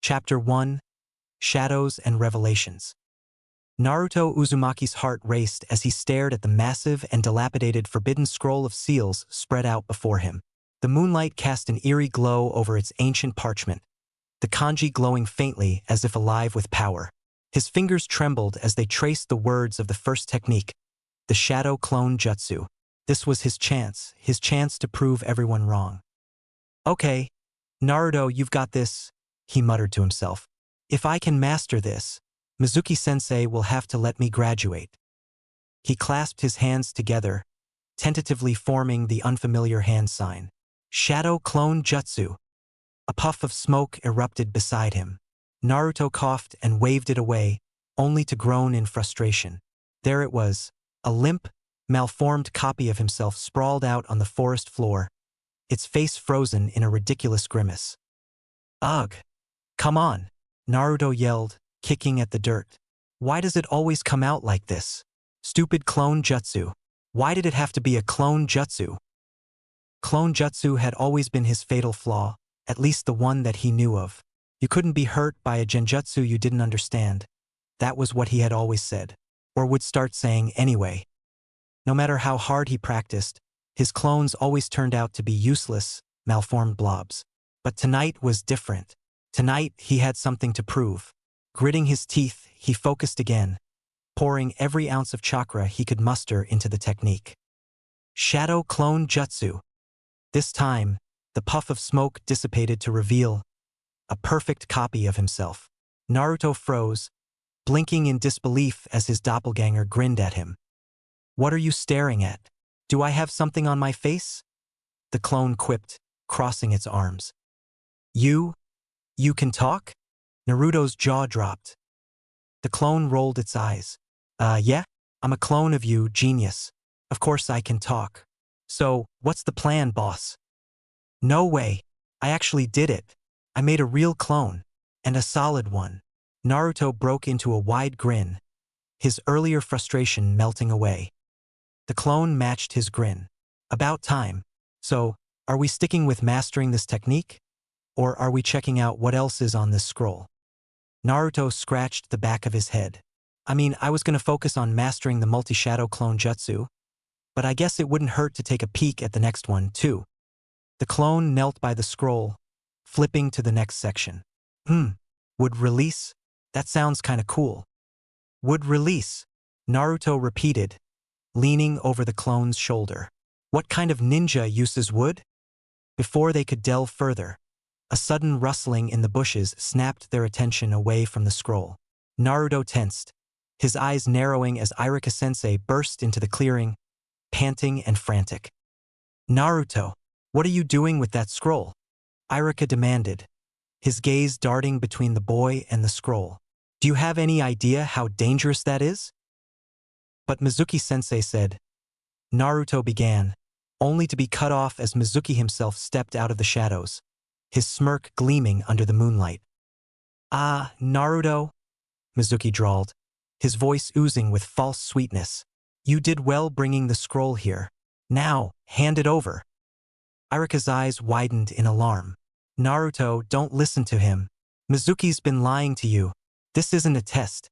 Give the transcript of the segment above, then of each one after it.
Chapter 1: Shadows and Revelations. Naruto Uzumaki's heart raced as he stared at the massive and dilapidated forbidden scroll of seals spread out before him. The moonlight cast an eerie glow over its ancient parchment, the kanji glowing faintly as if alive with power. His fingers trembled as they traced the words of the first technique, the Shadow Clone Jutsu. This was his chance to prove everyone wrong. "Okay, Naruto, you've got this," he muttered to himself. "If I can master this, Mizuki-sensei will have to let me graduate." He clasped his hands together, tentatively forming the unfamiliar hand sign. Shadow Clone Jutsu. A puff of smoke erupted beside him. Naruto coughed and waved it away, only to groan in frustration. There it was, a limp, malformed copy of himself sprawled out on the forest floor, its face frozen in a ridiculous grimace. "Ugh! Come on!" Naruto yelled, kicking at the dirt. "Why does it always come out like this? Stupid clone jutsu. Why did it have to be a clone jutsu?" Clone jutsu had always been his fatal flaw, at least the one that he knew of. You couldn't be hurt by a genjutsu you didn't understand. That was what he had always said, or would start saying anyway. No matter how hard he practiced, his clones always turned out to be useless, malformed blobs. But tonight was different. Tonight he had something to prove. Gritting his teeth, he focused again, pouring every ounce of chakra he could muster into the technique. Shadow Clone Jutsu. This time, the puff of smoke dissipated to reveal a perfect copy of himself. Naruto froze, blinking in disbelief as his doppelganger grinned at him. "What are you staring at? Do I have something on my face?" the clone quipped, crossing its arms. You can talk?" Naruto's jaw dropped. The clone rolled its eyes. Yeah, I'm a clone of you, genius. Of course I can talk. So, what's the plan, boss?" "No way. I actually did it. I made a real clone. And a solid one." Naruto broke into a wide grin, his earlier frustration melting away. The clone matched his grin. "About time. So, are we sticking with mastering this technique? Or are we checking out what else is on this scroll?" Naruto scratched the back of his head. "I mean, I was gonna focus on mastering the multi-shadow clone jutsu, but I guess it wouldn't hurt to take a peek at the next one, too." The clone knelt by the scroll, flipping to the next section. Would release? That sounds kinda cool." "Would release," Naruto repeated, leaning over the clone's shoulder. "What kind of ninja uses wood?" Before they could delve further, a sudden rustling in the bushes snapped their attention away from the scroll. Naruto tensed, his eyes narrowing as Irika-sensei burst into the clearing, panting and frantic. "Naruto, what are you doing with that scroll?" Irika demanded, his gaze darting between the boy and the scroll. "Do you have any idea how dangerous that is?" "But Mizuki-sensei said," Naruto began, only to be cut off as Mizuki himself stepped out of the shadows, his smirk gleaming under the moonlight. "Ah, Naruto," Mizuki drawled, his voice oozing with false sweetness. "You did well bringing the scroll here. Now, hand it over." Irika's eyes widened in alarm. "Naruto, don't listen to him. Mizuki's been lying to you. This isn't a test.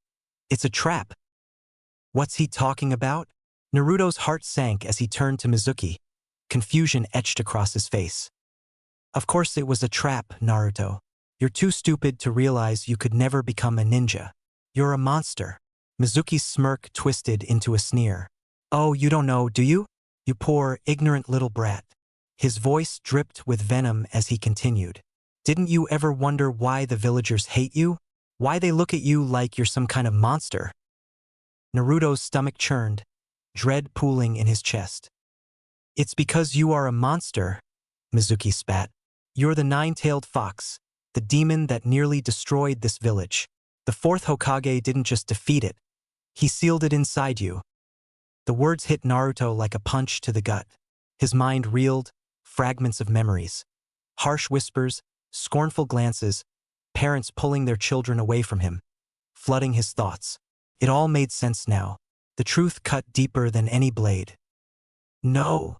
It's a trap." "What's he talking about?" Naruto's heart sank as he turned to Mizuki, confusion etched across his face. "Of course it was a trap, Naruto. You're too stupid to realize you could never become a ninja. You're a monster." Mizuki's smirk twisted into a sneer. "Oh, you don't know, do you? You poor, ignorant little brat." His voice dripped with venom as he continued. "Didn't you ever wonder why the villagers hate you? Why they look at you like you're some kind of monster?" Naruto's stomach churned, dread pooling in his chest. "It's because you are a monster," Mizuki spat. "You're the nine-tailed fox, the demon that nearly destroyed this village. The fourth Hokage didn't just defeat it. He sealed it inside you." The words hit Naruto like a punch to the gut. His mind reeled, fragments of memories. Harsh whispers, scornful glances, parents pulling their children away from him, flooding his thoughts. It all made sense now. The truth cut deeper than any blade. "No,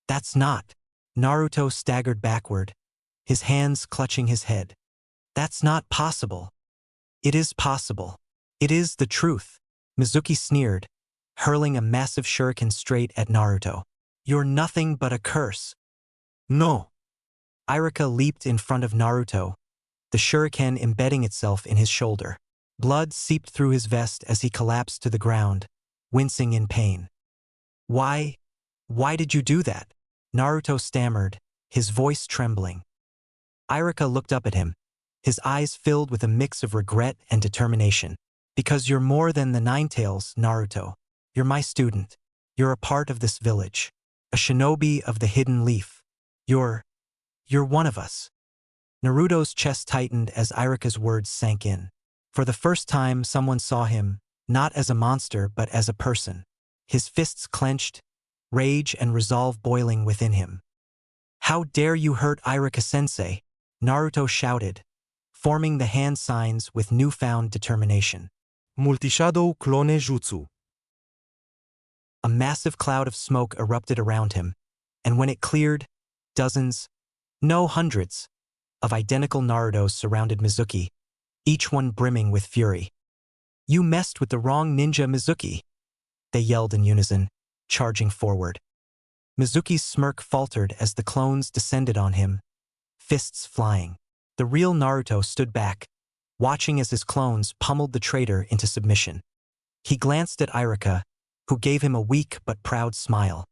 that's not." Naruto staggered backward, his hands clutching his head. That's not possible. It is possible. It is the truth. Mizuki sneered, hurling a massive shuriken straight at Naruto. You're nothing but a curse. No. Irika leaped in front of Naruto, the shuriken embedding itself in his shoulder. Blood seeped through his vest as he collapsed to the ground, wincing in pain. Why did you do that? Naruto stammered, his voice trembling. Irika looked up at him, his eyes filled with a mix of regret and determination. Because you're more than the Ninetales, Naruto. You're my student. You're a part of this village. A shinobi of the hidden leaf. You're one of us. Naruto's chest tightened as Irika's words sank in. For the first time, someone saw him, not as a monster but as a person. His fists clenched, rage and resolve boiling within him. How dare you hurt Irika-sensei? Naruto shouted, forming the hand signs with newfound determination. Multishadow Clone Jutsu. A massive cloud of smoke erupted around him, and when it cleared, dozens, no hundreds, of identical Narutos surrounded Mizuki, each one brimming with fury. You messed with the wrong ninja, Mizuki, they yelled in unison, charging forward. Mizuki's smirk faltered as the clones descended on him, fists flying. The real Naruto stood back, watching as his clones pummeled the traitor into submission. He glanced at Irika, who gave him a weak but proud smile.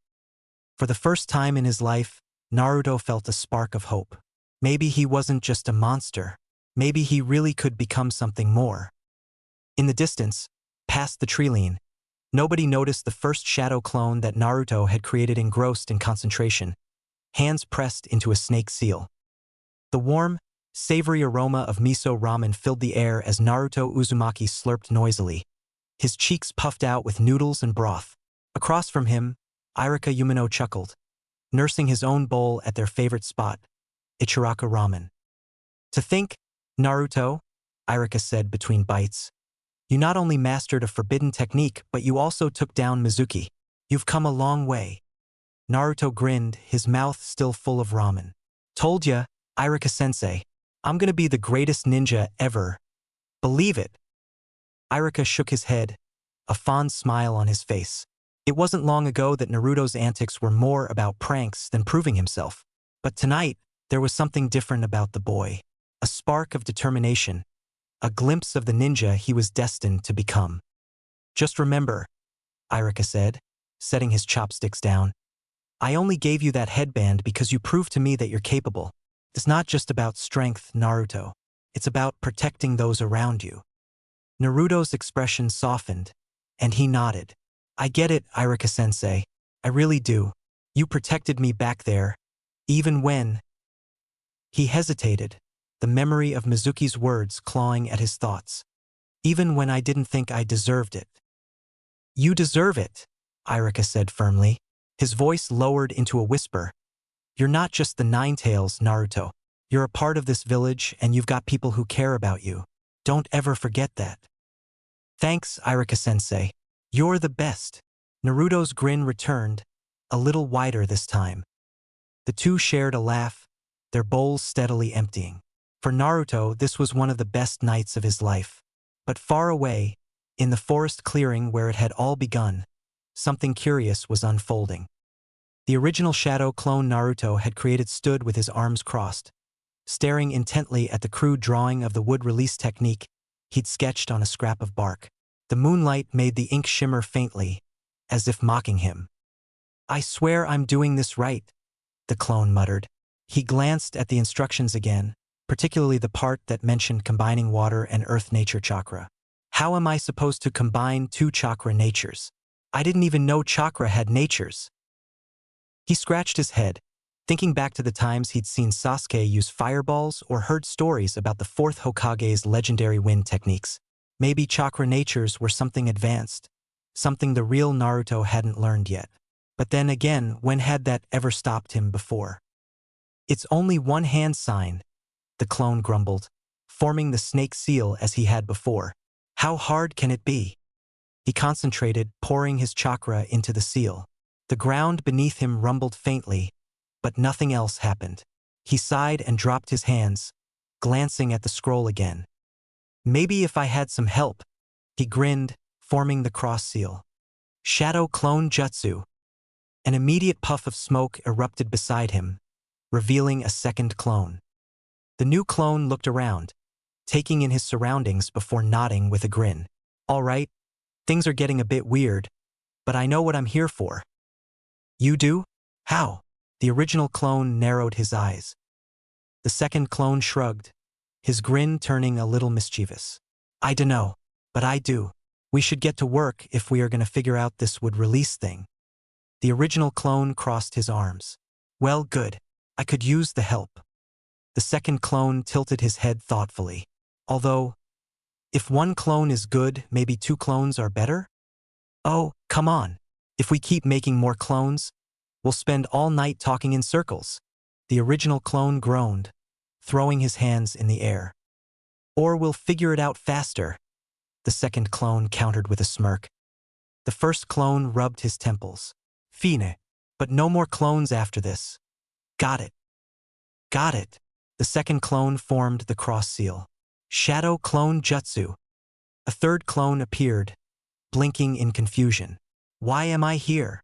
For the first time in his life, Naruto felt a spark of hope. Maybe he wasn't just a monster. Maybe he really could become something more. In the distance, past the tree line, nobody noticed the first shadow clone that Naruto had created engrossed in concentration, hands pressed into a snake seal. The warm, savory aroma of miso ramen filled the air as Naruto Uzumaki slurped noisily, his cheeks puffed out with noodles and broth. Across from him, Irika Yumino chuckled, nursing his own bowl at their favorite spot, Ichiraka ramen. To think, Naruto, Irika said between bites, you not only mastered a forbidden technique, but you also took down Mizuki. You've come a long way. Naruto grinned, his mouth still full of ramen. Told ya, Irika-sensei, I'm gonna be the greatest ninja ever. Believe it. Irika shook his head, a fond smile on his face. It wasn't long ago that Naruto's antics were more about pranks than proving himself. But tonight, there was something different about the boy. A spark of determination, a glimpse of the ninja he was destined to become. Just remember, Irika said, setting his chopsticks down. I only gave you that headband because you proved to me that you're capable. It's not just about strength, Naruto. It's about protecting those around you. Naruto's expression softened, and he nodded. I get it, Irika-sensei. I really do. You protected me back there, even when... He hesitated, the memory of Mizuki's words clawing at his thoughts. Even when I didn't think I deserved it. You deserve it, Irika said firmly, his voice lowered into a whisper. You're not just the Ninetales, Naruto. You're a part of this village and you've got people who care about you. Don't ever forget that. Thanks, Irika-sensei. You're the best. Naruto's grin returned, a little wider this time. The two shared a laugh, their bowls steadily emptying. For Naruto, this was one of the best nights of his life. But far away, in the forest clearing where it had all begun, something curious was unfolding. The original shadow clone Naruto had created stood with his arms crossed, staring intently at the crude drawing of the wood release technique he'd sketched on a scrap of bark. The moonlight made the ink shimmer faintly, as if mocking him. I swear I'm doing this right, the clone muttered. He glanced at the instructions again, particularly the part that mentioned combining water and earth-nature chakra. How am I supposed to combine two chakra natures? I didn't even know chakra had natures. He scratched his head, thinking back to the times he'd seen Sasuke use fireballs or heard stories about the fourth Hokage's legendary wind techniques. Maybe chakra natures were something advanced, something the real Naruto hadn't learned yet. But then again, when had that ever stopped him before? It's only one hand sign, the clone grumbled, forming the snake seal as he had before. How hard can it be? He concentrated, pouring his chakra into the seal. The ground beneath him rumbled faintly, but nothing else happened. He sighed and dropped his hands, glancing at the scroll again. Maybe if I had some help, he grinned, forming the cross seal. Shadow Clone Jutsu. An immediate puff of smoke erupted beside him, revealing a second clone. The new clone looked around, taking in his surroundings before nodding with a grin. All right, things are getting a bit weird, but I know what I'm here for. You do? How? The original clone narrowed his eyes. The second clone shrugged, his grin turning a little mischievous. I dunno, but I do. We should get to work if we are gonna figure out this would release thing. The original clone crossed his arms. Well, good. I could use the help. The second clone tilted his head thoughtfully. Although, if one clone is good, maybe two clones are better? Oh, come on. If we keep making more clones, we'll spend all night talking in circles. The original clone groaned, throwing his hands in the air. Or we'll figure it out faster, the second clone countered with a smirk. The first clone rubbed his temples. Fine, but no more clones after this. Got it. Got it. The second clone formed the cross seal. Shadow Clone Jutsu. A third clone appeared, blinking in confusion. Why am I here?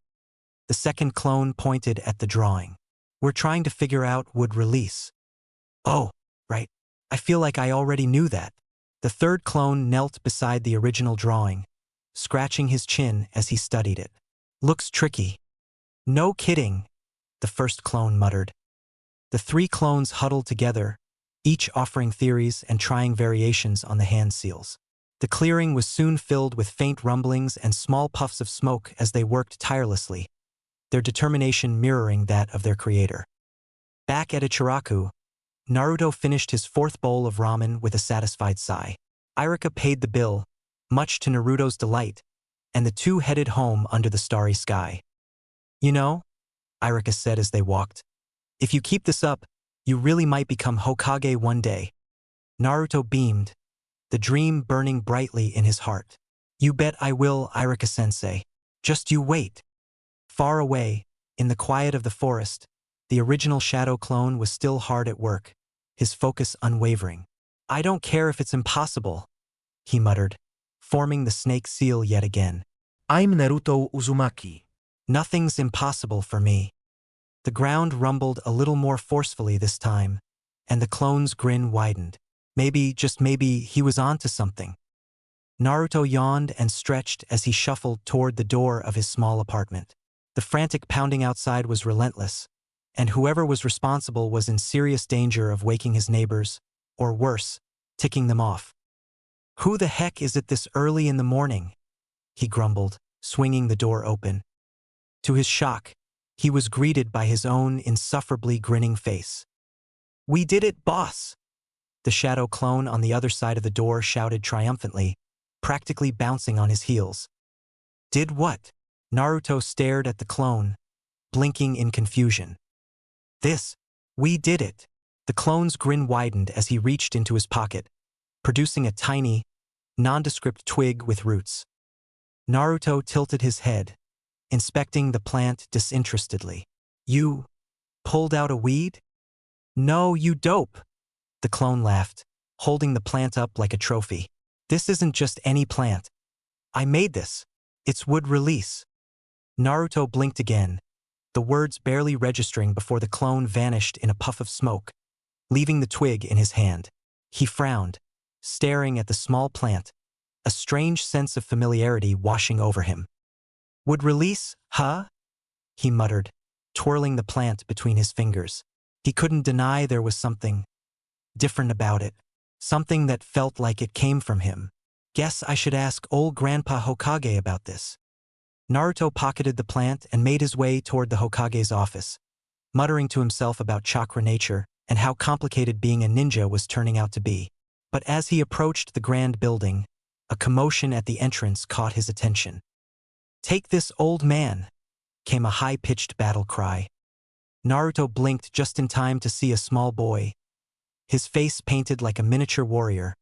The second clone pointed at the drawing. We're trying to figure out would release. Oh, right. I feel like I already knew that. The third clone knelt beside the original drawing, scratching his chin as he studied it. Looks tricky. No kidding, the first clone muttered. The three clones huddled together, each offering theories and trying variations on the hand seals. The clearing was soon filled with faint rumblings and small puffs of smoke as they worked tirelessly, their determination mirroring that of their creator. Back at Ichiraku, Naruto finished his fourth bowl of ramen with a satisfied sigh. Irika paid the bill, much to Naruto's delight, and the two headed home under the starry sky. You know, Irika said as they walked, if you keep this up, you really might become Hokage one day. Naruto beamed, the dream burning brightly in his heart. You bet I will, Irika-sensei. Just you wait. Far away, in the quiet of the forest, the original shadow clone was still hard at work, his focus unwavering. I don't care if it's impossible, he muttered, forming the snake seal yet again. I'm Naruto Uzumaki. Nothing's impossible for me. The ground rumbled a little more forcefully this time, and the clone's grin widened. Maybe, just maybe, he was onto something. Naruto yawned and stretched as he shuffled toward the door of his small apartment. The frantic pounding outside was relentless, and whoever was responsible was in serious danger of waking his neighbors, or worse, ticking them off. Who the heck is it this early in the morning? He grumbled, swinging the door open. To his shock, he was greeted by his own insufferably grinning face. We did it, boss! The shadow clone on the other side of the door shouted triumphantly, practically bouncing on his heels. Did what? Naruto stared at the clone, blinking in confusion. We did it. The clone's grin widened as he reached into his pocket, producing a tiny, nondescript twig with roots. Naruto tilted his head, inspecting the plant disinterestedly. You pulled out a weed? No, you dope! The clone laughed, holding the plant up like a trophy. This isn't just any plant. I made this. It's wood release. Naruto blinked again, the words barely registering before the clone vanished in a puff of smoke, leaving the twig in his hand. He frowned, staring at the small plant, a strange sense of familiarity washing over him. Would release, huh? He muttered, twirling the plant between his fingers. He couldn't deny there was something different about it, something that felt like it came from him. Guess I should ask old Grandpa Hokage about this. Naruto pocketed the plant and made his way toward the Hokage's office, muttering to himself about chakra nature and how complicated being a ninja was turning out to be. But as he approached the grand building, a commotion at the entrance caught his attention. Take this, old man, came a high-pitched battle cry. Naruto blinked just in time to see a small boy, his face painted like a miniature warrior,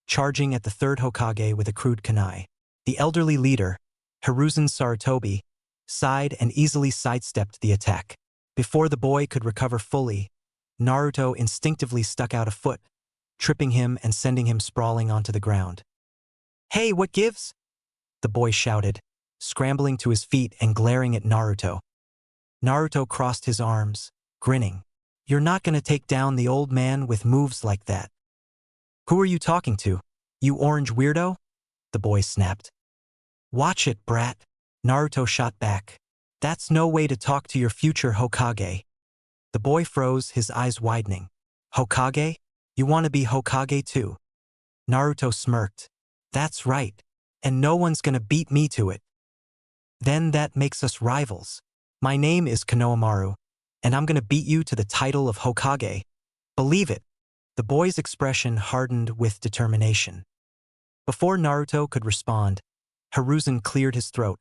charging at the third Hokage with a crude kunai. The elderly leader, Hiruzen Sarutobi, sighed and easily sidestepped the attack. Before the boy could recover fully, Naruto instinctively stuck out a foot, tripping him and sending him sprawling onto the ground. "Hey, what gives?" the boy shouted, scrambling to his feet and glaring at Naruto. Naruto crossed his arms, grinning. "You're not gonna take down the old man with moves like that." "Who are you talking to, you orange weirdo?" the boy snapped. "Watch it, brat," Naruto shot back. "That's no way to talk to your future Hokage." The boy froze, his eyes widening. "Hokage? You want to be Hokage too?" Naruto smirked. "That's right. And no one's gonna beat me to it." "Then that makes us rivals. My name is Konohamaru, and I'm gonna beat you to the title of Hokage. Believe it." The boy's expression hardened with determination. Before Naruto could respond, Hiruzen cleared his throat,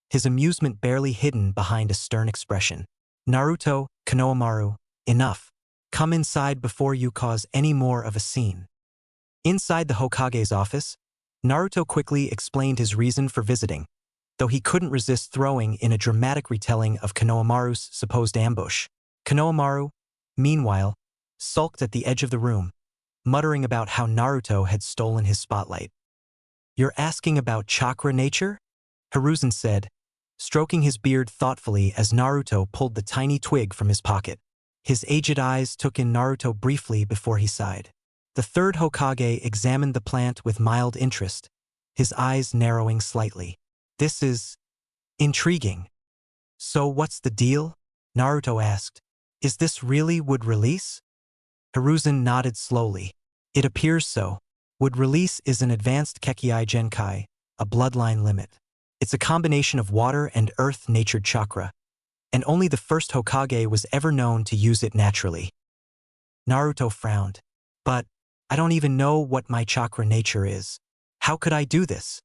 his amusement barely hidden behind a stern expression. "Naruto, Konohamaru, enough. Come inside before you cause any more of a scene." Inside the Hokage's office, Naruto quickly explained his reason for visiting, though he couldn't resist throwing in a dramatic retelling of Konohamaru's supposed ambush. Konohamaru, meanwhile, sulked at the edge of the room, muttering about how Naruto had stolen his spotlight. "You're asking about chakra nature?" Hiruzen said, stroking his beard thoughtfully as Naruto pulled the tiny twig from his pocket. His aged eyes took in Naruto briefly before he sighed. The third Hokage examined the plant with mild interest, his eyes narrowing slightly. "This is intriguing." "So what's the deal?" Naruto asked. "Is this really wood release?" Hiruzen nodded slowly. "It appears so. Wood release is an advanced Kekkei Genkai, a bloodline limit. It's a combination of water and earth-natured chakra, and only the first Hokage was ever known to use it naturally." Naruto frowned. "But I don't even know what my chakra nature is. How could I do this?"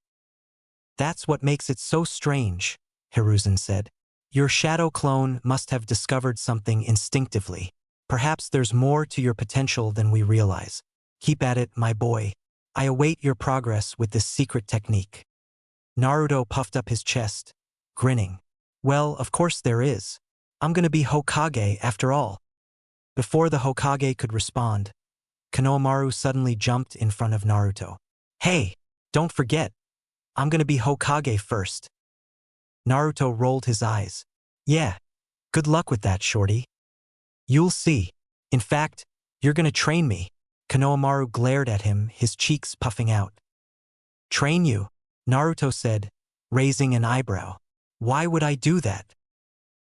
"That's what makes it so strange," Hiruzen said. "Your shadow clone must have discovered something instinctively. Perhaps there's more to your potential than we realize. Keep at it, my boy. I await your progress with this secret technique." Naruto puffed up his chest, grinning. "Well, of course there is. I'm gonna be Hokage after all." Before the Hokage could respond, Konohamaru suddenly jumped in front of Naruto. "Hey, don't forget, I'm gonna be Hokage first." Naruto rolled his eyes. "Yeah, good luck with that, shorty." "You'll see. In fact, you're gonna train me." Konohamaru glared at him, his cheeks puffing out. "Train you?" Naruto said, raising an eyebrow. "Why would I do that?"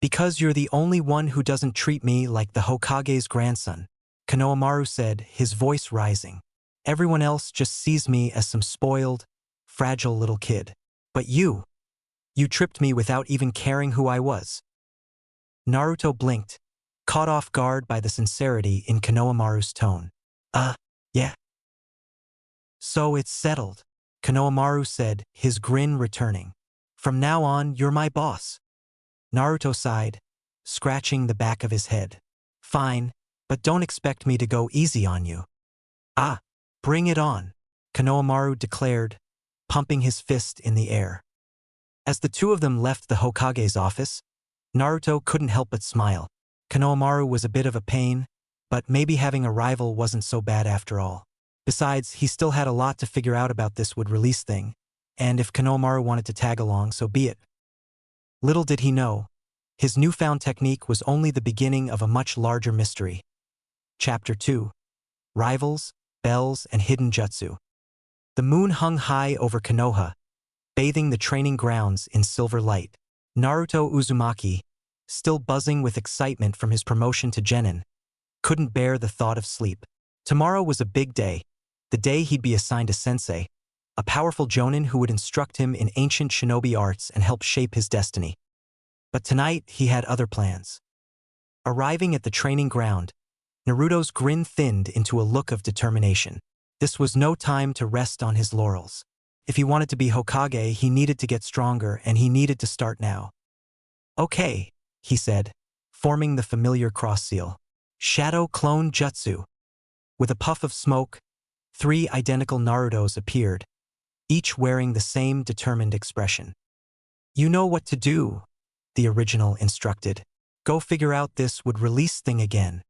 "Because you're the only one who doesn't treat me like the Hokage's grandson," Konohamaru said, his voice rising. "Everyone else just sees me as some spoiled, fragile little kid. But you tripped me without even caring who I was." Naruto blinked, caught off guard by the sincerity in Konohamaru's tone. Yeah." "So it's settled," Konohamaru said, his grin returning. "From now on, you're my boss." Naruto sighed, scratching the back of his head. "Fine, but don't expect me to go easy on you." "Ah, bring it on," Konohamaru declared, pumping his fist in the air. As the two of them left the Hokage's office, Naruto couldn't help but smile. Konohamaru was a bit of a pain, but maybe having a rival wasn't so bad after all. Besides, he still had a lot to figure out about this wood release thing, and if Konohamaru wanted to tag along, so be it. Little did he know, his newfound technique was only the beginning of a much larger mystery. Chapter 2. Rivals, Bells, and Hidden Jutsu. The moon hung high over Konoha, bathing the training grounds in silver light. Naruto Uzumaki, still buzzing with excitement from his promotion to genin, couldn't bear the thought of sleep. Tomorrow was a big day, the day he'd be assigned a sensei, a powerful jonin who would instruct him in ancient shinobi arts and help shape his destiny. But tonight he had other plans. Arriving at the training ground, Naruto's grin thinned into a look of determination. This was no time to rest on his laurels. If he wanted to be Hokage, he needed to get stronger, and he needed to start now. "Okay," he said, forming the familiar cross seal. "Shadow Clone Jutsu." With a puff of smoke, 3 identical Narutos appeared, each wearing the same determined expression. "You know what to do," the original instructed. "Go figure out this would release thing again."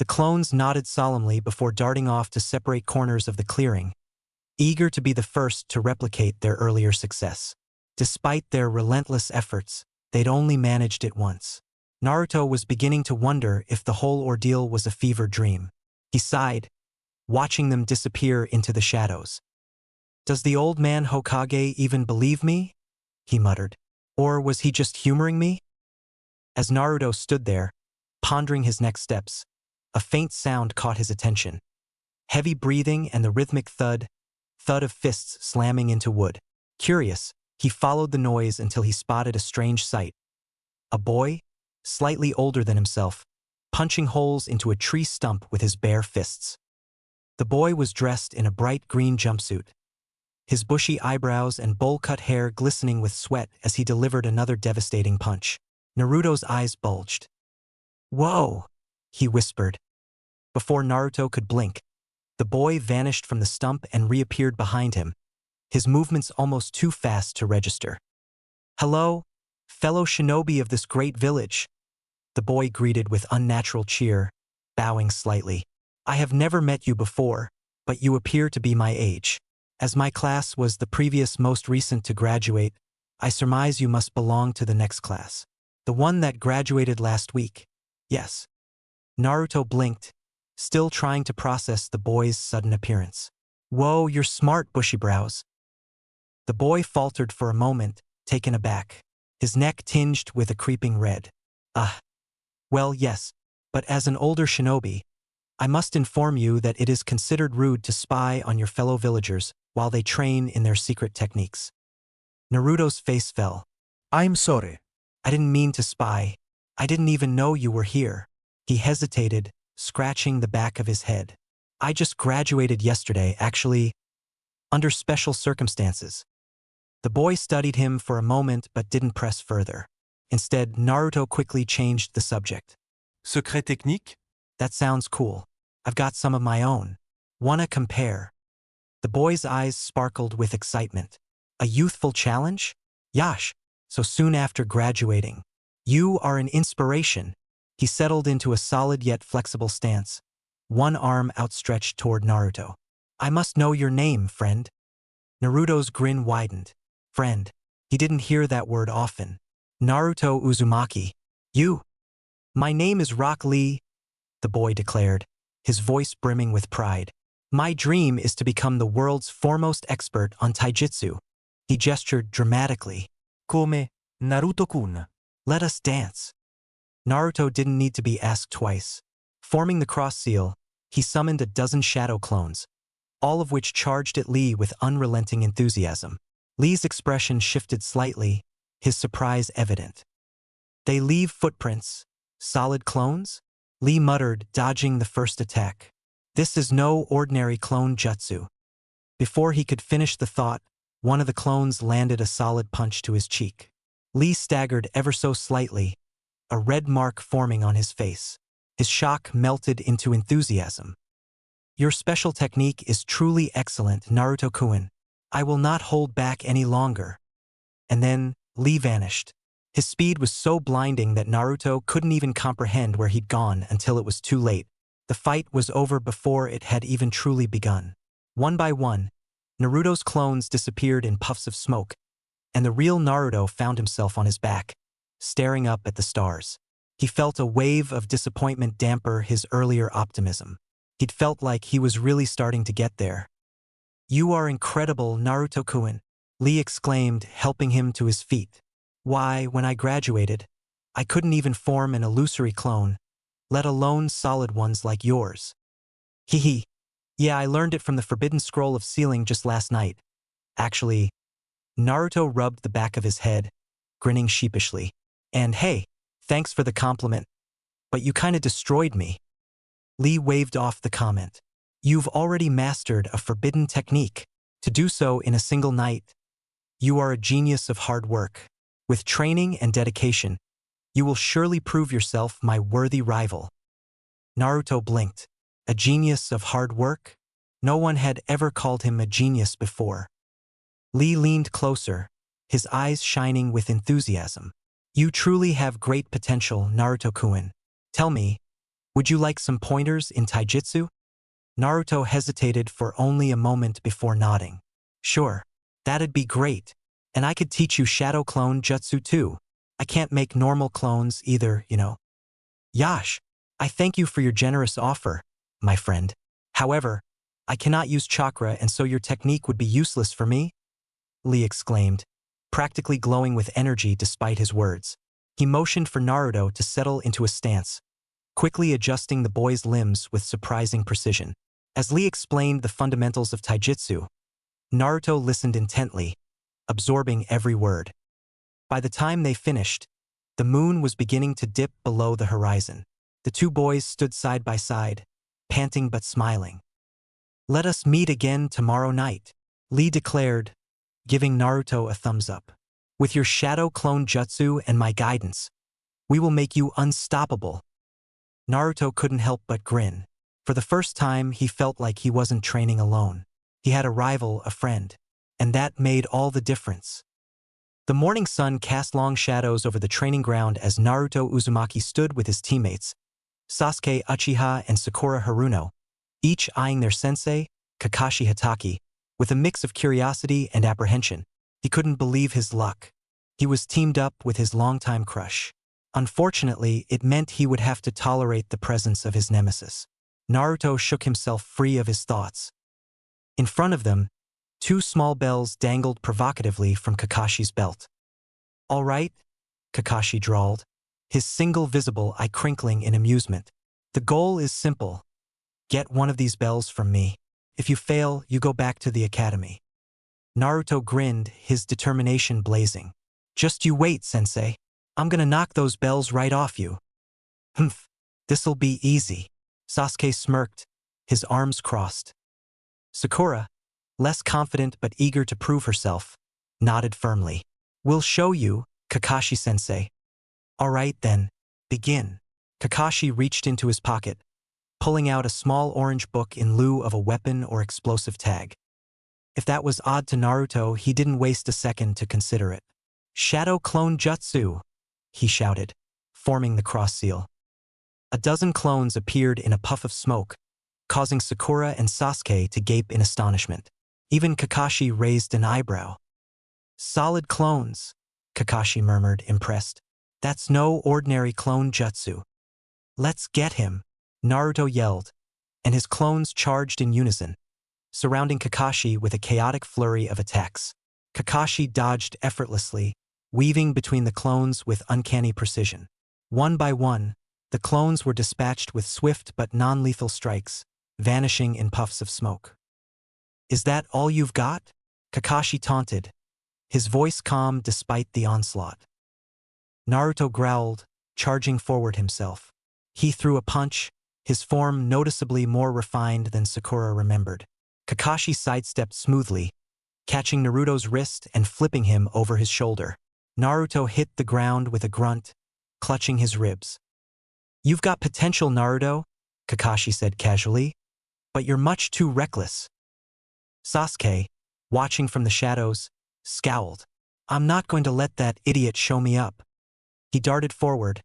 The clones nodded solemnly before darting off to separate corners of the clearing, eager to be the first to replicate their earlier success. Despite their relentless efforts, they'd only managed it once. Naruto was beginning to wonder if the whole ordeal was a fever dream. He sighed, watching them disappear into the shadows. "Does the old man Hokage even believe me?" he muttered. "Or was he just humoring me?" As Naruto stood there, pondering his next steps, a faint sound caught his attention. Heavy breathing and the rhythmic thud of fists slamming into wood. Curious, he followed the noise until he spotted a strange sight. A boy, slightly older than himself, punching holes into a tree stump with his bare fists. The boy was dressed in a bright green jumpsuit, his bushy eyebrows and bowl-cut hair glistening with sweat as he delivered another devastating punch. Naruto's eyes bulged. "Whoa!" he whispered. Before Naruto could blink, the boy vanished from the stump and reappeared behind him, his movements almost too fast to register. "Hello, fellow shinobi of this great village," the boy greeted with unnatural cheer, bowing slightly. "I have never met you before, but you appear to be my age. As my class was the previous most recent to graduate, I surmise you must belong to the next class. The one that graduated last week, yes." Naruto blinked, still trying to process the boy's sudden appearance. "Whoa, you're smart, bushy brows." The boy faltered for a moment, taken aback, his neck tinged with a creeping red. Well, yes, but as an older shinobi, I must inform you that it is considered rude to spy on your fellow villagers while they train in their secret techniques." Naruto's face fell. I'm sorry. "I didn't mean to spy. I didn't even know you were here." He hesitated, scratching the back of his head. "I just graduated yesterday, actually, under special circumstances." The boy studied him for a moment but didn't press further. Instead, Naruto quickly changed the subject. Secret technique? "That sounds cool. I've got some of my own. Wanna compare?" The boy's eyes sparkled with excitement. "A youthful challenge? Yash, so soon after graduating. You are an inspiration." He settled into a solid yet flexible stance, one arm outstretched toward Naruto. "I must know your name, friend." Naruto's grin widened. Friend. He didn't hear that word often. "Naruto Uzumaki. You." "My name is Rock Lee," the boy declared, his voice brimming with pride. "My dream is to become the world's foremost expert on taijutsu." He gestured dramatically. Come Naruto-kun. "Let us dance." Naruto didn't need to be asked twice. Forming the cross seal, he summoned a dozen shadow clones, all of which charged at Lee with unrelenting enthusiasm. Lee's expression shifted slightly, his surprise evident. "They leave footprints? Solid clones?" Lee muttered, dodging the first attack. "This is no ordinary clone jutsu." Before he could finish the thought, one of the clones landed a solid punch to his cheek. Lee staggered ever so slightly, a red mark forming on his face. His shock melted into enthusiasm. "Your special technique is truly excellent, Naruto-kun. I will not hold back any longer." And then, Lee vanished. His speed was so blinding that Naruto couldn't even comprehend where he'd gone until it was too late. The fight was over before it had even truly begun. One by one, Naruto's clones disappeared in puffs of smoke, and the real Naruto found himself on his back, staring up at the stars. He felt a wave of disappointment damper his earlier optimism. He'd felt like he was really starting to get there. "You are incredible, Naruto-kun," Lee exclaimed, helping him to his feet. "Why, when I graduated, I couldn't even form an illusory clone, let alone solid ones like yours." "Hee. Yeah, I learned it from the Forbidden Scroll of Sealing just last night. Actually," Naruto rubbed the back of his head, grinning sheepishly. "And hey, thanks for the compliment. But you kinda destroyed me." Lee waved off the comment. "You've already mastered a forbidden technique. To do so in a single night, you are a genius of hard work. With training and dedication, you will surely prove yourself my worthy rival." Naruto blinked. A genius of hard work? No one had ever called him a genius before. Lee leaned closer, his eyes shining with enthusiasm. "You truly have great potential, Naruto-kun. Tell me, Would you like some pointers in taijutsu? Naruto hesitated for only a moment before nodding. Sure, that'd be great. And I could teach you shadow clone jutsu too. I can't make normal clones either, you know. Yash, I thank you for your generous offer, my friend. However, I cannot use chakra and so your technique would be useless for me? Lee exclaimed, practically glowing with energy despite his words. He motioned for Naruto to settle into a stance, quickly adjusting the boy's limbs with surprising precision. As Lee explained the fundamentals of taijutsu, Naruto listened intently, absorbing every word. By the time they finished, the moon was beginning to dip below the horizon. The two boys stood side by side, panting but smiling. Let us meet again tomorrow night, Lee declared, giving Naruto a thumbs up. With your shadow clone jutsu and my guidance, we will make you unstoppable. Naruto couldn't help but grin. For the first time, he felt like he wasn't training alone. He had a rival, a friend, and that made all the difference. The morning sun cast long shadows over the training ground as Naruto Uzumaki stood with his teammates, Sasuke Uchiha and Sakura Haruno, each eyeing their sensei, Kakashi Hatake, with a mix of curiosity and apprehension. He couldn't believe his luck. He was teamed up with his longtime crush. Unfortunately, it meant he would have to tolerate the presence of his nemesis. Naruto shook himself free of his thoughts. In front of them, two small bells dangled provocatively from Kakashi's belt. All right, Kakashi drawled, his single visible eye crinkling in amusement. The goal is simple. Get one of these bells from me. If you fail, you go back to the academy. Naruto grinned, his determination blazing. Just you wait, sensei. I'm gonna knock those bells right off you. Humph, this'll be easy. Sasuke smirked, his arms crossed. Sakura, less confident but eager to prove herself, nodded firmly. We'll show you, Kakashi-sensei. All right then, begin. Kakashi reached into his pocket, pulling out a small orange book in lieu of a weapon or explosive tag. If that was odd to Naruto, he didn't waste a second to consider it. Shadow Clone Jutsu, he shouted, forming the cross seal. A dozen clones appeared in a puff of smoke, causing Sakura and Sasuke to gape in astonishment. Even Kakashi raised an eyebrow. Solid clones, Kakashi murmured, impressed. That's no ordinary clone jutsu. Let's get him, Naruto yelled, and his clones charged in unison, surrounding Kakashi with a chaotic flurry of attacks. Kakashi dodged effortlessly, weaving between the clones with uncanny precision. One by one, the clones were dispatched with swift but non-lethal strikes, vanishing in puffs of smoke. Is that all you've got? Kakashi taunted, his voice calm despite the onslaught. Naruto growled, charging forward himself. He threw a punch, his form noticeably more refined than Sakura remembered. Kakashi sidestepped smoothly, catching Naruto's wrist and flipping him over his shoulder. Naruto hit the ground with a grunt, clutching his ribs. You've got potential, Naruto, Kakashi said casually, but you're much too reckless. Sasuke, watching from the shadows, scowled. I'm not going to let that idiot show me up. He darted forward,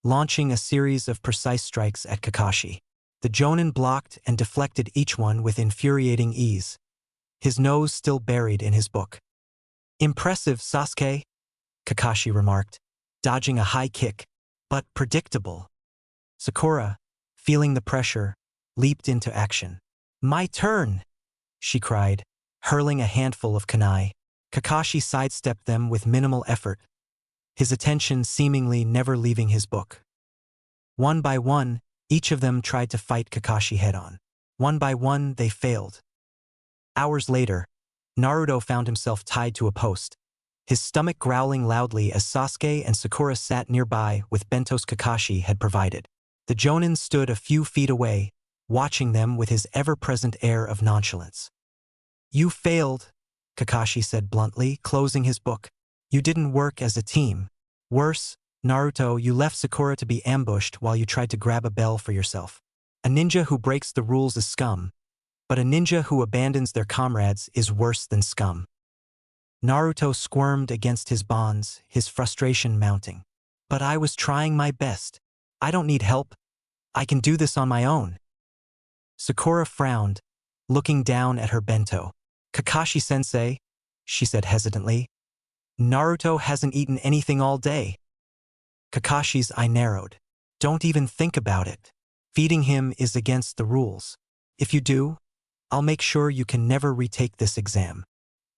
launching a series of precise strikes at Kakashi. The Jonin blocked and deflected each one with infuriating ease, his nose still buried in his book. Impressive, Sasuke, Kakashi remarked, dodging a high kick, but predictable. Sakura, feeling the pressure, leaped into action. My turn, she cried, hurling a handful of kunai. Kakashi sidestepped them with minimal effort, his attention seemingly never leaving his book. One by one, each of them tried to fight Kakashi head-on. One by one, they failed. Hours later, Naruto found himself tied to a post, his stomach growling loudly as Sasuke and Sakura sat nearby with bentos Kakashi had provided. The Jonin stood a few feet away, watching them with his ever-present air of nonchalance. You failed, Kakashi said bluntly, closing his book. You didn't work as a team. Worse, Naruto, you left Sakura to be ambushed while you tried to grab a bell for yourself. A ninja who breaks the rules is scum, but a ninja who abandons their comrades is worse than scum. Naruto squirmed against his bonds, his frustration mounting. But I was trying my best. I don't need help. I can do this on my own. Sakura frowned, looking down at her bento. Kakashi-sensei, she said hesitantly. Naruto hasn't eaten anything all day. Kakashi's eye narrowed. Don't even think about it. Feeding him is against the rules. If you do, I'll make sure you can never retake this exam.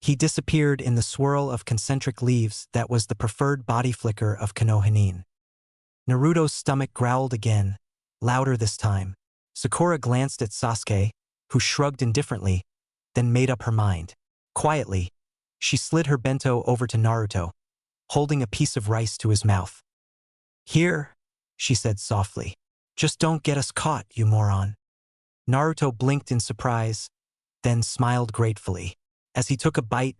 He disappeared in the swirl of concentric leaves that was the preferred body flicker of Konohinin. Naruto's stomach growled again, louder this time. Sakura glanced at Sasuke, who shrugged indifferently, then made up her mind. Quietly, she slid her bento over to Naruto, holding a piece of rice to his mouth. Here, she said softly. Just don't get us caught, you moron. Naruto blinked in surprise, then smiled gratefully. As he took a bite,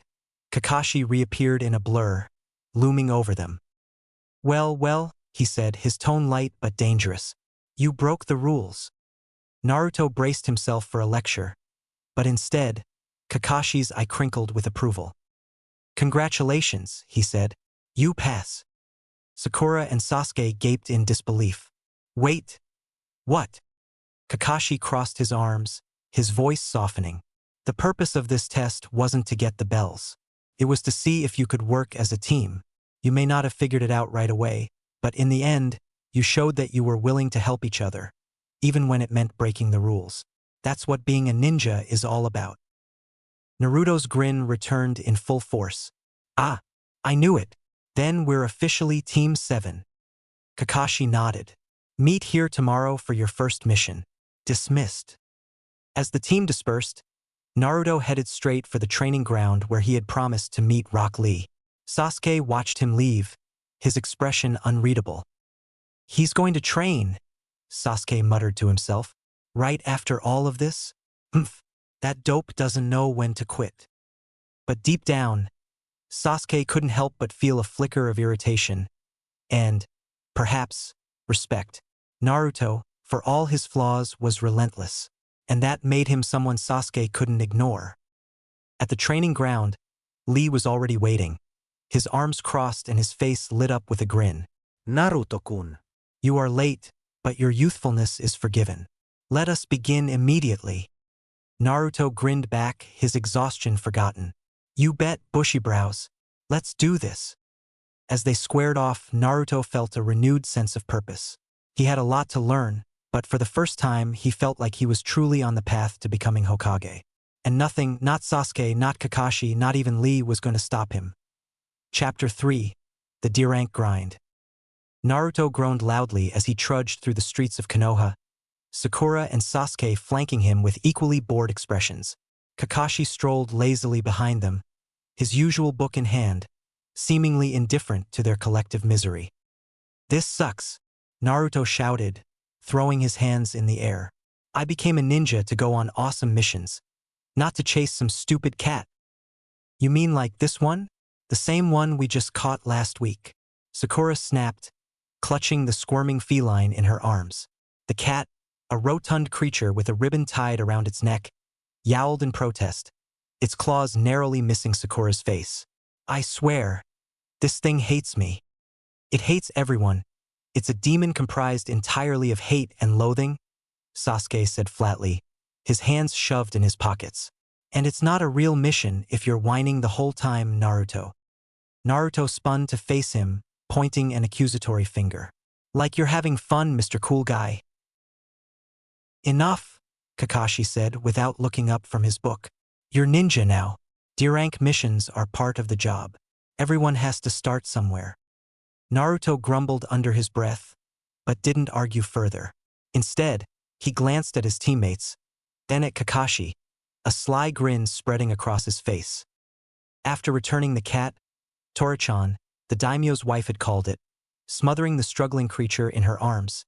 Kakashi reappeared in a blur, looming over them. Well, he said, his tone light but dangerous. You broke the rules. Naruto braced himself for a lecture, but instead, Kakashi's eye crinkled with approval. Congratulations, he said. You pass. Sakura and Sasuke gaped in disbelief. Wait. What? Kakashi crossed his arms, his voice softening. The purpose of this test wasn't to get the bells. It was to see if you could work as a team. You may not have figured it out right away, but in the end, you showed that you were willing to help each other, even when it meant breaking the rules. That's what being a ninja is all about. Naruto's grin returned in full force. Ah, I knew it. Then we're officially Team 7. Kakashi nodded. Meet here tomorrow for your first mission. Dismissed. As the team dispersed, Naruto headed straight for the training ground where he had promised to meet Rock Lee. Sasuke watched him leave, his expression unreadable. He's going to train, Sasuke muttered to himself. Right after all of this? Humph, that dope doesn't know when to quit. But deep down, Sasuke couldn't help but feel a flicker of irritation and, perhaps, respect. Naruto, for all his flaws, was relentless, and that made him someone Sasuke couldn't ignore. At the training ground, Lee was already waiting, his arms crossed and his face lit up with a grin. Naruto-kun. You are late, but your youthfulness is forgiven. Let us begin immediately. Naruto grinned back, his exhaustion forgotten. You bet, bushy brows. Let's do this. As they squared off, Naruto felt a renewed sense of purpose. He had a lot to learn, but for the first time he felt like he was truly on the path to becoming Hokage. And nothing, not Sasuke, not Kakashi, not even Lee, was going to stop him. Chapter 3. The D-Rank Grind. Naruto groaned loudly as he trudged through the streets of Konoha, Sakura and Sasuke flanking him with equally bored expressions. Kakashi strolled lazily behind them, his usual book in hand, seemingly indifferent to their collective misery. This sucks, Naruto shouted, throwing his hands in the air. I became a ninja to go on awesome missions, not to chase some stupid cat. You mean like this one? The same one we just caught last week. Sakura snapped, clutching the squirming feline in her arms. The cat, a rotund creature with a ribbon tied around its neck, yowled in protest, its claws narrowly missing Sakura's face. I swear, this thing hates me. It hates everyone. It's a demon comprised entirely of hate and loathing, Sasuke said flatly, his hands shoved in his pockets. And it's not a real mission if you're whining the whole time, Naruto. Naruto spun to face him, pointing an accusatory finger. Like you're having fun, Mr. Cool Guy. Enough, Kakashi said without looking up from his book. You're ninja now. D-rank missions are part of the job. Everyone has to start somewhere. Naruto grumbled under his breath, but didn't argue further. Instead, he glanced at his teammates, then at Kakashi, a sly grin spreading across his face. After returning the cat, Torichan, the daimyo's wife had called it, smothering the struggling creature in her arms,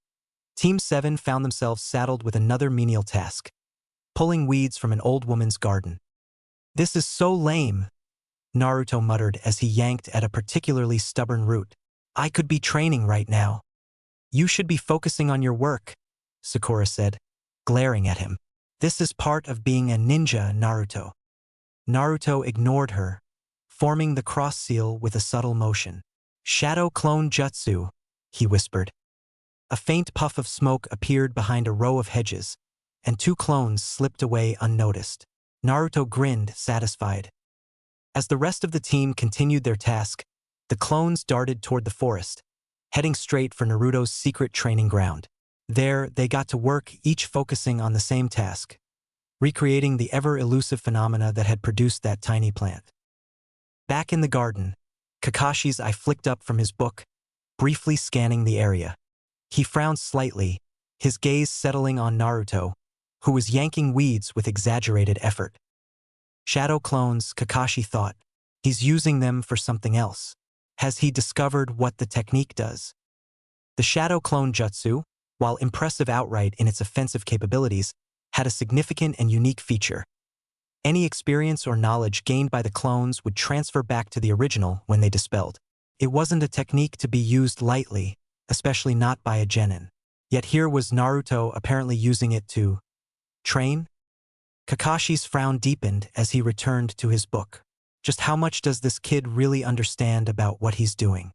Team 7 found themselves saddled with another menial task, pulling weeds from an old woman's garden. This is so lame, Naruto muttered as he yanked at a particularly stubborn root. I could be training right now. You should be focusing on your work, Sakura said, glaring at him. This is part of being a ninja, Naruto. Naruto ignored her, forming the cross seal with a subtle motion. Shadow clone jutsu, he whispered. A faint puff of smoke appeared behind a row of hedges, and two clones slipped away unnoticed. Naruto grinned, satisfied. As the rest of the team continued their task, the clones darted toward the forest, heading straight for Naruto's secret training ground. There, they got to work, each focusing on the same task, recreating the ever-elusive phenomena that had produced that tiny plant. Back in the garden, Kakashi's eye flicked up from his book, briefly scanning the area. He frowned slightly, his gaze settling on Naruto, who was yanking weeds with exaggerated effort. Shadow clones, Kakashi thought. He's using them for something else. Has he discovered what the technique does? The shadow clone jutsu, while impressive outright in its offensive capabilities, had a significant and unique feature. Any experience or knowledge gained by the clones would transfer back to the original when they dispelled. It wasn't a technique to be used lightly, especially not by a genin. Yet here was Naruto apparently using it to train? Kakashi's frown deepened as he returned to his book. Just how much does this kid really understand about what he's doing?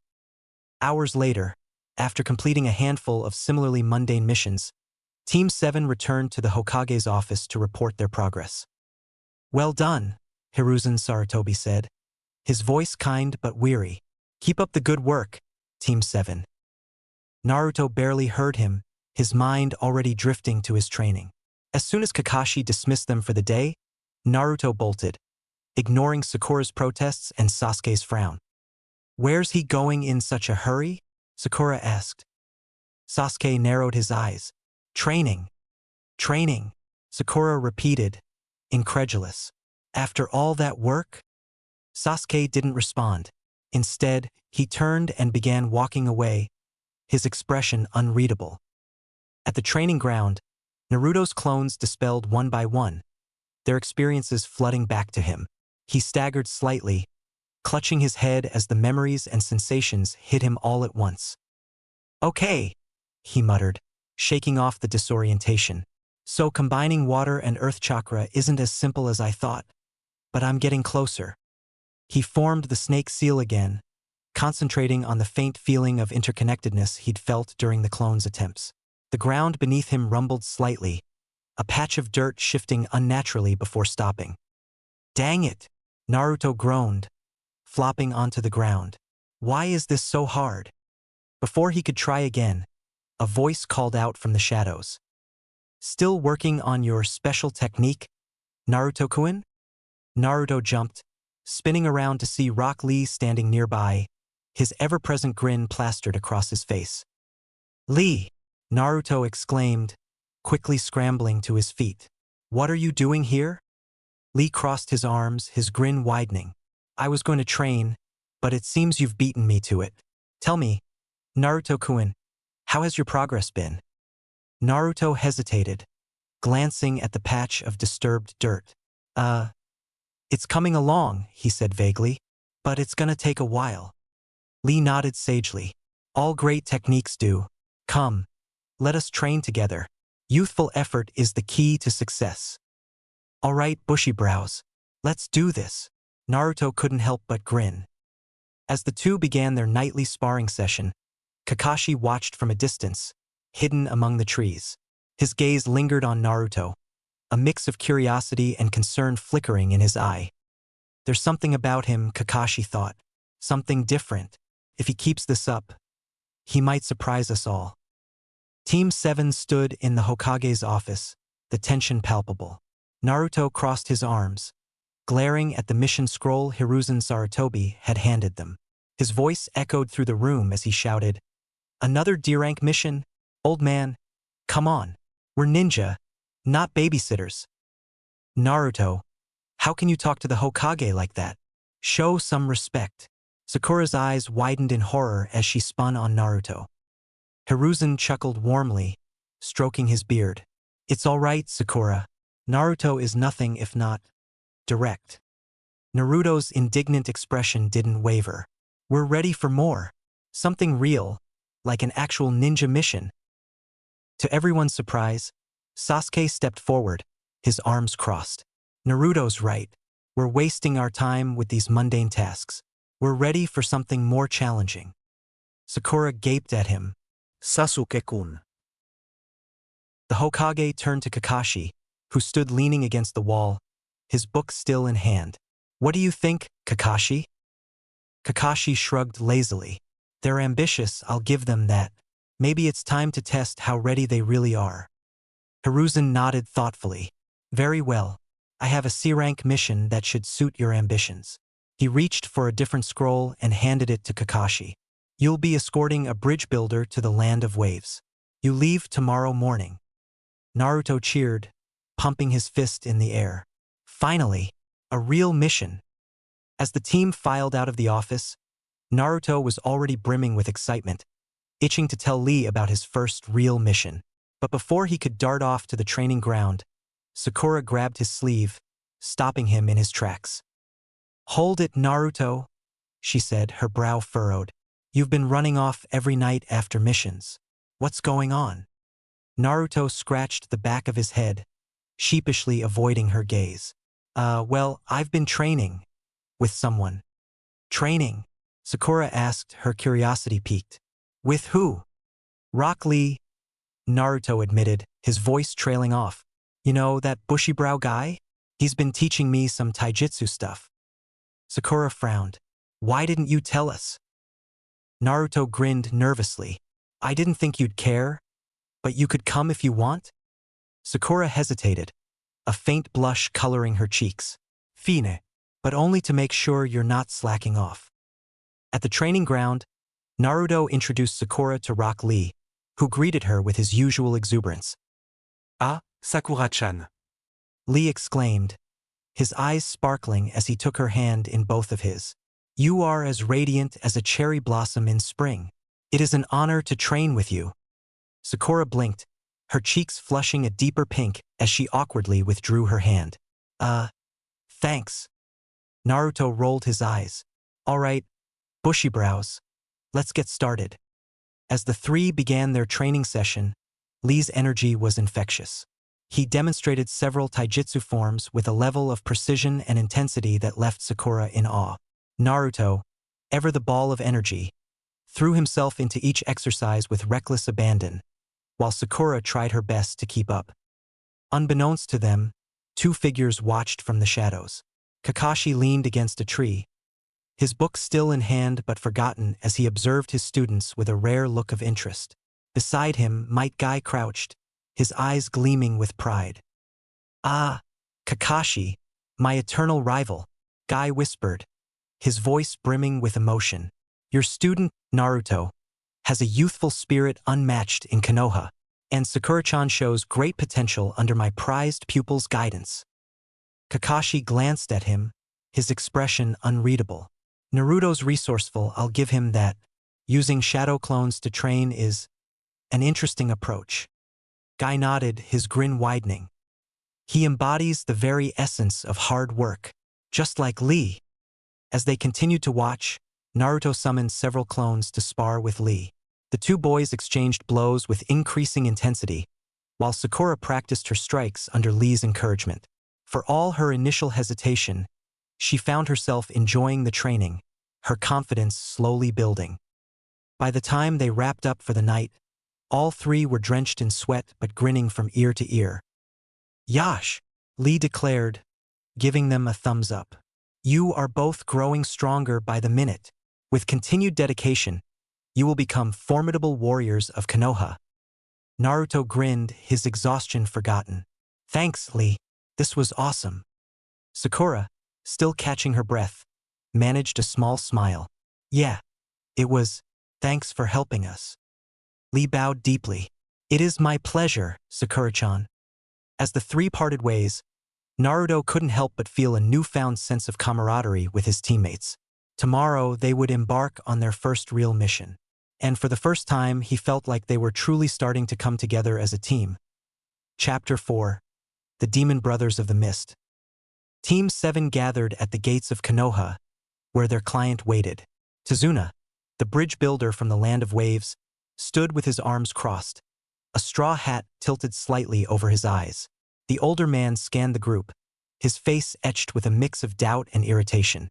Hours later, after completing a handful of similarly mundane missions, Team 7 returned to the Hokage's office to report their progress. "Well done," Hiruzen Sarutobi said, his voice kind but weary. "Keep up the good work, Team 7. Naruto barely heard him, his mind already drifting to his training. As soon as Kakashi dismissed them for the day, Naruto bolted, ignoring Sakura's protests and Sasuke's frown. "Where's he going in such a hurry?" Sakura asked. Sasuke narrowed his eyes. "Training. Training," Sakura repeated, incredulous. "After all that work?" Sasuke didn't respond. Instead, he turned and began walking away, his expression unreadable. At the training ground, Naruto's clones dispelled one by one, their experiences flooding back to him. He staggered slightly, clutching his head as the memories and sensations hit him all at once. "Okay," he muttered, shaking off the disorientation. "So combining water and earth chakra isn't as simple as I thought, but I'm getting closer." He formed the snake seal again, concentrating on the faint feeling of interconnectedness he'd felt during the clone's attempts. The ground beneath him rumbled slightly, a patch of dirt shifting unnaturally before stopping. "Dang it!" Naruto groaned, flopping onto the ground. "Why is this so hard?" Before he could try again, a voice called out from the shadows. "Still working on your special technique, Naruto-kun?" Naruto jumped, spinning around to see Rock Lee standing nearby, his ever-present grin plastered across his face. "Lee!" Naruto exclaimed, quickly scrambling to his feet. "What are you doing here?" Lee crossed his arms, his grin widening. "I was going to train, but it seems you've beaten me to it. Tell me, Naruto-kun, how has your progress been?" Naruto hesitated, glancing at the patch of disturbed dirt. It's coming along," he said vaguely, "but it's gonna take a while." Lee nodded sagely. "All great techniques do. Come, let us train together. Youthful effort is the key to success." "All right, bushy brows. Let's do this." Naruto couldn't help but grin. As the two began their nightly sparring session, Kakashi watched from a distance, hidden among the trees. His gaze lingered on Naruto, a mix of curiosity and concern flickering in his eye. There's something about him, Kakashi thought. Something different. If he keeps this up, he might surprise us all. Team 7 stood in the Hokage's office, the tension palpable. Naruto crossed his arms, glaring at the mission scroll Hiruzen Sarutobi had handed them. His voice echoed through the room as he shouted, "Another D-rank mission? Old man, come on. We're ninja, not babysitters." "Naruto, how can you talk to the Hokage like that? Show some respect." Sakura's eyes widened in horror as she spun on Naruto. Hiruzen chuckled warmly, stroking his beard. "It's all right, Sakura. Naruto is nothing if not direct." Naruto's indignant expression didn't waver. "We're ready for more. Something real, like an actual ninja mission." To everyone's surprise, Sasuke stepped forward, his arms crossed. "Naruto's right. We're wasting our time with these mundane tasks. We're ready for something more challenging." Sakura gaped at him, Sasuke-kun. The Hokage turned to Kakashi, who stood leaning against the wall, his book still in hand. What do you think, Kakashi? Kakashi shrugged lazily. They're ambitious, I'll give them that. Maybe it's time to test how ready they really are. Hiruzen nodded thoughtfully. Very well. I have a C-rank mission that should suit your ambitions. He reached for a different scroll and handed it to Kakashi. You'll be escorting a bridge builder to the land of waves. You leave tomorrow morning. Naruto cheered, pumping his fist in the air. Finally, a real mission. As the team filed out of the office, Naruto was already brimming with excitement, itching to tell Lee about his first real mission. But before he could dart off to the training ground, Sakura grabbed his sleeve, stopping him in his tracks. Hold it, Naruto, she said, her brow furrowed. You've been running off every night after missions. What's going on? Naruto scratched the back of his head, sheepishly avoiding her gaze. Well, I've been training. With someone. Training? Sakura asked, her curiosity piqued. With who? Rock Lee, Naruto admitted, his voice trailing off. You know, that bushy-brow guy? He's been teaching me some taijutsu stuff. Sakura frowned. Why didn't you tell us? Naruto grinned nervously. I didn't think you'd care, but you could come if you want? Sakura hesitated, a faint blush coloring her cheeks. Fine, but only to make sure you're not slacking off. At the training ground, Naruto introduced Sakura to Rock Lee, who greeted her with his usual exuberance. Ah, Sakura-chan. Lee exclaimed, his eyes sparkling as he took her hand in both of his. You are as radiant as a cherry blossom in spring. It is an honor to train with you. Sakura blinked, her cheeks flushing a deeper pink as she awkwardly withdrew her hand. Thanks. Naruto rolled his eyes. All right, bushy brows. Let's get started. As the three began their training session, Lee's energy was infectious. He demonstrated several taijutsu forms with a level of precision and intensity that left Sakura in awe. Naruto, ever the ball of energy, threw himself into each exercise with reckless abandon, while Sakura tried her best to keep up. Unbeknownst to them, two figures watched from the shadows. Kakashi leaned against a tree, his book still in hand but forgotten as he observed his students with a rare look of interest. Beside him, Might Guy crouched, his eyes gleaming with pride. Ah, Kakashi, my eternal rival, Guy whispered, his voice brimming with emotion. Your student, Naruto, has a youthful spirit unmatched in Konoha, and Sakura-chan shows great potential under my prized pupil's guidance. Kakashi glanced at him, his expression unreadable. Naruto's resourceful, I'll give him that. Using shadow clones to train is an interesting approach. Guy nodded, his grin widening. He embodies the very essence of hard work, just like Lee. As they continued to watch, Naruto summoned several clones to spar with Lee. The two boys exchanged blows with increasing intensity, while Sakura practiced her strikes under Lee's encouragement. For all her initial hesitation, she found herself enjoying the training, her confidence slowly building. By the time they wrapped up for the night, all three were drenched in sweat but grinning from ear to ear. Yash, Lee declared, giving them a thumbs up. You are both growing stronger by the minute. With continued dedication, you will become formidable warriors of Konoha. Naruto grinned, his exhaustion forgotten. Thanks, Lee. This was awesome. Sakura, still catching her breath, managed a small smile. Yeah, it was. Thanks for helping us. Lee bowed deeply. It is my pleasure, Sakura-chan. As the three parted ways, Naruto couldn't help but feel a newfound sense of camaraderie with his teammates. Tomorrow they would embark on their first real mission. And for the first time, he felt like they were truly starting to come together as a team. Chapter 4. The Demon Brothers of the Mist. Team 7 gathered at the gates of Konoha, where their client waited. Tazuna, the bridge builder from the Land of Waves, stood with his arms crossed, a straw hat tilted slightly over his eyes. The older man scanned the group, his face etched with a mix of doubt and irritation.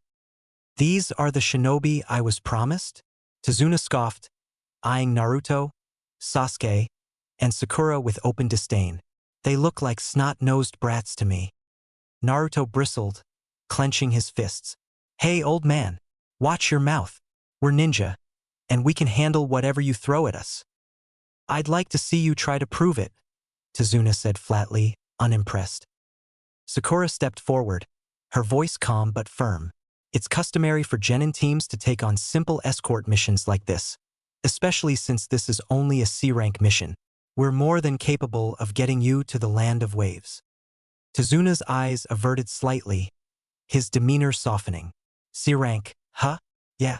These are the shinobi I was promised? Tazuna scoffed, eyeing Naruto, Sasuke, and Sakura with open disdain. They look like snot-nosed brats to me. Naruto bristled, clenching his fists. Hey, old man, watch your mouth. We're ninja, and we can handle whatever you throw at us. I'd like to see you try to prove it, Tazuna said flatly, unimpressed. Sakura stepped forward, her voice calm but firm. It's customary for genin teams to take on simple escort missions like this, especially since this is only a C-rank mission. We're more than capable of getting you to the land of waves. Tazuna's eyes averted slightly, his demeanor softening. C-rank, huh? Yeah,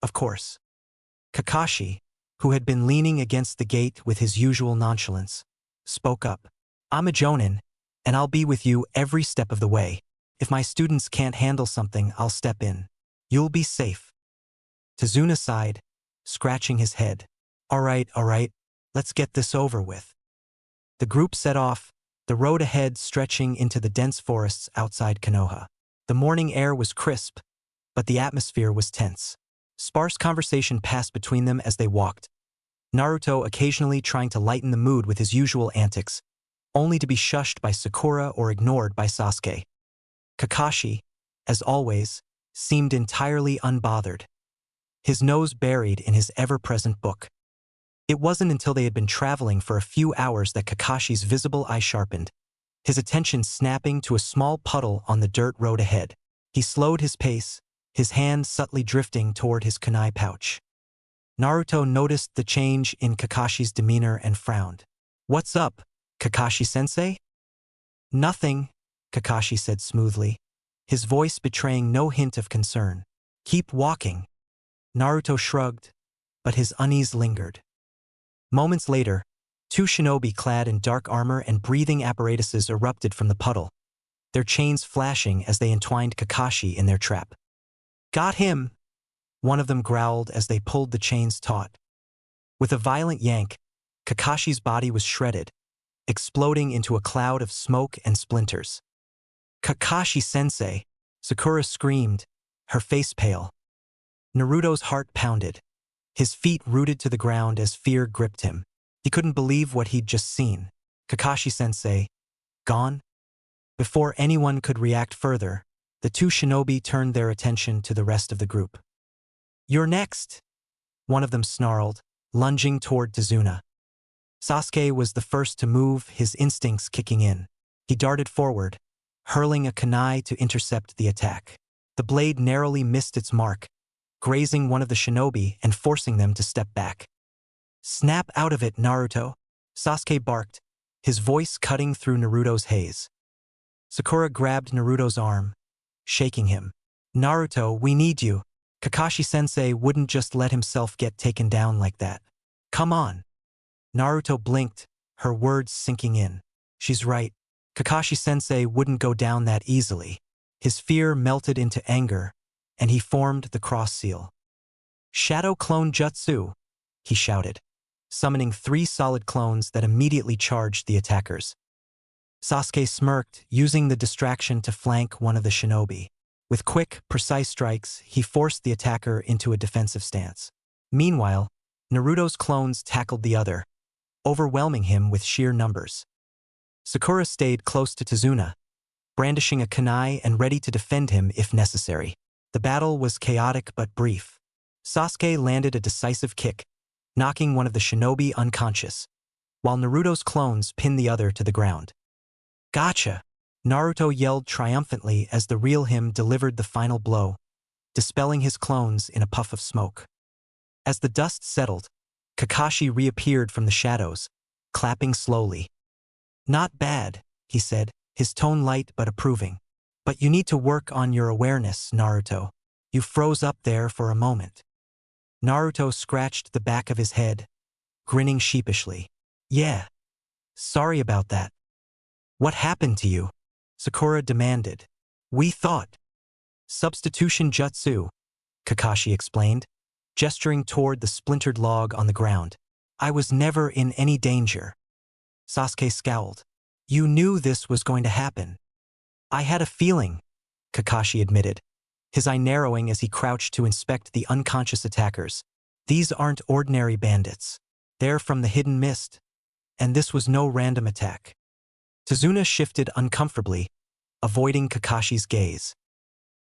of course. Kakashi, who had been leaning against the gate with his usual nonchalance, spoke up. I'm a jonin, and I'll be with you every step of the way. If my students can't handle something, I'll step in. You'll be safe. Tazuna sighed, scratching his head. All right, let's get this over with. The group set off, the road ahead stretching into the dense forests outside Konoha. The morning air was crisp, but the atmosphere was tense. Sparse conversation passed between them as they walked, Naruto occasionally trying to lighten the mood with his usual antics, only to be shushed by Sakura or ignored by Sasuke. Kakashi, as always, seemed entirely unbothered, his nose buried in his ever-present book. It wasn't until they had been traveling for a few hours that Kakashi's visible eye sharpened, his attention snapping to a small puddle on the dirt road ahead. He slowed his pace, his hand subtly drifting toward his kunai pouch. Naruto noticed the change in Kakashi's demeanor and frowned. What's up, Kakashi-sensei? Nothing, Kakashi said smoothly, his voice betraying no hint of concern. Keep walking. Naruto shrugged, but his unease lingered. Moments later, two shinobi clad in dark armor and breathing apparatuses erupted from the puddle, their chains flashing as they entwined Kakashi in their trap. Got him, one of them growled as they pulled the chains taut. With a violent yank, Kakashi's body was shredded, exploding into a cloud of smoke and splinters. Kakashi-sensei, Sakura screamed, her face pale. Naruto's heart pounded, his feet rooted to the ground as fear gripped him. He couldn't believe what he'd just seen. Kakashi-sensei, gone? Before anyone could react further, the two shinobi turned their attention to the rest of the group. You're next, one of them snarled, lunging toward Tazuna. Sasuke was the first to move, his instincts kicking in. He darted forward, hurling a kunai to intercept the attack. The blade narrowly missed its mark, grazing one of the shinobi and forcing them to step back. Snap out of it, Naruto, Sasuke barked, his voice cutting through Naruto's haze. Sakura grabbed Naruto's arm, shaking him. Naruto, we need you. Kakashi-sensei wouldn't just let himself get taken down like that. Come on. Naruto blinked, her words sinking in. She's right. Kakashi-sensei wouldn't go down that easily. His fear melted into anger, and he formed the cross seal. Shadow Clone Jutsu, he shouted, summoning 3 solid clones that immediately charged the attackers. Sasuke smirked, using the distraction to flank one of the shinobi. With quick, precise strikes, he forced the attacker into a defensive stance. Meanwhile, Naruto's clones tackled the other, overwhelming him with sheer numbers. Sakura stayed close to Tazuna, brandishing a kunai and ready to defend him if necessary. The battle was chaotic but brief. Sasuke landed a decisive kick, knocking one of the shinobi unconscious, while Naruto's clones pinned the other to the ground. Gotcha! Naruto yelled triumphantly as the real him delivered the final blow, dispelling his clones in a puff of smoke. As the dust settled, Kakashi reappeared from the shadows, clapping slowly. Not bad, he said, his tone light but approving. But you need to work on your awareness, Naruto. You froze up there for a moment. Naruto scratched the back of his head, grinning sheepishly. Yeah. Sorry about that. What happened to you? Sakura demanded. We thought. Substitution jutsu, Kakashi explained, gesturing toward the splintered log on the ground. I was never in any danger. Sasuke scowled. You knew this was going to happen. I had a feeling, Kakashi admitted, his eye narrowing as he crouched to inspect the unconscious attackers. These aren't ordinary bandits. They're from the hidden mist, and this was no random attack. Tazuna shifted uncomfortably, avoiding Kakashi's gaze.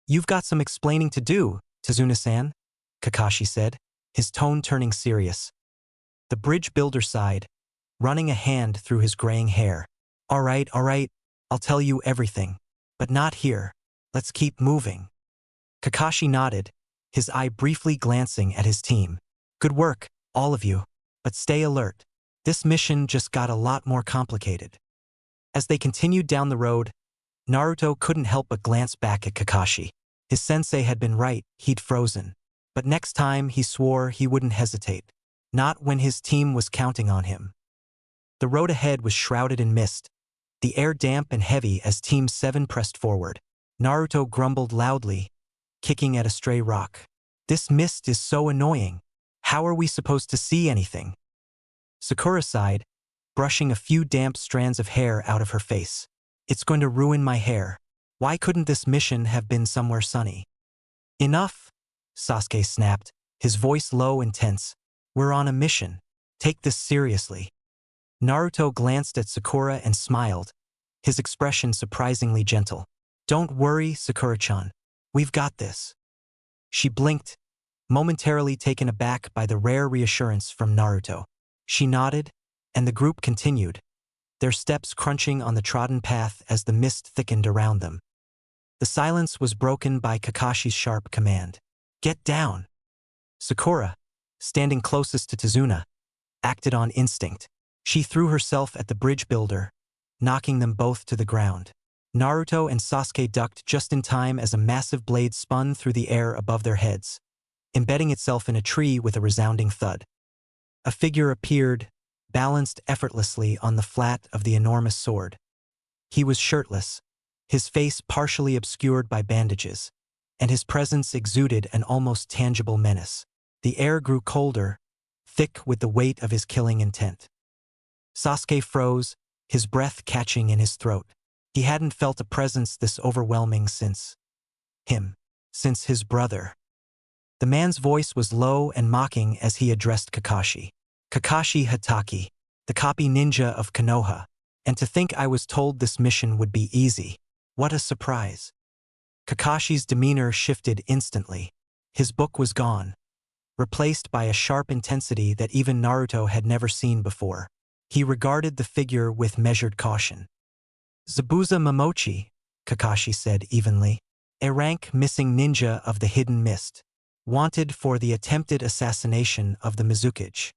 You've got some explaining to do, Tazuna-san, Kakashi said, his tone turning serious. The bridge builder sighed, running a hand through his graying hair. All right, I'll tell you everything. But not here. Let's keep moving. Kakashi nodded, his eye briefly glancing at his team. Good work, all of you. But stay alert. This mission just got a lot more complicated. As they continued down the road, Naruto couldn't help but glance back at Kakashi. His sensei had been right, he'd frozen. But next time, he swore he wouldn't hesitate. Not when his team was counting on him. The road ahead was shrouded in mist, the air damp and heavy as Team 7 pressed forward. Naruto grumbled loudly, kicking at a stray rock. This mist is so annoying. How are we supposed to see anything? Sakura sighed, brushing a few damp strands of hair out of her face. It's going to ruin my hair. Why couldn't this mission have been somewhere sunny? Enough, Sasuke snapped, his voice low and tense. We're on a mission. Take this seriously. Naruto glanced at Sakura and smiled, his expression surprisingly gentle. Don't worry, Sakura-chan. We've got this. She blinked, momentarily taken aback by the rare reassurance from Naruto. She nodded, and the group continued, their steps crunching on the trodden path as the mist thickened around them. The silence was broken by Kakashi's sharp command. Get down! Sakura, standing closest to Tazuna, acted on instinct. She threw herself at the bridge builder, knocking them both to the ground. Naruto and Sasuke ducked just in time as a massive blade spun through the air above their heads, embedding itself in a tree with a resounding thud. A figure appeared, balanced effortlessly on the flat of the enormous sword. He was shirtless, his face partially obscured by bandages, and his presence exuded an almost tangible menace. The air grew colder, thick with the weight of his killing intent. Sasuke froze, his breath catching in his throat. He hadn't felt a presence this overwhelming since his brother. The man's voice was low and mocking as he addressed Kakashi. Kakashi Hatake, the copy ninja of Konoha. And to think I was told this mission would be easy. What a surprise. Kakashi's demeanor shifted instantly. His book was gone, replaced by a sharp intensity that even Naruto had never seen before. He regarded the figure with measured caution. Zabuza Momochi, Kakashi said evenly. A rank missing ninja of the hidden mist. Wanted for the attempted assassination of the Mizukage.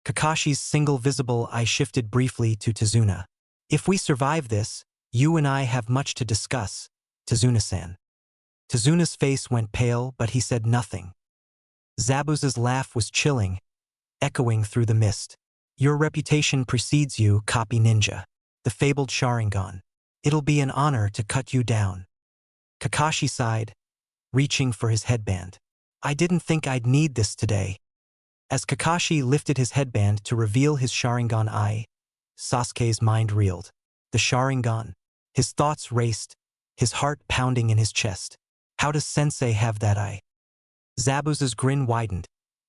Kakashi's single visible eye shifted briefly to Tazuna. If we survive this, you and I have much to discuss, Tazuna-san. Tazuna's face went pale, but he said nothing. Zabuza's laugh was chilling, echoing through the mist. Your reputation precedes you, copy ninja. The fabled Sharingan. It'll be an honor to cut you down. Kakashi sighed, reaching for his headband. I didn't think I'd need this today. As Kakashi lifted his headband to reveal his Sharingan eye, Sasuke's mind reeled. The Sharingan. His thoughts raced, his heart pounding in his chest. How does Sensei have that eye? Zabuza's grin widened,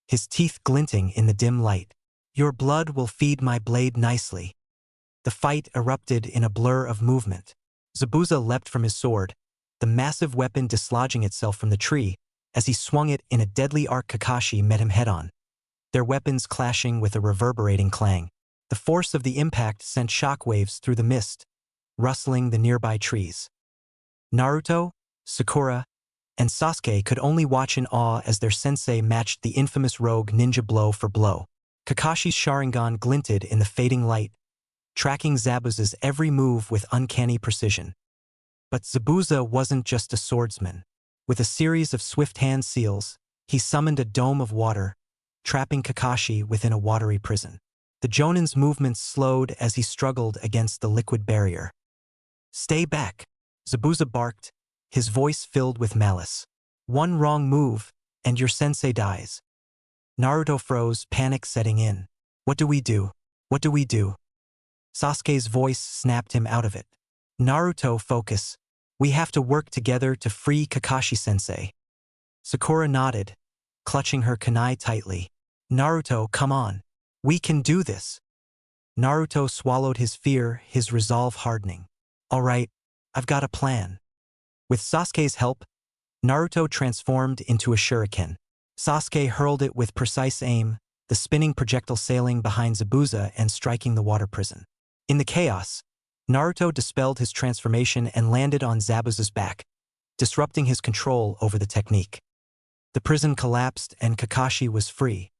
his teeth glinting in the dim light. Your blood will feed my blade nicely. The fight erupted in a blur of movement. Zabuza leapt from his sword, the massive weapon dislodging itself from the tree. As he swung it in a deadly arc, Kakashi met him head-on, their weapons clashing with a reverberating clang. The force of the impact sent shockwaves through the mist, rustling the nearby trees. Naruto, Sakura, and Sasuke could only watch in awe as their sensei matched the infamous rogue ninja blow for blow. Kakashi's Sharingan glinted in the fading light, tracking Zabuza's every move with uncanny precision. But Zabuza wasn't just a swordsman. With a series of swift hand seals, he summoned a dome of water, trapping Kakashi within a watery prison. The Jonin's movements slowed as he struggled against the liquid barrier. Stay back, Zabuza barked, his voice filled with malice. One wrong move, and your sensei dies. Naruto froze, panic setting in. What do we do? What do we do? Sasuke's voice snapped him out of it. Naruto, focus. We have to work together to free Kakashi-sensei. Sakura nodded, clutching her kunai tightly. Naruto, come on. We can do this. Naruto swallowed his fear, his resolve hardening. All right, I've got a plan. With Sasuke's help, Naruto transformed into a shuriken. Sasuke hurled it with precise aim, the spinning projectile sailing behind Zabuza and striking the water prison. In the chaos, Naruto dispelled his transformation and landed on Zabuza's back, disrupting his control over the technique. The prison collapsed and Kakashi was free.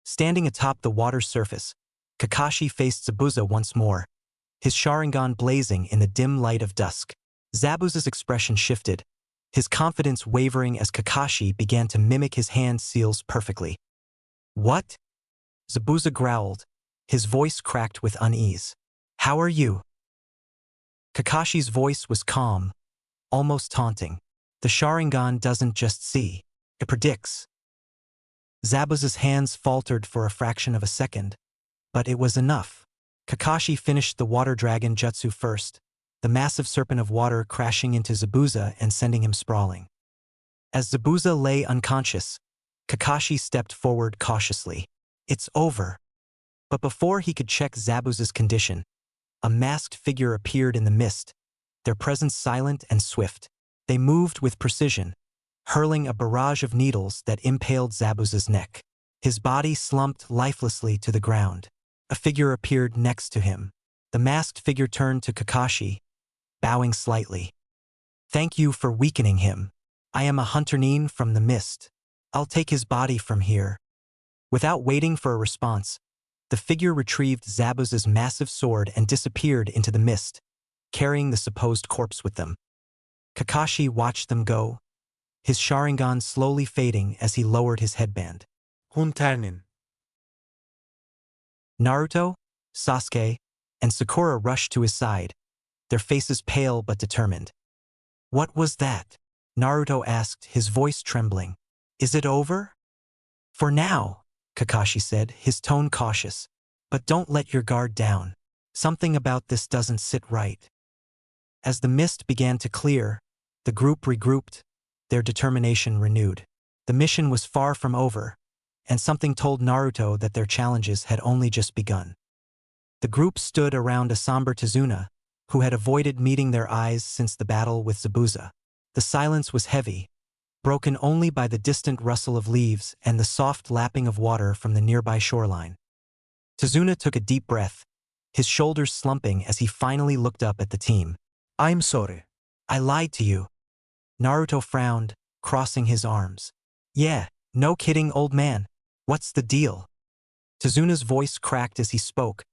Standing atop the water's surface, Kakashi faced Zabuza once more, his Sharingan blazing in the dim light of dusk. Zabuza's expression shifted, his confidence wavering as Kakashi began to mimic his hand seals perfectly. What? Zabuza growled, his voice cracked with unease. How are you? Kakashi's voice was calm, almost taunting. The Sharingan doesn't just see, it predicts. Zabuza's hands faltered for a fraction of a second, but it was enough. Kakashi finished the water dragon jutsu first, the massive serpent of water crashing into Zabuza and sending him sprawling. As Zabuza lay unconscious, Kakashi stepped forward cautiously. It's over. But before he could check Zabuza's condition, a masked figure appeared in the mist, their presence silent and swift. They moved with precision, hurling a barrage of needles that impaled Zabuza's neck. His body slumped lifelessly to the ground. A figure appeared next to him. The masked figure turned to Kakashi, bowing slightly. Thank you for weakening him. I am a hunter nin from the mist. I'll take his body from here. Without waiting for a response, the figure retrieved Zabuza's massive sword and disappeared into the mist, carrying the supposed corpse with them. Kakashi watched them go, his Sharingan slowly fading as he lowered his headband. Hunternin. Naruto, Sasuke, and Sakura rushed to his side, their faces pale but determined. What was that? Naruto asked, his voice trembling. Is it over? For now, Kakashi said, his tone cautious. But don't let your guard down. Something about this doesn't sit right. As the mist began to clear, the group regrouped, their determination renewed. The mission was far from over, and something told Naruto that their challenges had only just begun. The group stood around a somber Tazuna, who had avoided meeting their eyes since the battle with Zabuza. The silence was heavy, broken only by the distant rustle of leaves and the soft lapping of water from the nearby shoreline. Tazuna took a deep breath, his shoulders slumping as he finally looked up at the team. I'm sorry. I lied to you. Naruto frowned, crossing his arms. Yeah, no kidding, old man. What's the deal? Tazuna's voice cracked as he spoke,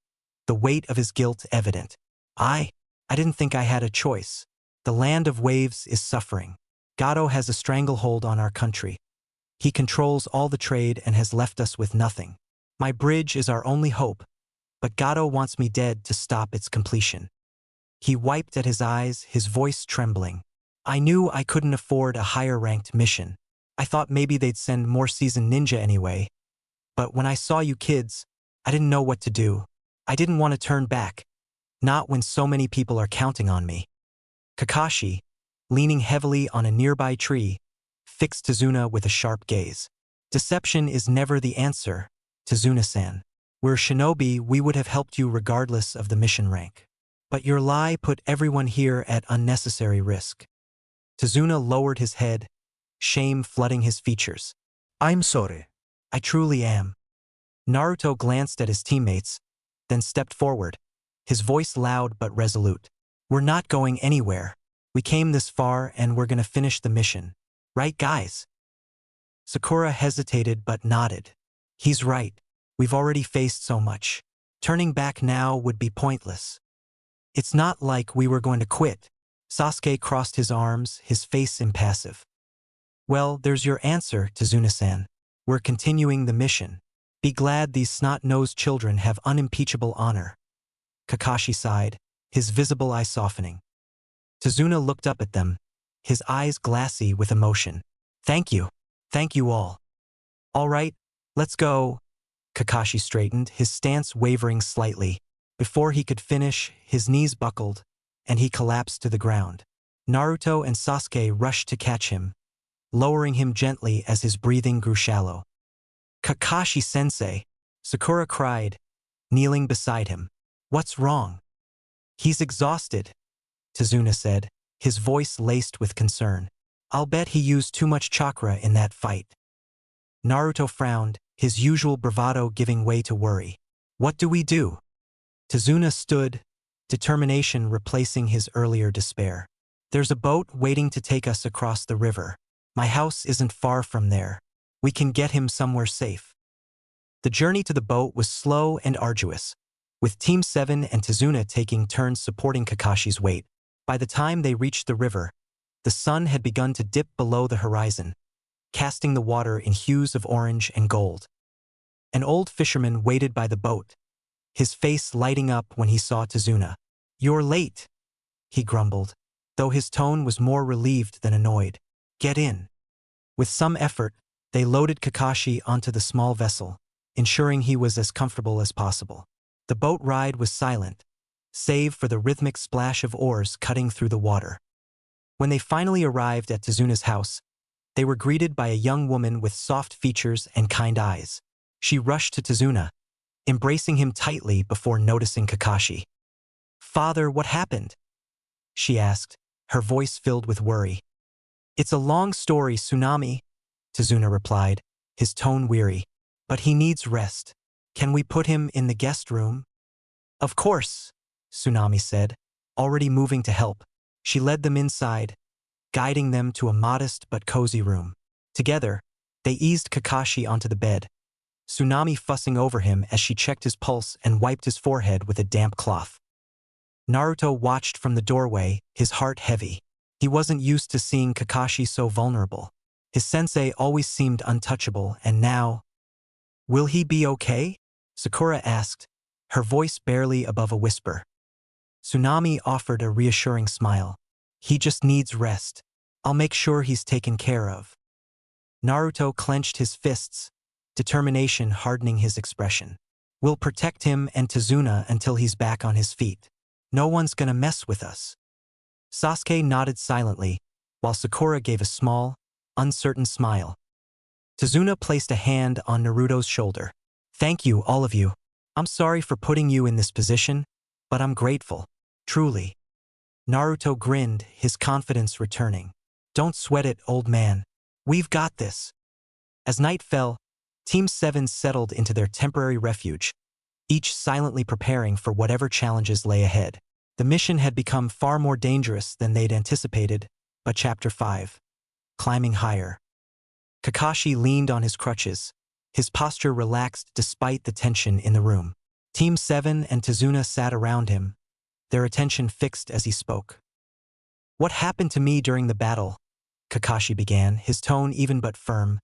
the weight of his guilt evident. I didn't think I had a choice. The land of waves is suffering. Gato has a stranglehold on our country. He controls all the trade and has left us with nothing. My bridge is our only hope, but Gato wants me dead to stop its completion. He wiped at his eyes, his voice trembling. I knew I couldn't afford a higher-ranked mission. I thought maybe they'd send more seasoned ninja anyway. But when I saw you kids, I didn't know what to do. I didn't want to turn back. Not when so many people are counting on me. Kakashi, leaning heavily on a nearby tree, fixed Tazuna with a sharp gaze. Deception is never the answer, Tazuna-san. We're shinobi, we would have helped you regardless of the mission rank. But your lie put everyone here at unnecessary risk. Tazuna lowered his head, shame flooding his features. I'm sorry. I truly am. Naruto glanced at his teammates, then stepped forward, his voice loud but resolute. We're not going anywhere. We came this far and we're gonna finish the mission. Right, guys? Sakura hesitated but nodded. He's right. We've already faced so much. Turning back now would be pointless. It's not like we were going to quit. Sasuke crossed his arms, his face impassive. Well, there's your answer, Tazuna-san. We're continuing the mission. Be glad these snot-nosed children have unimpeachable honor. Kakashi sighed, his visible eye softening. Tazuna looked up at them, his eyes glassy with emotion. Thank you. Thank you all. All right, let's go. Kakashi straightened, his stance wavering slightly. Before he could finish, his knees buckled, and he collapsed to the ground. Naruto and Sasuke rushed to catch him, lowering him gently as his breathing grew shallow. Kakashi-sensei, Sakura cried, kneeling beside him. What's wrong? He's exhausted, Tazuna said, his voice laced with concern. I'll bet he used too much chakra in that fight. Naruto frowned, his usual bravado giving way to worry. What do we do? Tazuna stood, determination replacing his earlier despair. There's a boat waiting to take us across the river. My house isn't far from there. We can get him somewhere safe. The journey to the boat was slow and arduous, with Team 7 and Tazuna taking turns supporting Kakashi's weight. By the time they reached the river, the sun had begun to dip below the horizon, casting the water in hues of orange and gold. An old fisherman waited by the boat, his face lighting up when he saw Tazuna. You're late, he grumbled, though his tone was more relieved than annoyed. Get in. With some effort, they loaded Kakashi onto the small vessel, ensuring he was as comfortable as possible. The boat ride was silent, save for the rhythmic splash of oars cutting through the water. When they finally arrived at Tazuna's house, they were greeted by a young woman with soft features and kind eyes. She rushed to Tazuna, embracing him tightly before noticing Kakashi. Father, what happened? She asked, her voice filled with worry. It's a long story, Tsunami, Tazuna replied, his tone weary. But he needs rest. Can we put him in the guest room? Of course, Tsunami said, already moving to help. She led them inside, guiding them to a modest but cozy room. Together, they eased Kakashi onto the bed, Tsunami fussing over him as she checked his pulse and wiped his forehead with a damp cloth. Naruto watched from the doorway, his heart heavy. He wasn't used to seeing Kakashi so vulnerable. His sensei always seemed untouchable, and now… Will he be okay? Sakura asked, her voice barely above a whisper. Tsunami offered a reassuring smile. He just needs rest. I'll make sure he's taken care of. Naruto clenched his fists, determination hardening his expression. We'll protect him and Tazuna until he's back on his feet. No one's gonna mess with us. Sasuke nodded silently, while Sakura gave a small, uncertain smile. Tazuna placed a hand on Naruto's shoulder. Thank you, all of you. I'm sorry for putting you in this position, but I'm grateful. Truly. Naruto grinned, his confidence returning. Don't sweat it, old man. We've got this. As night fell, Team 7 settled into their temporary refuge, each silently preparing for whatever challenges lay ahead. The mission had become far more dangerous than they'd anticipated, but Chapter 5. Climbing higher. Kakashi leaned on his crutches, his posture relaxed despite the tension in the room. Team 7 and Tazuna sat around him, their attention fixed as he spoke. What happened to me during the battle, Kakashi began, his tone even but firm,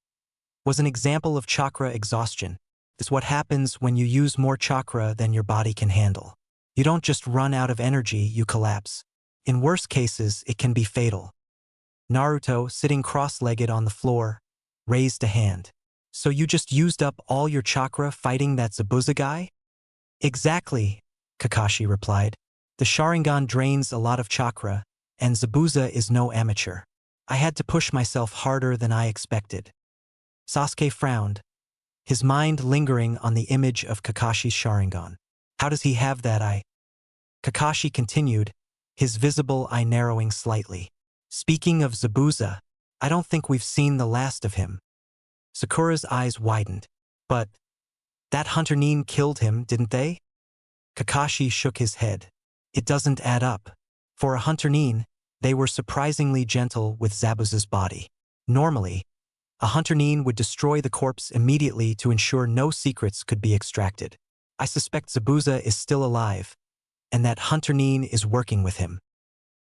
was an example of chakra exhaustion. It's what happens when you use more chakra than your body can handle. You don't just run out of energy, you collapse. In worse cases, it can be fatal. Naruto, sitting cross-legged on the floor, raised a hand. So you just used up all your chakra fighting that Zabuza guy? Exactly, Kakashi replied. The Sharingan drains a lot of chakra, and Zabuza is no amateur. I had to push myself harder than I expected. Sasuke frowned, his mind lingering on the image of Kakashi's Sharingan. How does he have that eye? Kakashi continued, his visible eye narrowing slightly. Speaking of Zabuza, I don't think we've seen the last of him. Sakura's eyes widened. But that Hunter Nin killed him, didn't they? Kakashi shook his head. It doesn't add up. For a Hunter Nin, they were surprisingly gentle with Zabuza's body. Normally, a Hunter Nin would destroy the corpse immediately to ensure no secrets could be extracted. I suspect Zabuza is still alive, and that Hunter Nin is working with him.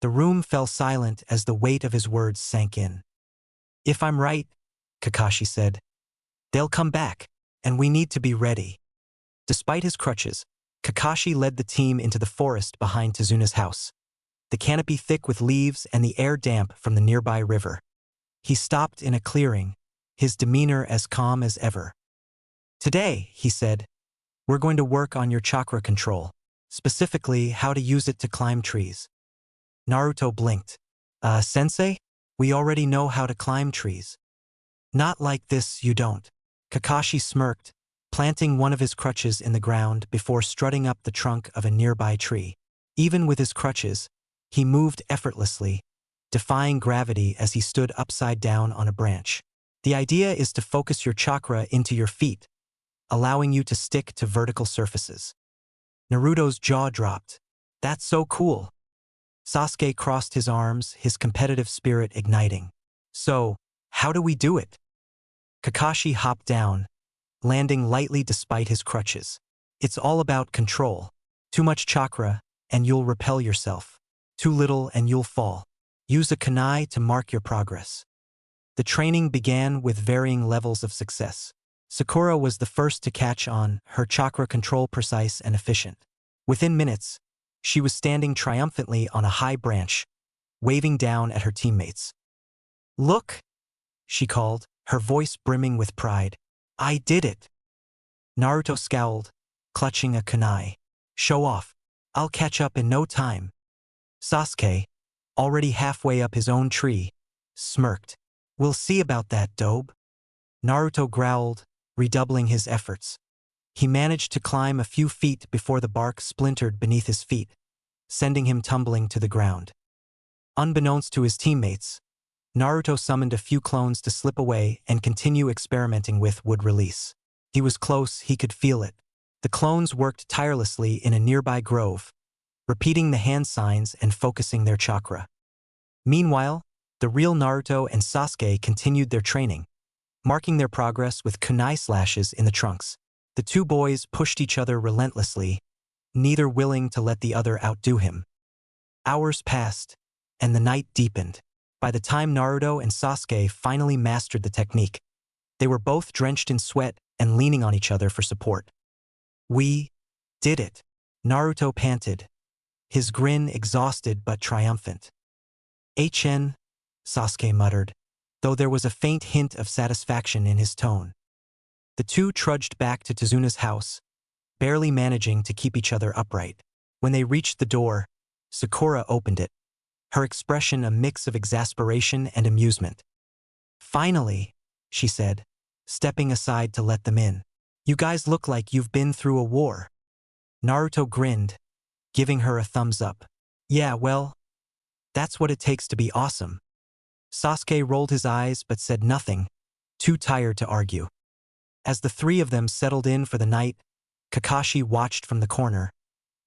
The room fell silent as the weight of his words sank in. If I'm right, Kakashi said, they'll come back, and we need to be ready. Despite his crutches, Kakashi led the team into the forest behind Tazuna's house, the canopy thick with leaves and the air damp from the nearby river. He stopped in a clearing, his demeanor as calm as ever. Today, he said, we're going to work on your chakra control, specifically how to use it to climb trees. Naruto blinked. Sensei? We already know how to climb trees. Not like this, you don't. Kakashi smirked, planting one of his crutches in the ground before strutting up the trunk of a nearby tree. Even with his crutches, he moved effortlessly, defying gravity as he stood upside down on a branch. The idea is to focus your chakra into your feet, allowing you to stick to vertical surfaces. Naruto's jaw dropped. That's so cool. Sasuke crossed his arms, his competitive spirit igniting. So, how do we do it? Kakashi hopped down, landing lightly despite his crutches. It's all about control. Too much chakra, and you'll repel yourself. Too little, and you'll fall. Use a kunai to mark your progress. The training began with varying levels of success. Sakura was the first to catch on, her chakra control precise and efficient. Within minutes, she was standing triumphantly on a high branch, waving down at her teammates. "Look!" she called, her voice brimming with pride. "I did it!" Naruto scowled, clutching a kunai. "Show off. I'll catch up in no time." Sasuke, already halfway up his own tree, smirked. "We'll see about that, Dobe." Naruto growled, redoubling his efforts. He managed to climb a few feet before the bark splintered beneath his feet, sending him tumbling to the ground. Unbeknownst to his teammates, Naruto summoned a few clones to slip away and continue experimenting with would release. He was close, he could feel it. The clones worked tirelessly in a nearby grove, repeating the hand signs and focusing their chakra. Meanwhile, the real Naruto and Sasuke continued their training, marking their progress with kunai slashes in the trunks. The two boys pushed each other relentlessly, neither willing to let the other outdo him. Hours passed, and the night deepened. By the time Naruto and Sasuke finally mastered the technique, they were both drenched in sweat and leaning on each other for support. "We did it," Naruto panted, his grin exhausted but triumphant. "HN," Sasuke muttered, though there was a faint hint of satisfaction in his tone. The two trudged back to Tezuna's house, barely managing to keep each other upright. When they reached the door, Sakura opened it, her expression a mix of exasperation and amusement. "Finally," she said, stepping aside to let them in. "You guys look like you've been through a war." Naruto grinned, giving her a thumbs up. "Yeah, well, that's what it takes to be awesome." Sasuke rolled his eyes but said nothing, too tired to argue. As the three of them settled in for the night, Kakashi watched from the corner,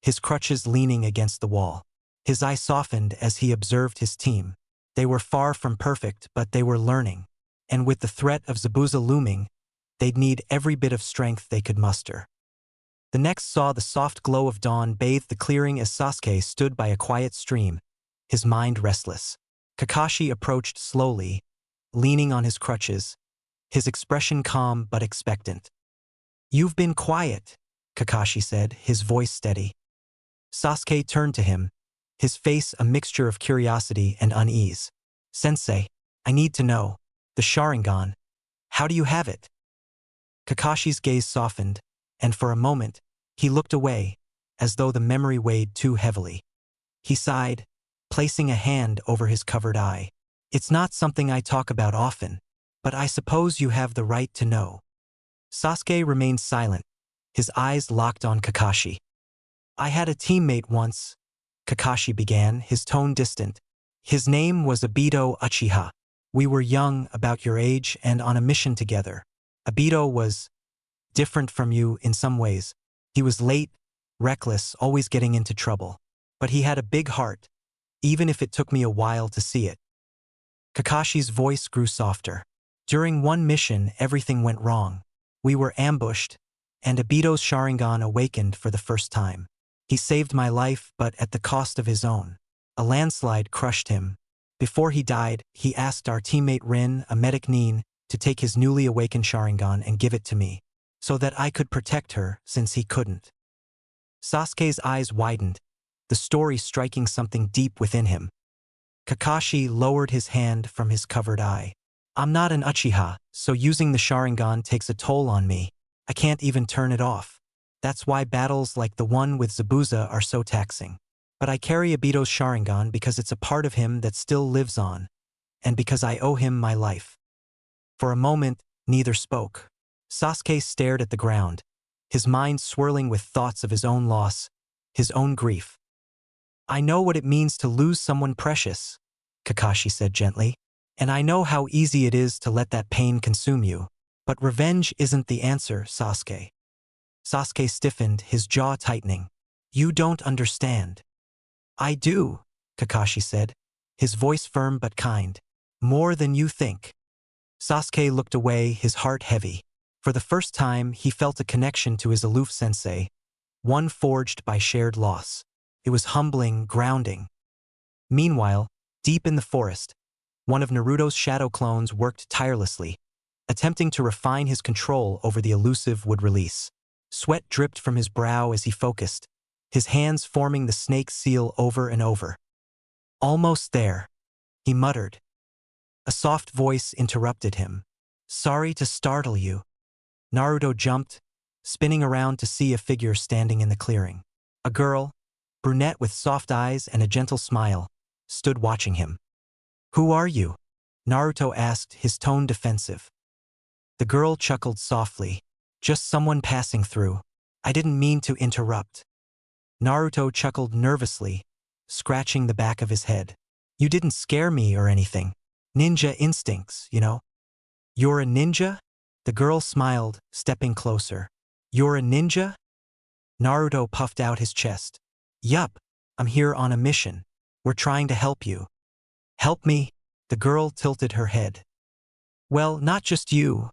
his crutches leaning against the wall. His eye softened as he observed his team. They were far from perfect, but they were learning. And with the threat of Zabuza looming, they'd need every bit of strength they could muster. The next saw the soft glow of dawn bathe the clearing as Sasuke stood by a quiet stream, his mind restless. Kakashi approached slowly, leaning on his crutches, his expression calm but expectant. "You've been quiet," Kakashi said, his voice steady. Sasuke turned to him, his face a mixture of curiosity and unease. "Sensei, I need to know. The Sharingan. How do you have it?" Kakashi's gaze softened, and for a moment, he looked away, as though the memory weighed too heavily. He sighed, placing a hand over his covered eye. "It's not something I talk about often, but I suppose you have the right to know." Sasuke remained silent, his eyes locked on Kakashi. "I had a teammate once," Kakashi began, his tone distant. "His name was Obito Uchiha. We were young, about your age, and on a mission together. Obito was different from you in some ways. He was late, reckless, always getting into trouble. But he had a big heart, even if it took me a while to see it." Kakashi's voice grew softer. "During one mission, everything went wrong. We were ambushed, and Obito's Sharingan awakened for the first time. He saved my life, but at the cost of his own. A landslide crushed him. Before he died, he asked our teammate Rin, a medic Nin, to take his newly awakened Sharingan and give it to me, so that I could protect her since he couldn't." Sasuke's eyes widened, the story striking something deep within him. Kakashi lowered his hand from his covered eye. "I'm not an Uchiha, so using the Sharingan takes a toll on me. I can't even turn it off. That's why battles like the one with Zabuza are so taxing. But I carry Obito's Sharingan because it's a part of him that still lives on, and because I owe him my life." For a moment, neither spoke. Sasuke stared at the ground, his mind swirling with thoughts of his own loss, his own grief. I know what it means to lose someone precious, Kakashi said gently, and I know how easy it is to let that pain consume you. But revenge isn't the answer, Sasuke. Sasuke stiffened, his jaw tightening. You don't understand. I do, Kakashi said, his voice firm but kind. More than you think. Sasuke looked away, his heart heavy. For the first time, he felt a connection to his aloof sensei, one forged by shared loss. It was humbling, grounding. Meanwhile, deep in the forest, one of Naruto's shadow clones worked tirelessly, attempting to refine his control over the elusive wood release. Sweat dripped from his brow as he focused, his hands forming the snake seal over and over. Almost there, he muttered. A soft voice interrupted him. Sorry to startle you. Naruto jumped, spinning around to see a figure standing in the clearing. A girl, brunette with soft eyes and a gentle smile, stood watching him. Who are you? Naruto asked, his tone defensive. The girl chuckled softly. Just someone passing through. I didn't mean to interrupt. Naruto chuckled nervously, scratching the back of his head. You didn't scare me or anything. Ninja instincts, you know. You're a ninja? The girl smiled, stepping closer. You're a ninja? Naruto puffed out his chest. Yup, I'm here on a mission. We're trying to help you. Help me? The girl tilted her head. Well, not just you,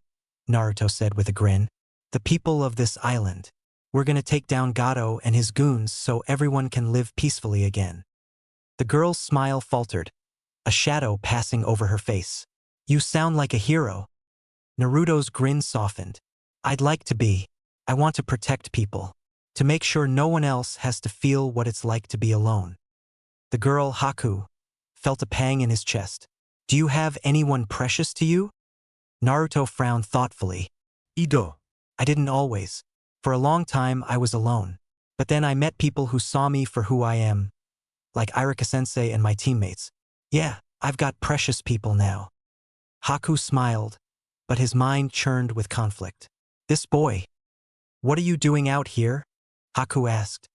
Naruto said with a grin. The people of this island. We're gonna take down Gato and his goons so everyone can live peacefully again. The girl's smile faltered, a shadow passing over her face. You sound like a hero. Naruto's grin softened. I'd like to be. I want to protect people. To make sure no one else has to feel what it's like to be alone. The girl, Haku, felt a pang in his chest. Do you have anyone precious to you? Naruto frowned thoughtfully. Ido. I didn't always. For a long time I was alone. But then I met people who saw me for who I am. Like Irika-sensei and my teammates. Yeah, I've got precious people now. Haku smiled, but his mind churned with conflict. This boy. What are you doing out here? Haku asked.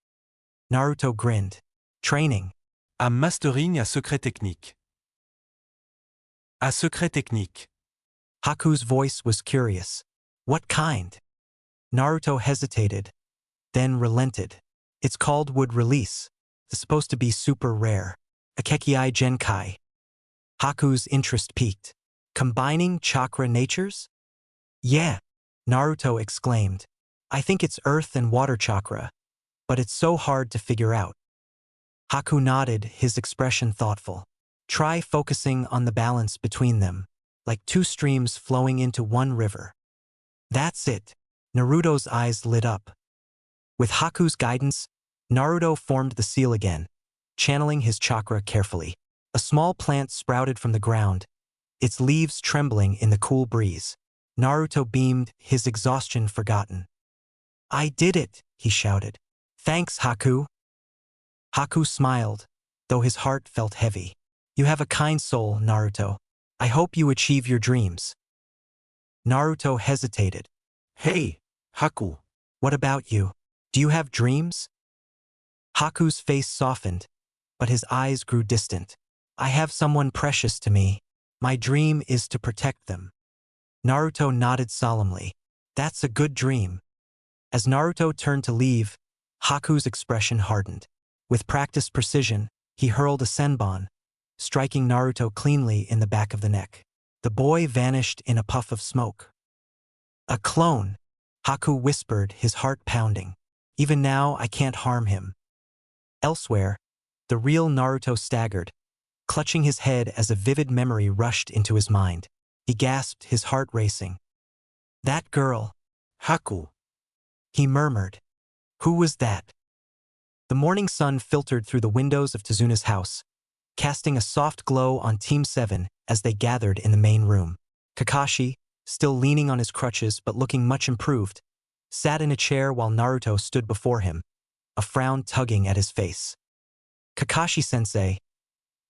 Naruto grinned. Training. I'm mastering a secret technique. A secret technique. Haku's voice was curious. What kind? Naruto hesitated, then relented. It's called wood release. It's supposed to be super rare. Akekiai Genkai. Haku's interest peaked. Combining chakra natures? Yeah, Naruto exclaimed. I think it's earth and water chakra, but it's so hard to figure out. Haku nodded, his expression thoughtful. Try focusing on the balance between them, like two streams flowing into one river. That's it. Naruto's eyes lit up. With Haku's guidance, Naruto formed the seal again, channeling his chakra carefully. A small plant sprouted from the ground, its leaves trembling in the cool breeze. Naruto beamed, his exhaustion forgotten. I did it, he shouted. Thanks, Haku. Haku smiled, though his heart felt heavy. You have a kind soul, Naruto. I hope you achieve your dreams. Naruto hesitated. Hey, Haku. What about you? Do you have dreams? Haku's face softened, but his eyes grew distant. I have someone precious to me. My dream is to protect them. Naruto nodded solemnly. That's a good dream. As Naruto turned to leave, Haku's expression hardened. With practiced precision, he hurled a senbon, striking Naruto cleanly in the back of the neck. The boy vanished in a puff of smoke. A clone, Haku whispered, his heart pounding. Even now, I can't harm him. Elsewhere, the real Naruto staggered, clutching his head as a vivid memory rushed into his mind. He gasped, his heart racing. That girl. Haku. He murmured. Who was that? The morning sun filtered through the windows of Tezuna's house, casting a soft glow on Team 7 as they gathered in the main room. Kakashi, still leaning on his crutches but looking much improved, sat in a chair while Naruto stood before him, a frown tugging at his face. Kakashi-sensei.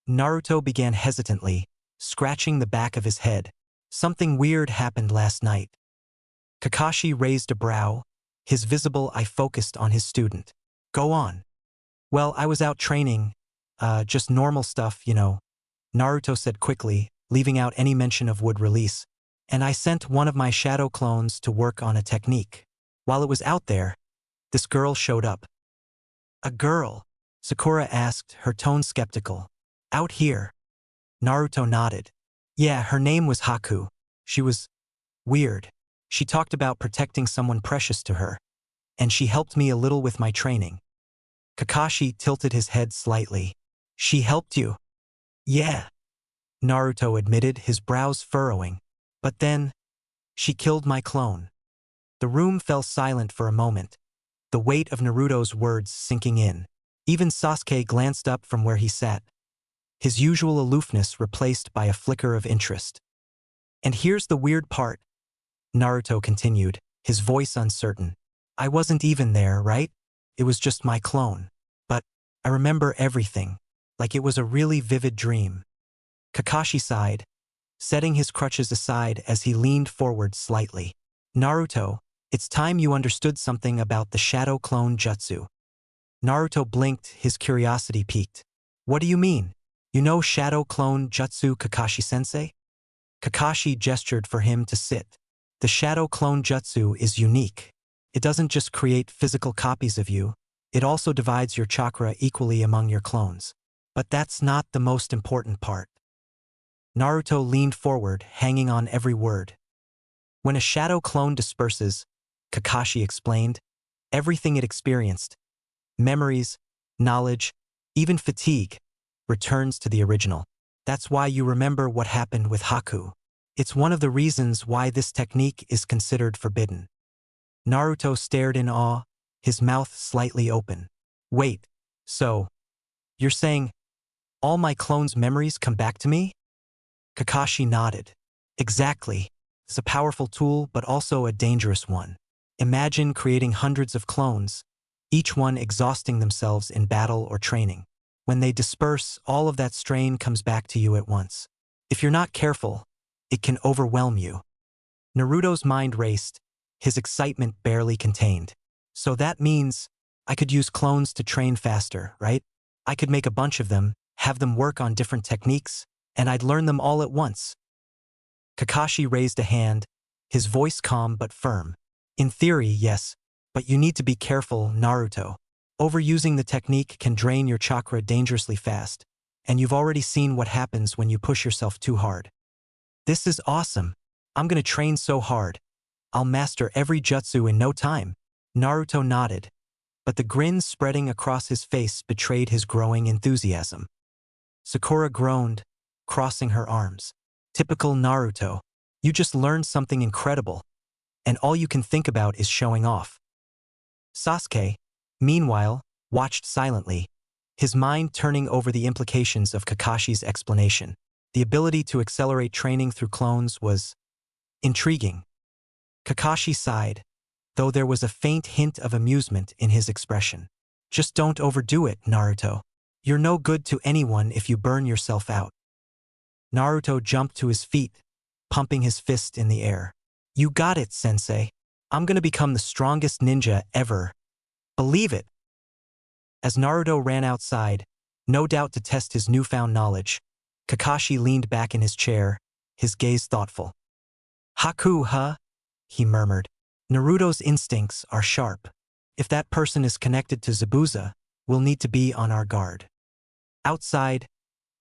Naruto began hesitantly, scratching the back of his head. Something weird happened last night. Kakashi raised a brow, his visible eye focused on his student. Go on. Well, I was out training, just normal stuff, you know, Naruto said quickly, leaving out any mention of wood release. And I sent one of my shadow clones to work on a technique. While it was out there, this girl showed up. A girl? Sakura asked, her tone skeptical. Out here? Naruto nodded. Yeah, her name was Haku. She was weird. She talked about protecting someone precious to her. And she helped me a little with my training. Kakashi tilted his head slightly. She helped you? Yeah. Naruto admitted, his brows furrowing. But then, she killed my clone. The room fell silent for a moment, the weight of Naruto's words sinking in. Even Sasuke glanced up from where he sat, his usual aloofness replaced by a flicker of interest. And here's the weird part, Naruto continued, his voice uncertain. I wasn't even there, right? It was just my clone. But I remember everything, like it was a really vivid dream. Kakashi sighed, setting his crutches aside as he leaned forward slightly. Naruto, it's time you understood something about the Shadow Clone Jutsu. Naruto blinked, his curiosity piqued. What do you mean? You know Shadow Clone Jutsu, Kakashi-sensei? Kakashi gestured for him to sit. The Shadow Clone Jutsu is unique. It doesn't just create physical copies of you, it also divides your chakra equally among your clones. But that's not the most important part. Naruto leaned forward, hanging on every word. When a shadow clone disperses, Kakashi explained, everything it experienced, memories, knowledge, even fatigue, returns to the original. That's why you remember what happened with Haku. It's one of the reasons why this technique is considered forbidden. Naruto stared in awe, his mouth slightly open. Wait, so, you're saying, all my clones' memories come back to me? Kakashi nodded. Exactly. It's a powerful tool, but also a dangerous one. Imagine creating hundreds of clones, each one exhausting themselves in battle or training. When they disperse, all of that strain comes back to you at once. If you're not careful, it can overwhelm you. Naruto's mind raced, his excitement barely contained. So that means I could use clones to train faster, right? I could make a bunch of them, have them work on different techniques, and I'd learn them all at once. Kakashi raised a hand, his voice calm but firm. In theory, yes, but you need to be careful, Naruto. Overusing the technique can drain your chakra dangerously fast, and you've already seen what happens when you push yourself too hard. This is awesome. I'm gonna train so hard. I'll master every jutsu in no time. Naruto nodded, but the grin spreading across his face betrayed his growing enthusiasm. Sakura groaned, crossing her arms. Typical Naruto. You just learned something incredible, and all you can think about is showing off. Sasuke, meanwhile, watched silently, his mind turning over the implications of Kakashi's explanation. The ability to accelerate training through clones was intriguing. Kakashi sighed, though there was a faint hint of amusement in his expression. Just don't overdo it, Naruto. You're no good to anyone if you burn yourself out. Naruto jumped to his feet, pumping his fist in the air. You got it, sensei. I'm gonna become the strongest ninja ever. Believe it. As Naruto ran outside, no doubt to test his newfound knowledge, Kakashi leaned back in his chair, his gaze thoughtful. Haku, huh? He murmured. Naruto's instincts are sharp. If that person is connected to Zabuza, we'll need to be on our guard. Outside,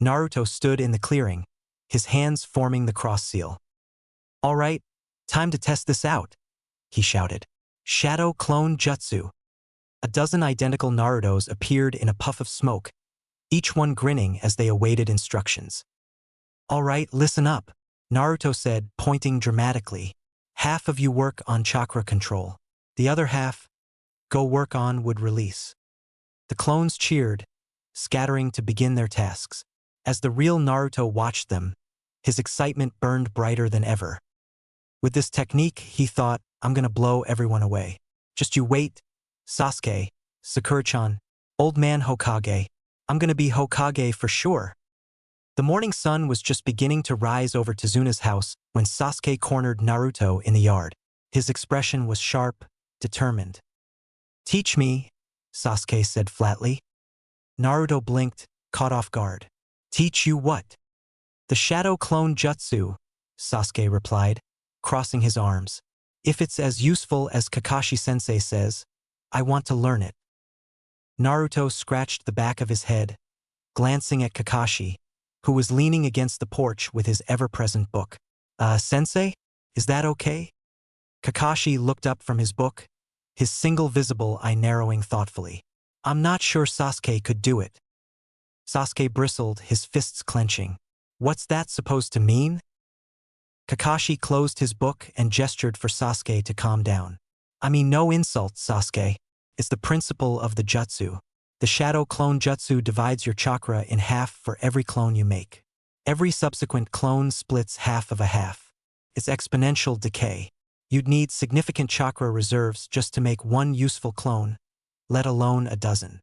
Naruto stood in the clearing, his hands forming the cross seal. All right, time to test this out, he shouted. Shadow Clone Jutsu. A dozen identical Narutos appeared in a puff of smoke, each one grinning as they awaited instructions. All right, listen up, Naruto said, pointing dramatically. Half of you work on chakra control. The other half, go work on wood release. The clones cheered, scattering to begin their tasks. As the real Naruto watched them, his excitement burned brighter than ever. With this technique, he thought, I'm gonna blow everyone away. Just you wait, Sasuke, Sakura-chan, old man Hokage. I'm gonna be Hokage for sure. The morning sun was just beginning to rise over Tezuna's house when Sasuke cornered Naruto in the yard. His expression was sharp, determined. "Teach me," Sasuke said flatly. Naruto blinked, caught off guard. "Teach you what?" "The Shadow Clone Jutsu," Sasuke replied, crossing his arms. "If it's as useful as Kakashi-sensei says, I want to learn it." Naruto scratched the back of his head, glancing at Kakashi, who was leaning against the porch with his ever-present book. Sensei? Is that okay?" Kakashi looked up from his book, his single visible eye narrowing thoughtfully. "I'm not sure Sasuke could do it." Sasuke bristled, his fists clenching. "What's that supposed to mean?" Kakashi closed his book and gestured for Sasuke to calm down. "I mean no insults, Sasuke. It's the principle of the jutsu. The Shadow Clone Jutsu divides your chakra in half for every clone you make. Every subsequent clone splits half of a half. It's exponential decay. You'd need significant chakra reserves just to make one useful clone, let alone a dozen."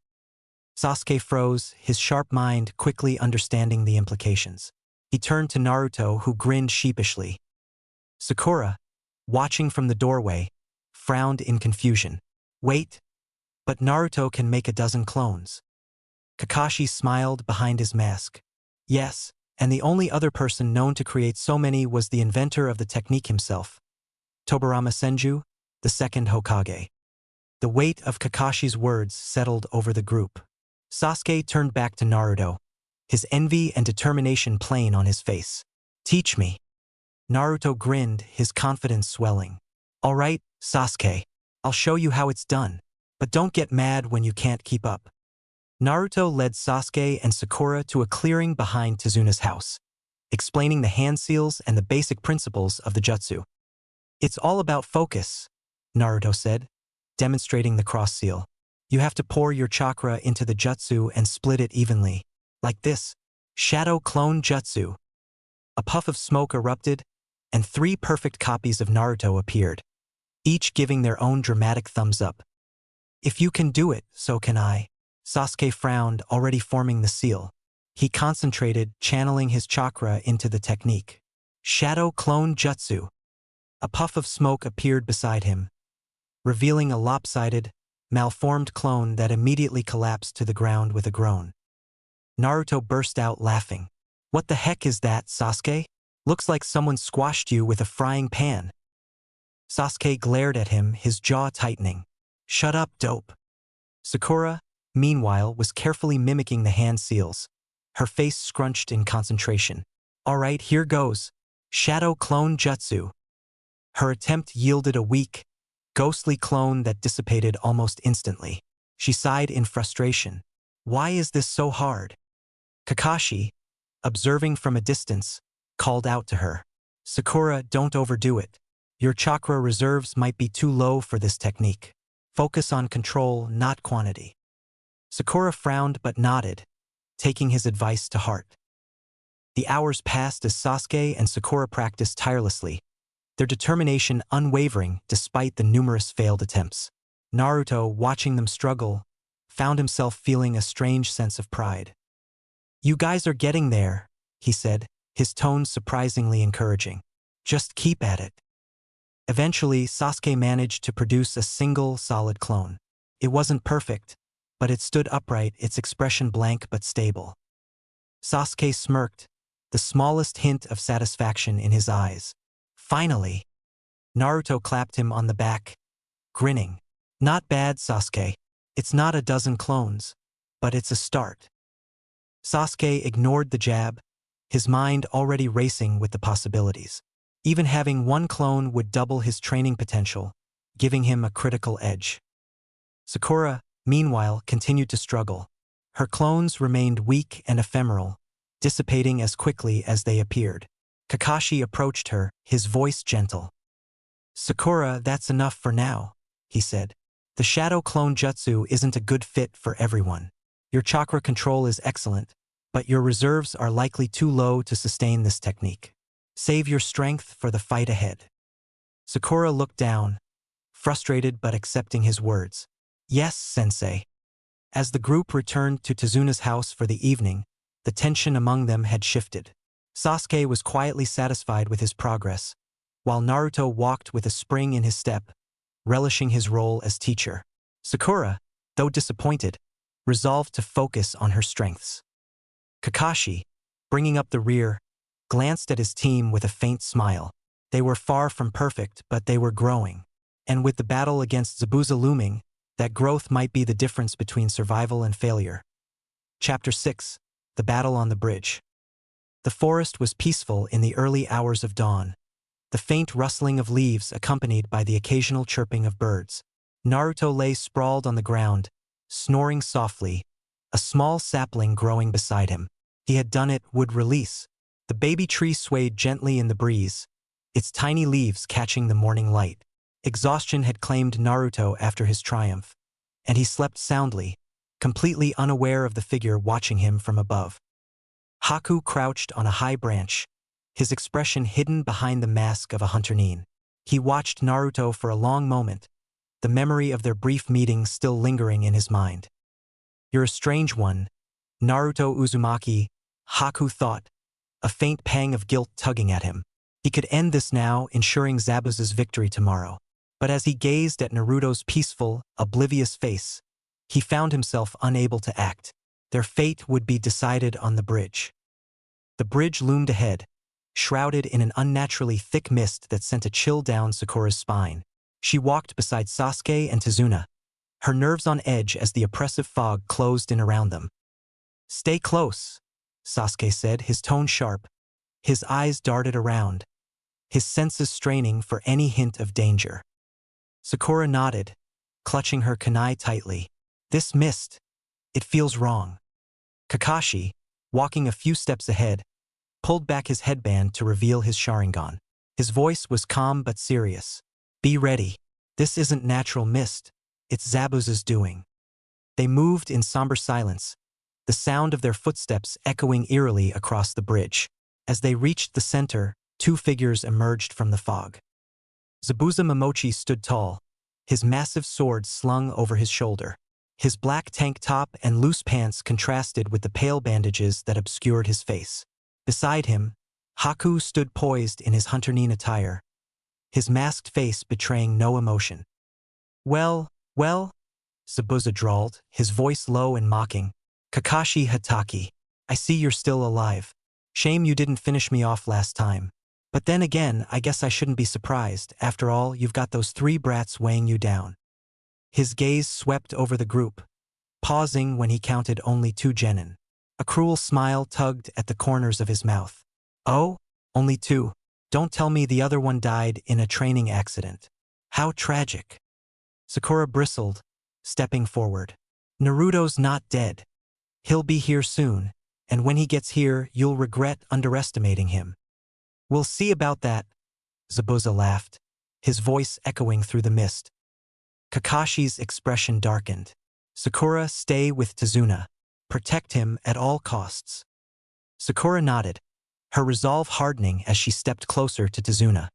Sasuke froze, his sharp mind quickly understanding the implications. He turned to Naruto, who grinned sheepishly. Sakura, watching from the doorway, frowned in confusion. "Wait, but Naruto can make a dozen clones." Kakashi smiled behind his mask. "Yes, and the only other person known to create so many was the inventor of the technique himself, Tobirama Senju, the second Hokage." The weight of Kakashi's words settled over the group. Sasuke turned back to Naruto, his envy and determination plain on his face. "Teach me." Naruto grinned, his confidence swelling. "All right, Sasuke, I'll show you how it's done, but don't get mad when you can't keep up." Naruto led Sasuke and Sakura to a clearing behind Tezuna's house, explaining the hand seals and the basic principles of the jutsu. "It's all about focus," Naruto said, demonstrating the cross seal. "You have to pour your chakra into the jutsu and split it evenly, like this. Shadow Clone Jutsu." A puff of smoke erupted, and 3 perfect copies of Naruto appeared, each giving their own dramatic thumbs up. "If you can do it, so can I." Sasuke frowned, already forming the seal. He concentrated, channeling his chakra into the technique. "Shadow Clone Jutsu." A puff of smoke appeared beside him, revealing a lopsided, malformed clone that immediately collapsed to the ground with a groan. Naruto burst out laughing. "What the heck is that, Sasuke? Looks like someone squashed you with a frying pan." Sasuke glared at him, his jaw tightening. "Shut up, dope." Sakura, meanwhile, was carefully mimicking the hand seals, her face scrunched in concentration. "All right, here goes. Shadow Clone Jutsu." Her attempt yielded a weak, ghostly clone that dissipated almost instantly. She sighed in frustration. "Why is this so hard?" Kakashi, observing from a distance, called out to her. "Sakura, don't overdo it. Your chakra reserves might be too low for this technique. Focus on control, not quantity." Sakura frowned but nodded, taking his advice to heart. The hours passed as Sasuke and Sakura practiced tirelessly, their determination unwavering despite the numerous failed attempts. Naruto, watching them struggle, found himself feeling a strange sense of pride. "You guys are getting there," he said, his tone surprisingly encouraging. "Just keep at it." Eventually, Sasuke managed to produce a single, solid clone. It wasn't perfect, but it stood upright, its expression blank but stable. Sasuke smirked, the smallest hint of satisfaction in his eyes. "Finally." Naruto clapped him on the back, grinning. "Not bad, Sasuke. It's not a dozen clones, but it's a start." Sasuke ignored the jab, his mind already racing with the possibilities. Even having one clone would double his training potential, giving him a critical edge. Sakura, meanwhile, continued to struggle. Her clones remained weak and ephemeral, dissipating as quickly as they appeared. Kakashi approached her, his voice gentle. "Sakura, that's enough for now," he said. "The Shadow Clone Jutsu isn't a good fit for everyone. Your chakra control is excellent, but your reserves are likely too low to sustain this technique. Save your strength for the fight ahead." Sakura looked down, frustrated but accepting his words. "Yes, sensei." As the group returned to Tezuna's house for the evening, the tension among them had shifted. Sasuke was quietly satisfied with his progress, while Naruto walked with a spring in his step, relishing his role as teacher. Sakura, though disappointed, resolved to focus on her strengths. Kakashi, bringing up the rear, glanced at his team with a faint smile. They were far from perfect, but they were growing. And with the battle against Zabuza looming, that growth might be the difference between survival and failure. Chapter 6. The Battle on the Bridge. The forest was peaceful in the early hours of dawn, the faint rustling of leaves accompanied by the occasional chirping of birds. Naruto lay sprawled on the ground, snoring softly, a small sapling growing beside him. He had done it, would release. The baby tree swayed gently in the breeze, its tiny leaves catching the morning light. Exhaustion had claimed Naruto after his triumph, and he slept soundly, completely unaware of the figure watching him from above. Haku crouched on a high branch, his expression hidden behind the mask of a hunter nin. He watched Naruto for a long moment, the memory of their brief meeting still lingering in his mind. "You're a strange one, Naruto Uzumaki," Haku thought, a faint pang of guilt tugging at him. He could end this now, ensuring Zabuza's victory tomorrow. But as he gazed at Naruto's peaceful, oblivious face, he found himself unable to act. Their fate would be decided on the bridge. The bridge loomed ahead, shrouded in an unnaturally thick mist that sent a chill down Sakura's spine. She walked beside Sasuke and Tazuna, her nerves on edge as the oppressive fog closed in around them. "Stay close," Sasuke said, his tone sharp. His eyes darted around, his senses straining for any hint of danger. Sakura nodded, clutching her kunai tightly. "This mist, it feels wrong." Kakashi, walking a few steps ahead, pulled back his headband to reveal his Sharingan. His voice was calm but serious. "Be ready. This isn't natural mist, it's Zabuza's doing." They moved in somber silence, the sound of their footsteps echoing eerily across the bridge. As they reached the center, two figures emerged from the fog. Zabuza Momochi stood tall, his massive sword slung over his shoulder. His black tank top and loose pants contrasted with the pale bandages that obscured his face. Beside him, Haku stood poised in his hunter nin attire, his masked face betraying no emotion. Well, Zabuza drawled, his voice low and mocking. "Kakashi Hatake, I see you're still alive. Shame you didn't finish me off last time. But then again, I guess I shouldn't be surprised. After all, you've got those three brats weighing you down." His gaze swept over the group, pausing when he counted only 2 genin. A cruel smile tugged at the corners of his mouth. "Oh, only 2. Don't tell me the other one died in a training accident. How tragic." Sakura bristled, stepping forward. "Naruto's not dead. He'll be here soon, and when he gets here, you'll regret underestimating him." "We'll see about that," Zabuza laughed, his voice echoing through the mist. Kakashi's expression darkened. "Sakura, stay with Tazuna. Protect him at all costs." Sakura nodded, her resolve hardening as she stepped closer to Tazuna.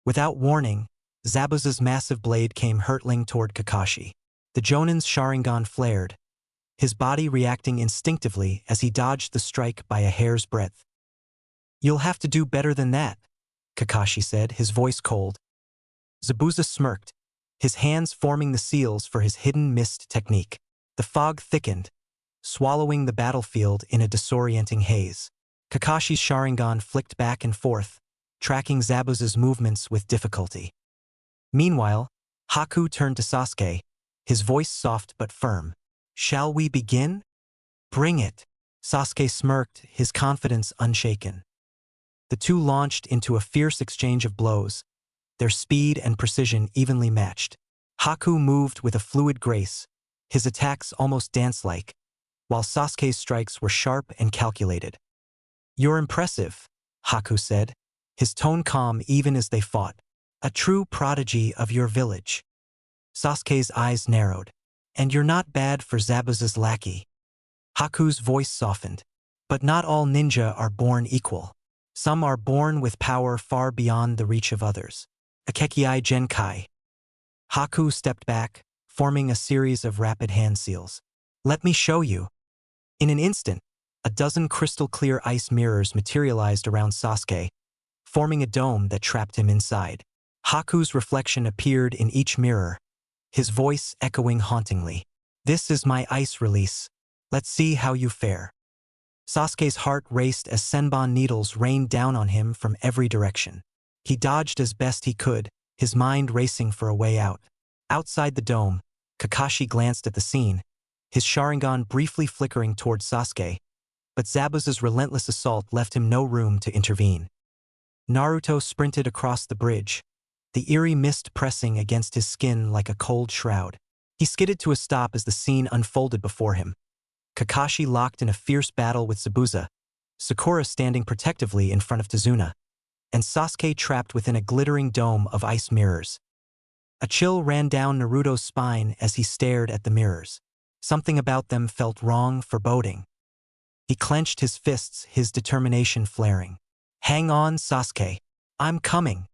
Without warning, Zabuza's massive blade came hurtling toward Kakashi. The Jonin's Sharingan flared, his body reacting instinctively as he dodged the strike by a hair's breadth. "You'll have to do better than that," Kakashi said, his voice cold. Zabuza smirked, his hands forming the seals for his hidden mist technique. The fog thickened, swallowing the battlefield in a disorienting haze. Kakashi's Sharingan flicked back and forth, tracking Zabuza's movements with difficulty. Meanwhile, Haku turned to Sasuke, his voice soft but firm. "Shall we begin?" "Bring it." Sasuke smirked, his confidence unshaken. The two launched into a fierce exchange of blows, their speed and precision evenly matched. Haku moved with a fluid grace, his attacks almost dance-like, while Sasuke's strikes were sharp and calculated. "You're impressive," Haku said, his tone calm even as they fought. "A true prodigy of your village." Sasuke's eyes narrowed. "And you're not bad for Zabuza's lackey." Haku's voice softened. "But not all ninja are born equal. Some are born with power far beyond the reach of others." Akekiai Genkai. Haku stepped back, forming a series of rapid hand seals. "Let me show you." In an instant, a dozen crystal-clear ice mirrors materialized around Sasuke, forming a dome that trapped him inside. Haku's reflection appeared in each mirror, his voice echoing hauntingly. "This is my ice release. Let's see how you fare." Sasuke's heart raced as Senbon needles rained down on him from every direction. He dodged as best he could, his mind racing for a way out. Outside the dome, Kakashi glanced at the scene, his Sharingan briefly flickering toward Sasuke, but Zabuza's relentless assault left him no room to intervene. Naruto sprinted across the bridge, the eerie mist pressing against his skin like a cold shroud. He skidded to a stop as the scene unfolded before him. Kakashi locked in a fierce battle with Zabuza, Sakura standing protectively in front of Tazuna, and Sasuke trapped within a glittering dome of ice mirrors. A chill ran down Naruto's spine as he stared at the mirrors. Something about them felt wrong, foreboding. He clenched his fists, his determination flaring. "Hang on, Sasuke. I'm coming."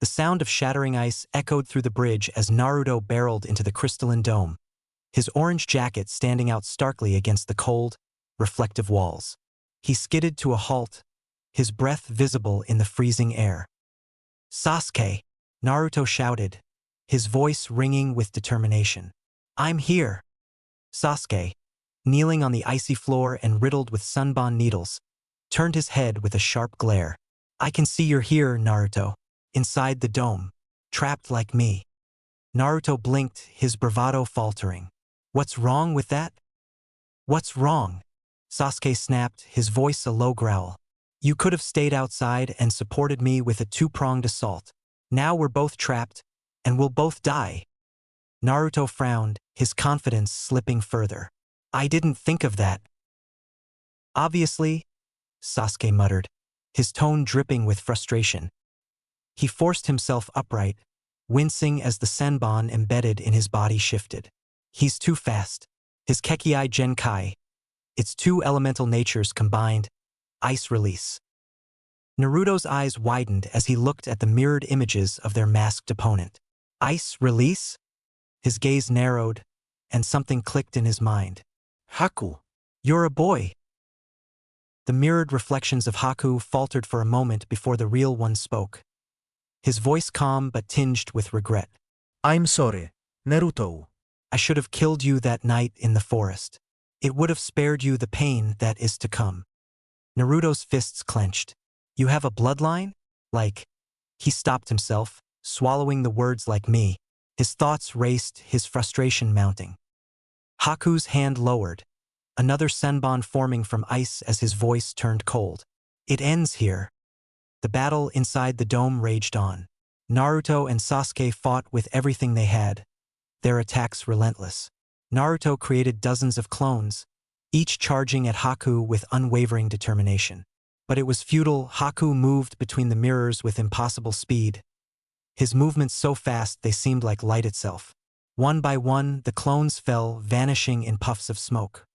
The sound of shattering ice echoed through the bridge as Naruto barreled into the crystalline dome, his orange jacket standing out starkly against the cold, reflective walls. He skidded to a halt, his breath visible in the freezing air. "Sasuke!" Naruto shouted, his voice ringing with determination. "I'm here." Sasuke, kneeling on the icy floor and riddled with sunbon needles, turned his head with a sharp glare. "I can see you're here, Naruto. Inside the dome. Trapped like me." Naruto blinked, his bravado faltering. "What's wrong with that?" "What's wrong?" Sasuke snapped, his voice a low growl. "You could have stayed outside and supported me with a two-pronged assault. Now we're both trapped, and we'll both die." Naruto frowned, his confidence slipping further. "I didn't think of that." "Obviously," Sasuke muttered, his tone dripping with frustration. He forced himself upright, wincing as the senbon embedded in his body shifted. "He's too fast." His Kekkei Genkai, its two elemental natures combined, ice release. Naruto's eyes widened as he looked at the mirrored images of their masked opponent. "Ice release?" His gaze narrowed, and something clicked in his mind. Haku. "You're a boy." The mirrored reflections of Haku faltered for a moment before the real one spoke, his voice calm but tinged with regret. "I'm sorry, Naruto." "I should have killed you that night in the forest. It would have spared you the pain that is to come." Naruto's fists clenched. "You have a bloodline? Like..." He stopped himself, swallowing the words "like me." His thoughts raced, his frustration mounting. Haku's hand lowered, another senbon forming from ice as his voice turned cold. "It ends here." The battle inside the dome raged on. Naruto and Sasuke fought with everything they had, their attacks relentless. Naruto created dozens of clones, each charging at Haku with unwavering determination. But it was futile. Haku moved between the mirrors with impossible speed, his movements so fast they seemed like light itself. One by one, the clones fell, vanishing in puffs of smoke.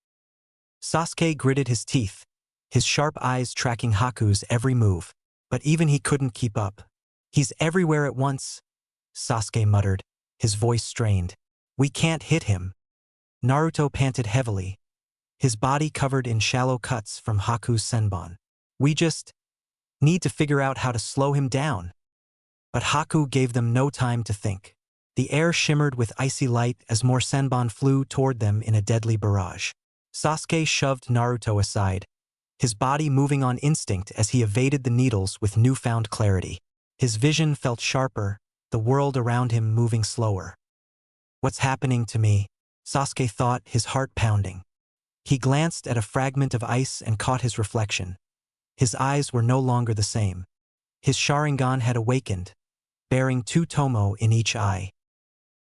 Sasuke gritted his teeth, his sharp eyes tracking Haku's every move. But even he couldn't keep up. "He's everywhere at once," Sasuke muttered, his voice strained. "We can't hit him." Naruto panted heavily, his body covered in shallow cuts from Haku's senbon. "We just need to figure out how to slow him down." But Haku gave them no time to think. The air shimmered with icy light as more senbon flew toward them in a deadly barrage. Sasuke shoved Naruto aside, his body moving on instinct as he evaded the needles with newfound clarity. His vision felt sharper, the world around him moving slower. "What's happening to me?" Sasuke thought, his heart pounding. He glanced at a fragment of ice and caught his reflection. His eyes were no longer the same. His Sharingan had awakened, bearing two tomo in each eye.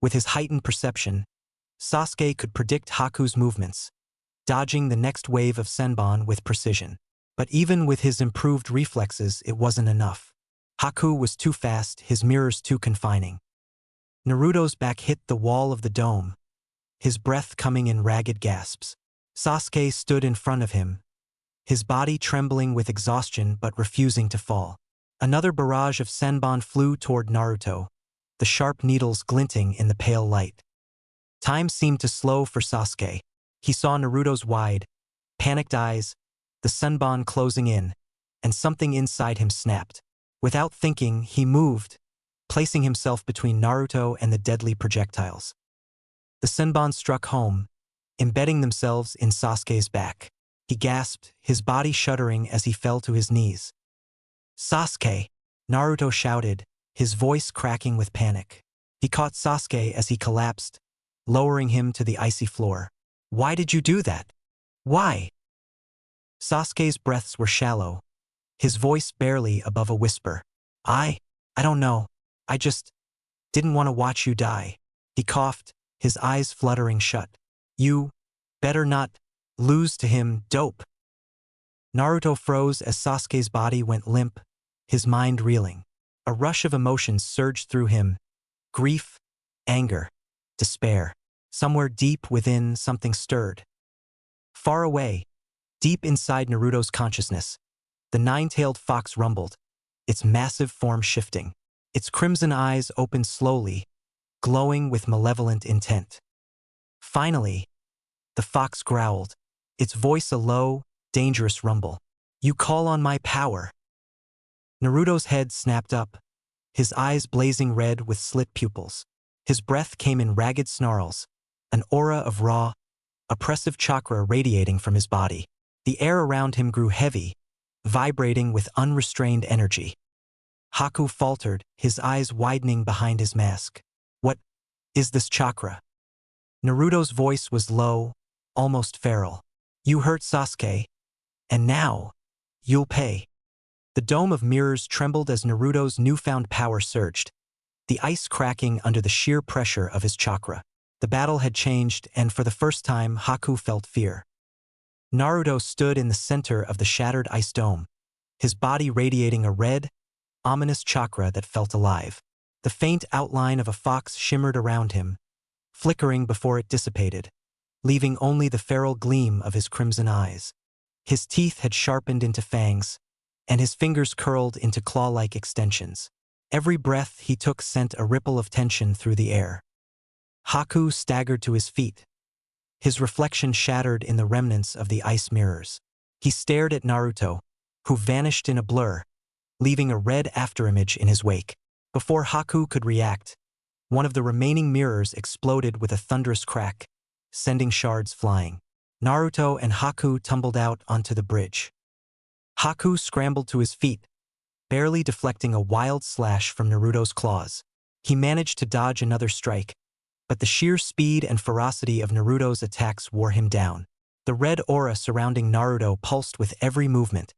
With his heightened perception, Sasuke could predict Haku's movements, dodging the next wave of senbon with precision. But even with his improved reflexes, it wasn't enough. Haku was too fast, his mirrors too confining. Naruto's back hit the wall of the dome, his breath coming in ragged gasps. Sasuke stood in front of him, his body trembling with exhaustion but refusing to fall. Another barrage of senbon flew toward Naruto, the sharp needles glinting in the pale light. Time seemed to slow for Sasuke. He saw Naruto's wide, panicked eyes, the senbon closing in, and something inside him snapped. Without thinking, he moved, placing himself between Naruto and the deadly projectiles. The Senbon struck home, embedding themselves in Sasuke's back. He gasped, his body shuddering as he fell to his knees. "Sasuke!" Naruto shouted, his voice cracking with panic. He caught Sasuke as he collapsed, lowering him to the icy floor. "Why did you do that? Why?" Sasuke's breaths were shallow, his voice barely above a whisper. I don't know. I just didn't want to watch you die." He coughed, his eyes fluttering shut. "You better not lose to him, dope." Naruto froze as Sasuke's body went limp, his mind reeling. A rush of emotions surged through him: grief, anger, despair. Somewhere deep within, something stirred. Far away, deep inside Naruto's consciousness, the nine-tailed fox rumbled, its massive form shifting. Its crimson eyes opened slowly, glowing with malevolent intent. Finally, the fox growled, its voice a low, dangerous rumble. "You call on my power." Naruto's head snapped up, his eyes blazing red with slit pupils. His breath came in ragged snarls, an aura of raw, oppressive chakra radiating from his body. The air around him grew heavy, vibrating with unrestrained energy. Haku faltered, his eyes widening behind his mask. "What is this chakra?" Naruto's voice was low, almost feral. "You hurt Sasuke, and now you'll pay." The dome of mirrors trembled as Naruto's newfound power surged, the ice cracking under the sheer pressure of his chakra. The battle had changed, and for the first time, Haku felt fear. Naruto stood in the center of the shattered ice dome, his body radiating a red, ominous chakra that felt alive. The faint outline of a fox shimmered around him, flickering before it dissipated, leaving only the feral gleam of his crimson eyes. His teeth had sharpened into fangs, and his fingers curled into claw-like extensions. Every breath he took sent a ripple of tension through the air. Haku staggered to his feet, his reflection shattered in the remnants of the ice mirrors. He stared at Naruto, who vanished in a blur, leaving a red afterimage in his wake. Before Haku could react, one of the remaining mirrors exploded with a thunderous crack, sending shards flying. Naruto and Haku tumbled out onto the bridge. Haku scrambled to his feet, barely deflecting a wild slash from Naruto's claws. He managed to dodge another strike, but the sheer speed and ferocity of Naruto's attacks wore him down. The red aura surrounding Naruto pulsed with every movement,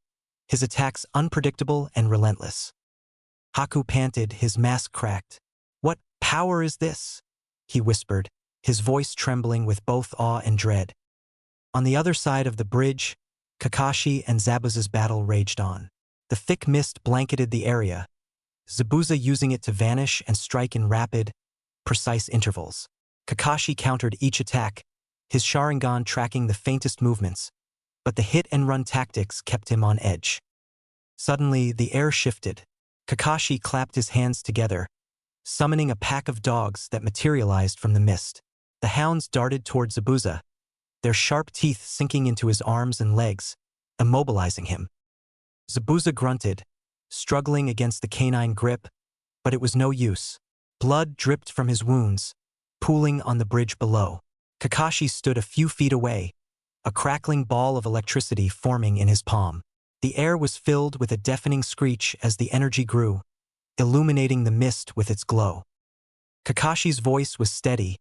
his attacks unpredictable and relentless. Haku panted, his mask cracked. "What power is this?" he whispered, his voice trembling with both awe and dread. On the other side of the bridge, Kakashi and Zabuza's battle raged on. The thick mist blanketed the area, Zabuza using it to vanish and strike in rapid, precise intervals. Kakashi countered each attack, his Sharingan tracking the faintest movements, but the hit-and-run tactics kept him on edge. Suddenly, the air shifted. Kakashi clapped his hands together, summoning a pack of dogs that materialized from the mist. The hounds darted toward Zabuza, their sharp teeth sinking into his arms and legs, immobilizing him. Zabuza grunted, struggling against the canine grip, but it was no use. Blood dripped from his wounds, pooling on the bridge below. Kakashi stood a few feet away, a crackling ball of electricity forming in his palm. The air was filled with a deafening screech as the energy grew, illuminating the mist with its glow. Kakashi's voice was steady,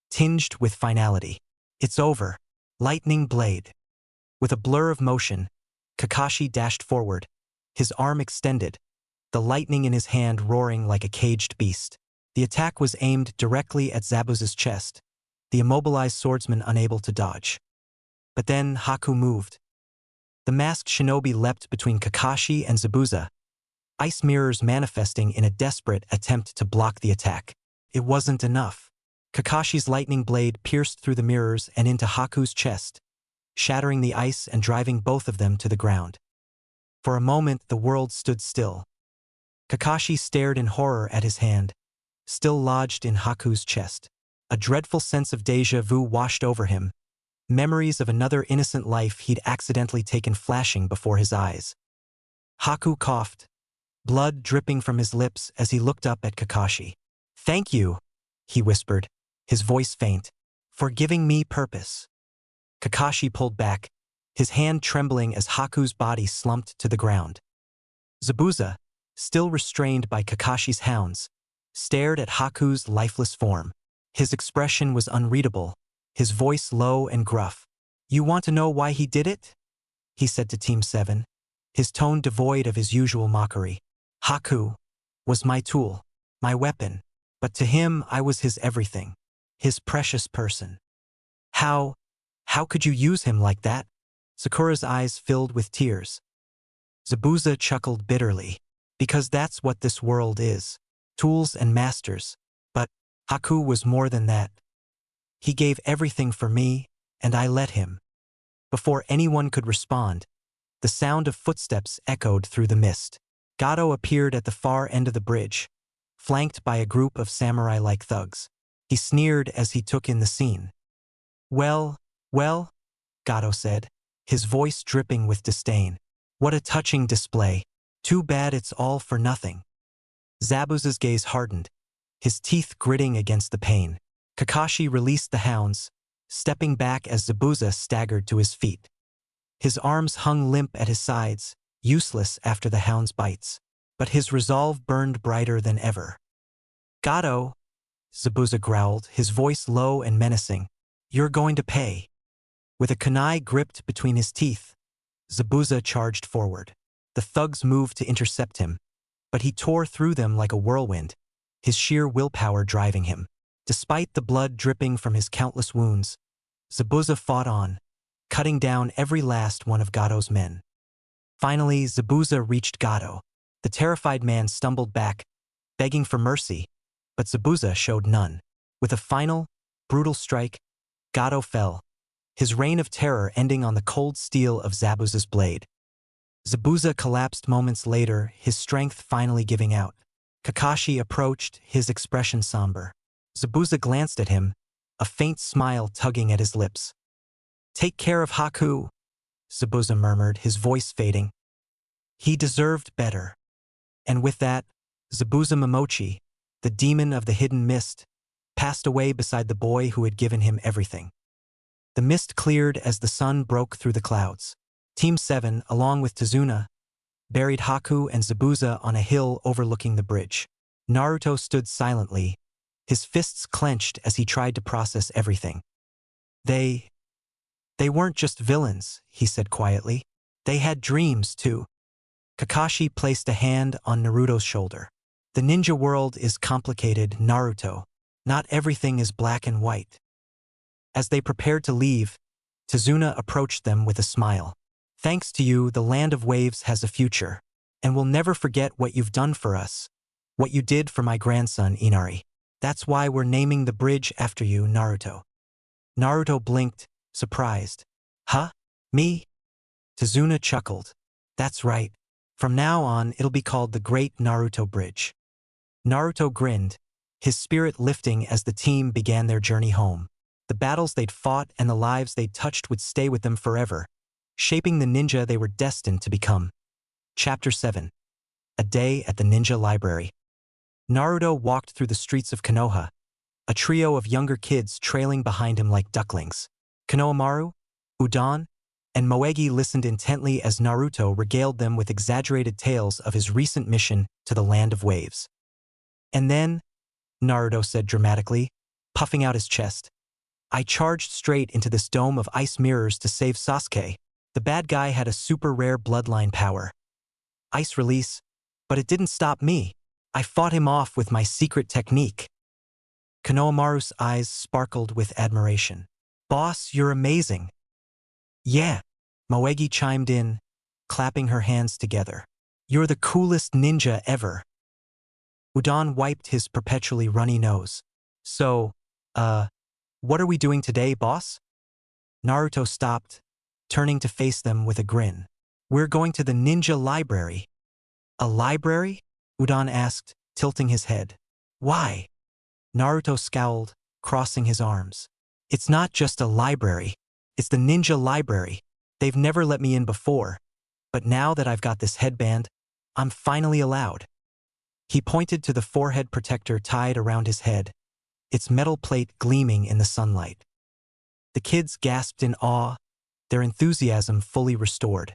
tinged with finality. "It's over. Lightning blade." With a blur of motion, Kakashi dashed forward, his arm extended, the lightning in his hand roaring like a caged beast. The attack was aimed directly at Zabuza's chest, the immobilized swordsman unable to dodge. But then Haku moved. The masked shinobi leapt between Kakashi and Zabuza, ice mirrors manifesting in a desperate attempt to block the attack. It wasn't enough. Kakashi's lightning blade pierced through the mirrors and into Haku's chest, shattering the ice and driving both of them to the ground. For a moment, the world stood still. Kakashi stared in horror at his hand, still lodged in Haku's chest. A dreadful sense of déjà vu washed over him, memories of another innocent life he'd accidentally taken flashing before his eyes. Haku coughed, blood dripping from his lips as he looked up at Kakashi. "Thank you," he whispered, his voice faint, "for giving me purpose." Kakashi pulled back, his hand trembling as Haku's body slumped to the ground. Zabuza, still restrained by Kakashi's hounds, stared at Haku's lifeless form. His expression was unreadable, his voice low and gruff. "You want to know why he did it?" he said to Team 7, his tone devoid of his usual mockery. "Haku was my tool, my weapon, but to him I was his everything, his precious person. How could you use him like that?" Sakura's eyes filled with tears. Zabuza chuckled bitterly. "Because that's what this world is. Tools and masters. But Haku was more than that. He gave everything for me, and I let him." Before anyone could respond, the sound of footsteps echoed through the mist. Gato appeared at the far end of the bridge, flanked by a group of samurai-like thugs. He sneered as he took in the scene. Well, Gato said, his voice dripping with disdain. "What a touching display. Too bad it's all for nothing." Zabuza's gaze hardened, his teeth gritting against the pain. Kakashi released the hounds, stepping back as Zabuza staggered to his feet. His arms hung limp at his sides, useless after the hound's bites, but his resolve burned brighter than ever. "Gato," Zabuza growled, his voice low and menacing, "you're going to pay." With a kunai gripped between his teeth, Zabuza charged forward. The thugs moved to intercept him, but he tore through them like a whirlwind, his sheer willpower driving him. Despite the blood dripping from his countless wounds, Zabuza fought on, cutting down every last one of Gato's men. Finally, Zabuza reached Gato. The terrified man stumbled back, begging for mercy, but Zabuza showed none. With a final, brutal strike, Gato fell, his reign of terror ending on the cold steel of Zabuza's blade. Zabuza collapsed moments later, his strength finally giving out. Kakashi approached, his expression somber. Zabuza glanced at him, a faint smile tugging at his lips. "Take care of Haku," Zabuza murmured, his voice fading. "He deserved better." And with that, Zabuza Momochi, the demon of the hidden mist, passed away beside the boy who had given him everything. The mist cleared as the sun broke through the clouds. Team 7, along with Tazuna, buried Haku and Zabuza on a hill overlooking the bridge. Naruto stood silently, his fists clenched as he tried to process everything. They weren't just villains," he said quietly. "They had dreams, too." Kakashi placed a hand on Naruto's shoulder. "The ninja world is complicated, Naruto. Not everything is black and white." As they prepared to leave, Tazuna approached them with a smile. "Thanks to you, the Land of Waves has a future, and we'll never forget what you've done for us, what you did for my grandson, Inari. That's why we're naming the bridge after you, Naruto." Naruto blinked, surprised. "Huh? Me?" Tazuna chuckled. "That's right. From now on, it'll be called the Great Naruto Bridge." Naruto grinned, his spirit lifting as the team began their journey home. The battles they'd fought and the lives they'd touched would stay with them forever, shaping the ninja they were destined to become. Chapter 7. A Day at the Ninja Library. Naruto walked through the streets of Konoha, a trio of younger kids trailing behind him like ducklings. Konohamaru, Udon, and Moegi listened intently as Naruto regaled them with exaggerated tales of his recent mission to the Land of Waves. "And then," Naruto said dramatically, puffing out his chest, "I charged straight into this dome of ice mirrors to save Sasuke. The bad guy had a super rare bloodline power. Ice release, but it didn't stop me. I fought him off with my secret technique." Konohamaru's eyes sparkled with admiration. "Boss, you're amazing." "Yeah," Moegi chimed in, clapping her hands together. "You're the coolest ninja ever." Udon wiped his perpetually runny nose. "So, what are we doing today, boss?" Naruto stopped, turning to face them with a grin. "We're going to the ninja library." "A library?" Udon asked, tilting his head. "Why?" Naruto scowled, crossing his arms. "It's not just a library. It's the ninja library. They've never let me in before. But now that I've got this headband, I'm finally allowed. He pointed to the forehead protector tied around his head, its metal plate gleaming in the sunlight. The kids gasped in awe, their enthusiasm fully restored.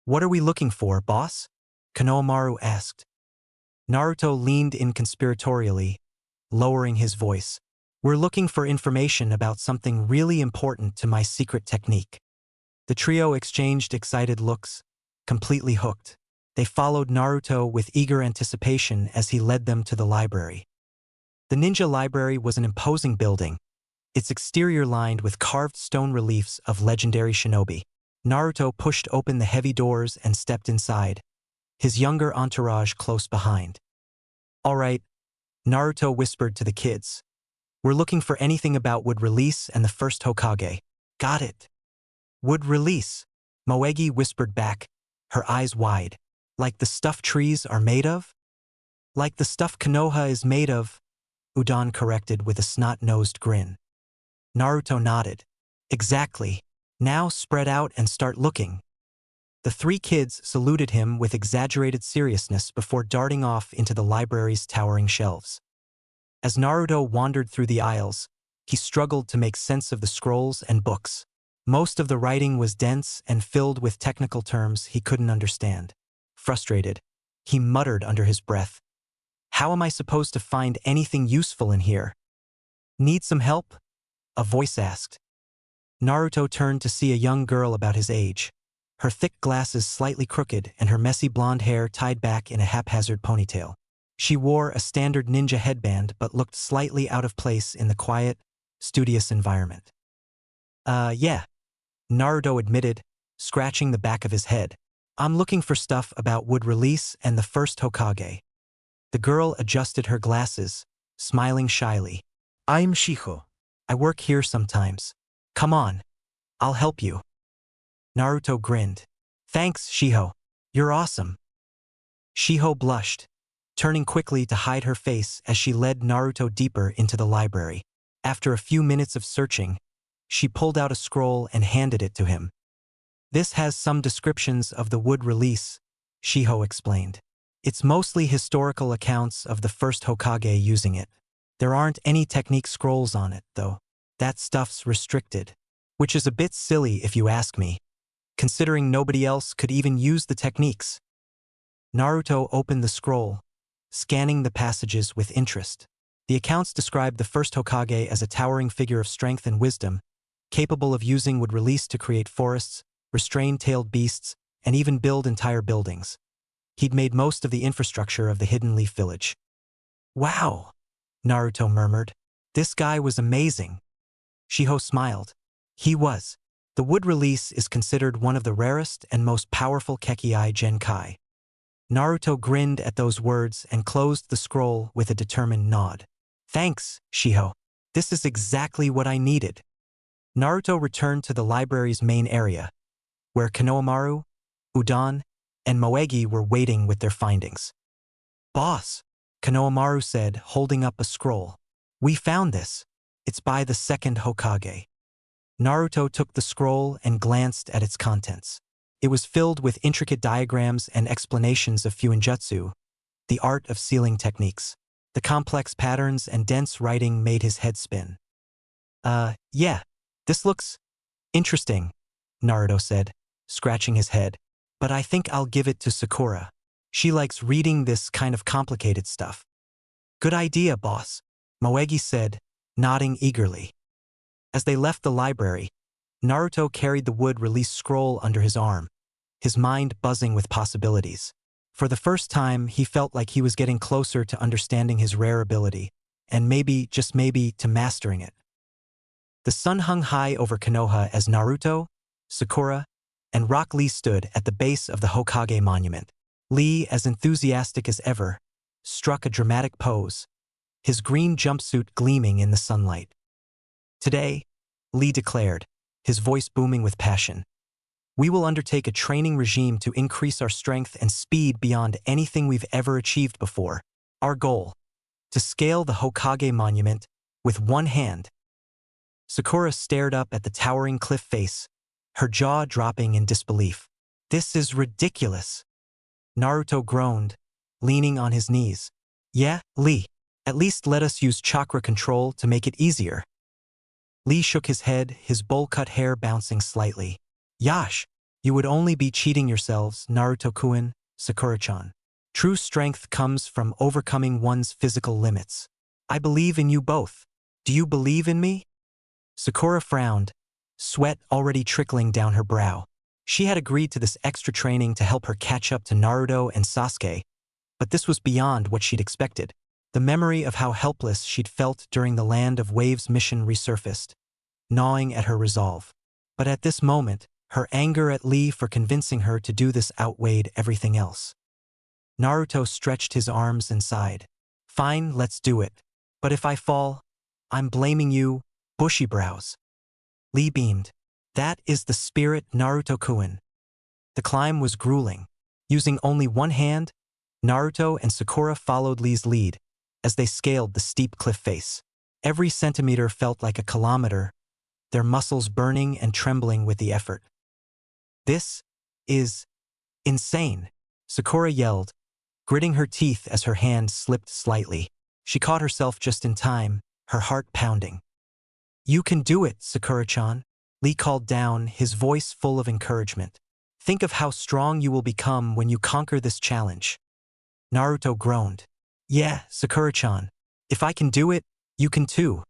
What are we looking for, boss? Konohamaru asked. Naruto leaned in conspiratorially, lowering his voice. We're looking for information about something really important to my secret technique. The trio exchanged excited looks, completely hooked. They followed Naruto with eager anticipation as he led them to the library. The ninja library was an imposing building, its exterior lined with carved stone reliefs of legendary shinobi. Naruto pushed open the heavy doors and stepped inside, his younger entourage close behind. All right, Naruto whispered to the kids. We're looking for anything about wood release and the first Hokage. Got it. Wood release, Moegi whispered back, her eyes wide. Like the stuff trees are made of? Like the stuff Konoha is made of, Udon corrected with a snot-nosed grin. Naruto nodded. Exactly. Now spread out and start looking. The three kids saluted him with exaggerated seriousness before darting off into the library's towering shelves. As Naruto wandered through the aisles, he struggled to make sense of the scrolls and books. Most of the writing was dense and filled with technical terms he couldn't understand. Frustrated, he muttered under his breath, "How am I supposed to find anything useful in here?" Need some help? A voice asked. Naruto turned to see a young girl about his age, her thick glasses slightly crooked and her messy blonde hair tied back in a haphazard ponytail. She wore a standard ninja headband but looked slightly out of place in the quiet, studious environment. Yeah, Naruto admitted, scratching the back of his head. I'm looking for stuff about wood release and the first Hokage. The girl adjusted her glasses, smiling shyly. I'm Shiho. I work here sometimes. Come on, I'll help you. Naruto grinned. Thanks, Shiho. You're awesome. Shiho blushed, turning quickly to hide her face as she led Naruto deeper into the library. After a few minutes of searching, she pulled out a scroll and handed it to him. This has some descriptions of the wood release, Shiho explained. It's mostly historical accounts of the first Hokage using it. There aren't any technique scrolls on it, though. That stuff's restricted, which is a bit silly if you ask me, considering nobody else could even use the techniques. Naruto opened the scroll, scanning the passages with interest. The accounts described the first Hokage as a towering figure of strength and wisdom, capable of using wood release to create forests, restrain tailed beasts, and even build entire buildings. He'd made most of the infrastructure of the Hidden Leaf Village. Wow, Naruto murmured. This guy was amazing. Shiho smiled. He was. The wood release is considered one of the rarest and most powerful Kekkei Genkai. Naruto grinned at those words and closed the scroll with a determined nod. Thanks, Shiho. This is exactly what I needed. Naruto returned to the library's main area, where Konohamaru, Udon, and Moegi were waiting with their findings. Boss, Konohamaru said, holding up a scroll. We found this. It's by the second Hokage. Naruto took the scroll and glanced at its contents. It was filled with intricate diagrams and explanations of Fuinjutsu, the art of sealing techniques. The complex patterns and dense writing made his head spin. Yeah, this looks interesting, Naruto said, scratching his head. But I think I'll give it to Sakura. She likes reading this kind of complicated stuff. Good idea, boss, Moegi said, nodding eagerly. As they left the library, Naruto carried the wood release scroll under his arm, his mind buzzing with possibilities. For the first time, he felt like he was getting closer to understanding his rare ability, and maybe, just maybe, to mastering it. The sun hung high over Konoha as Naruto, Sakura, and Rock Lee stood at the base of the Hokage monument. Lee, as enthusiastic as ever, struck a dramatic pose, his green jumpsuit gleaming in the sunlight. Today, Lee declared, his voice booming with passion, we will undertake a training regime to increase our strength and speed beyond anything we've ever achieved before. Our goal, to scale the Hokage monument with one hand. Sakura stared up at the towering cliff face, her jaw dropping in disbelief. This is ridiculous. Naruto groaned, leaning on his knees. Yeah, Lee. At least let us use chakra control to make it easier. Lee shook his head, his bowl-cut hair bouncing slightly. Yash, you would only be cheating yourselves, Naruto-kun, Sakura-chan. True strength comes from overcoming one's physical limits. I believe in you both. Do you believe in me? Sakura frowned, sweat already trickling down her brow. She had agreed to this extra training to help her catch up to Naruto and Sasuke, but this was beyond what she'd expected. The memory of how helpless she'd felt during the Land of Waves mission resurfaced, gnawing at her resolve. But at this moment, her anger at Lee for convincing her to do this outweighed everything else. Naruto stretched his arms and sighed. Fine, let's do it. But if I fall, I'm blaming you, bushy brows. Lee beamed. That is the spirit, Naruto-kun. The climb was grueling. Using only one hand, Naruto and Sakura followed Lee's lead as they scaled the steep cliff face. Every centimeter felt like a kilometer, their muscles burning and trembling with the effort. This is insane, Sakura yelled, gritting her teeth as her hand slipped slightly. She caught herself just in time, her heart pounding. You can do it, Sakura-chan, Lee called down, his voice full of encouragement. Think of how strong you will become when you conquer this challenge. Naruto groaned. Yeah, Sakura-chan. If I can do it, you can too.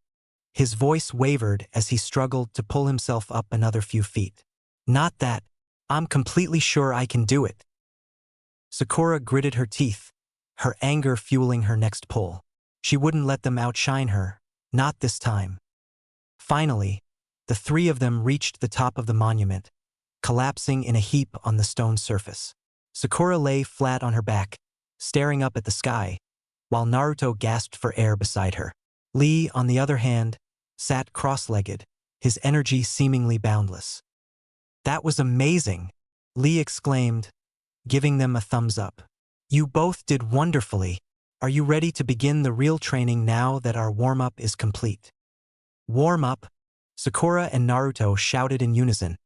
His voice wavered as he struggled to pull himself up another few feet. Not that. I'm completely sure I can do it. Sakura gritted her teeth, her anger fueling her next pull. She wouldn't let them outshine her, not this time. Finally, the three of them reached the top of the monument, collapsing in a heap on the stone surface. Sakura lay flat on her back, staring up at the sky, while Naruto gasped for air beside her. Lee, on the other hand, sat cross-legged, his energy seemingly boundless. That was amazing, Lee exclaimed, giving them a thumbs up. You both did wonderfully. Are you ready to begin the real training now that our warm-up is complete? Warm-up? Sakura and Naruto shouted in unison,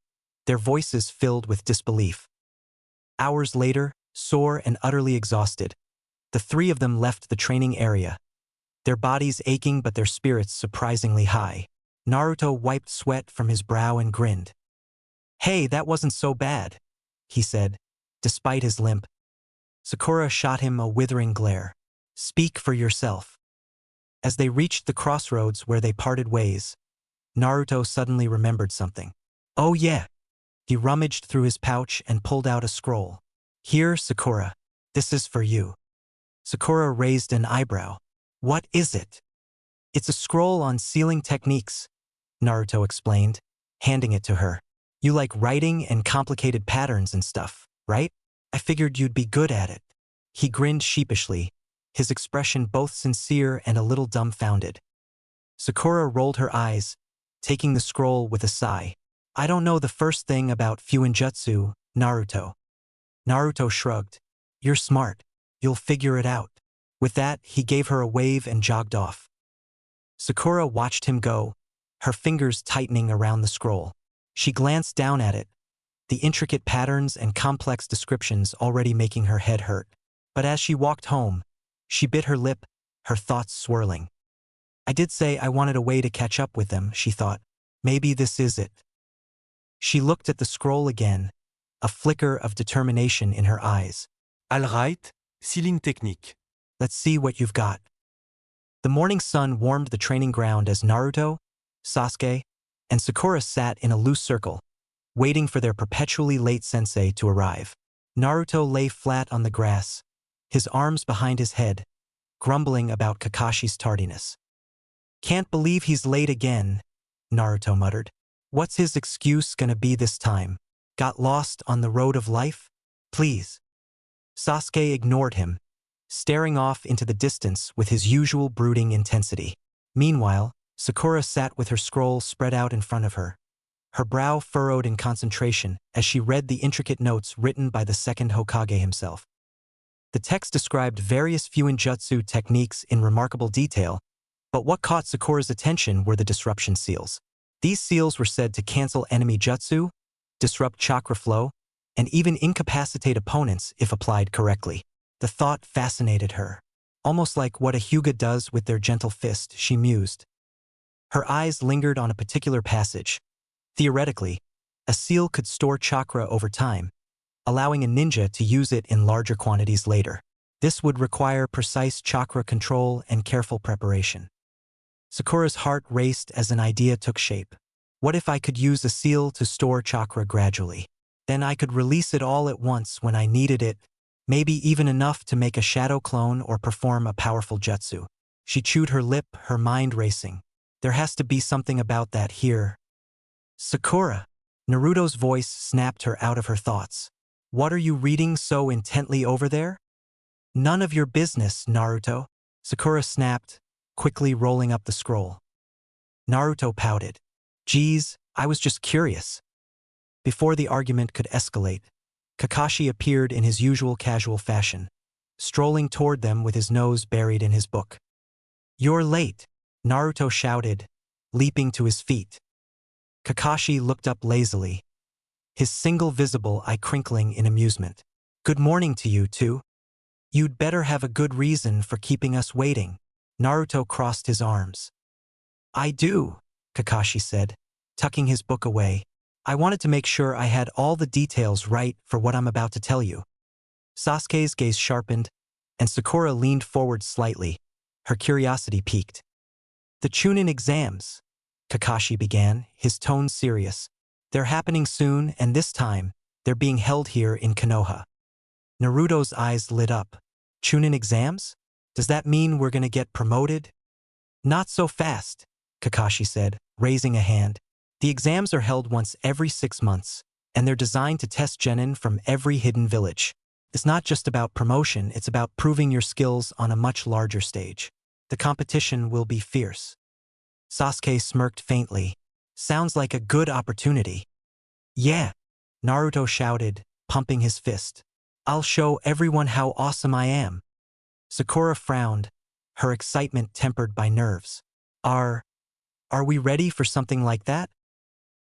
their voices filled with disbelief. Hours later, sore and utterly exhausted, the three of them left the training area, their bodies aching but their spirits surprisingly high. Naruto wiped sweat from his brow and grinned. Hey, that wasn't so bad, he said, despite his limp. Sakura shot him a withering glare. Speak for yourself. As they reached the crossroads where they parted ways, Naruto suddenly remembered something. Oh yeah. He rummaged through his pouch and pulled out a scroll. Here, Sakura. This is for you. Sakura raised an eyebrow. What is it? It's a scroll on sealing techniques, Naruto explained, handing it to her. You like writing and complicated patterns and stuff, right? I figured you'd be good at it. He grinned sheepishly, his expression both sincere and a little dumbfounded. Sakura rolled her eyes, taking the scroll with a sigh. I don't know the first thing about Fuinjutsu, Naruto. Naruto shrugged. You're smart. You'll figure it out. With that, he gave her a wave and jogged off. Sakura watched him go, her fingers tightening around the scroll. She glanced down at it, the intricate patterns and complex descriptions already making her head hurt. But as she walked home, she bit her lip, her thoughts swirling. I did say I wanted a way to catch up with them, she thought. Maybe this is it. She looked at the scroll again, a flicker of determination in her eyes. All right, sealing technique. Let's see what you've got. The morning sun warmed the training ground as Naruto, Sasuke, and Sakura sat in a loose circle, waiting for their perpetually late sensei to arrive. Naruto lay flat on the grass, his arms behind his head, grumbling about Kakashi's tardiness. Can't believe he's late again, Naruto muttered. What's his excuse gonna be this time? Got lost on the road of life? Please. Sasuke ignored him, staring off into the distance with his usual brooding intensity. Meanwhile, Sakura sat with her scroll spread out in front of her, her brow furrowed in concentration as she read the intricate notes written by the second Hokage himself. The text described various Fuinjutsu techniques in remarkable detail, but what caught Sakura's attention were the disruption seals. These seals were said to cancel enemy jutsu, disrupt chakra flow, and even incapacitate opponents if applied correctly. The thought fascinated her. Almost like what a Hyuga does with their gentle fist, she mused. Her eyes lingered on a particular passage. Theoretically, a seal could store chakra over time, allowing a ninja to use it in larger quantities later. This would require precise chakra control and careful preparation. Sakura's heart raced as an idea took shape. What if I could use a seal to store chakra gradually? Then I could release it all at once when I needed it, maybe even enough to make a shadow clone or perform a powerful jutsu. She chewed her lip, her mind racing. There has to be something about that here. Sakura! Naruto's voice snapped her out of her thoughts. What are you reading so intently over there? None of your business, Naruto. Sakura snapped, quickly rolling up the scroll. Naruto pouted. Geez, I was just curious. Before the argument could escalate, Kakashi appeared in his usual casual fashion, strolling toward them with his nose buried in his book. You're late, Naruto shouted, leaping to his feet. Kakashi looked up lazily, his single visible eye crinkling in amusement. Good morning to you, too. You'd better have a good reason for keeping us waiting. Naruto crossed his arms. I do, Kakashi said, tucking his book away. I wanted to make sure I had all the details right for what I'm about to tell you. Sasuke's gaze sharpened, and Sakura leaned forward slightly, her curiosity piqued. The Chunin exams, Kakashi began, his tone serious. They're happening soon, and this time, they're being held here in Konoha. Naruto's eyes lit up. Chunin exams? Does that mean we're gonna get promoted? Not so fast, Kakashi said, raising a hand. The exams are held once every 6 months, and they're designed to test genin from every hidden village. It's not just about promotion, it's about proving your skills on a much larger stage. The competition will be fierce. Sasuke smirked faintly. Sounds like a good opportunity. Yeah, Naruto shouted, pumping his fist. I'll show everyone how awesome I am. Sakura frowned, her excitement tempered by nerves. Are we ready for something like that?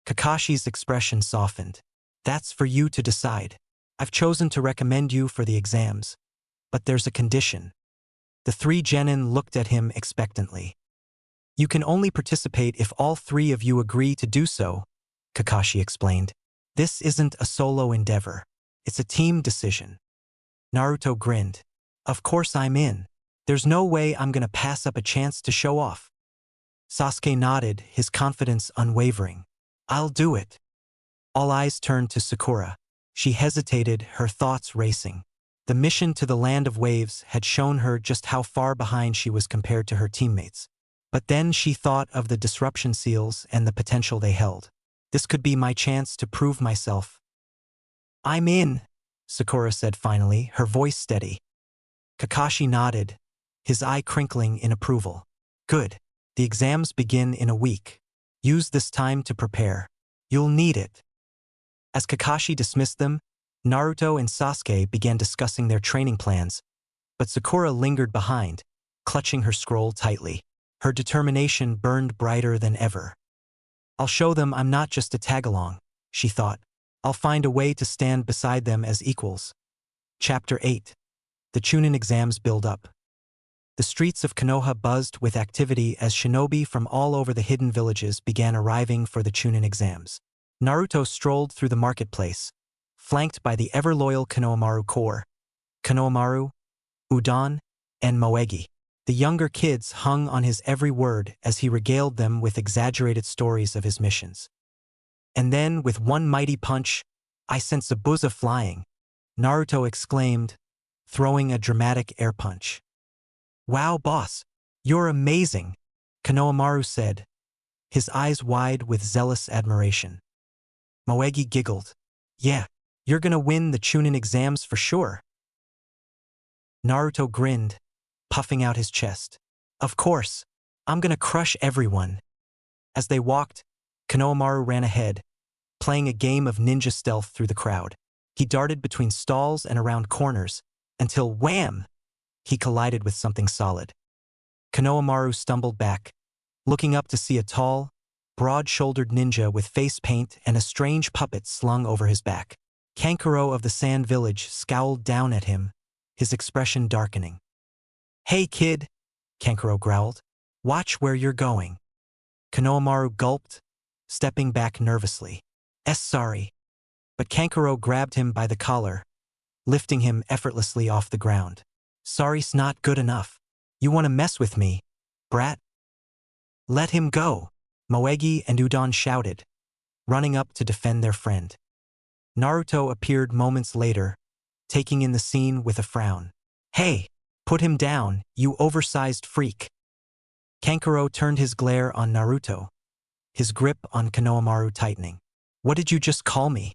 Kakashi's expression softened. That's for you to decide. I've chosen to recommend you for the exams, but there's a condition. The 3 genin looked at him expectantly. You can only participate if all 3 of you agree to do so, Kakashi explained. This isn't a solo endeavor. It's a team decision. Naruto grinned. Of course I'm in. There's no way I'm gonna pass up a chance to show off. Sasuke nodded, his confidence unwavering. I'll do it. All eyes turned to Sakura. She hesitated, her thoughts racing. The mission to the Land of Waves had shown her just how far behind she was compared to her teammates. But then she thought of the disruption seals and the potential they held. This could be my chance to prove myself. I'm in, Sakura said finally, her voice steady. Kakashi nodded, his eye crinkling in approval. Good. The exams begin in a week. Use this time to prepare. You'll need it. As Kakashi dismissed them, Naruto and Sasuke began discussing their training plans, but Sakura lingered behind, clutching her scroll tightly. Her determination burned brighter than ever. I'll show them I'm not just a tag-along, she thought. I'll find a way to stand beside them as equals. Chapter 8. The Chunin exams build up. The streets of Konoha buzzed with activity as shinobi from all over the hidden villages began arriving for the Chunin exams. Naruto strolled through the marketplace, flanked by the ever-loyal Konohamaru Corps, Konohamaru, Udon, and Moegi. The younger kids hung on his every word as he regaled them with exaggerated stories of his missions. And then, with one mighty punch, I sent Zabuza flying, Naruto exclaimed, throwing a dramatic air punch. Wow, boss, you're amazing, Konohamaru said, his eyes wide with zealous admiration. Moegi giggled. Yeah, you're gonna win the Chunin exams for sure. Naruto grinned, puffing out his chest. Of course, I'm gonna crush everyone. As they walked, Konohamaru ran ahead, playing a game of ninja stealth through the crowd. He darted between stalls and around corners, until wham! He collided with something solid. Konohamaru stumbled back, looking up to see a tall, broad-shouldered ninja with face paint and a strange puppet slung over his back. Kankuro of the Sand Village scowled down at him, his expression darkening. "Hey kid," Kankuro growled. "Watch where you're going." Konohamaru gulped, stepping back nervously. Sorry." But Kankuro grabbed him by the collar, lifting him effortlessly off the ground. "Sorry's not good enough. You want to mess with me, brat? Let him go," Moegi and Udon shouted, running up to defend their friend. Naruto appeared moments later, taking in the scene with a frown. "Hey, put him down, you oversized freak." Kankuro turned his glare on Naruto, his grip on Konohamaru tightening. "What did you just call me?"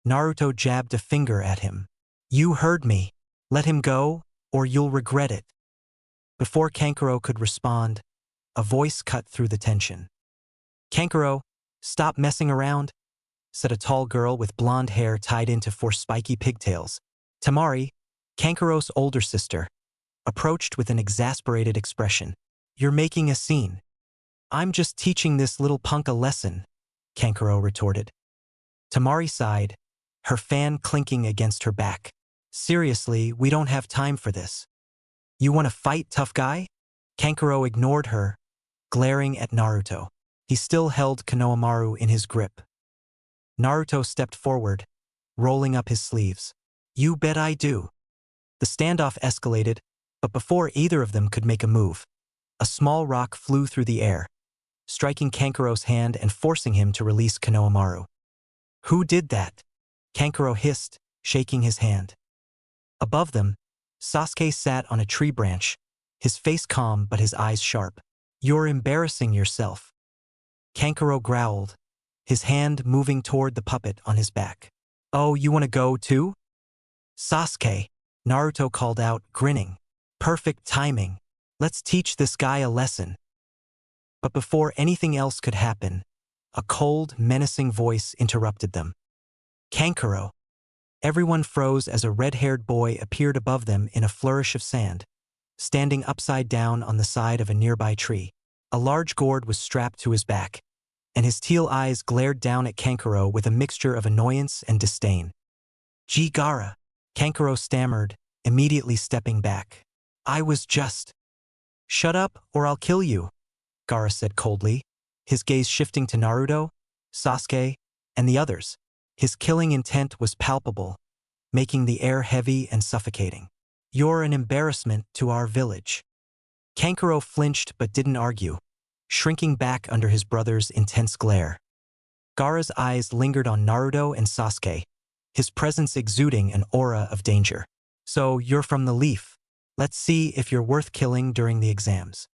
Naruto jabbed a finger at him. "You heard me. Let him go, or you'll regret it." Before Kankuro could respond, a voice cut through the tension. "Kankuro, stop messing around," said a tall girl with blonde hair tied into four spiky pigtails. Tamari, Kankuro's older sister, approached with an exasperated expression. "You're making a scene." "I'm just teaching this little punk a lesson," Kankuro retorted. Tamari sighed, her fan clinking against her back. "Seriously, we don't have time for this." "You want to fight, tough guy?" Kankuro ignored her, glaring at Naruto. He still held Konohamaru in his grip. Naruto stepped forward, rolling up his sleeves. "You bet I do." The standoff escalated, but before either of them could make a move, a small rock flew through the air, striking Kankuro's hand and forcing him to release Konohamaru. "Who did that?" Kankuro hissed, shaking his hand. Above them, Sasuke sat on a tree branch, his face calm but his eyes sharp. "You're embarrassing yourself." Kankuro growled, his hand moving toward the puppet on his back. "Oh, you want to go too?" "Sasuke," Naruto called out, grinning. "Perfect timing. Let's teach this guy a lesson." But before anything else could happen, a cold, menacing voice interrupted them. "Kankuro." Everyone froze as a red-haired boy appeared above them in a flourish of sand, standing upside down on the side of a nearby tree. A large gourd was strapped to his back, and his teal eyes glared down at Kankuro with a mixture of annoyance and disdain. "Gee Gaara," Kankuro stammered, immediately stepping back. "I was just—" "Shut up, or I'll kill you," Gaara said coldly, his gaze shifting to Naruto, Sasuke, and the others. His killing intent was palpable, making the air heavy and suffocating. "You're an embarrassment to our village." Kankuro flinched but didn't argue, shrinking back under his brother's intense glare. Gaara's eyes lingered on Naruto and Sasuke, his presence exuding an aura of danger. "So, you're from the Leaf. Let's see if you're worth killing during the exams."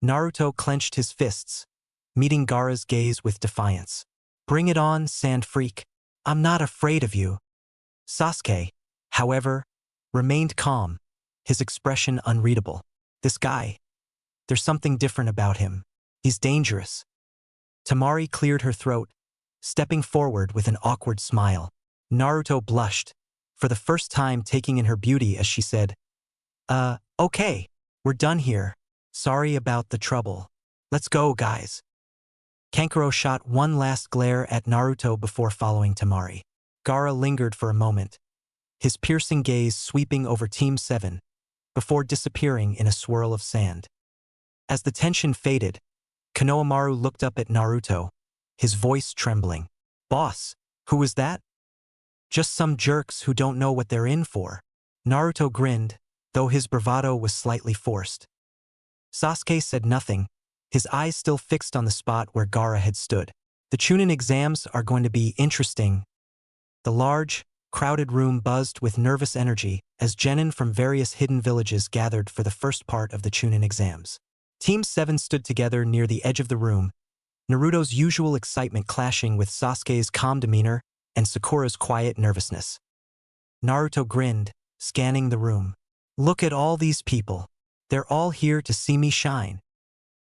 Naruto clenched his fists, meeting Gaara's gaze with defiance. "Bring it on, sand freak. I'm not afraid of you." Sasuke, however, remained calm, his expression unreadable. "This guy, there's something different about him. He's dangerous." Tamari cleared her throat, stepping forward with an awkward smile. Naruto blushed, for the first time taking in her beauty as she said, Okay, we're done here. Sorry about the trouble. Let's go, guys." Kankuro shot one last glare at Naruto before following Tamari. Gaara lingered for a moment, his piercing gaze sweeping over Team 7, before disappearing in a swirl of sand. As the tension faded, Konohamaru looked up at Naruto, his voice trembling. "Boss, who was that?" "Just some jerks who don't know what they're in for." Naruto grinned, though his bravado was slightly forced. Sasuke said nothing, his eyes still fixed on the spot where Gaara had stood. "The Chunin exams are going to be interesting." The large, crowded room buzzed with nervous energy as genin from various hidden villages gathered for the first part of the Chunin exams. Team 7 stood together near the edge of the room, Naruto's usual excitement clashing with Sasuke's calm demeanor and Sakura's quiet nervousness. Naruto grinned, scanning the room. "Look at all these people. They're all here to see me shine."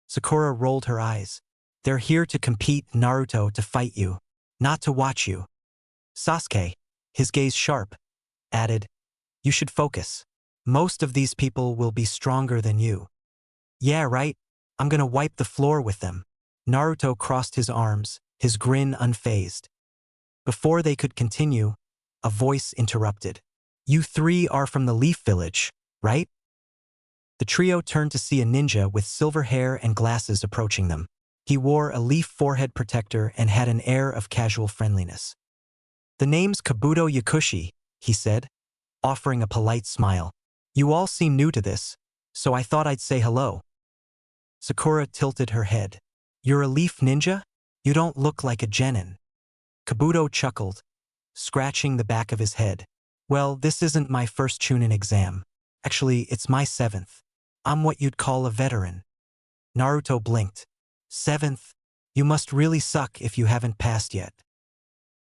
Sakura rolled her eyes. "They're here to compete, Naruto, to fight you, not to watch you." Sasuke, his gaze sharp, added, "You should focus. Most of these people will be stronger than you." "Yeah, right. I'm gonna wipe the floor with them." Naruto crossed his arms, his grin unfazed. Before they could continue, a voice interrupted. You three are from the Leaf Village, right? The trio turned to see a ninja with silver hair and glasses approaching them. He wore a leaf forehead protector and had an air of casual friendliness. The name's Kabuto Yakushi, he said, offering a polite smile. You all seem new to this, so I thought I'd say hello. Sakura tilted her head. You're a leaf ninja? You don't look like a genin. Kabuto chuckled, scratching the back of his head. Well, this isn't my first Chunin exam. Actually, it's my 7th. I'm what you'd call a veteran. Naruto blinked. 7th? You must really suck if you haven't passed yet.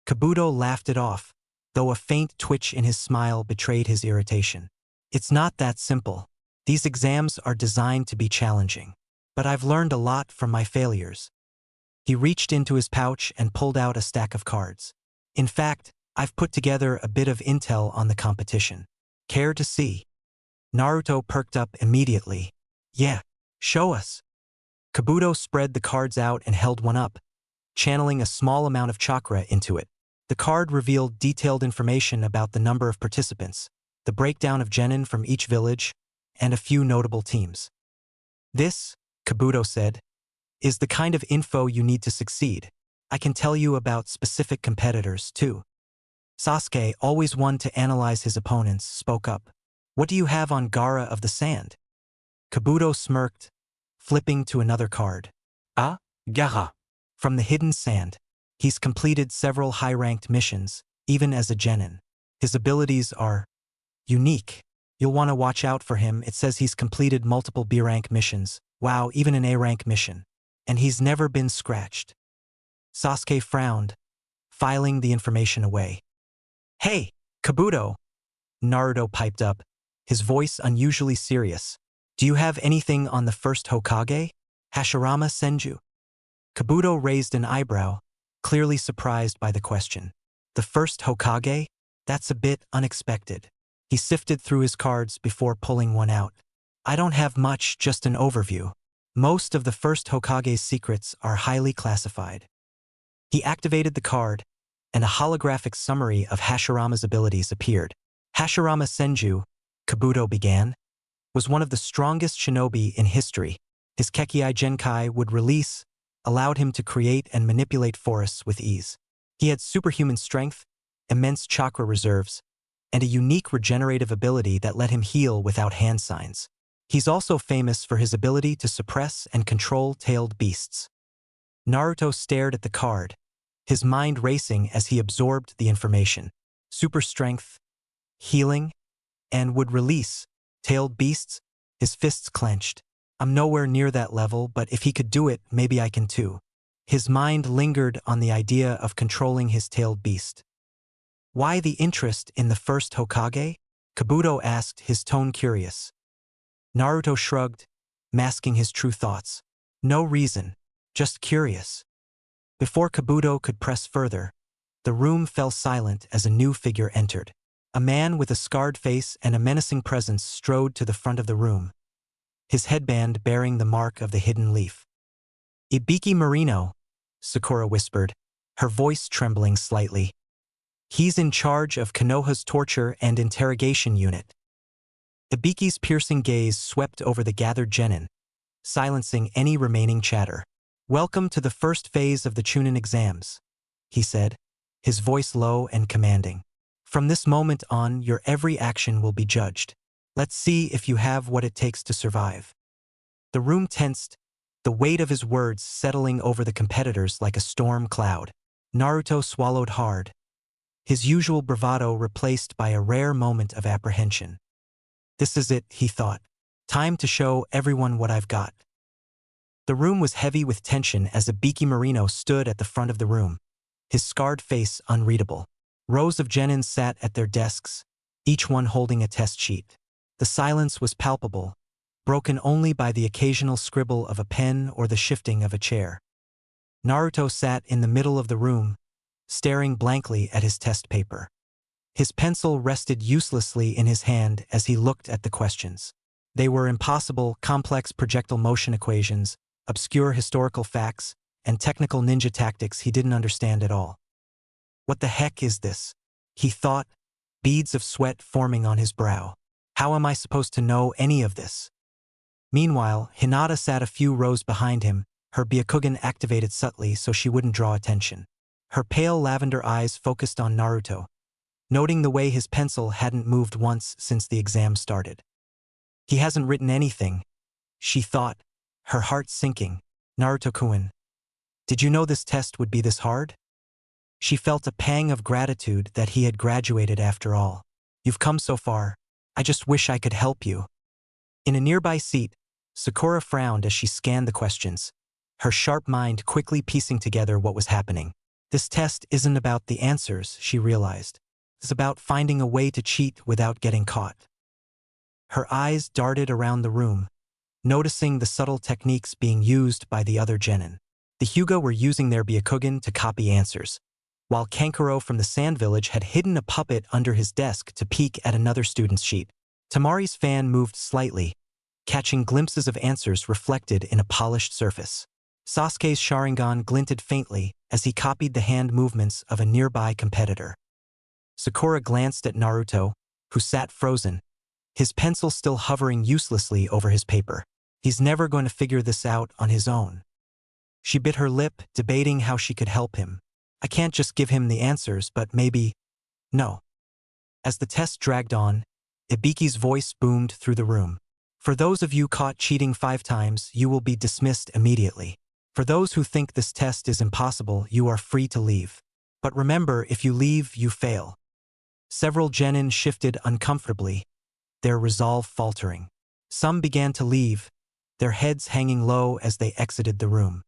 Kabuto laughed it off, though a faint twitch in his smile betrayed his irritation. It's not that simple. These exams are designed to be challenging. But I've learned a lot from my failures. He reached into his pouch and pulled out a stack of cards. In fact, I've put together a bit of intel on the competition. Care to see? Naruto perked up immediately. Yeah, show us. Kabuto spread the cards out and held one up, channeling a small amount of chakra into it. The card revealed detailed information about the number of participants, the breakdown of genin from each village, and a few notable teams. This, Kabuto said, is the kind of info you need to succeed. I can tell you about specific competitors, too. Sasuke, always one to analyze his opponents, spoke up. What do you have on Gaara of the Sand? Kabuto smirked, flipping to another card. Ah, Gaara. From the hidden sand. He's completed several high-ranked missions, even as a genin. His abilities are unique. You'll want to watch out for him. It says he's completed multiple B-rank missions. Wow, even an A-rank mission. And he's never been scratched. Sasuke frowned, filing the information away. Hey, Kabuto! Naruto piped up, his voice unusually serious. Do you have anything on the first Hokage? Hashirama Senju? Kabuto raised an eyebrow, clearly surprised by the question. The first Hokage? That's a bit unexpected. He sifted through his cards before pulling one out. I don't have much, just an overview. Most of the first Hokage's secrets are highly classified. He activated the card, and a holographic summary of Hashirama's abilities appeared. Hashirama Senju, Kabuto began, was one of the strongest shinobi in history. His Kekkai Genkai would release, allowed him to create and manipulate forests with ease. He had superhuman strength, immense chakra reserves, and a unique regenerative ability that let him heal without hand signs. He's also famous for his ability to suppress and control tailed beasts. Naruto stared at the card, his mind racing as he absorbed the information. Super strength, healing, and would release tailed beasts. His fists clenched. I'm nowhere near that level, but if he could do it, maybe I can too. His mind lingered on the idea of controlling his tailed beast. Why the interest in the first Hokage? Kabuto asked, his tone curious. Naruto shrugged, masking his true thoughts. No reason, just curious. Before Kabuto could press further, the room fell silent as a new figure entered. A man with a scarred face and a menacing presence strode to the front of the room, his headband bearing the mark of the hidden leaf. Ibiki Marino, Sakura whispered, her voice trembling slightly. He's in charge of Konoha's torture and interrogation unit. Ibiki's piercing gaze swept over the gathered genin, silencing any remaining chatter. Welcome to the first phase of the Chunin exams, he said, his voice low and commanding. From this moment on, your every action will be judged. Let's see if you have what it takes to survive. The room tensed, the weight of his words settling over the competitors like a storm cloud. Naruto swallowed hard, his usual bravado replaced by a rare moment of apprehension. This is it, he thought. Time to show everyone what I've got. The room was heavy with tension as Ibiki Marino stood at the front of the room, his scarred face unreadable. Rows of genins sat at their desks, each one holding a test sheet. The silence was palpable, broken only by the occasional scribble of a pen or the shifting of a chair. Naruto sat in the middle of the room, staring blankly at his test paper. His pencil rested uselessly in his hand as he looked at the questions. They were impossible, complex projectile motion equations, obscure historical facts, and technical ninja tactics he didn't understand at all. What the heck is this? he thought, beads of sweat forming on his brow. How am I supposed to know any of this? Meanwhile, Hinata sat a few rows behind him, her Byakugan activated subtly so she wouldn't draw attention. Her pale lavender eyes focused on Naruto, noting the way his pencil hadn't moved once since the exam started. He hasn't written anything, she thought, her heart sinking. Naruto-kun, did you know this test would be this hard? She felt a pang of gratitude that he had graduated after all. You've come so far. I just wish I could help you. In a nearby seat, Sakura frowned as she scanned the questions, her sharp mind quickly piecing together what was happening. This test isn't about the answers, she realized. It's about finding a way to cheat without getting caught. Her eyes darted around the room, noticing the subtle techniques being used by the other genin. The Hyuga were using their Byakugan to copy answers, while Kankuro from the Sand Village had hidden a puppet under his desk to peek at another student's sheet. Tamari's fan moved slightly, catching glimpses of answers reflected in a polished surface. Sasuke's Sharingan glinted faintly as he copied the hand movements of a nearby competitor. Sakura glanced at Naruto, who sat frozen, his pencil still hovering uselessly over his paper. He's never going to figure this out on his own. She bit her lip, debating how she could help him. I can't just give him the answers, but maybe… No. As the test dragged on, Ibiki's voice boomed through the room. For those of you caught cheating 5 times, you will be dismissed immediately. For those who think this test is impossible, you are free to leave. But remember, if you leave, you fail. Several genin shifted uncomfortably, their resolve faltering. Some began to leave, their heads hanging low as they exited the room.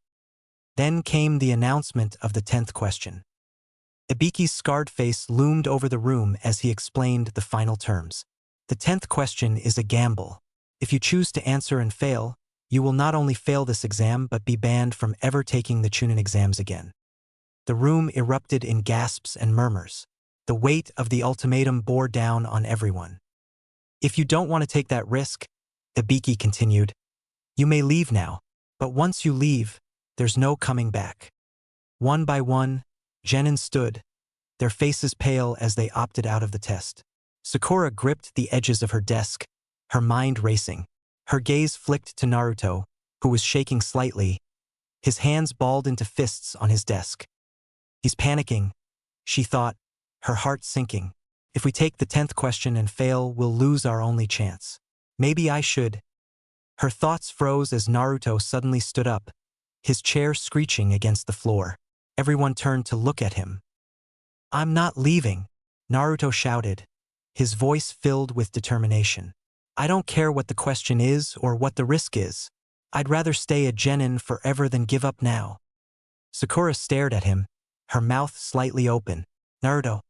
Then came the announcement of the 10th question. Ibiki's scarred face loomed over the room as he explained the final terms. The 10th question is a gamble. If you choose to answer and fail, you will not only fail this exam but be banned from ever taking the Chunin exams again. The room erupted in gasps and murmurs. The weight of the ultimatum bore down on everyone. If you don't want to take that risk, Ibiki continued, you may leave now, but once you leave, there's no coming back. One by one, genin stood, their faces pale as they opted out of the test. Sakura gripped the edges of her desk, her mind racing. Her gaze flicked to Naruto, who was shaking slightly, his hands balled into fists on his desk. He's panicking, she thought, her heart sinking. If we take the 10th question and fail, we'll lose our only chance. Maybe I should. Her thoughts froze as Naruto suddenly stood up, his chair screeching against the floor. Everyone turned to look at him. I'm not leaving, Naruto shouted, his voice filled with determination. I don't care what the question is or what the risk is. I'd rather stay a genin forever than give up now. Sakura stared at him, her mouth slightly open. Naruto.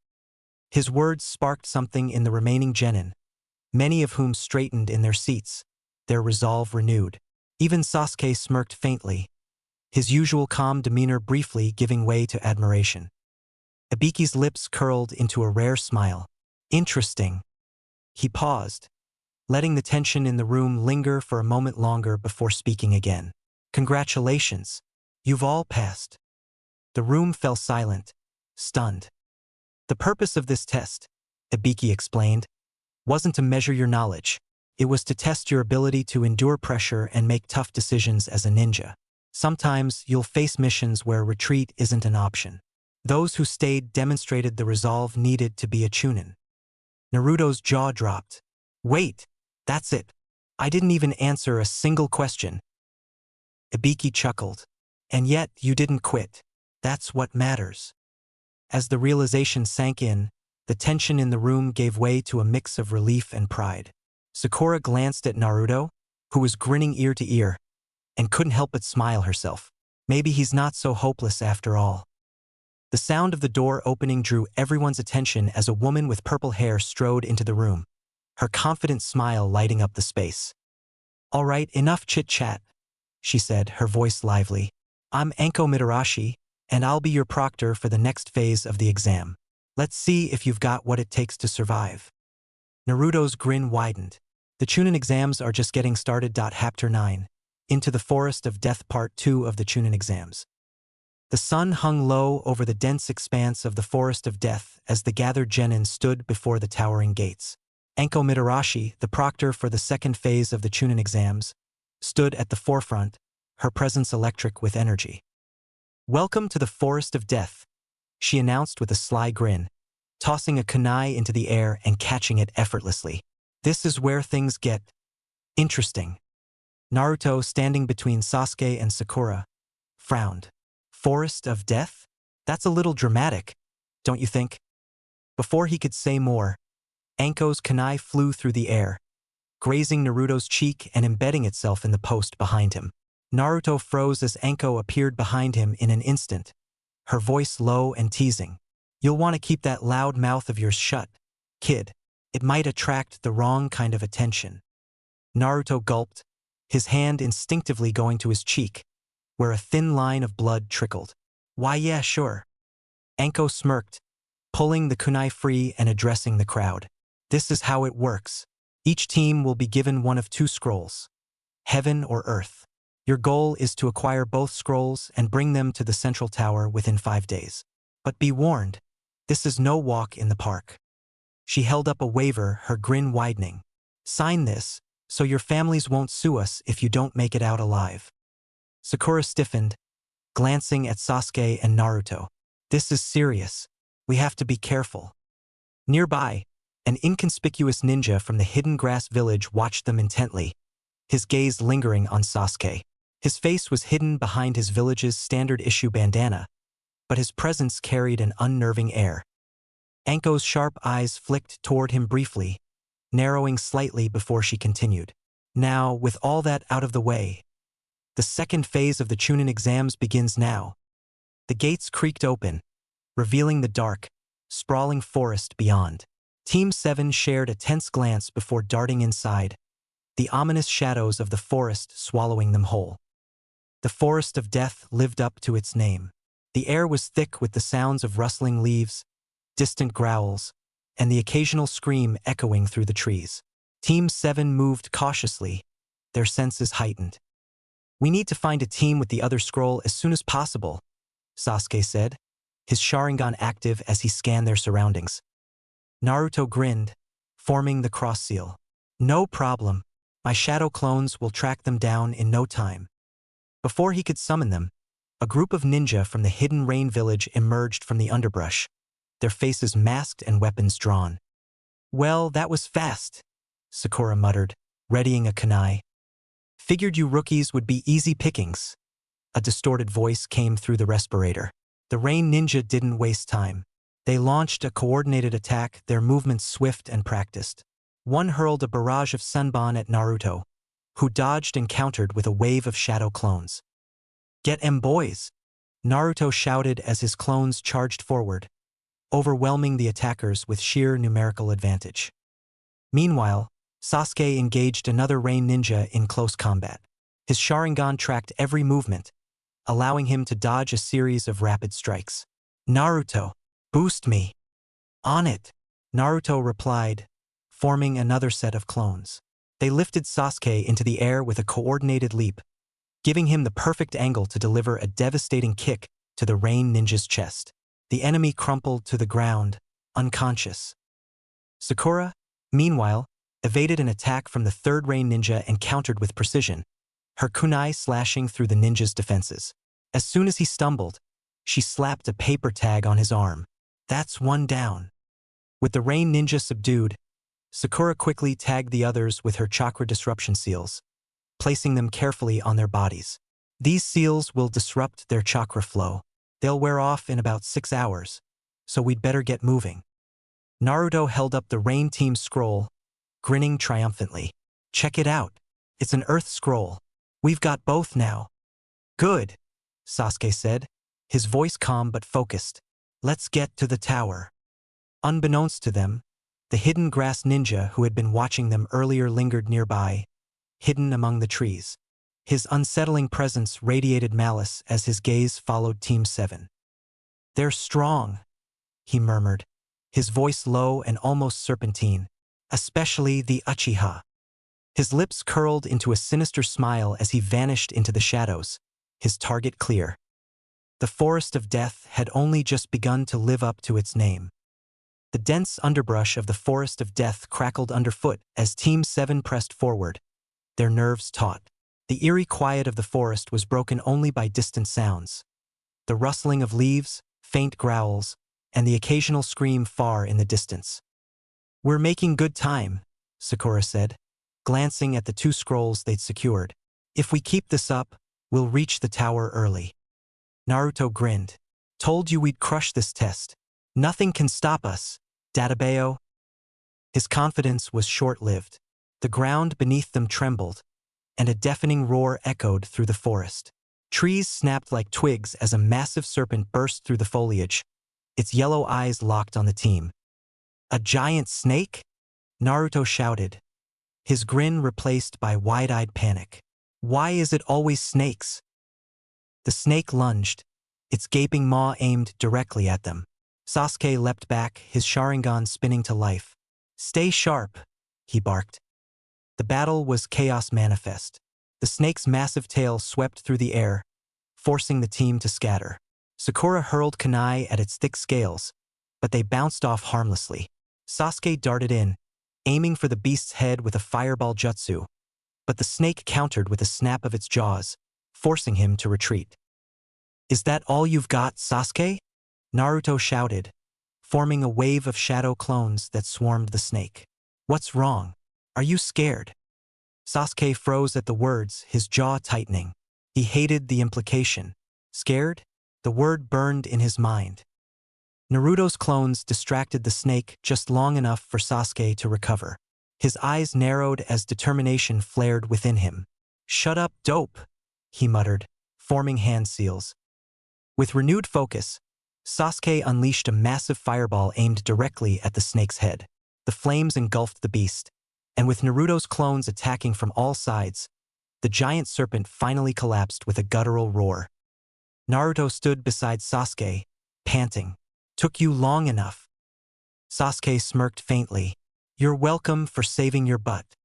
His words sparked something in the remaining genin, many of whom straightened in their seats, their resolve renewed. Even Sasuke smirked faintly, his usual calm demeanor briefly giving way to admiration. Ibiki's lips curled into a rare smile. Interesting. He paused, letting the tension in the room linger for a moment longer before speaking again. Congratulations. You've all passed. The room fell silent, stunned. The purpose of this test, Ibiki explained, wasn't to measure your knowledge. It was to test your ability to endure pressure and make tough decisions as a ninja. Sometimes you'll face missions where retreat isn't an option. Those who stayed demonstrated the resolve needed to be a Chunin. Naruto's jaw dropped. Wait, that's it. I didn't even answer a single question. Ibiki chuckled. And yet you didn't quit. That's what matters. As the realization sank in, the tension in the room gave way to a mix of relief and pride. Sakura glanced at Naruto, who was grinning ear to ear, and couldn't help but smile herself. Maybe he's not so hopeless after all. The sound of the door opening drew everyone's attention as a woman with purple hair strode into the room, her confident smile lighting up the space. All right, enough chit-chat, she said, her voice lively. I'm Anko Mitarashi, and I'll be your proctor for the next phase of the exam. Let's see if you've got what it takes to survive. Naruto's grin widened. The Chunin exams are just getting started. Chapter 9. Into the Forest of Death Part 2 of the Chunin exams. The sun hung low over the dense expanse of the Forest of Death as the gathered genin stood before the towering gates. Anko Mitarashi, the proctor for the second phase of the Chunin exams, stood at the forefront, her presence electric with energy. "Welcome to the Forest of Death," she announced with a sly grin, tossing a kunai into the air and catching it effortlessly. "This is where things get interesting." Naruto, standing between Sasuke and Sakura, frowned. "Forest of Death? That's a little dramatic, don't you think?" Before he could say more, Anko's kunai flew through the air, grazing Naruto's cheek and embedding itself in the post behind him. Naruto froze as Anko appeared behind him in an instant, her voice low and teasing. "You'll want to keep that loud mouth of yours shut, kid. It might attract the wrong kind of attention." Naruto gulped, his hand instinctively going to his cheek, where a thin line of blood trickled. "Why, yeah, sure." Anko smirked, pulling the kunai free and addressing the crowd. "This is how it works. Each team will be given one of two scrolls, heaven or earth. Your goal is to acquire both scrolls and bring them to the central tower within 5 days. But be warned, this is no walk in the park." She held up a waiver, her grin widening. "Sign this, so your families won't sue us if you don't make it out alive." Sakura stiffened, glancing at Sasuke and Naruto. "This is serious. We have to be careful." Nearby, an inconspicuous ninja from the hidden grass village watched them intently, his gaze lingering on Sasuke. His face was hidden behind his village's standard-issue bandana, but his presence carried an unnerving air. Anko's sharp eyes flicked toward him briefly, narrowing slightly before she continued. "Now, with all that out of the way, the second phase of the Chunin exams begins now." The gates creaked open, revealing the dark, sprawling forest beyond. Team 7 shared a tense glance before darting inside, the ominous shadows of the forest swallowing them whole. The Forest of Death lived up to its name. The air was thick with the sounds of rustling leaves, distant growls, and the occasional scream echoing through the trees. Team 7 moved cautiously, their senses heightened. "We need to find a team with the other scroll as soon as possible," Sasuke said, his Sharingan active as he scanned their surroundings. Naruto grinned, forming the cross seal. "No problem. My shadow clones will track them down in no time." Before he could summon them, a group of ninja from the hidden rain village emerged from the underbrush, their faces masked and weapons drawn. "Well, that was fast," Sakura muttered, readying a kunai. "Figured you rookies would be easy pickings." A distorted voice came through the respirator. The rain ninja didn't waste time. They launched a coordinated attack, their movements swift and practiced. One hurled a barrage of sunban at Naruto, who dodged and countered with a wave of shadow clones. "Get 'em, boys!" Naruto shouted as his clones charged forward, overwhelming the attackers with sheer numerical advantage. Meanwhile, Sasuke engaged another rain ninja in close combat. His Sharingan tracked every movement, allowing him to dodge a series of rapid strikes. "Naruto, boost me." "On it," Naruto replied, forming another set of clones. They lifted Sasuke into the air with a coordinated leap, giving him the perfect angle to deliver a devastating kick to the rain ninja's chest. The enemy crumpled to the ground, unconscious. Sakura, meanwhile, evaded an attack from the third rain ninja and countered with precision, her kunai slashing through the ninja's defenses. As soon as he stumbled, she slapped a paper tag on his arm. "That's one down." With the rain ninja subdued, Sakura quickly tagged the others with her chakra disruption seals, placing them carefully on their bodies. "These seals will disrupt their chakra flow. They'll wear off in about 6 hours, so we'd better get moving." Naruto held up the rain team's scroll, grinning triumphantly. "Check it out. It's an earth scroll. We've got both now." "Good," Sasuke said, his voice calm but focused. "Let's get to the tower." Unbeknownst to them, the hidden grass ninja who had been watching them earlier lingered nearby, hidden among the trees. His unsettling presence radiated malice as his gaze followed Team 7. "They're strong," he murmured, his voice low and almost serpentine, "especially the Uchiha." His lips curled into a sinister smile as he vanished into the shadows, his target clear. The Forest of Death had only just begun to live up to its name. The dense underbrush of the Forest of Death crackled underfoot as Team 7 pressed forward, their nerves taut. The eerie quiet of the forest was broken only by distant sounds. The rustling of leaves, faint growls, and the occasional scream far in the distance. "We're making good time," Sakura said, glancing at the 2 scrolls they'd secured. "If we keep this up, we'll reach the tower early." Naruto grinned. "Told you we'd crush this test. Nothing can stop us, Databeo." His confidence was short-lived. The ground beneath them trembled, and a deafening roar echoed through the forest. Trees snapped like twigs as a massive serpent burst through the foliage, its yellow eyes locked on the team. "A giant snake?" Naruto shouted, his grin replaced by wide-eyed panic. "Why is it always snakes?" The snake lunged, its gaping maw aimed directly at them. Sasuke leapt back, his Sharingan spinning to life. "Stay sharp," he barked. The battle was chaos manifest. The snake's massive tail swept through the air, forcing the team to scatter. Sakura hurled kunai at its thick scales, but they bounced off harmlessly. Sasuke darted in, aiming for the beast's head with a fireball jutsu, but the snake countered with a snap of its jaws, forcing him to retreat. "Is that all you've got, Sasuke?" Naruto shouted, forming a wave of shadow clones that swarmed the snake. "What's wrong? Are you scared?" Sasuke froze at the words, his jaw tightening. He hated the implication. Scared? The word burned in his mind. Naruto's clones distracted the snake just long enough for Sasuke to recover. His eyes narrowed as determination flared within him. "Shut up, dope," he muttered, forming hand seals. With renewed focus, Sasuke unleashed a massive fireball aimed directly at the snake's head. The flames engulfed the beast, and with Naruto's clones attacking from all sides, the giant serpent finally collapsed with a guttural roar. Naruto stood beside Sasuke, panting. "Took you long enough." Sasuke smirked faintly. "You're welcome for saving your butt."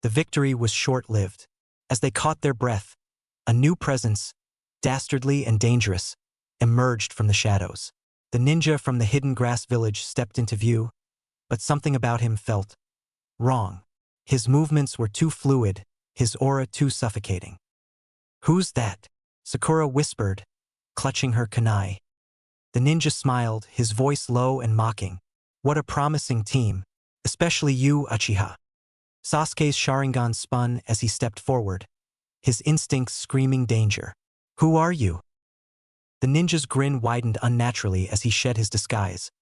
The victory was short-lived. As they caught their breath, a new presence, dastardly and dangerous, emerged from the shadows. The ninja from the hidden grass village stepped into view, but something about him felt wrong. His movements were too fluid, his aura too suffocating. "Who's that?" Sakura whispered, clutching her kunai. The ninja smiled, his voice low and mocking. "What a promising team, especially you, Uchiha." Sasuke's Sharingan spun as he stepped forward, his instincts screaming danger. "Who are you?" The ninja's grin widened unnaturally as he shed his disguise,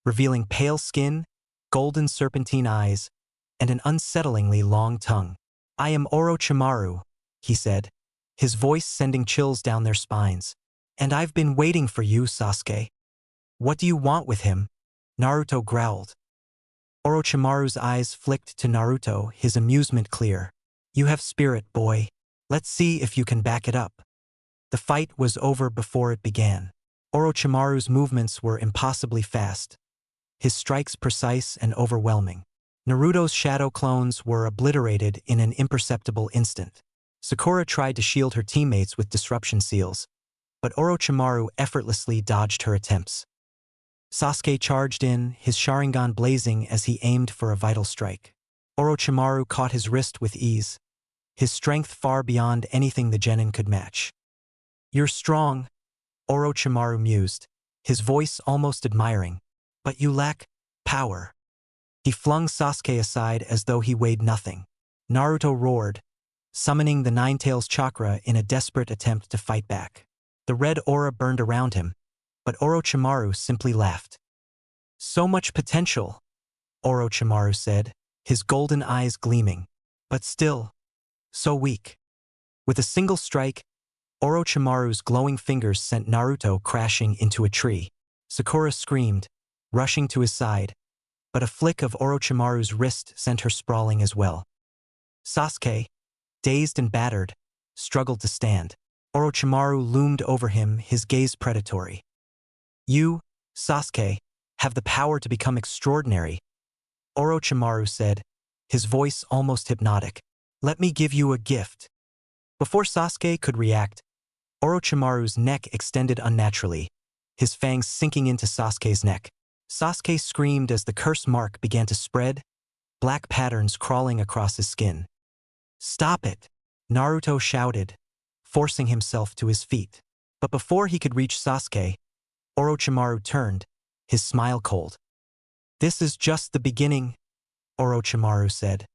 revealing pale skin, golden serpentine eyes, and an unsettlingly long tongue. "I am Orochimaru," he said, his voice sending chills down their spines. "And I've been waiting for you, Sasuke." "What do you want with him?" Naruto growled. Orochimaru's eyes flicked to Naruto, his amusement clear. "You have spirit, boy. Let's see if you can back it up." The fight was over before it began. Orochimaru's movements were impossibly fast, his strikes precise and overwhelming. Naruto's shadow clones were obliterated in an imperceptible instant. Sakura tried to shield her teammates with disruption seals, but Orochimaru effortlessly dodged her attempts. Sasuke charged in, his Sharingan blazing as he aimed for a vital strike. Orochimaru caught his wrist with ease, his strength far beyond anything the genin could match. "You're strong," Orochimaru mused, his voice almost admiring, "but you lack power." He flung Sasuke aside as though he weighed nothing. Naruto roared, summoning the Nine-Tails chakra in a desperate attempt to fight back. The red aura burned around him, but Orochimaru simply laughed. "So much potential," Orochimaru said, his golden eyes gleaming, "but still, so weak." With a single strike, Orochimaru's glowing fingers sent Naruto crashing into a tree. Sakura screamed, rushing to his side, but a flick of Orochimaru's wrist sent her sprawling as well. Sasuke, dazed and battered, struggled to stand. Orochimaru loomed over him, his gaze predatory. "You, Sasuke, have the power to become extraordinary," Orochimaru said, his voice almost hypnotic. "Let me give you a gift." Before Sasuke could react, Orochimaru's neck extended unnaturally, his fangs sinking into Sasuke's neck. Sasuke screamed as the curse mark began to spread, black patterns crawling across his skin. "Stop it!" Naruto shouted, forcing himself to his feet. But before he could reach Sasuke, Orochimaru turned, his smile cold. "This is just the beginning," Orochimaru said,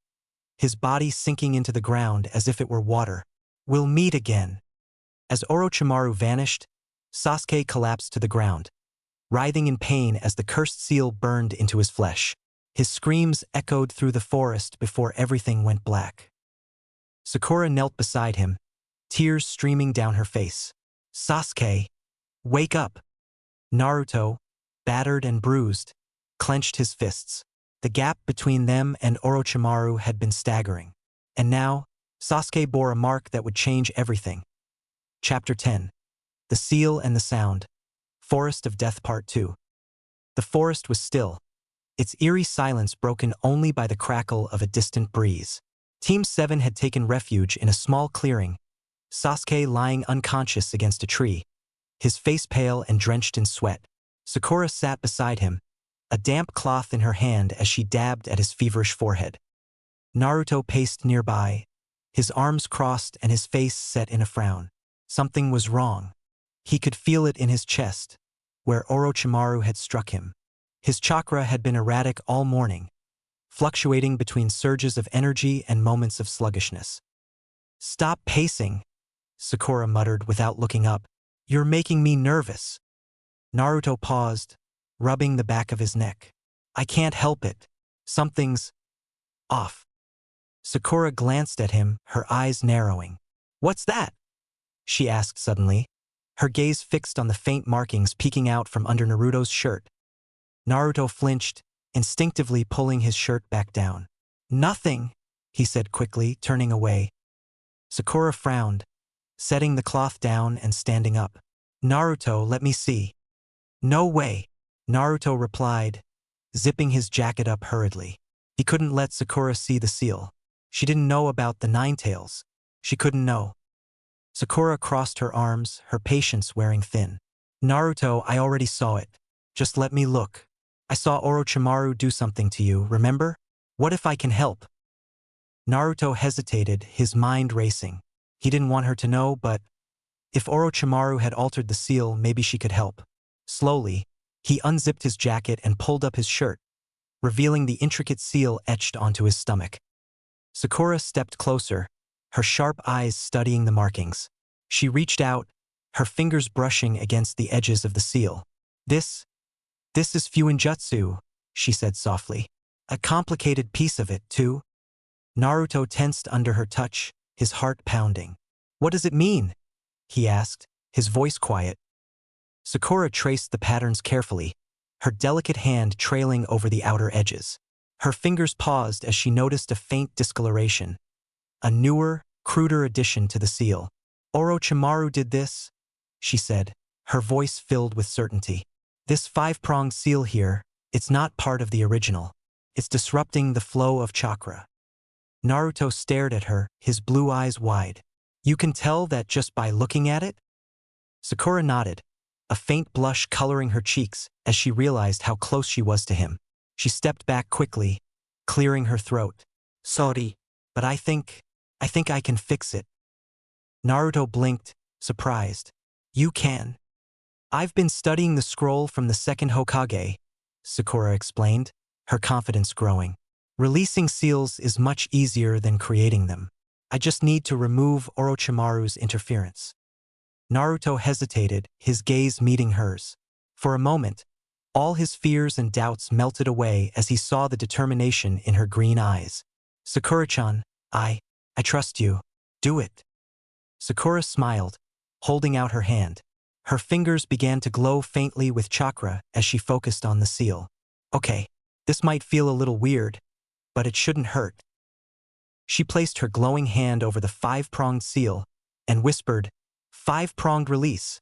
his body sinking into the ground as if it were water. "We'll meet again." As Orochimaru vanished, Sasuke collapsed to the ground, writhing in pain as the cursed seal burned into his flesh. His screams echoed through the forest before everything went black. Sakura knelt beside him, tears streaming down her face. "Sasuke, wake up!" Naruto, battered and bruised, clenched his fists. The gap between them and Orochimaru had been staggering. And now, Sasuke bore a mark that would change everything. Chapter 10. The Seal and the Sound. Forest of Death Part 2. The forest was still, its eerie silence broken only by the crackle of a distant breeze. Team 7 had taken refuge in a small clearing, Sasuke lying unconscious against a tree, his face pale and drenched in sweat. Sakura sat beside him, a damp cloth in her hand as she dabbed at his feverish forehead. Naruto paced nearby, his arms crossed and his face set in a frown. Something was wrong. He could feel it in his chest, where Orochimaru had struck him. His chakra had been erratic all morning, fluctuating between surges of energy and moments of sluggishness. "Stop pacing," Sakura muttered without looking up. "You're making me nervous." Naruto paused, rubbing the back of his neck. "I can't help it. Something's off." Sakura glanced at him, her eyes narrowing. "What's that?" she asked suddenly, her gaze fixed on the faint markings peeking out from under Naruto's shirt. Naruto flinched, instinctively pulling his shirt back down. "Nothing," he said quickly, turning away. Sakura frowned, setting the cloth down and standing up. "Naruto, let me see." "No way," Naruto replied, zipping his jacket up hurriedly. He couldn't let Sakura see the seal. She didn't know about the nine tails. She couldn't know. Sakura crossed her arms, her patience wearing thin. "Naruto, I already saw it. Just let me look. I saw Orochimaru do something to you, remember? What if I can help?" Naruto hesitated, his mind racing. He didn't want her to know, but if Orochimaru had altered the seal, maybe she could help. Slowly, he unzipped his jacket and pulled up his shirt, revealing the intricate seal etched onto his stomach. Sakura stepped closer, her sharp eyes studying the markings. She reached out, her fingers brushing against the edges of the seal. This is Fuinjutsu," she said softly. "A complicated piece of it, too." Naruto tensed under her touch, his heart pounding. "What does it mean?" he asked, his voice quiet. Sakura traced the patterns carefully, her delicate hand trailing over the outer edges. Her fingers paused as she noticed a faint discoloration, a newer, cruder addition to the seal. "Orochimaru did this," she said, her voice filled with certainty. "This five-pronged seal here, it's not part of the original. It's disrupting the flow of chakra." Naruto stared at her, his blue eyes wide. "You can tell that just by looking at it?" Sakura nodded, a faint blush coloring her cheeks as she realized how close she was to him. She stepped back quickly, clearing her throat. "Sorry, but I think I can fix it." Naruto blinked, surprised. "You can?" "I've been studying the scroll from the second Hokage," Sakura explained, her confidence growing. "Releasing seals is much easier than creating them. I just need to remove Orochimaru's interference." Naruto hesitated, his gaze meeting hers. For a moment, all his fears and doubts melted away as he saw the determination in her green eyes. "Sakura-chan, I trust you. Do it." Sakura smiled, holding out her hand. Her fingers began to glow faintly with chakra as she focused on the seal. "Okay, this might feel a little weird, but it shouldn't hurt." She placed her glowing hand over the five-pronged seal and whispered, "Five-pronged release."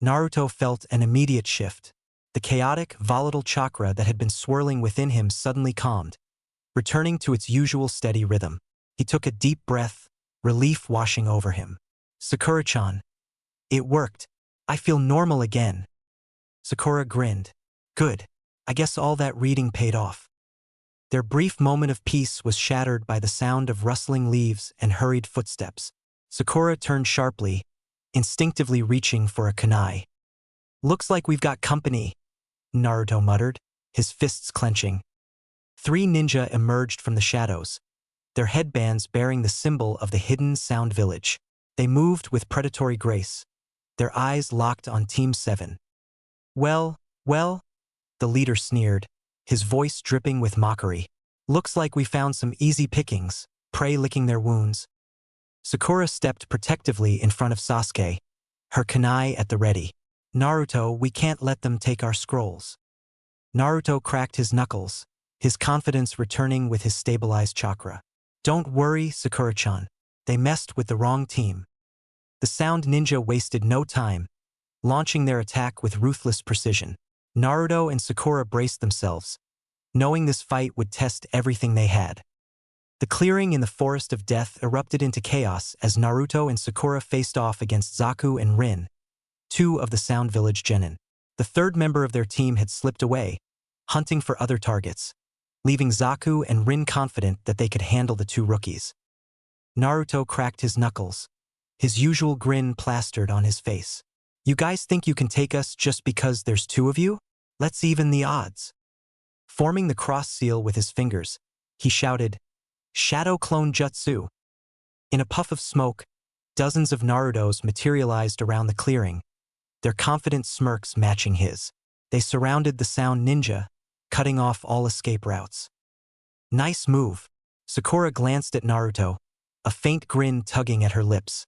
Naruto felt an immediate shift. The chaotic, volatile chakra that had been swirling within him suddenly calmed, returning to its usual steady rhythm. He took a deep breath, relief washing over him. "Sakura-chan, It worked. I feel normal again. Sakura grinned. Good. I guess all that reading paid off. Their brief moment of peace was shattered by the sound of rustling leaves and hurried footsteps. Sakura turned sharply, instinctively reaching for a kunai. Looks like we've got company, Naruto muttered, his fists clenching. 3 ninja emerged from the shadows, their headbands bearing the symbol of the hidden Sound Village. They moved with predatory grace, their eyes locked on Team 7. Well, the leader sneered, his voice dripping with mockery. Looks like we found some easy pickings, prey licking their wounds. Sakura stepped protectively in front of Sasuke, her kunai at the ready. Naruto, we can't let them take our scrolls. Naruto cracked his knuckles, his confidence returning with his stabilized chakra. Don't worry, Sakura-chan. They messed with the wrong team. The Sound Ninja wasted no time, launching their attack with ruthless precision. Naruto and Sakura braced themselves, knowing this fight would test everything they had. The clearing in the Forest of Death erupted into chaos as Naruto and Sakura faced off against Zaku and Rin, 2 of the Sound Village genin. The third member of their team had slipped away, hunting for other targets, leaving Zaku and Rin confident that they could handle the 2 rookies. Naruto cracked his knuckles, his usual grin plastered on his face. You guys think you can take us just because there's 2 of you? Let's even the odds. Forming the cross seal with his fingers, he shouted, Shadow Clone Jutsu. In a puff of smoke, dozens of Narutos materialized around the clearing, their confident smirks matching his. They surrounded the Sound Ninja, cutting off all escape routes. Nice move. Sakura glanced at Naruto, a faint grin tugging at her lips.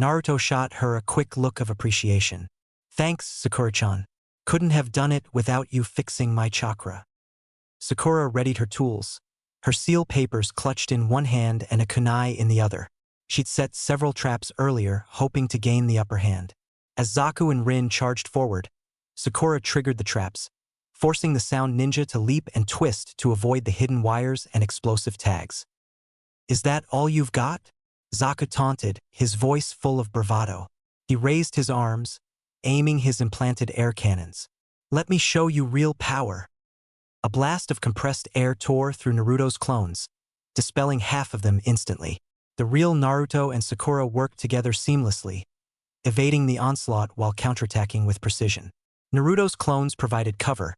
Naruto shot her a quick look of appreciation. Thanks, Sakura-chan. Couldn't have done it without you fixing my chakra. Sakura readied her tools, her seal papers clutched in one hand and a kunai in the other. She'd set several traps earlier, hoping to gain the upper hand. As Zaku and Rin charged forward, Sakura triggered the traps, forcing the Sound Ninja to leap and twist to avoid the hidden wires and explosive tags. Is that all you've got? Zaku taunted, his voice full of bravado. He raised his arms, aiming his implanted air cannons. Let me show you real power. A blast of compressed air tore through Naruto's clones, dispelling half of them instantly. The real Naruto and Sakura worked together seamlessly, evading the onslaught while counterattacking with precision. Naruto's clones provided cover,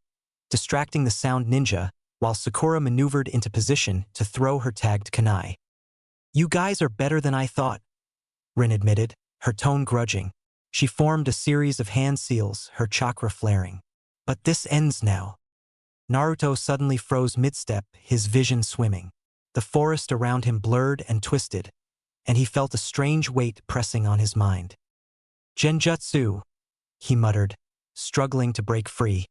distracting the Sound Ninja, while Sakura maneuvered into position to throw her tagged kunai. You guys are better than I thought, Rin admitted, her tone grudging. She formed a series of hand seals, her chakra flaring. But this ends now. Naruto suddenly froze mid-step, his vision swimming. The forest around him blurred and twisted, and he felt a strange weight pressing on his mind. Genjutsu, he muttered, struggling to break free.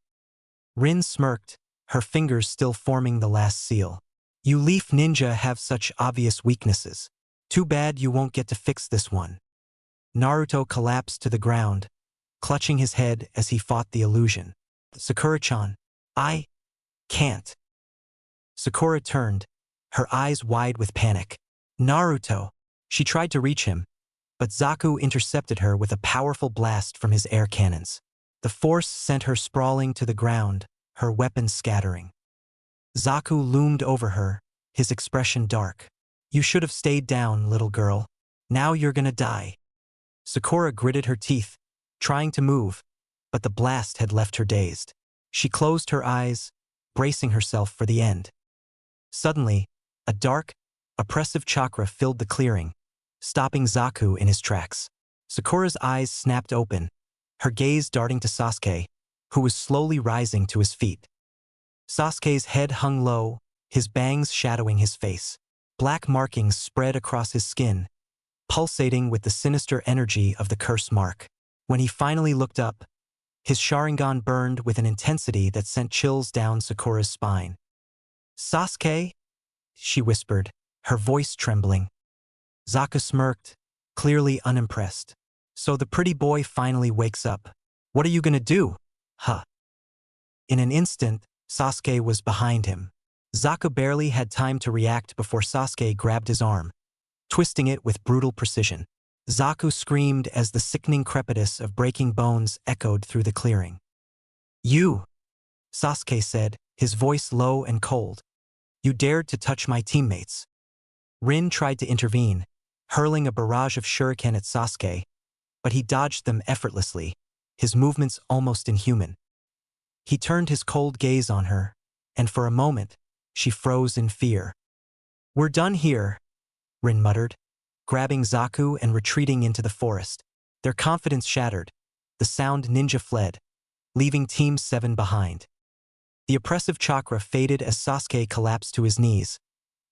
Rin smirked, her fingers still forming the last seal. You Leaf Ninja have such obvious weaknesses. Too bad you won't get to fix this one. Naruto collapsed to the ground, clutching his head as he fought the illusion. Sakura-chan, I can't. Sakura turned, her eyes wide with panic. Naruto. She tried to reach him, but Zaku intercepted her with a powerful blast from his air cannons. The force sent her sprawling to the ground, her weapons scattering. Zaku loomed over her, his expression dark. You should have stayed down, little girl. Now you're gonna die. Sakura gritted her teeth, trying to move, but the blast had left her dazed. She closed her eyes, bracing herself for the end. Suddenly, a dark, oppressive chakra filled the clearing, stopping Zaku in his tracks. Sakura's eyes snapped open, her gaze darting to Sasuke, who was slowly rising to his feet. Sasuke's head hung low, his bangs shadowing his face. Black markings spread across his skin, pulsating with the sinister energy of the curse mark. When he finally looked up, his Sharingan burned with an intensity that sent chills down Sakura's spine. Sasuke? She whispered, her voice trembling. Zaku smirked, clearly unimpressed. So the pretty boy finally wakes up. What are you gonna do? Huh. In an instant, Sasuke was behind him. Zaku barely had time to react before Sasuke grabbed his arm, twisting it with brutal precision. Zaku screamed as the sickening crepitus of breaking bones echoed through the clearing. You, Sasuke said, his voice low and cold. You dared to touch my teammates. Rin tried to intervene, hurling a barrage of shuriken at Sasuke, but he dodged them effortlessly, his movements almost inhuman. He turned his cold gaze on her, and for a moment, she froze in fear. We're done here, Rin muttered, grabbing Zaku and retreating into the forest. Their confidence shattered. The sound ninja fled, leaving Team 7 behind. The oppressive chakra faded as Sasuke collapsed to his knees,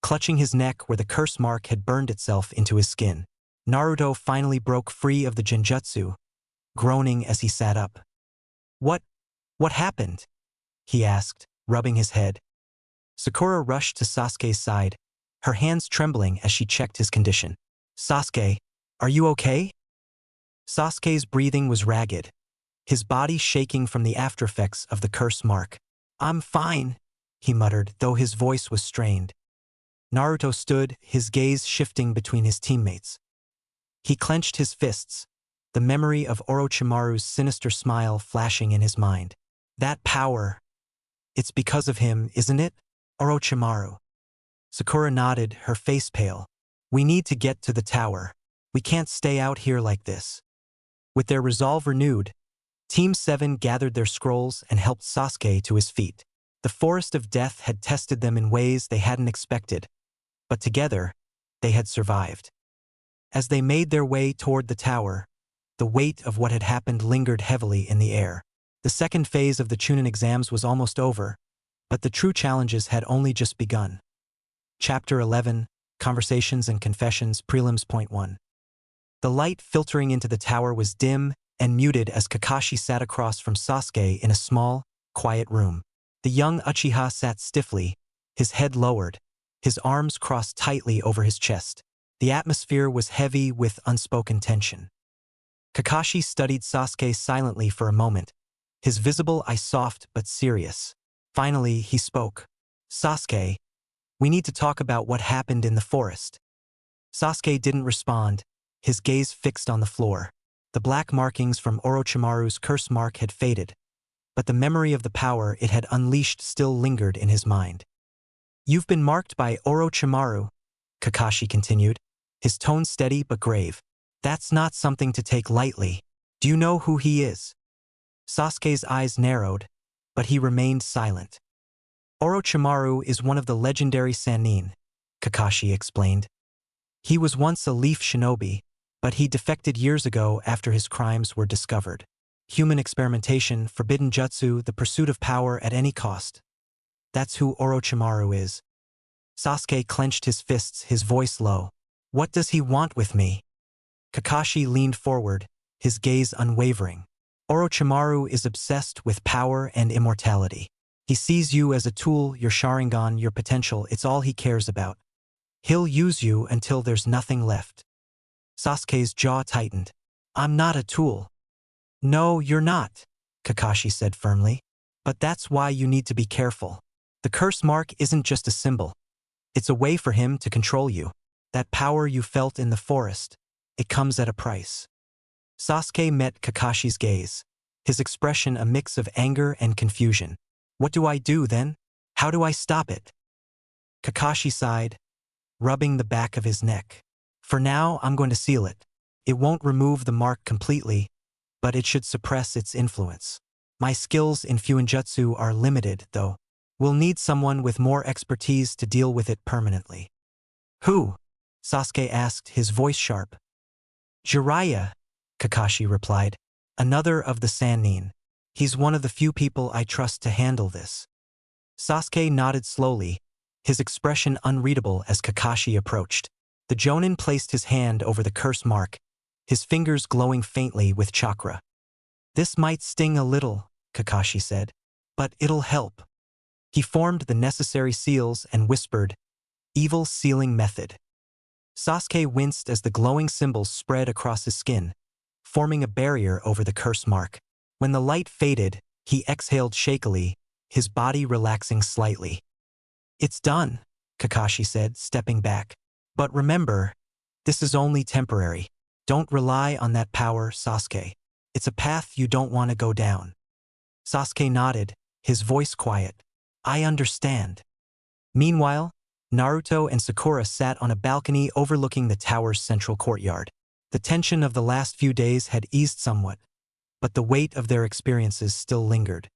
clutching his neck where the curse mark had burned itself into his skin. Naruto finally broke free of the genjutsu, groaning as he sat up. What happened? He asked, rubbing his head. Sakura rushed to Sasuke's side, her hands trembling as she checked his condition. Sasuke, are you okay? Sasuke's breathing was ragged, his body shaking from the aftereffects of the curse mark. I'm fine, he muttered, though his voice was strained. Naruto stood, his gaze shifting between his teammates. He clenched his fists, the memory of Orochimaru's sinister smile flashing in his mind. That power. It's because of him, isn't it? Orochimaru. Sakura nodded, her face pale. We need to get to the tower. We can't stay out here like this. With their resolve renewed, Team 7 gathered their scrolls and helped Sasuke to his feet. The forest of death had tested them in ways they hadn't expected, but together, they had survived. As they made their way toward the tower, the weight of what had happened lingered heavily in the air. The second phase of the Chunin exams was almost over, but the true challenges had only just begun. Chapter 11, Conversations and Confessions, Prelims. Point 1. The light filtering into the tower was dim and muted as Kakashi sat across from Sasuke in a small, quiet room. The young Uchiha sat stiffly, his head lowered, his arms crossed tightly over his chest. The atmosphere was heavy with unspoken tension. Kakashi studied Sasuke silently for a moment, his visible eye soft but serious. Finally, he spoke. Sasuke, we need to talk about what happened in the forest. Sasuke didn't respond, his gaze fixed on the floor. The black markings from Orochimaru's curse mark had faded, but the memory of the power it had unleashed still lingered in his mind. You've been marked by Orochimaru, Kakashi continued, his tone steady but grave. That's not something to take lightly. Do you know who he is? Sasuke's eyes narrowed, but he remained silent. Orochimaru is one of the legendary Sannin, Kakashi explained. He was once a leaf shinobi, but he defected years ago after his crimes were discovered. Human experimentation, forbidden jutsu, the pursuit of power at any cost. That's who Orochimaru is. Sasuke clenched his fists, his voice low. What does he want with me? Kakashi leaned forward, his gaze unwavering. Orochimaru is obsessed with power and immortality. He sees you as a tool, your Sharingan, your potential, it's all he cares about. He'll use you until there's nothing left. Sasuke's jaw tightened. I'm not a tool. No, you're not, Kakashi said firmly. But that's why you need to be careful. The curse mark isn't just a symbol. It's a way for him to control you. That power you felt in the forest, it comes at a price. Sasuke met Kakashi's gaze, his expression a mix of anger and confusion. What do I do then? How do I stop it? Kakashi sighed, rubbing the back of his neck. For now, I'm going to seal it. It won't remove the mark completely, but it should suppress its influence. My skills in Fuinjutsu are limited, though. We'll need someone with more expertise to deal with it permanently. Who? Sasuke asked, his voice sharp. Jiraiya, Kakashi replied, another of the Sannin. He's one of the few people I trust to handle this. Sasuke nodded slowly, his expression unreadable as Kakashi approached. The Jonin placed his hand over the curse mark, his fingers glowing faintly with chakra. This might sting a little, Kakashi said, but it'll help. He formed the necessary seals and whispered, evil sealing method. Sasuke winced as the glowing symbols spread across his skin, forming a barrier over the curse mark. When the light faded, he exhaled shakily, his body relaxing slightly. It's done, Kakashi said, stepping back. But remember, this is only temporary. Don't rely on that power, Sasuke. It's a path you don't want to go down. Sasuke nodded, his voice quiet. I understand. Meanwhile, Naruto and Sakura sat on a balcony overlooking the tower's central courtyard. The tension of the last few days had eased somewhat, but the weight of their experiences still lingered.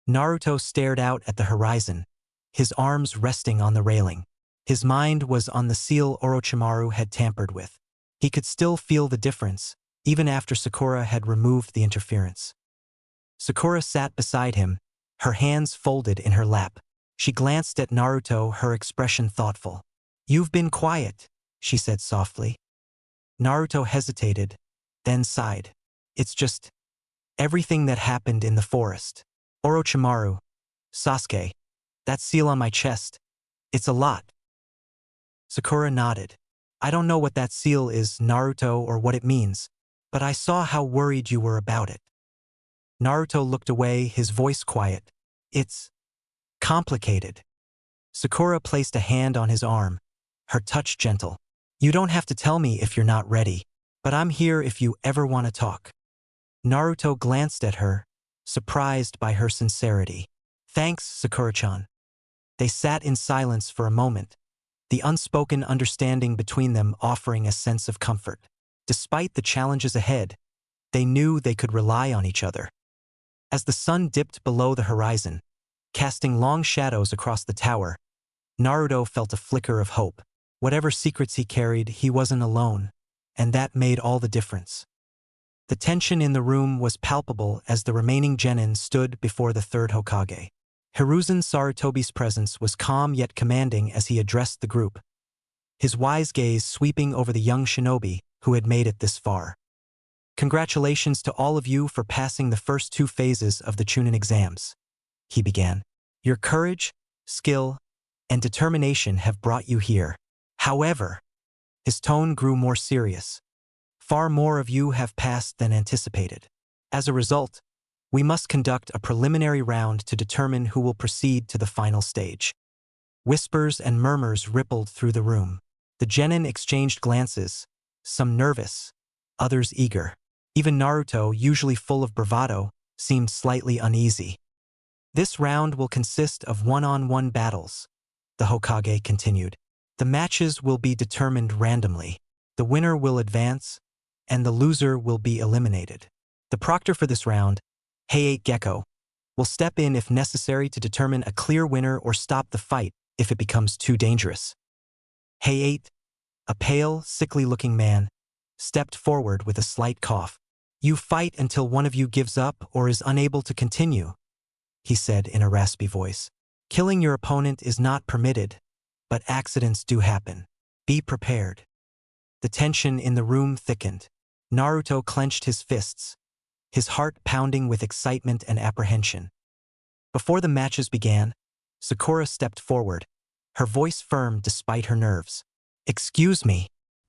Naruto stared out at the horizon, his arms resting on the railing. His mind was on the seal Orochimaru had tampered with. He could still feel the difference, even after Sakura had removed the interference. Sakura sat beside him, her hands folded in her lap. She glanced at Naruto, her expression thoughtful. You've been quiet, she said softly. Naruto hesitated, then sighed. It's just everything that happened in the forest. Orochimaru, Sasuke, that seal on my chest, it's a lot. Sakura nodded. I don't know what that seal is, Naruto, or what it means, but I saw how worried you were about it. Naruto looked away, his voice quiet. It's complicated. Sakura placed a hand on his arm, her touch gentle. You don't have to tell me if you're not ready, but I'm here if you ever want to talk. Naruto glanced at her, surprised by her sincerity. Thanks, Sakura-chan. They sat in silence for a moment, the unspoken understanding between them offering a sense of comfort. Despite the challenges ahead, they knew they could rely on each other. As the sun dipped below the horizon, casting long shadows across the tower, Naruto felt a flicker of hope. Whatever secrets he carried, he wasn't alone, and that made all the difference. The tension in the room was palpable as the remaining genin stood before the third Hokage. Hiruzen Sarutobi's presence was calm yet commanding as he addressed the group, his wise gaze sweeping over the young shinobi who had made it this far. Congratulations to all of you for passing the first 2 phases of the Chunin exams, he began. Your courage, skill, and determination have brought you here. However, his tone grew more serious. Far more of you have passed than anticipated. As a result, we must conduct a preliminary round to determine who will proceed to the final stage. Whispers and murmurs rippled through the room. The genin exchanged glances, some nervous, others eager. Even Naruto, usually full of bravado, seemed slightly uneasy. This round will consist of one-on-one battles, the Hokage continued. The matches will be determined randomly. The winner will advance, and the loser will be eliminated. The proctor for this round, Hayate Gecko, will step in if necessary to determine a clear winner or stop the fight if it becomes too dangerous. Hayate, a pale, sickly-looking man, stepped forward with a slight cough. You fight until one of you gives up or is unable to continue, he said in a raspy voice. Killing your opponent is not permitted, but accidents do happen. Be prepared. The tension in the room thickened. Naruto clenched his fists, his heart pounding with excitement and apprehension. Before the matches began, Sakura stepped forward, her voice firm despite her nerves. Excuse me.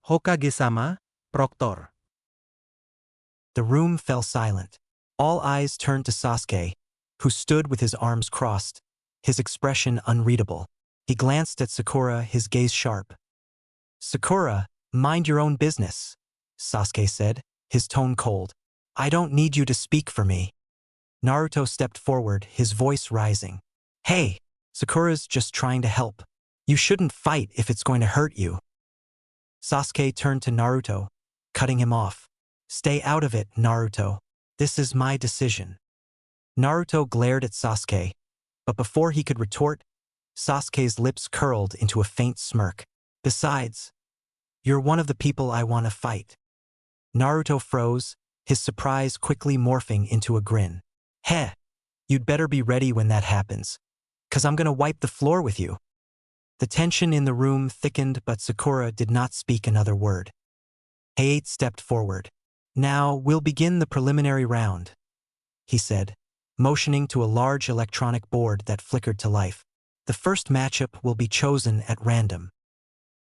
Hokage-sama, Proctor. The room fell silent. All eyes turned to Sasuke, who stood with his arms crossed, his expression unreadable. He glanced at Sakura, his gaze sharp. Sakura, mind your own business, Sasuke said, his tone cold. I don't need you to speak for me. Naruto stepped forward, his voice rising. Hey, Sakura's just trying to help. You shouldn't fight if it's going to hurt you. Sasuke turned to Naruto, cutting him off. Stay out of it, Naruto. This is my decision. Naruto glared at Sasuke, but before he could retort, Sasuke's lips curled into a faint smirk. Besides, you're one of the people I want to fight. Naruto froze, his surprise quickly morphing into a grin. Heh, you'd better be ready when that happens, 'cause I'm gonna wipe the floor with you. The tension in the room thickened, but Sakura did not speak another word. Hayate stepped forward. Now, we'll begin the preliminary round, he said, motioning to a large electronic board that flickered to life. The first matchup will be chosen at random.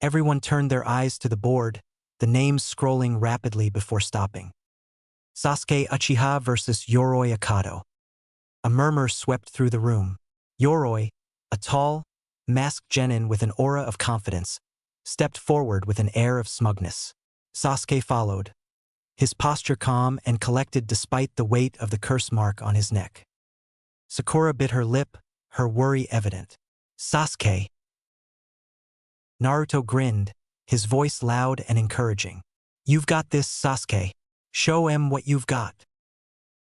Everyone turned their eyes to the board, the names scrolling rapidly before stopping. Sasuke Uchiha versus Yoroi Akado. A murmur swept through the room. Yoroi, a tall, masked genin with an aura of confidence, stepped forward with an air of smugness. Sasuke followed, his posture calm and collected despite the weight of the curse mark on his neck. Sakura bit her lip, her worry evident. Sasuke. Naruto grinned, his voice loud and encouraging. You've got this, Sasuke. Show him what you've got.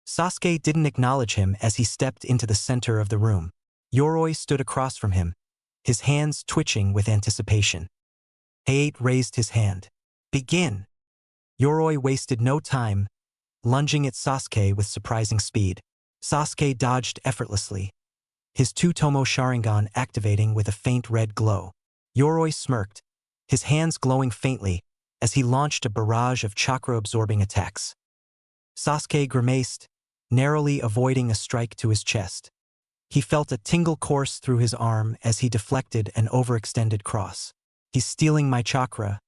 Sasuke didn't acknowledge him as he stepped into the center of the room. Yoroi stood across from him, his hands twitching with anticipation. Hayate raised his hand. Begin. Yoroi wasted no time, lunging at Sasuke with surprising speed. Sasuke dodged effortlessly, his two-tomo Sharingan activating with a faint red glow. Yoroi smirked, his hands glowing faintly as he launched a barrage of chakra-absorbing attacks. Sasuke grimaced, narrowly avoiding a strike to his chest. He felt a tingle course through his arm as he deflected an overextended cross. He's stealing my chakra,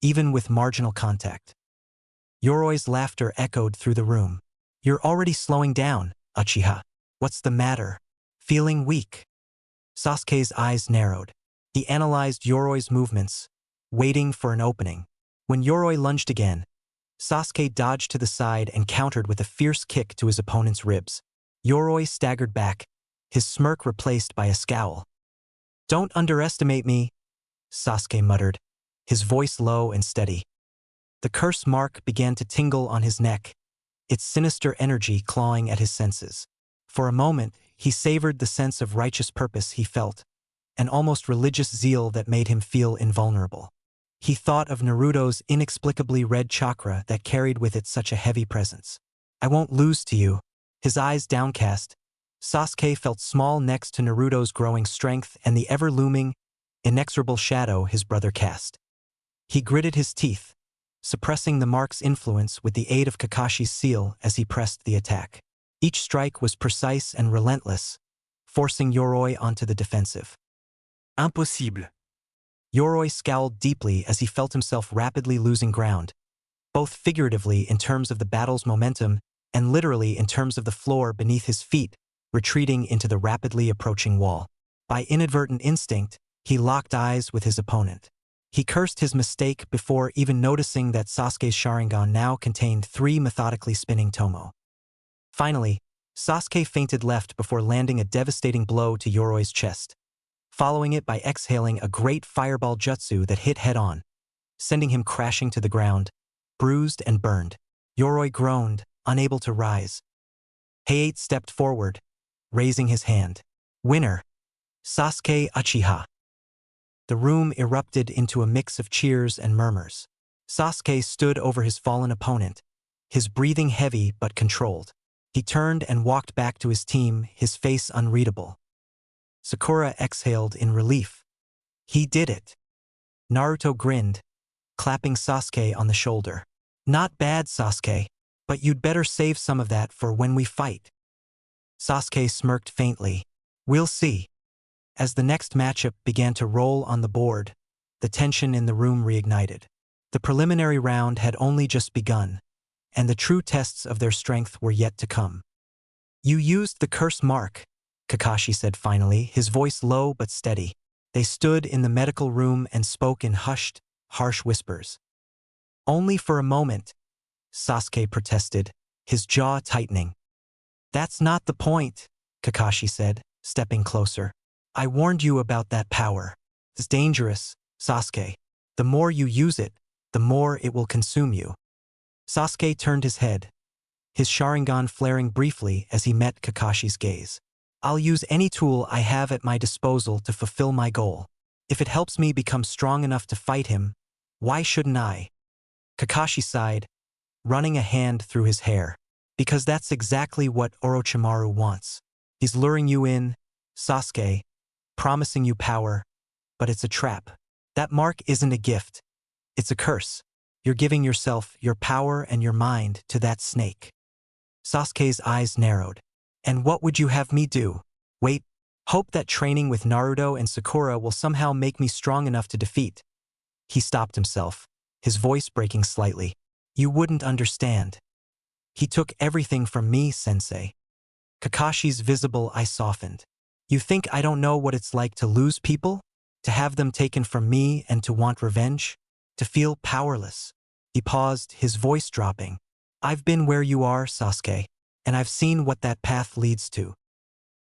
even with marginal contact. Yoroi's laughter echoed through the room. You're already slowing down, Uchiha. What's the matter? Feeling weak? Sasuke's eyes narrowed. He analyzed Yoroi's movements, waiting for an opening. When Yoroi lunged again, Sasuke dodged to the side and countered with a fierce kick to his opponent's ribs. Yoroi staggered back, his smirk replaced by a scowl. Don't underestimate me, Sasuke muttered, his voice low and steady. The curse mark began to tingle on his neck, its sinister energy clawing at his senses. For a moment, he savored the sense of righteous purpose he felt, an almost religious zeal that made him feel invulnerable. He thought of Naruto's inexplicably red chakra that carried with it such a heavy presence. I won't lose to you. His eyes downcast, Sasuke felt small next to Naruto's growing strength and the ever-looming, inexorable shadow his brother cast. He gritted his teeth, suppressing the mark's influence with the aid of Kakashi's seal as he pressed the attack. Each strike was precise and relentless, forcing Yoroi onto the defensive. Impossible. Yoroi scowled deeply as he felt himself rapidly losing ground, both figuratively in terms of the battle's momentum and literally in terms of the floor beneath his feet, retreating into the rapidly approaching wall. By inadvertent instinct, he locked eyes with his opponent. He cursed his mistake before even noticing that Sasuke's Sharingan now contained 3 methodically spinning tomo. Finally, Sasuke feinted left before landing a devastating blow to Yoroi's chest, following it by exhaling a great fireball jutsu that hit head-on, sending him crashing to the ground, bruised and burned. Yoroi groaned, unable to rise. Hayate stepped forward, raising his hand. Winner, Sasuke Uchiha. The room erupted into a mix of cheers and murmurs. Sasuke stood over his fallen opponent, his breathing heavy but controlled. He turned and walked back to his team, his face unreadable. Sakura exhaled in relief. He did it. Naruto grinned, clapping Sasuke on the shoulder. Not bad, Sasuke, but you'd better save some of that for when we fight. Sasuke smirked faintly. We'll see. As the next matchup began to roll on the board, the tension in the room reignited. The preliminary round had only just begun, and the true tests of their strength were yet to come. You used the curse mark, Kakashi said finally, his voice low but steady. They stood in the medical room and spoke in hushed, harsh whispers. Only for a moment, Sasuke protested, his jaw tightening. That's not the point, Kakashi said, stepping closer. I warned you about that power. It's dangerous, Sasuke. The more you use it, the more it will consume you. Sasuke turned his head, his Sharingan flaring briefly as he met Kakashi's gaze. I'll use any tool I have at my disposal to fulfill my goal. If it helps me become strong enough to fight him, why shouldn't I? Kakashi sighed, running a hand through his hair. Because that's exactly what Orochimaru wants. He's luring you in, Sasuke, promising you power, but it's a trap. That mark isn't a gift. It's a curse. You're giving yourself, your power and your mind to that snake. Sasuke's eyes narrowed. And what would you have me do? Wait, hope that training with Naruto and Sakura will somehow make me strong enough to defeat. He stopped himself, his voice breaking slightly. You wouldn't understand. He took everything from me, sensei. Kakashi's visible eye softened. You think I don't know what it's like to lose people? To have them taken from me and to want revenge? To feel powerless? He paused, his voice dropping. I've been where you are, Sasuke, and I've seen what that path leads to.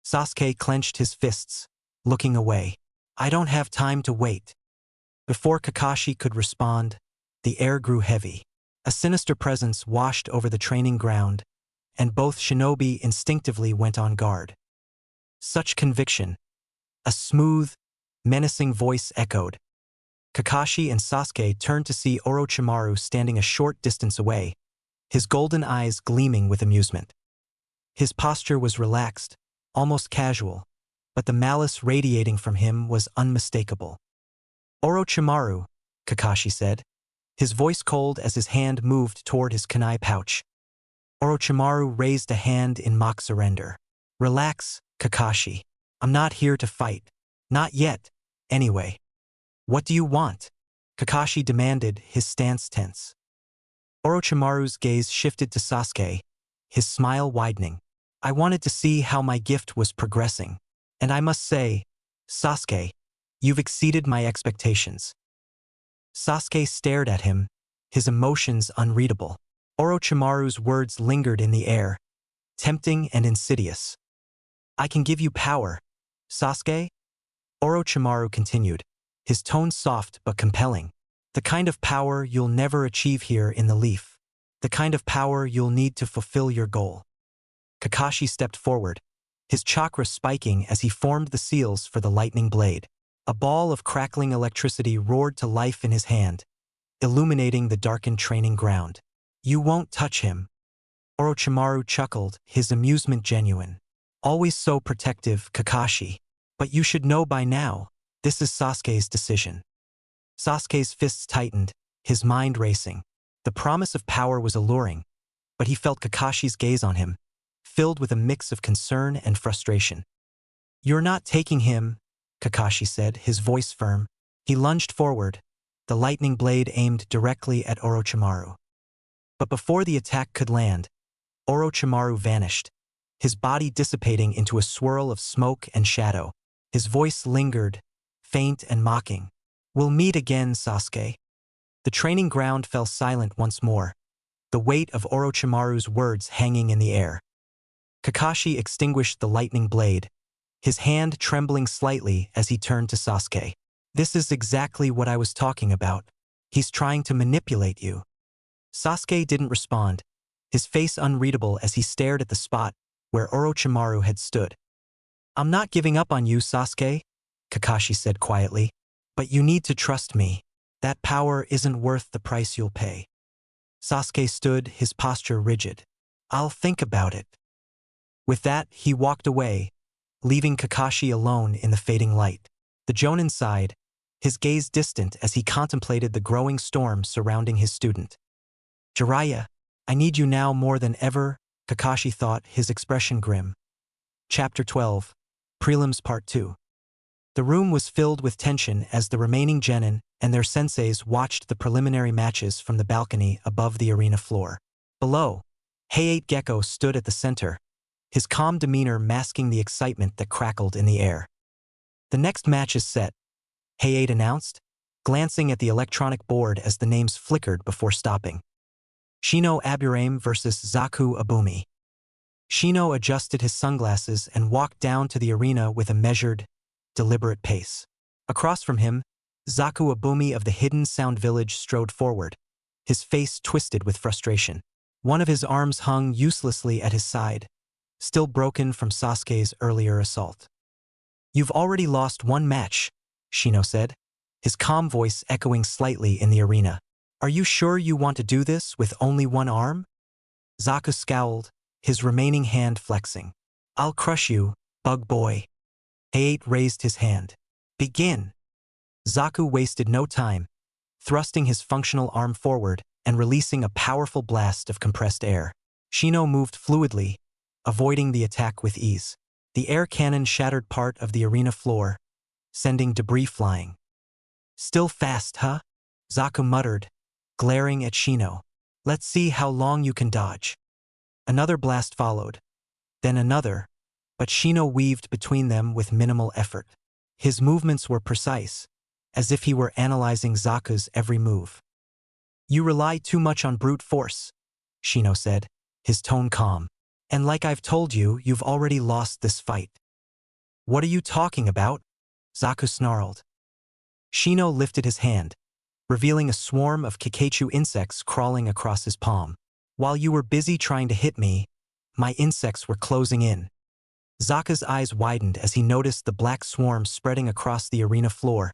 Sasuke clenched his fists, looking away. I don't have time to wait. Before Kakashi could respond, the air grew heavy. A sinister presence washed over the training ground, and both shinobi instinctively went on guard. Such conviction. A smooth, menacing voice echoed. Kakashi and Sasuke turned to see Orochimaru standing a short distance away, his golden eyes gleaming with amusement. His posture was relaxed, almost casual, but the malice radiating from him was unmistakable. Orochimaru, Kakashi said, his voice cold as his hand moved toward his kunai pouch. Orochimaru raised a hand in mock surrender. Relax, Kakashi. I'm not here to fight. Not yet, anyway. What do you want? Kakashi demanded, his stance tense. Orochimaru's gaze shifted to Sasuke, his smile widening. I wanted to see how my gift was progressing. And I must say, Sasuke, you've exceeded my expectations. Sasuke stared at him, his emotions unreadable. Orochimaru's words lingered in the air, tempting and insidious. I can give you power, Sasuke? Orochimaru continued, his tone soft but compelling. The kind of power you'll never achieve here in the Leaf. The kind of power you'll need to fulfill your goal. Kakashi stepped forward, his chakra spiking as he formed the seals for the lightning blade. A ball of crackling electricity roared to life in his hand, illuminating the darkened training ground. You won't touch him. Orochimaru chuckled, his amusement genuine. Always so protective, Kakashi. But you should know by now, this is Sasuke's decision. Sasuke's fists tightened, his mind racing. The promise of power was alluring, but he felt Kakashi's gaze on him, filled with a mix of concern and frustration. You're not taking him, Kakashi said, his voice firm. He lunged forward, the lightning blade aimed directly at Orochimaru. But before the attack could land, Orochimaru vanished, his body dissipating into a swirl of smoke and shadow. His voice lingered, faint and mocking. We'll meet again, Sasuke. The training ground fell silent once more, the weight of Orochimaru's words hanging in the air. Kakashi extinguished the lightning blade, his hand trembling slightly as he turned to Sasuke. This is exactly what I was talking about. He's trying to manipulate you. Sasuke didn't respond, his face unreadable as he stared at the spot where Orochimaru had stood. I'm not giving up on you, Sasuke, Kakashi said quietly, but you need to trust me. That power isn't worth the price you'll pay. Sasuke stood, his posture rigid. I'll think about it. With that, he walked away, leaving Kakashi alone in the fading light. The Jonin sighed, his gaze distant as he contemplated the growing storm surrounding his student. Jiraiya, I need you now more than ever, Kakashi thought, his expression grim. Chapter 12. Prelims Part 2. The room was filled with tension as the remaining genin and their senseis watched the preliminary matches from the balcony above the arena floor. Below, Hayate Gecko stood at the center, his calm demeanor masking the excitement that crackled in the air. The next match is set, Hayate announced, glancing at the electronic board as the names flickered before stopping. Shino Aburame versus Zaku Abumi. Shino adjusted his sunglasses and walked down to the arena with a measured, deliberate pace. Across from him, Zaku Abumi of the Hidden Sound Village strode forward, his face twisted with frustration. One of his arms hung uselessly at his side, still broken from Sasuke's earlier assault. You've already lost one match, Shino said, his calm voice echoing slightly in the arena. Are you sure you want to do this with only one arm? Zaku scowled, his remaining hand flexing. I'll crush you, bug boy. Hayate raised his hand. Begin. Zaku wasted no time, thrusting his functional arm forward and releasing a powerful blast of compressed air. Shino moved fluidly, avoiding the attack with ease. The air cannon shattered part of the arena floor, sending debris flying. Still fast, huh? Zaku muttered, glaring at Shino. Let's see how long you can dodge. Another blast followed, then another, but Shino weaved between them with minimal effort. His movements were precise, as if he were analyzing Zaku's every move. You rely too much on brute force, Shino said, his tone calm. And like I've told you, you've already lost this fight. What are you talking about? Zaku snarled. Shino lifted his hand, revealing a swarm of Kikeichu insects crawling across his palm. While you were busy trying to hit me, my insects were closing in. Zaka's eyes widened as he noticed the black swarm spreading across the arena floor,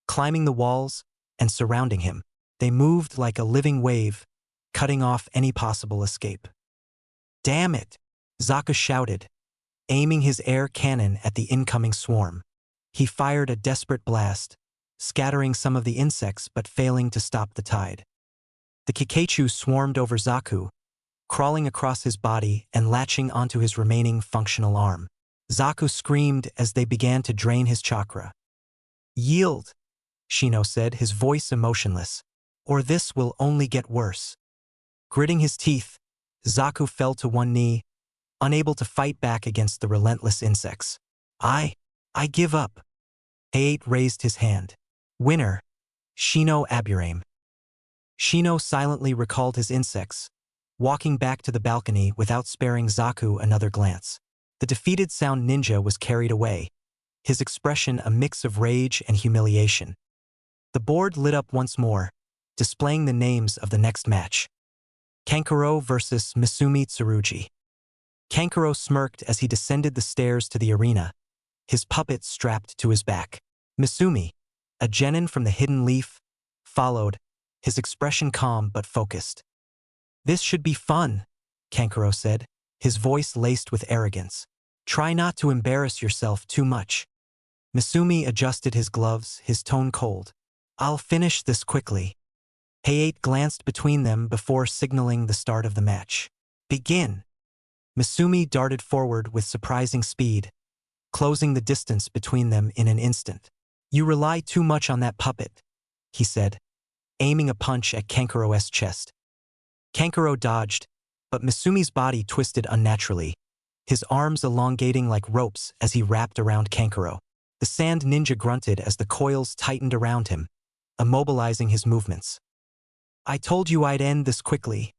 climbing the walls and surrounding him. They moved like a living wave, cutting off any possible escape. Damn it! Zaka shouted, aiming his air cannon at the incoming swarm. He fired a desperate blast, scattering some of the insects but failing to stop the tide. The Kikeichu swarmed over Zaku, crawling across his body and latching onto his remaining functional arm. Zaku screamed as they began to drain his chakra. Yield, Shino said, his voice emotionless, or this will only get worse. Gritting his teeth, Zaku fell to one knee, unable to fight back against the relentless insects. I give up. Hayate raised his hand. Winner, Shino Aburame. Shino silently recalled his insects, walking back to the balcony without sparing Zaku another glance. The defeated sound ninja was carried away, his expression a mix of rage and humiliation. The board lit up once more, displaying the names of the next match. Kankuro versus Misumi Tsurugi. Kankuro smirked as he descended the stairs to the arena, his puppet strapped to his back. Misumi, a genin from the hidden leaf, followed, his expression calm but focused. This should be fun, Kankuro said, his voice laced with arrogance. Try not to embarrass yourself too much. Misumi adjusted his gloves, his tone cold. I'll finish this quickly. Hayate glanced between them before signaling the start of the match. Begin. Misumi darted forward with surprising speed, closing the distance between them in an instant. You rely too much on that puppet, he said, aiming a punch at Kankuro's chest. Kankuro dodged, but Misumi's body twisted unnaturally, his arms elongating like ropes as he wrapped around Kankuro. The sand ninja grunted as the coils tightened around him, immobilizing his movements. I told you I'd end this quickly,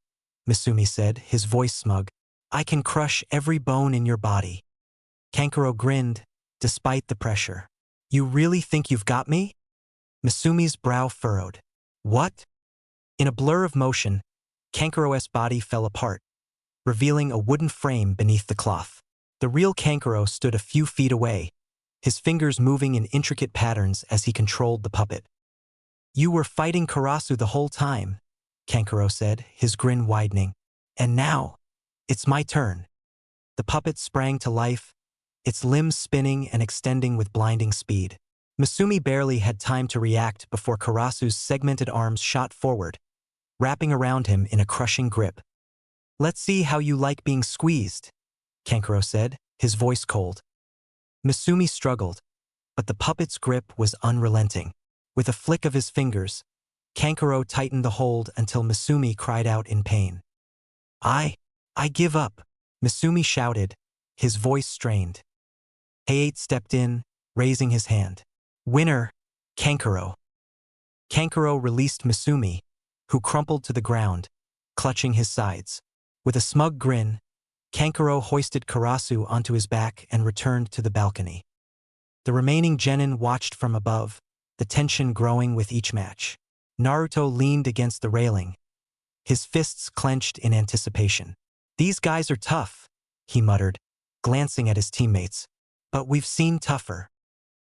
Misumi said, his voice smug. I can crush every bone in your body. Kankuro grinned, despite the pressure. You really think you've got me? Misumi's brow furrowed. What? In a blur of motion, Kankuro's body fell apart, revealing a wooden frame beneath the cloth. The real Kankuro stood a few feet away, his fingers moving in intricate patterns as he controlled the puppet. You were fighting Karasu the whole time, Kankuro said, his grin widening. And now, it's my turn. The puppet sprang to life, its limbs spinning and extending with blinding speed. Misumi barely had time to react before Karasu's segmented arms shot forward, wrapping around him in a crushing grip. Let's see how you like being squeezed, Kankuro said, his voice cold. Misumi struggled, but the puppet's grip was unrelenting. With a flick of his fingers, Kankuro tightened the hold until Misumi cried out in pain. I give up, Misumi shouted, his voice strained. Hayate stepped in, raising his hand. Winner, Kankuro. Kankuro released Misumi, who crumpled to the ground, clutching his sides. With a smug grin, Kankuro hoisted Karasu onto his back and returned to the balcony. The remaining genin watched from above, the tension growing with each match. Naruto leaned against the railing, his fists clenched in anticipation. These guys are tough, he muttered, glancing at his teammates. But we've seen tougher.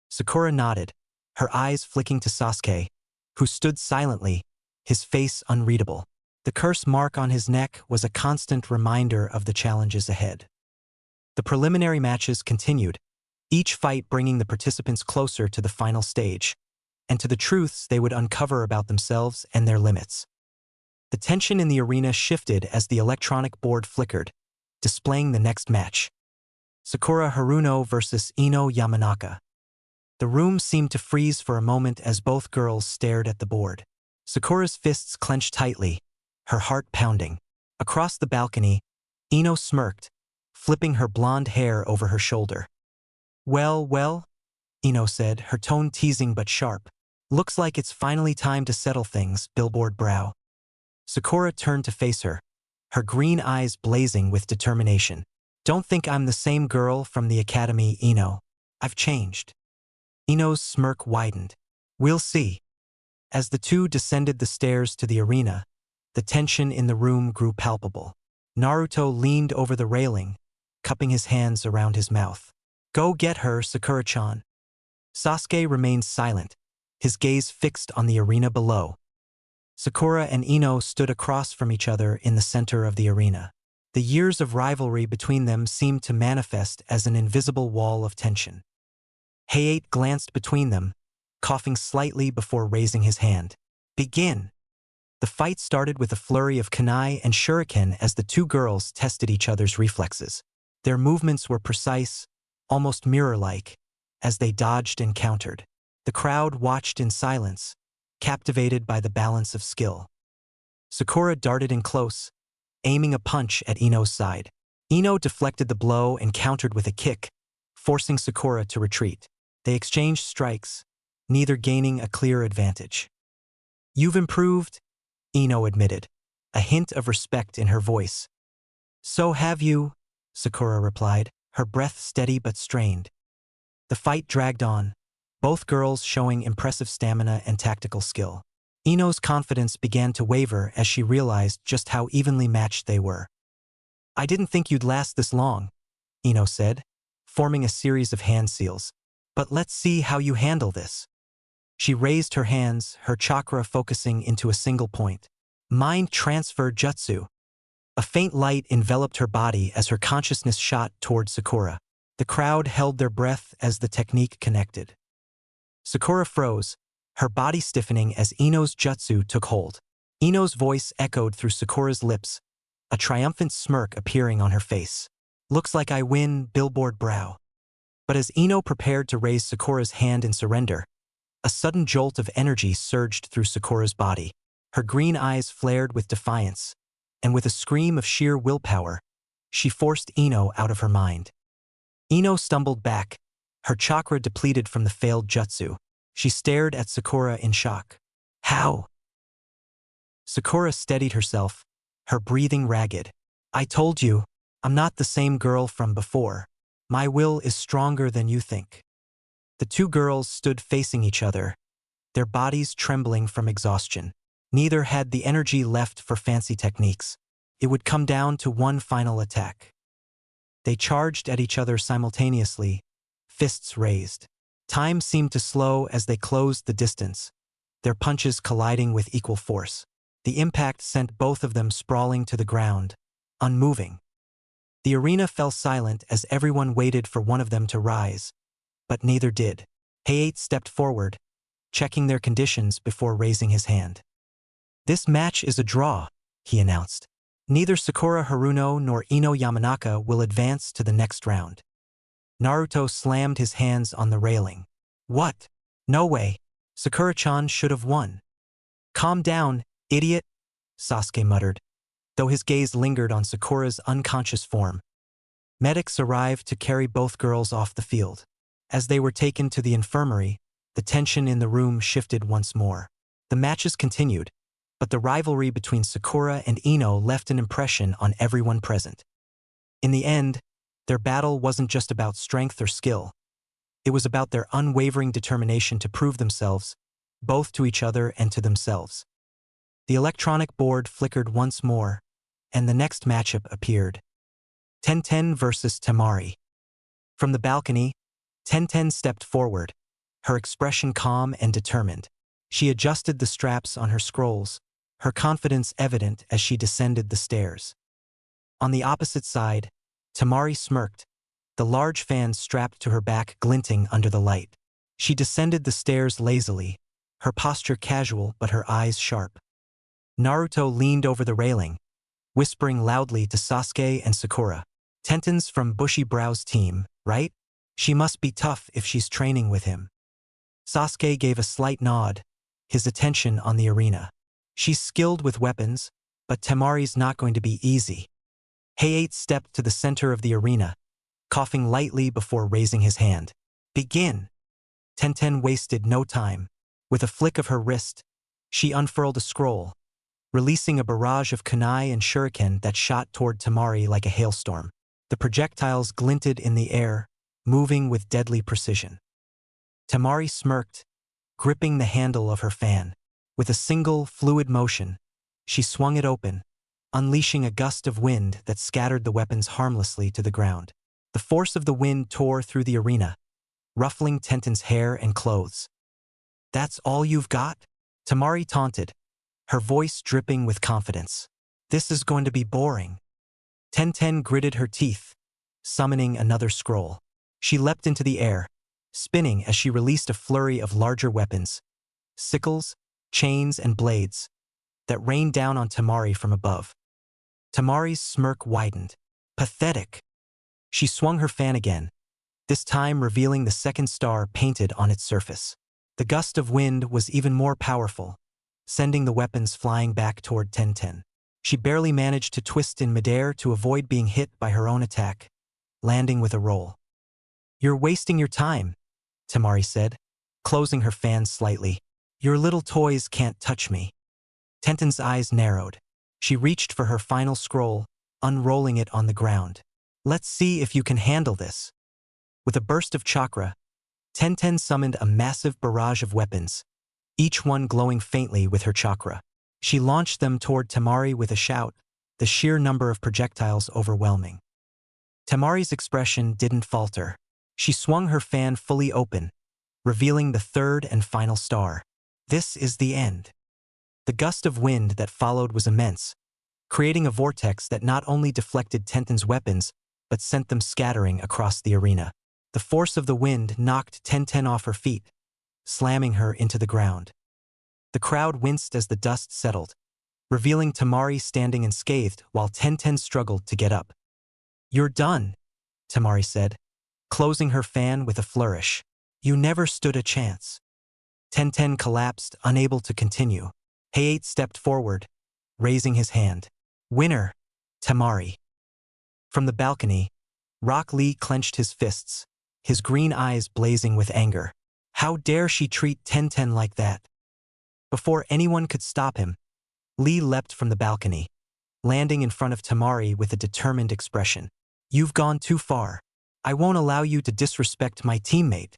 Sakura nodded, her eyes flicking to Sasuke, who stood silently, his face unreadable. The curse mark on his neck was a constant reminder of the challenges ahead. The preliminary matches continued, each fight bringing the participants closer to the final stage, and to the truths they would uncover about themselves and their limits. The tension in the arena shifted as the electronic board flickered, displaying the next match. Sakura Haruno versus Ino Yamanaka. The room seemed to freeze for a moment as both girls stared at the board. Sakura's fists clenched tightly, her heart pounding. Across the balcony, Ino smirked, flipping her blonde hair over her shoulder. Well, Ino said, her tone teasing but sharp. Looks like it's finally time to settle things, billboard brow. Sakura turned to face her, her green eyes blazing with determination. Don't think I'm the same girl from the academy, Ino. I've changed. Ino's smirk widened. We'll see. As the two descended the stairs to the arena, the tension in the room grew palpable. Naruto leaned over the railing, cupping his hands around his mouth. Go get her, Sakura-chan. Sasuke remained silent, his gaze fixed on the arena below. Sakura and Ino stood across from each other in the center of the arena. The years of rivalry between them seemed to manifest as an invisible wall of tension. Hayate glanced between them, coughing slightly before raising his hand. Begin! The fight started with a flurry of kunai and shuriken as the two girls tested each other's reflexes. Their movements were precise, almost mirror-like, as they dodged and countered. The crowd watched in silence, captivated by the balance of skill. Sakura darted in close, aiming a punch at Ino's side. Ino deflected the blow and countered with a kick, forcing Sakura to retreat. They exchanged strikes, neither gaining a clear advantage. You've improved, Ino admitted, a hint of respect in her voice. So have you, Sakura replied, her breath steady but strained. The fight dragged on, both girls showing impressive stamina and tactical skill. Ino's confidence began to waver as she realized just how evenly matched they were. I didn't think you'd last this long, Ino said, forming a series of hand seals. But let's see how you handle this. She raised her hands, her chakra focusing into a single point. Mind transfer jutsu. A faint light enveloped her body as her consciousness shot toward Sakura. The crowd held their breath as the technique connected. Sakura froze, her body stiffening as Ino's jutsu took hold. Ino's voice echoed through Sakura's lips, a triumphant smirk appearing on her face. Looks like I win, billboard brow. But as Ino prepared to raise Sakura's hand in surrender, a sudden jolt of energy surged through Sakura's body. Her green eyes flared with defiance, and with a scream of sheer willpower, she forced Ino out of her mind. Ino stumbled back, her chakra depleted from the failed jutsu. She stared at Sakura in shock. How? Sakura steadied herself, her breathing ragged. I told you, I'm not the same girl from before. My will is stronger than you think. The two girls stood facing each other, their bodies trembling from exhaustion. Neither had the energy left for fancy techniques. It would come down to one final attack. They charged at each other simultaneously, fists raised. Time seemed to slow as they closed the distance, their punches colliding with equal force. The impact sent both of them sprawling to the ground, unmoving. The arena fell silent as everyone waited for one of them to rise, but neither did. Hayate stepped forward, checking their conditions before raising his hand. This match is a draw, he announced. Neither Sakura Haruno nor Ino Yamanaka will advance to the next round. Naruto slammed his hands on the railing. What? No way. Sakura-chan should have won. Calm down, idiot, Sasuke muttered, though his gaze lingered on Sakura's unconscious form. Medics arrived to carry both girls off the field. As they were taken to the infirmary, the tension in the room shifted once more. The matches continued, but the rivalry between Sakura and Ino left an impression on everyone present. In the end, their battle wasn't just about strength or skill. It was about their unwavering determination to prove themselves, both to each other and to themselves. The electronic board flickered once more, and the next matchup appeared. Tenten versus Temari. From the balcony, Tenten stepped forward, her expression calm and determined. She adjusted the straps on her scrolls, her confidence evident as she descended the stairs. On the opposite side, Temari smirked, the large fan strapped to her back glinting under the light. She descended the stairs lazily, her posture casual but her eyes sharp. Naruto leaned over the railing, whispering loudly to Sasuke and Sakura. Tenten's from Bushy Brow's team, right? She must be tough if she's training with him. Sasuke gave a slight nod, his attention on the arena. She's skilled with weapons, but Temari's not going to be easy. Hayate stepped to the center of the arena, coughing lightly before raising his hand. Begin! Tenten wasted no time. With a flick of her wrist, she unfurled a scroll, releasing a barrage of kunai and shuriken that shot toward Tamari like a hailstorm. The projectiles glinted in the air, moving with deadly precision. Tamari smirked, gripping the handle of her fan. With a single, fluid motion, she swung it open, unleashing a gust of wind that scattered the weapons harmlessly to the ground. The force of the wind tore through the arena, ruffling Tenten's hair and clothes. "That's all you've got?" Tamari taunted, her voice dripping with confidence. "This is going to be boring." Tenten gritted her teeth, summoning another scroll. She leapt into the air, spinning as she released a flurry of larger weapons, sickles, chains, and blades, that rained down on Tamari from above. Tamari's smirk widened. Pathetic. She swung her fan again, this time revealing the second star painted on its surface. The gust of wind was even more powerful, sending the weapons flying back toward Tenten. She barely managed to twist in midair to avoid being hit by her own attack, landing with a roll. "You're wasting your time," Tamari said, closing her fan slightly. "Your little toys can't touch me." Tenten's eyes narrowed. She reached for her final scroll, unrolling it on the ground. "Let's see if you can handle this." With a burst of chakra, Tenten summoned a massive barrage of weapons, each one glowing faintly with her chakra. She launched them toward Tamari with a shout, the sheer number of projectiles overwhelming. Tamari's expression didn't falter. She swung her fan fully open, revealing the third and final star. This is the end. The gust of wind that followed was immense, creating a vortex that not only deflected Tenten's weapons, but sent them scattering across the arena. The force of the wind knocked Tenten off her feet, slamming her into the ground. The crowd winced as the dust settled, revealing Tamari standing unscathed while Tenten struggled to get up. "You're done," Tamari said, closing her fan with a flourish. "You never stood a chance." Tenten collapsed, unable to continue. Hayate stepped forward, raising his hand. "Winner, Tamari." From the balcony, Rock Lee clenched his fists, his green eyes blazing with anger. How dare she treat Tenten like that? Before anyone could stop him, Lee leapt from the balcony, landing in front of Tamari with a determined expression. "You've gone too far. I won't allow you to disrespect my teammate."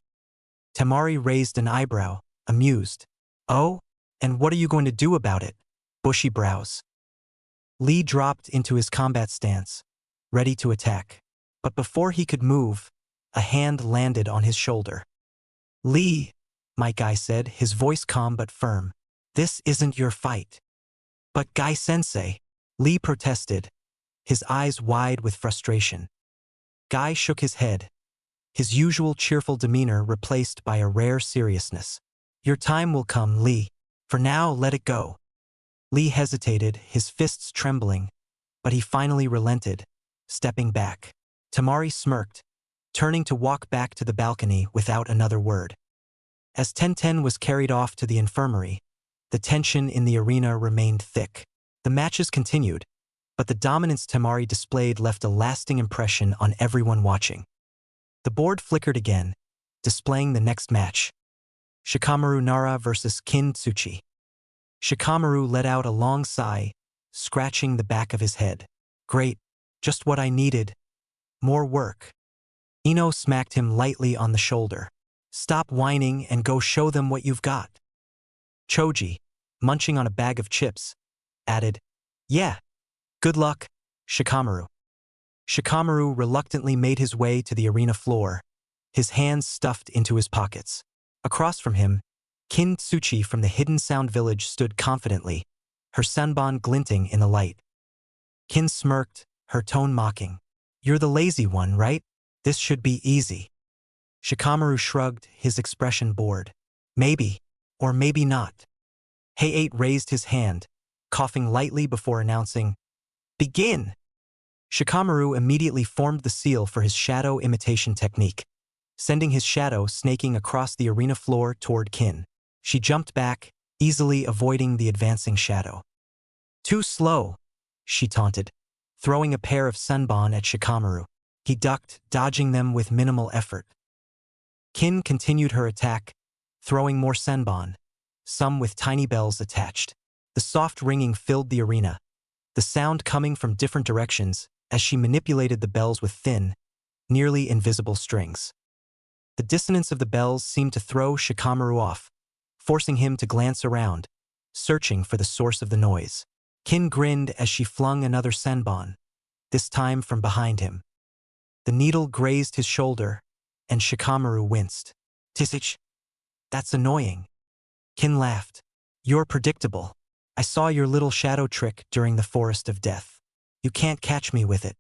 Tamari raised an eyebrow, amused. "Oh? And what are you going to do about it?" Bushy brows. Lee dropped into his combat stance, ready to attack. But before he could move, a hand landed on his shoulder. "Lee," my guy said, his voice calm but firm. "This isn't your fight." "But Guy-sensei," Lee protested, his eyes wide with frustration. Guy shook his head, his usual cheerful demeanor replaced by a rare seriousness. "Your time will come, Lee. For now, let it go." Lee hesitated, his fists trembling, but he finally relented, stepping back. Tamari smirked, turning to walk back to the balcony without another word. As Tenten was carried off to the infirmary, the tension in the arena remained thick. The matches continued, but the dominance Tamari displayed left a lasting impression on everyone watching. The board flickered again, displaying the next match. Shikamaru Nara versus Kin Tsuchi. Shikamaru let out a long sigh, scratching the back of his head. "Great, just what I needed. More work." Ino smacked him lightly on the shoulder. "Stop whining and go show them what you've got." Choji, munching on a bag of chips, added, "Yeah, good luck, Shikamaru." Shikamaru reluctantly made his way to the arena floor, his hands stuffed into his pockets. Across from him, Kin Tsuchi from the Hidden Sound Village stood confidently, her sanbon glinting in the light. Kin smirked, her tone mocking. "You're the lazy one, right? This should be easy." Shikamaru shrugged, his expression bored. "Maybe, or maybe not." Hayate raised his hand, coughing lightly before announcing, "Begin!" Shikamaru immediately formed the seal for his shadow imitation technique, sending his shadow snaking across the arena floor toward Kin. She jumped back, easily avoiding the advancing shadow. "Too slow," she taunted, throwing a pair of sanbon at Shikamaru. He ducked, dodging them with minimal effort. Kin continued her attack, throwing more sanbon, some with tiny bells attached. The soft ringing filled the arena, the sound coming from different directions as she manipulated the bells with thin, nearly invisible strings. The dissonance of the bells seemed to throw Shikamaru off, forcing him to glance around, searching for the source of the noise. Kin grinned as she flung another senbon, this time from behind him. The needle grazed his shoulder, and Shikamaru winced. "Tisich, that's annoying." Kin laughed. "You're predictable. I saw your little shadow trick during the Forest of Death. You can't catch me with it."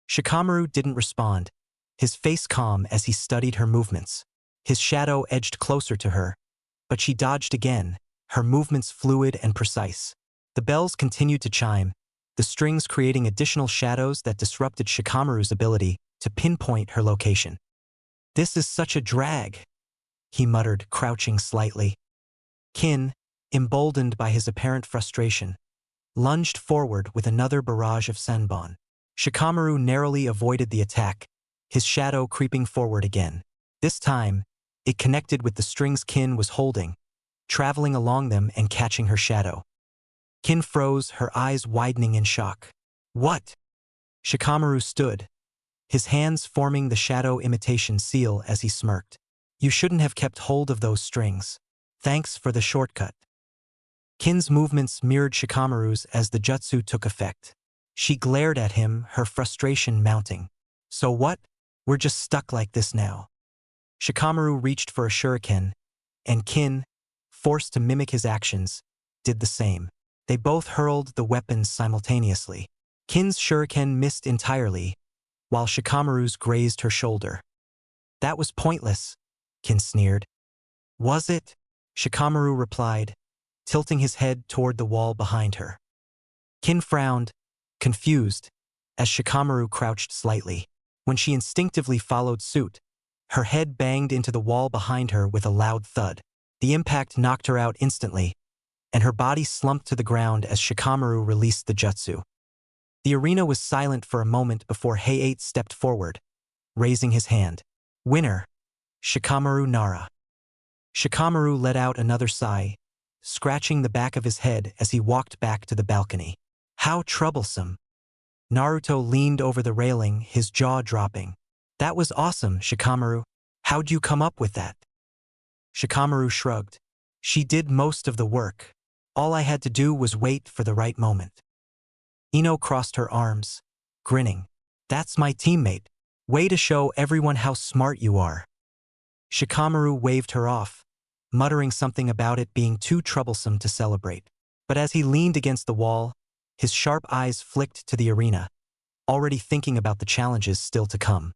Shikamaru didn't respond, his face calm as he studied her movements. His shadow edged closer to her, but she dodged again, her movements fluid and precise. The bells continued to chime, the strings creating additional shadows that disrupted Shikamaru's ability to pinpoint her location. "This is such a drag," he muttered, crouching slightly. Kin, emboldened by his apparent frustration, lunged forward with another barrage of senbon. Shikamaru narrowly avoided the attack, his shadow creeping forward again. This time, it connected with the strings Kin was holding, traveling along them and catching her shadow. Kin froze, her eyes widening in shock. "What?" Shikamaru stood, his hands forming the shadow imitation seal as he smirked. "You shouldn't have kept hold of those strings. Thanks for the shortcut." Kin's movements mirrored Shikamaru's as the jutsu took effect. She glared at him, her frustration mounting. "So what? We're just stuck like this now." Shikamaru reached for a shuriken, and Kin, forced to mimic his actions, did the same. They both hurled the weapons simultaneously. Kin's shuriken missed entirely, while Shikamaru's grazed her shoulder. "That was pointless," Kin sneered. "Was it?" Shikamaru replied, tilting his head toward the wall behind her. Kin frowned, confused, as Shikamaru crouched slightly. When she instinctively followed suit, her head banged into the wall behind her with a loud thud. The impact knocked her out instantly, and her body slumped to the ground as Shikamaru released the jutsu. The arena was silent for a moment before Heiei stepped forward, raising his hand. "Winner, Shikamaru Nara." Shikamaru let out another sigh, scratching the back of his head as he walked back to the balcony. "How troublesome." Naruto leaned over the railing, his jaw dropping. "That was awesome, Shikamaru. How'd you come up with that?" Shikamaru shrugged. "She did most of the work. All I had to do was wait for the right moment." Ino crossed her arms, grinning. "That's my teammate. Way to show everyone how smart you are." Shikamaru waved her off, muttering something about it being too troublesome to celebrate. But as he leaned against the wall, his sharp eyes flicked to the arena, already thinking about the challenges still to come.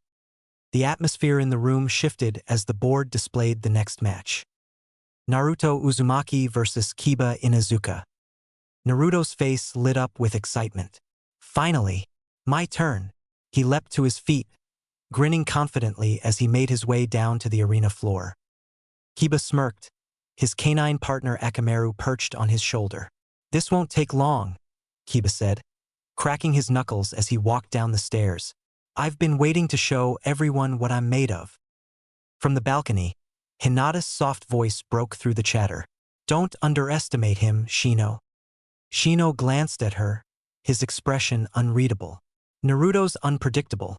The atmosphere in the room shifted as the board displayed the next match. Naruto Uzumaki versus Kiba Inuzuka. Naruto's face lit up with excitement. "Finally! My turn!" He leapt to his feet, grinning confidently as he made his way down to the arena floor. Kiba smirked, his canine partner Akamaru perched on his shoulder. "This won't take long," Kiba said, cracking his knuckles as he walked down the stairs. "I've been waiting to show everyone what I'm made of." From the balcony, Hinata's soft voice broke through the chatter. "Don't underestimate him, Shino." Shino glanced at her, his expression unreadable. "Naruto's unpredictable,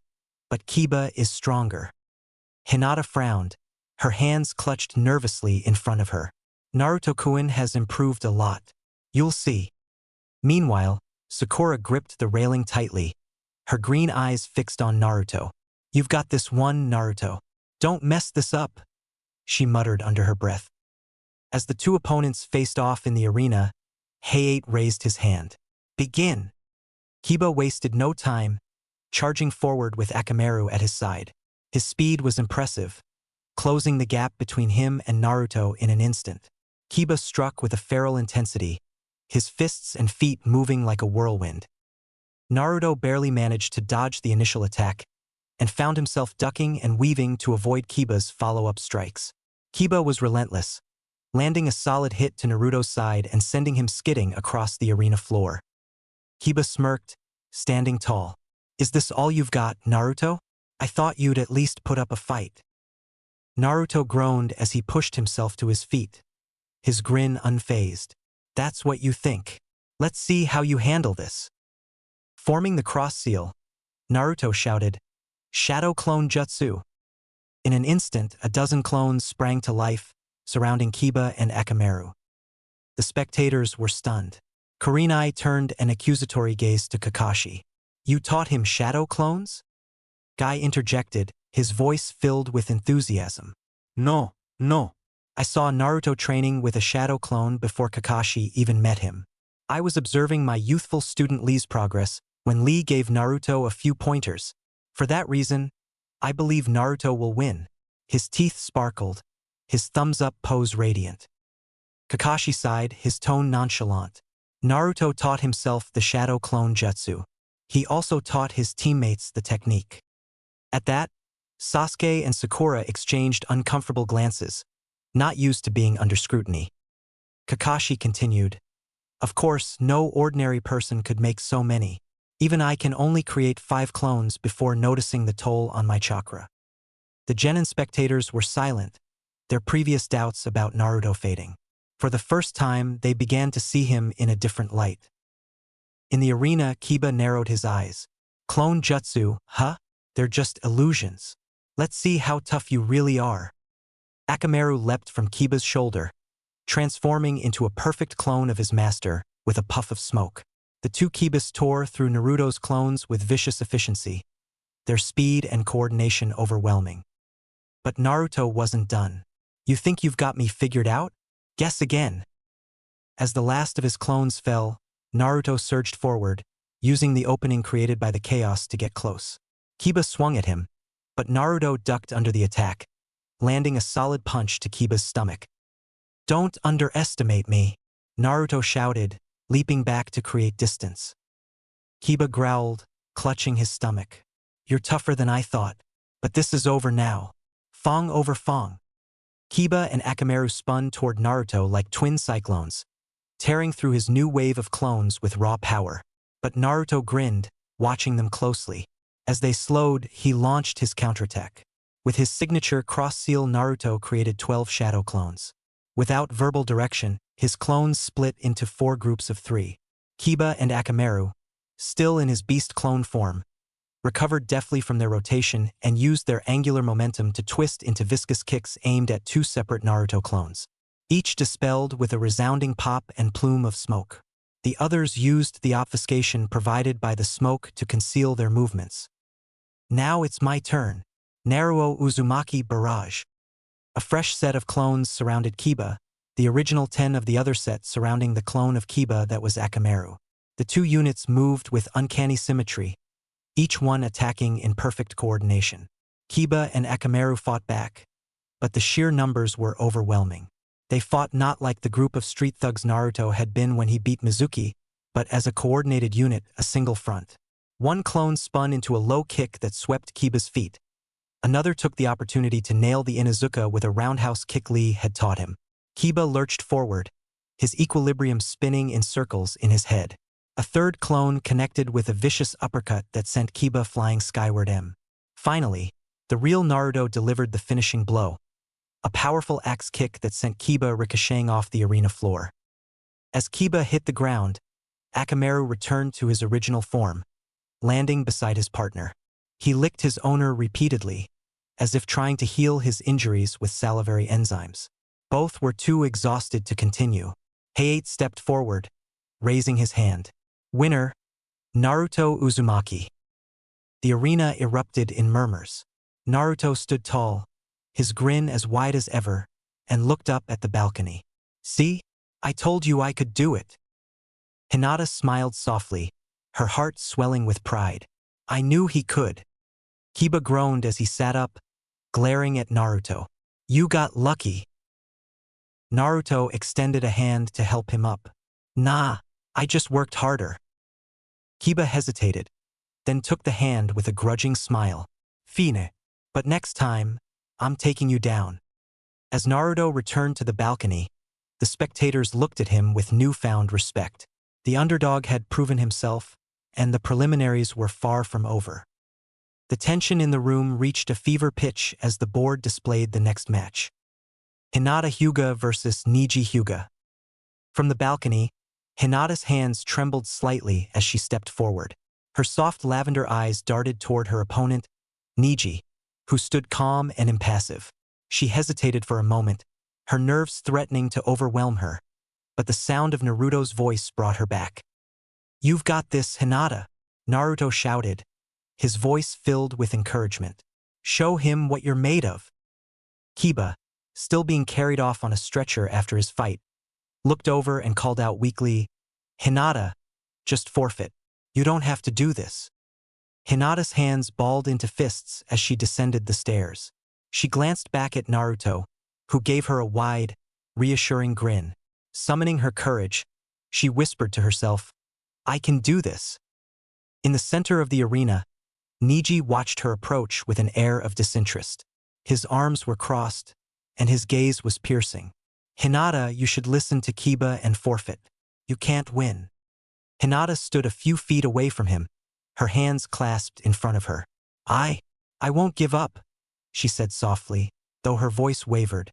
but Kiba is stronger." Hinata frowned, her hands clutched nervously in front of her. "Naruto-kun has improved a lot. You'll see." Meanwhile, Sakura gripped the railing tightly, her green eyes fixed on Naruto. "You've got this one, Naruto. Don't mess this up," she muttered under her breath. As the two opponents faced off in the arena, Heiei raised his hand. "Begin." Kiba wasted no time, charging forward with Akamaru at his side. His speed was impressive, closing the gap between him and Naruto in an instant. Kiba struck with a feral intensity, his fists and feet moving like a whirlwind. Naruto barely managed to dodge the initial attack, and found himself ducking and weaving to avoid Kiba's follow-up strikes. Kiba was relentless, landing a solid hit to Naruto's side and sending him skidding across the arena floor. Kiba smirked, standing tall. "Is this all you've got, Naruto? I thought you'd at least put up a fight." Naruto groaned as he pushed himself to his feet, his grin unfazed. That's what you think. Let's see how you handle this. Forming the cross seal, Naruto shouted, "Shadow Clone Jutsu." In an instant, a dozen clones sprang to life, surrounding Kiba and Akamaru. The spectators were stunned. Kurenai turned an accusatory gaze to Kakashi. "You taught him shadow clones?" Guy interjected, his voice filled with enthusiasm. No, no. "I saw Naruto training with a shadow clone before Kakashi even met him. I was observing my youthful student Lee's progress when Lee gave Naruto a few pointers. For that reason, I believe Naruto will win." His teeth sparkled, his thumbs-up pose radiant. Kakashi sighed, his tone nonchalant. Naruto taught himself the shadow clone jutsu. He also taught his teammates the technique. At that, Sasuke and Sakura exchanged uncomfortable glances, not used to being under scrutiny. Kakashi continued, "Of course, no ordinary person could make so many. Even I can only create 5 clones before noticing the toll on my chakra." The genin spectators were silent, their previous doubts about Naruto fading. For the first time, they began to see him in a different light. In the arena, Kiba narrowed his eyes. "Clone jutsu, huh? They're just illusions. Let's see how tough you really are." Akamaru leapt from Kiba's shoulder, transforming into a perfect clone of his master with a puff of smoke. The two Kibas tore through Naruto's clones with vicious efficiency, their speed and coordination overwhelming. But Naruto wasn't done. "You think you've got me figured out? Guess again." As the last of his clones fell, Naruto surged forward, using the opening created by the chaos to get close. Kiba swung at him, but Naruto ducked under the attack, landing a solid punch to Kiba's stomach. "Don't underestimate me," Naruto shouted, leaping back to create distance. Kiba growled, clutching his stomach. "You're tougher than I thought, but this is over now. Fong over Fong." Kiba and Akamaru spun toward Naruto like twin cyclones, tearing through his new wave of clones with raw power. But Naruto grinned, watching them closely. As they slowed, he launched his counterattack. With his signature cross-seal, Naruto created 12 shadow clones. Without verbal direction, his clones split into 4 groups of 3. Kiba and Akamaru, still in his beast clone form, recovered deftly from their rotation and used their angular momentum to twist into viscous kicks aimed at 2 separate Naruto clones, each dispelled with a resounding pop and plume of smoke. The others used the obfuscation provided by the smoke to conceal their movements. "Now it's my turn. Naruto Uzumaki Barrage." A fresh set of clones surrounded Kiba, the original 10 of the other set surrounding the clone of Kiba that was Akamaru. The 2 units moved with uncanny symmetry, each one attacking in perfect coordination. Kiba and Akamaru fought back, but the sheer numbers were overwhelming. They fought not like the group of street thugs Naruto had been when he beat Mizuki, but as a coordinated unit, a single front. One clone spun into a low kick that swept Kiba's feet. Another took the opportunity to nail the Inuzuka with a roundhouse kick Lee had taught him. Kiba lurched forward, his equilibrium spinning in circles in his head. A third clone connected with a vicious uppercut that sent Kiba flying skyward. Finally, the real Naruto delivered the finishing blow, a powerful axe kick that sent Kiba ricocheting off the arena floor. As Kiba hit the ground, Akamaru returned to his original form, landing beside his partner. He licked his owner repeatedly, as if trying to heal his injuries with salivary enzymes. Both were too exhausted to continue. Hayate stepped forward, raising his hand. "Winner, Naruto Uzumaki." The arena erupted in murmurs. Naruto stood tall, his grin as wide as ever, and looked up at the balcony. "See? I told you I could do it." Hinata smiled softly, her heart swelling with pride. "I knew he could." Kiba groaned as he sat up, glaring at Naruto. "You got lucky." Naruto extended a hand to help him up. "Nah, I just worked harder." Kiba hesitated, then took the hand with a grudging smile. "Fine. But next time, I'm taking you down." As Naruto returned to the balcony, the spectators looked at him with newfound respect. The underdog had proven himself, and the preliminaries were far from over. The tension in the room reached a fever pitch as the board displayed the next match. Hinata Hyuga versus Niji Hyuga. From the balcony, Hinata's hands trembled slightly as she stepped forward. Her soft lavender eyes darted toward her opponent, Niji, who stood calm and impassive. She hesitated for a moment, her nerves threatening to overwhelm her, but the sound of Naruto's voice brought her back. "You've got this, Hinata," Naruto shouted, his voice filled with encouragement. "Show him what you're made of." Kiba, still being carried off on a stretcher after his fight, looked over and called out weakly, "Hinata, just forfeit. You don't have to do this." Hinata's hands balled into fists as she descended the stairs. She glanced back at Naruto, who gave her a wide, reassuring grin. Summoning her courage, she whispered to herself, "I can do this." In the center of the arena, Niji watched her approach with an air of disinterest. His arms were crossed, and his gaze was piercing. "Hinata, you should listen to Kiba and forfeit. You can't win." Hinata stood a few feet away from him, her hands clasped in front of her. I won't give up," she said softly, though her voice wavered.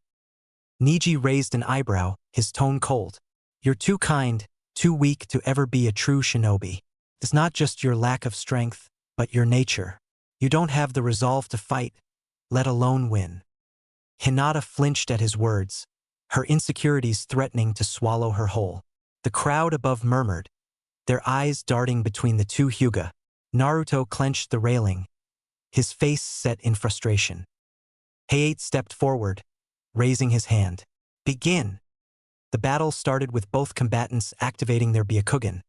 Niji raised an eyebrow, his tone cold. "You're too kind, too weak to ever be a true shinobi. It's not just your lack of strength, but your nature. You don't have the resolve to fight, let alone win." Hinata flinched at his words, her insecurities threatening to swallow her whole. The crowd above murmured, their eyes darting between the two Hyuga. Naruto clenched the railing, his face set in frustration. Hayate stepped forward, raising his hand. "Begin." The battle started with both combatants activating their Byakugan,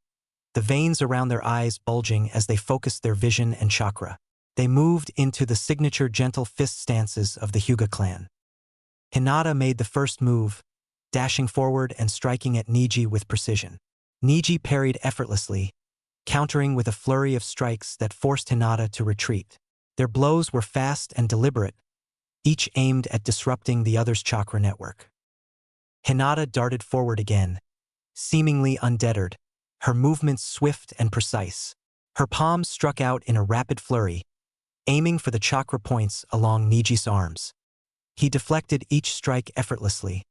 the veins around their eyes bulging as they focused their vision and chakra. They moved into the signature gentle fist stances of the Hyuga clan. Hinata made the first move, dashing forward and striking at Niji with precision. Niji parried effortlessly, countering with a flurry of strikes that forced Hinata to retreat. Their blows were fast and deliberate, each aimed at disrupting the other's chakra network. Hinata darted forward again, seemingly undeterred, her movements swift and precise. Her palms struck out in a rapid flurry, aiming for the chakra points along Niji's arms. He deflected each strike effortlessly,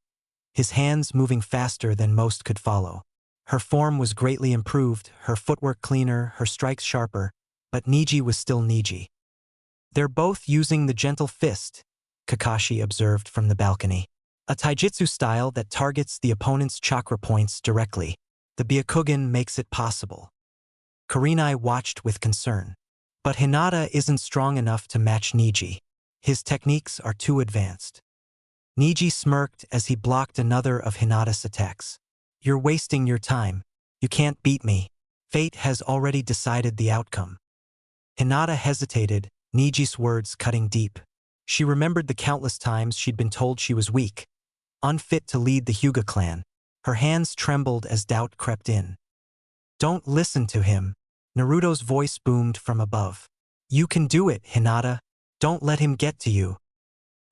his hands moving faster than most could follow. Her form was greatly improved, her footwork cleaner, her strikes sharper, but Niji was still Niji. "They're both using the gentle fist," Kakashi observed from the balcony. "A taijutsu style that targets the opponent's chakra points directly. The Byakugan makes it possible." Kurenai watched with concern. But Hinata isn't strong enough to match Niji. His techniques are too advanced. Niji smirked as he blocked another of Hinata's attacks. "You're wasting your time. You can't beat me. Fate has already decided the outcome." Hinata hesitated, Niji's words cutting deep. She remembered the countless times she'd been told she was weak, unfit to lead the Hyuga clan. Her hands trembled as doubt crept in. "Don't listen to him," Naruto's voice boomed from above. "You can do it, Hinata. Don't let him get to you."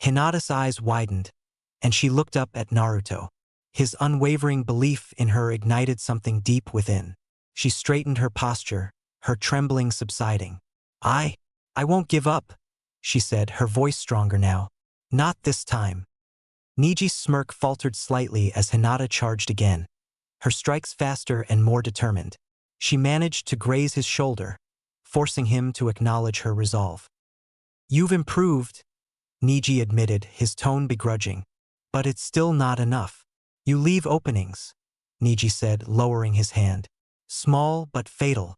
Hinata's eyes widened, and she looked up at Naruto. His unwavering belief in her ignited something deep within. She straightened her posture, her trembling subsiding. I won't give up," she said, her voice stronger now. "Not this time." Niji's smirk faltered slightly as Hinata charged again, her strikes faster and more determined. She managed to graze his shoulder, forcing him to acknowledge her resolve. "You've improved," Niji admitted, his tone begrudging. "But it's still not enough. You leave openings," Niji said, lowering his hand. "Small but fatal."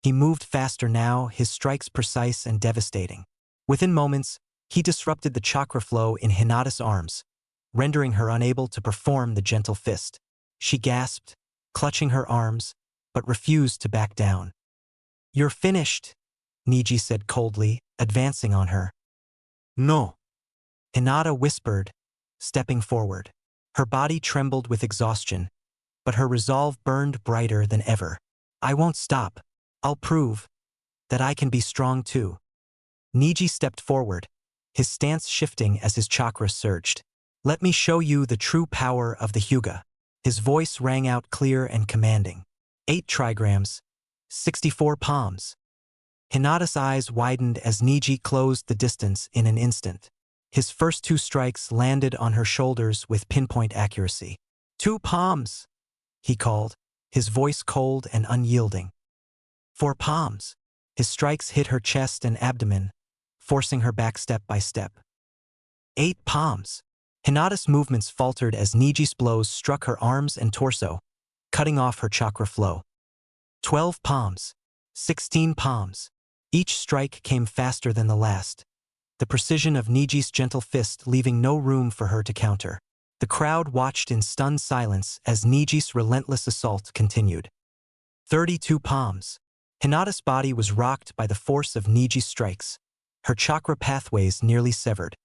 He moved faster now, his strikes precise and devastating. Within moments, he disrupted the chakra flow in Hinata's arms, rendering her unable to perform the gentle fist. She gasped, clutching her arms, but refused to back down. "You're finished," Niji said coldly, advancing on her. "No," Hinata whispered, stepping forward. Her body trembled with exhaustion, but her resolve burned brighter than ever. "I won't stop. I'll prove that I can be strong too." Niji stepped forward, his stance shifting as his chakra surged. "Let me show you the true power of the Hyuga." His voice rang out clear and commanding. 8 trigrams, 64 palms. Hinata's eyes widened as Niji closed the distance in an instant. His first 2 strikes landed on her shoulders with pinpoint accuracy. 2 palms, he called, his voice cold and unyielding. 4 palms. His strikes hit her chest and abdomen, forcing her back step by step. 8 palms. Hinata's movements faltered as Niji's blows struck her arms and torso, cutting off her chakra flow. 12 palms. 16 palms. Each strike came faster than the last, the precision of Niji's gentle fist leaving no room for her to counter. The crowd watched in stunned silence as Niji's relentless assault continued. 32 palms. Hinata's body was rocked by the force of Niji's strikes, her chakra pathways nearly severed.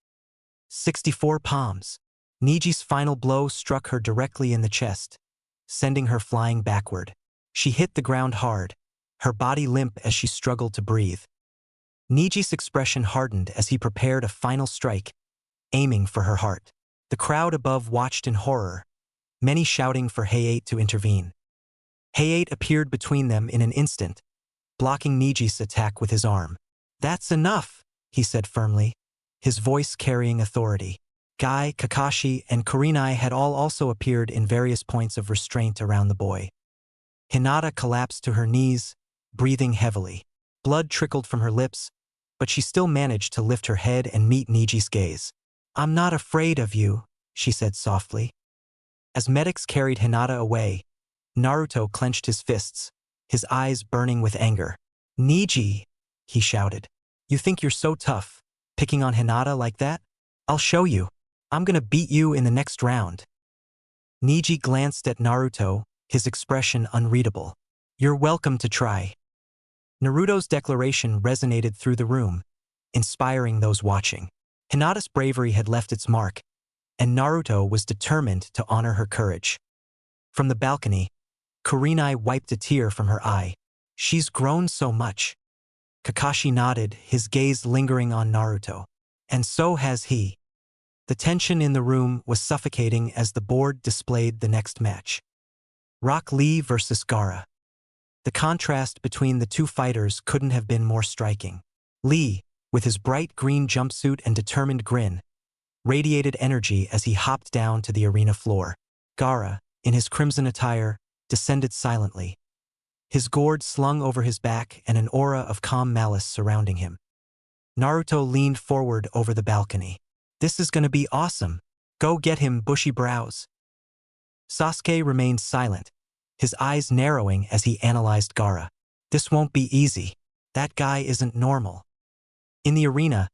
64 palms. Niji's final blow struck her directly in the chest, sending her flying backward. She hit the ground hard, her body limp as she struggled to breathe. Niji's expression hardened as he prepared a final strike, aiming for her heart. The crowd above watched in horror, many shouting for Hayate to intervene. Hayate appeared between them in an instant, blocking Niji's attack with his arm. "That's enough," he said firmly, his voice carrying authority. Guy, Kakashi, and Kurenai had all also appeared in various points of restraint around the boy. Hinata collapsed to her knees, breathing heavily. Blood trickled from her lips, but she still managed to lift her head and meet Niji's gaze. "I'm not afraid of you," she said softly. As medics carried Hinata away, Naruto clenched his fists, his eyes burning with anger. "Niji," he shouted. "You think you're so tough, picking on Hinata like that? I'll show you. I'm gonna beat you in the next round." Niji glanced at Naruto, his expression unreadable. "You're welcome to try." Naruto's declaration resonated through the room, inspiring those watching. Hinata's bravery had left its mark, and Naruto was determined to honor her courage. From the balcony, Kurenai wiped a tear from her eye. "She's grown so much." Kakashi nodded, his gaze lingering on Naruto. "And so has he." The tension in the room was suffocating as the board displayed the next match. Rock Lee versus Gaara. The contrast between the two fighters couldn't have been more striking. Lee, with his bright green jumpsuit and determined grin, radiated energy as he hopped down to the arena floor. Gaara, in his crimson attire, descended silently, his gourd slung over his back and an aura of calm malice surrounding him. Naruto leaned forward over the balcony. "This is gonna be awesome. Go get him, bushy brows." Sasuke remained silent, his eyes narrowing as he analyzed Gaara. "This won't be easy. That guy isn't normal." In the arena,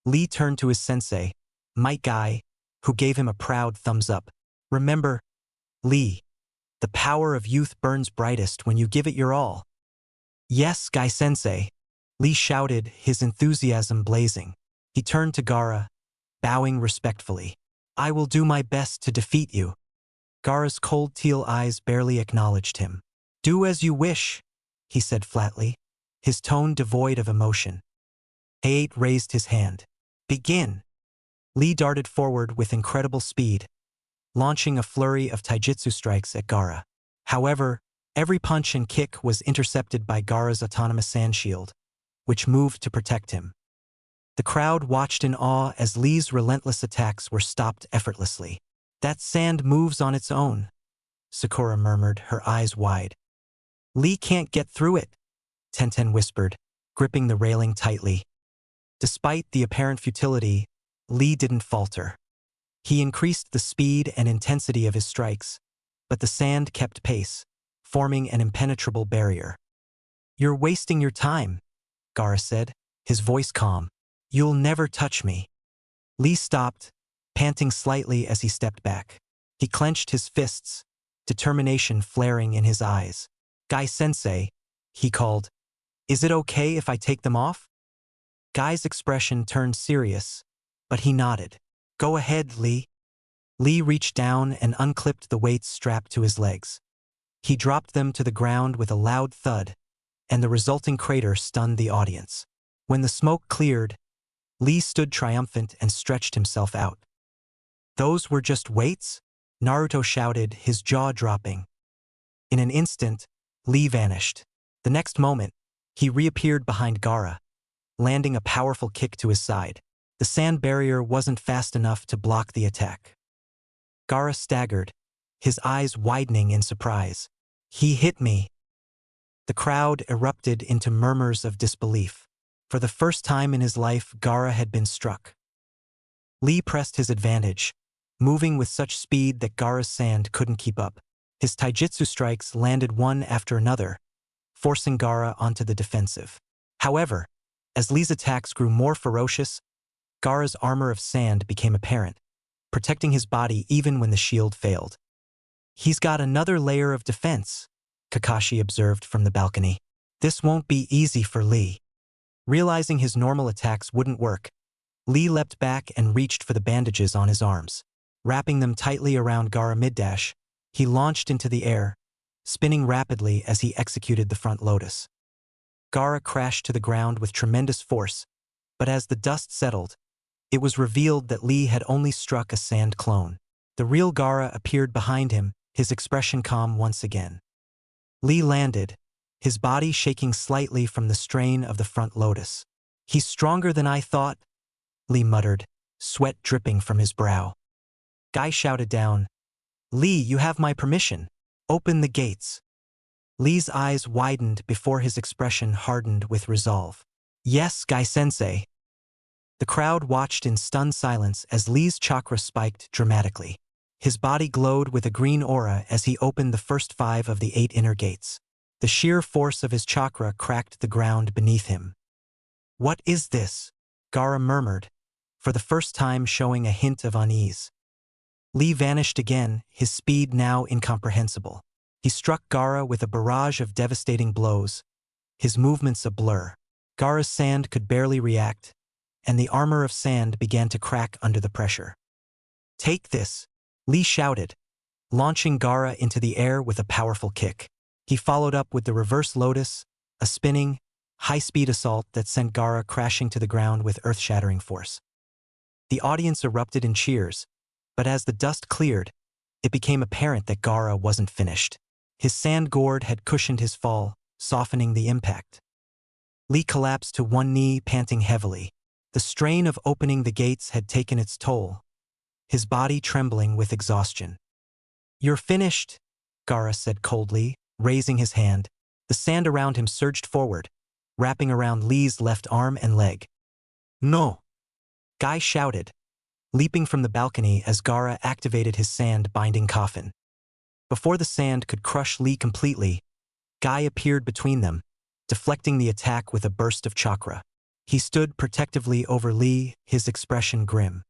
Lee turned to his sensei, Might Guy, who gave him a proud thumbs up. "Remember, Lee, the power of youth burns brightest when you give it your all." "Yes, Guy Sensei," Lee shouted, his enthusiasm blazing. He turned to Gaara, bowing respectfully. "I will do my best to defeat you." Gaara's cold teal eyes barely acknowledged him. "Do as you wish," he said flatly, his tone devoid of emotion. Hayate raised his hand. "Begin." Lee darted forward with incredible speed, launching a flurry of taijutsu strikes at Gaara. However, every punch and kick was intercepted by Gaara's autonomous sand shield, which moved to protect him. The crowd watched in awe as Lee's relentless attacks were stopped effortlessly. "That sand moves on its own," Sakura murmured, her eyes wide. "Lee can't get through it," Tenten whispered, gripping the railing tightly. Despite the apparent futility, Lee didn't falter. He increased the speed and intensity of his strikes, but the sand kept pace, forming an impenetrable barrier. "You're wasting your time," Gaara said, his voice calm. "You'll never touch me." Lee stopped, panting slightly as he stepped back. He clenched his fists, determination flaring in his eyes. "Guy Sensei," he called, "is it okay if I take them off?" Guy's expression turned serious, but he nodded. "Go ahead, Lee." Lee reached down and unclipped the weights strapped to his legs. He dropped them to the ground with a loud thud, and the resulting crater stunned the audience. When the smoke cleared, Lee stood triumphant and stretched himself out. "Those were just weights?" Naruto shouted, his jaw dropping. In an instant, Lee vanished. The next moment, he reappeared behind Gaara, landing a powerful kick to his side. The sand barrier wasn't fast enough to block the attack. Gaara staggered, his eyes widening in surprise. He hit me. The crowd erupted into murmurs of disbelief. For the first time in his life, Gaara had been struck. Lee pressed his advantage, moving with such speed that Gaara's sand couldn't keep up. His taijutsu strikes landed one after another, forcing Gaara onto the defensive. However, as Lee's attacks grew more ferocious, Gaara's armor of sand became apparent, protecting his body even when the shield failed. "He's got another layer of defense," Kakashi observed from the balcony. "This won't be easy for Lee." Realizing his normal attacks wouldn't work, Lee leapt back and reached for the bandages on his arms. Wrapping them tightly around Gaara mid-dash, he launched into the air, spinning rapidly as he executed the front lotus. Gaara crashed to the ground with tremendous force, but as the dust settled, it was revealed that Lee had only struck a sand clone. The real Gaara appeared behind him, his expression calm once again. Lee landed, his body shaking slightly from the strain of the front lotus. "He's stronger than I thought," Lee muttered, sweat dripping from his brow. Guy shouted down, "Lee, you have my permission. Open the gates." Lee's eyes widened before his expression hardened with resolve. "Yes, Guy-sensei." The crowd watched in stunned silence as Lee's chakra spiked dramatically. His body glowed with a green aura as he opened the first 5 of the 8 inner gates. The sheer force of his chakra cracked the ground beneath him. "What is this?" Gaara murmured, for the first time showing a hint of unease. Lee vanished again, his speed now incomprehensible. He struck Gaara with a barrage of devastating blows, his movements a blur. Gaara's sand could barely react, and the armor of sand began to crack under the pressure. "Take this," Lee shouted, launching Gaara into the air with a powerful kick. He followed up with the reverse lotus, a spinning, high-speed assault that sent Gaara crashing to the ground with earth-shattering force. The audience erupted in cheers, but as the dust cleared, it became apparent that Gaara wasn't finished. His sand gourd had cushioned his fall, softening the impact. Lee collapsed to one knee, panting heavily. The strain of opening the gates had taken its toll, his body trembling with exhaustion. "You're finished," Gaara said coldly, raising his hand. The sand around him surged forward, wrapping around Lee's left arm and leg. "No!" Guy shouted, leaping from the balcony as Gaara activated his sand-binding coffin. Before the sand could crush Lee completely, Guy appeared between them, deflecting the attack with a burst of chakra. He stood protectively over Lee, his expression grim.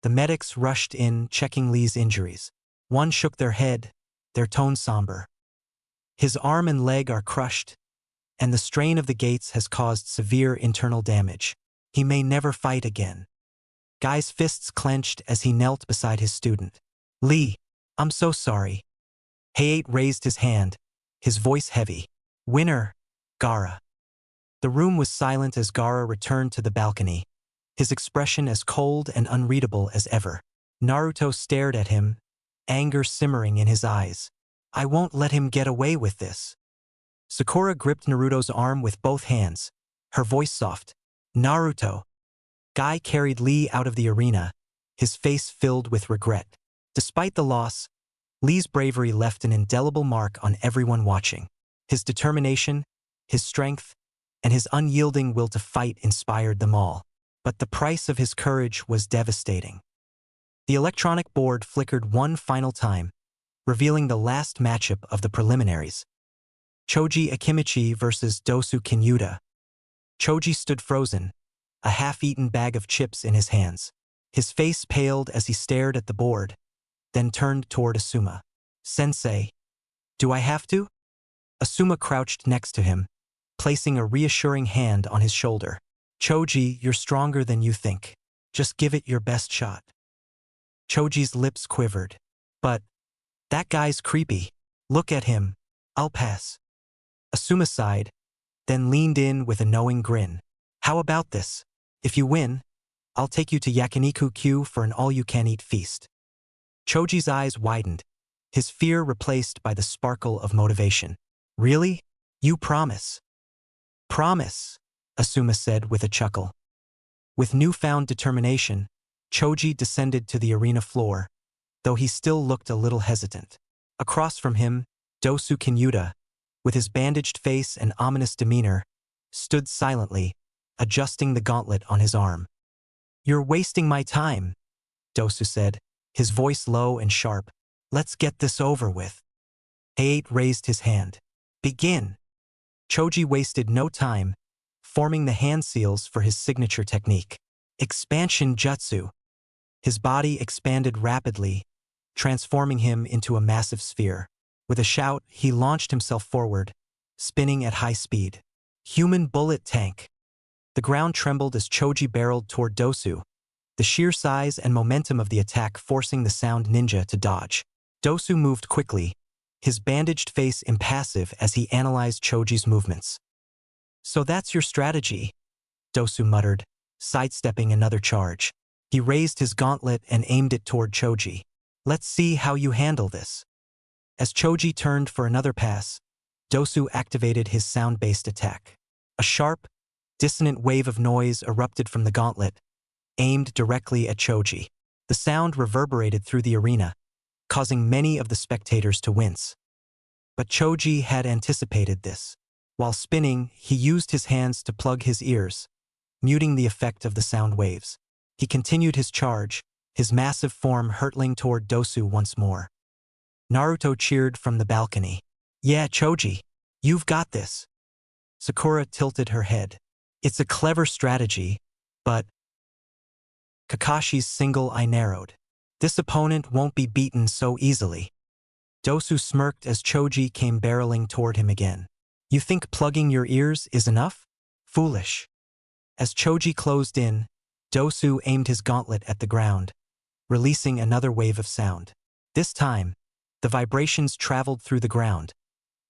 The medics rushed in, checking Lee's injuries. One shook their head, their tone somber. "His arm and leg are crushed, and the strain of the gates has caused severe internal damage. He may never fight again." Guy's fists clenched as he knelt beside his student. "Lee, I'm so sorry." Hayate raised his hand, his voice heavy. "Winner, Gaara." The room was silent as Gaara returned to the balcony, his expression as cold and unreadable as ever. Naruto stared at him, anger simmering in his eyes. "I won't let him get away with this." Sakura gripped Naruto's arm with both hands, her voice soft. "Naruto." Guy carried Lee out of the arena, his face filled with regret. Despite the loss, Lee's bravery left an indelible mark on everyone watching. His determination, his strength, and his unyielding will to fight inspired them all. But the price of his courage was devastating. The electronic board flickered one final time, revealing the last matchup of the preliminaries. Choji Akimichi versus Dosu Kinyuda. Choji stood frozen, a half-eaten bag of chips in his hands. His face paled as he stared at the board, then turned toward Asuma. "Sensei, do I have to?" Asuma crouched next to him, placing a reassuring hand on his shoulder. "Choji, you're stronger than you think. Just give it your best shot." Choji's lips quivered. "But that guy's creepy. Look at him. I'll pass." Asuma sighed, then leaned in with a knowing grin. "How about this? If you win, I'll take you to Yakiniku-Q for an all-you-can-eat feast." Choji's eyes widened, his fear replaced by the sparkle of motivation. "Really? You promise?" "Promise," Asuma said with a chuckle. With newfound determination, Choji descended to the arena floor, though he still looked a little hesitant. Across from him, Dosu Kinyuta, with his bandaged face and ominous demeanor, stood silently, adjusting the gauntlet on his arm. "You're wasting my time," Dosu said, his voice low and sharp. "Let's get this over with." Height raised his hand. "Begin." Choji wasted no time, forming the hand seals for his signature technique. Expansion Jutsu. His body expanded rapidly, transforming him into a massive sphere. With a shout, he launched himself forward, spinning at high speed. Human bullet tank. The ground trembled as Choji barreled toward Dosu, the sheer size and momentum of the attack forcing the sound ninja to dodge. Dosu moved quickly, his bandaged face impassive as he analyzed Choji's movements. "So that's your strategy," Dosu muttered, sidestepping another charge. He raised his gauntlet and aimed it toward Choji. "Let's see how you handle this." As Choji turned for another pass, Dosu activated his sound-based attack. A sharp, dissonant wave of noise erupted from the gauntlet, aimed directly at Choji. The sound reverberated through the arena, causing many of the spectators to wince. But Choji had anticipated this. While spinning, he used his hands to plug his ears, muting the effect of the sound waves. He continued his charge, his massive form hurtling toward Dosu once more. Naruto cheered from the balcony. "Yeah, Choji, you've got this." Sakura tilted her head. "It's a clever strategy, but..." Kakashi's single eye narrowed. "This opponent won't be beaten so easily." Dosu smirked as Choji came barreling toward him again. "You think plugging your ears is enough? Foolish." As Choji closed in, Dosu aimed his gauntlet at the ground, releasing another wave of sound. This time, the vibrations traveled through the ground,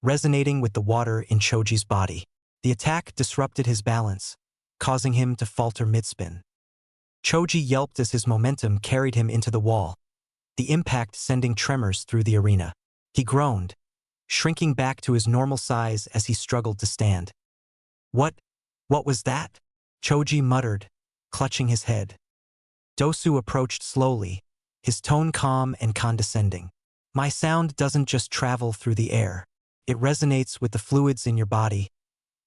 resonating with the water in Choji's body. The attack disrupted his balance, causing him to falter mid-spin. Choji yelped as his momentum carried him into the wall, the impact sending tremors through the arena. He groaned, shrinking back to his normal size as he struggled to stand. What was that?" Choji muttered, clutching his head. Dosu approached slowly, his tone calm and condescending. "My sound doesn't just travel through the air. It resonates with the fluids in your body,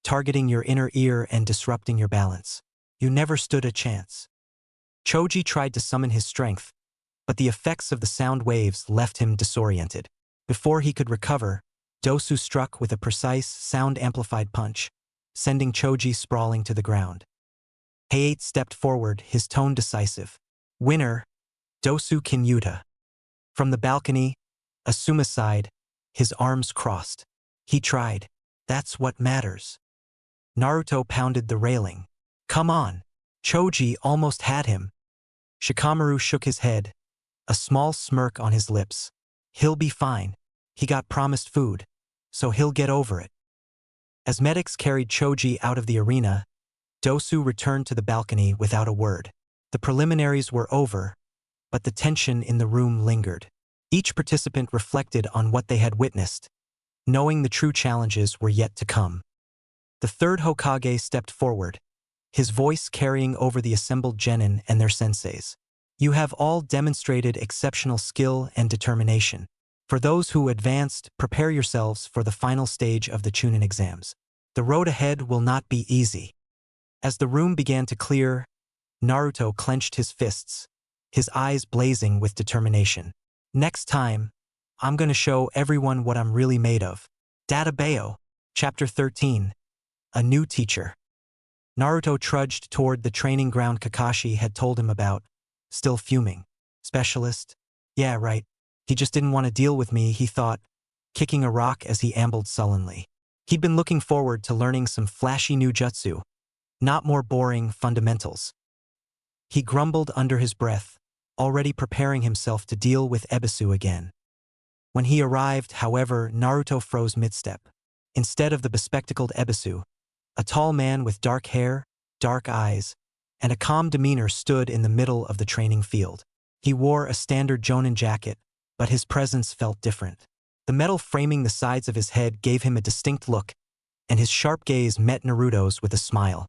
targeting your inner ear and disrupting your balance. You never stood a chance." Choji tried to summon his strength, but the effects of the sound waves left him disoriented. Before he could recover, Dosu struck with a precise, sound-amplified punch, sending Choji sprawling to the ground. Height stepped forward, his tone decisive. "Winner, Dosu Kinyuta." From the balcony, Asuma sighed, his arms crossed. "He tried. That's what matters." Naruto pounded the railing. "Come on." Choji almost had him. Shikamaru shook his head, a small smirk on his lips. "He'll be fine. He got promised food, so he'll get over it." As medics carried Choji out of the arena, Dosu returned to the balcony without a word. The preliminaries were over, but the tension in the room lingered. Each participant reflected on what they had witnessed, knowing the true challenges were yet to come. The third Hokage stepped forward, his voice carrying over the assembled genin and their senseis. "You have all demonstrated exceptional skill and determination. For those who advanced, prepare yourselves for the final stage of the Chunin exams. The road ahead will not be easy." As the room began to clear, Naruto clenched his fists, his eyes blazing with determination. "Next time, I'm gonna show everyone what I'm really made of." Databeo, Chapter 13. A New Teacher. Naruto trudged toward the training ground Kakashi had told him about, still fuming. "Specialist? Yeah, right. He just didn't want to deal with me," he thought, kicking a rock as he ambled sullenly. He'd been looking forward to learning some flashy new jutsu, not more boring fundamentals. He grumbled under his breath, already preparing himself to deal with Ebisu again. When he arrived, however, Naruto froze mid-step. Instead of the bespectacled Ebisu, a tall man with dark hair, dark eyes, and a calm demeanor stood in the middle of the training field. He wore a standard Jonin jacket, but his presence felt different. The metal framing the sides of his head gave him a distinct look, and his sharp gaze met Naruto's with a smile.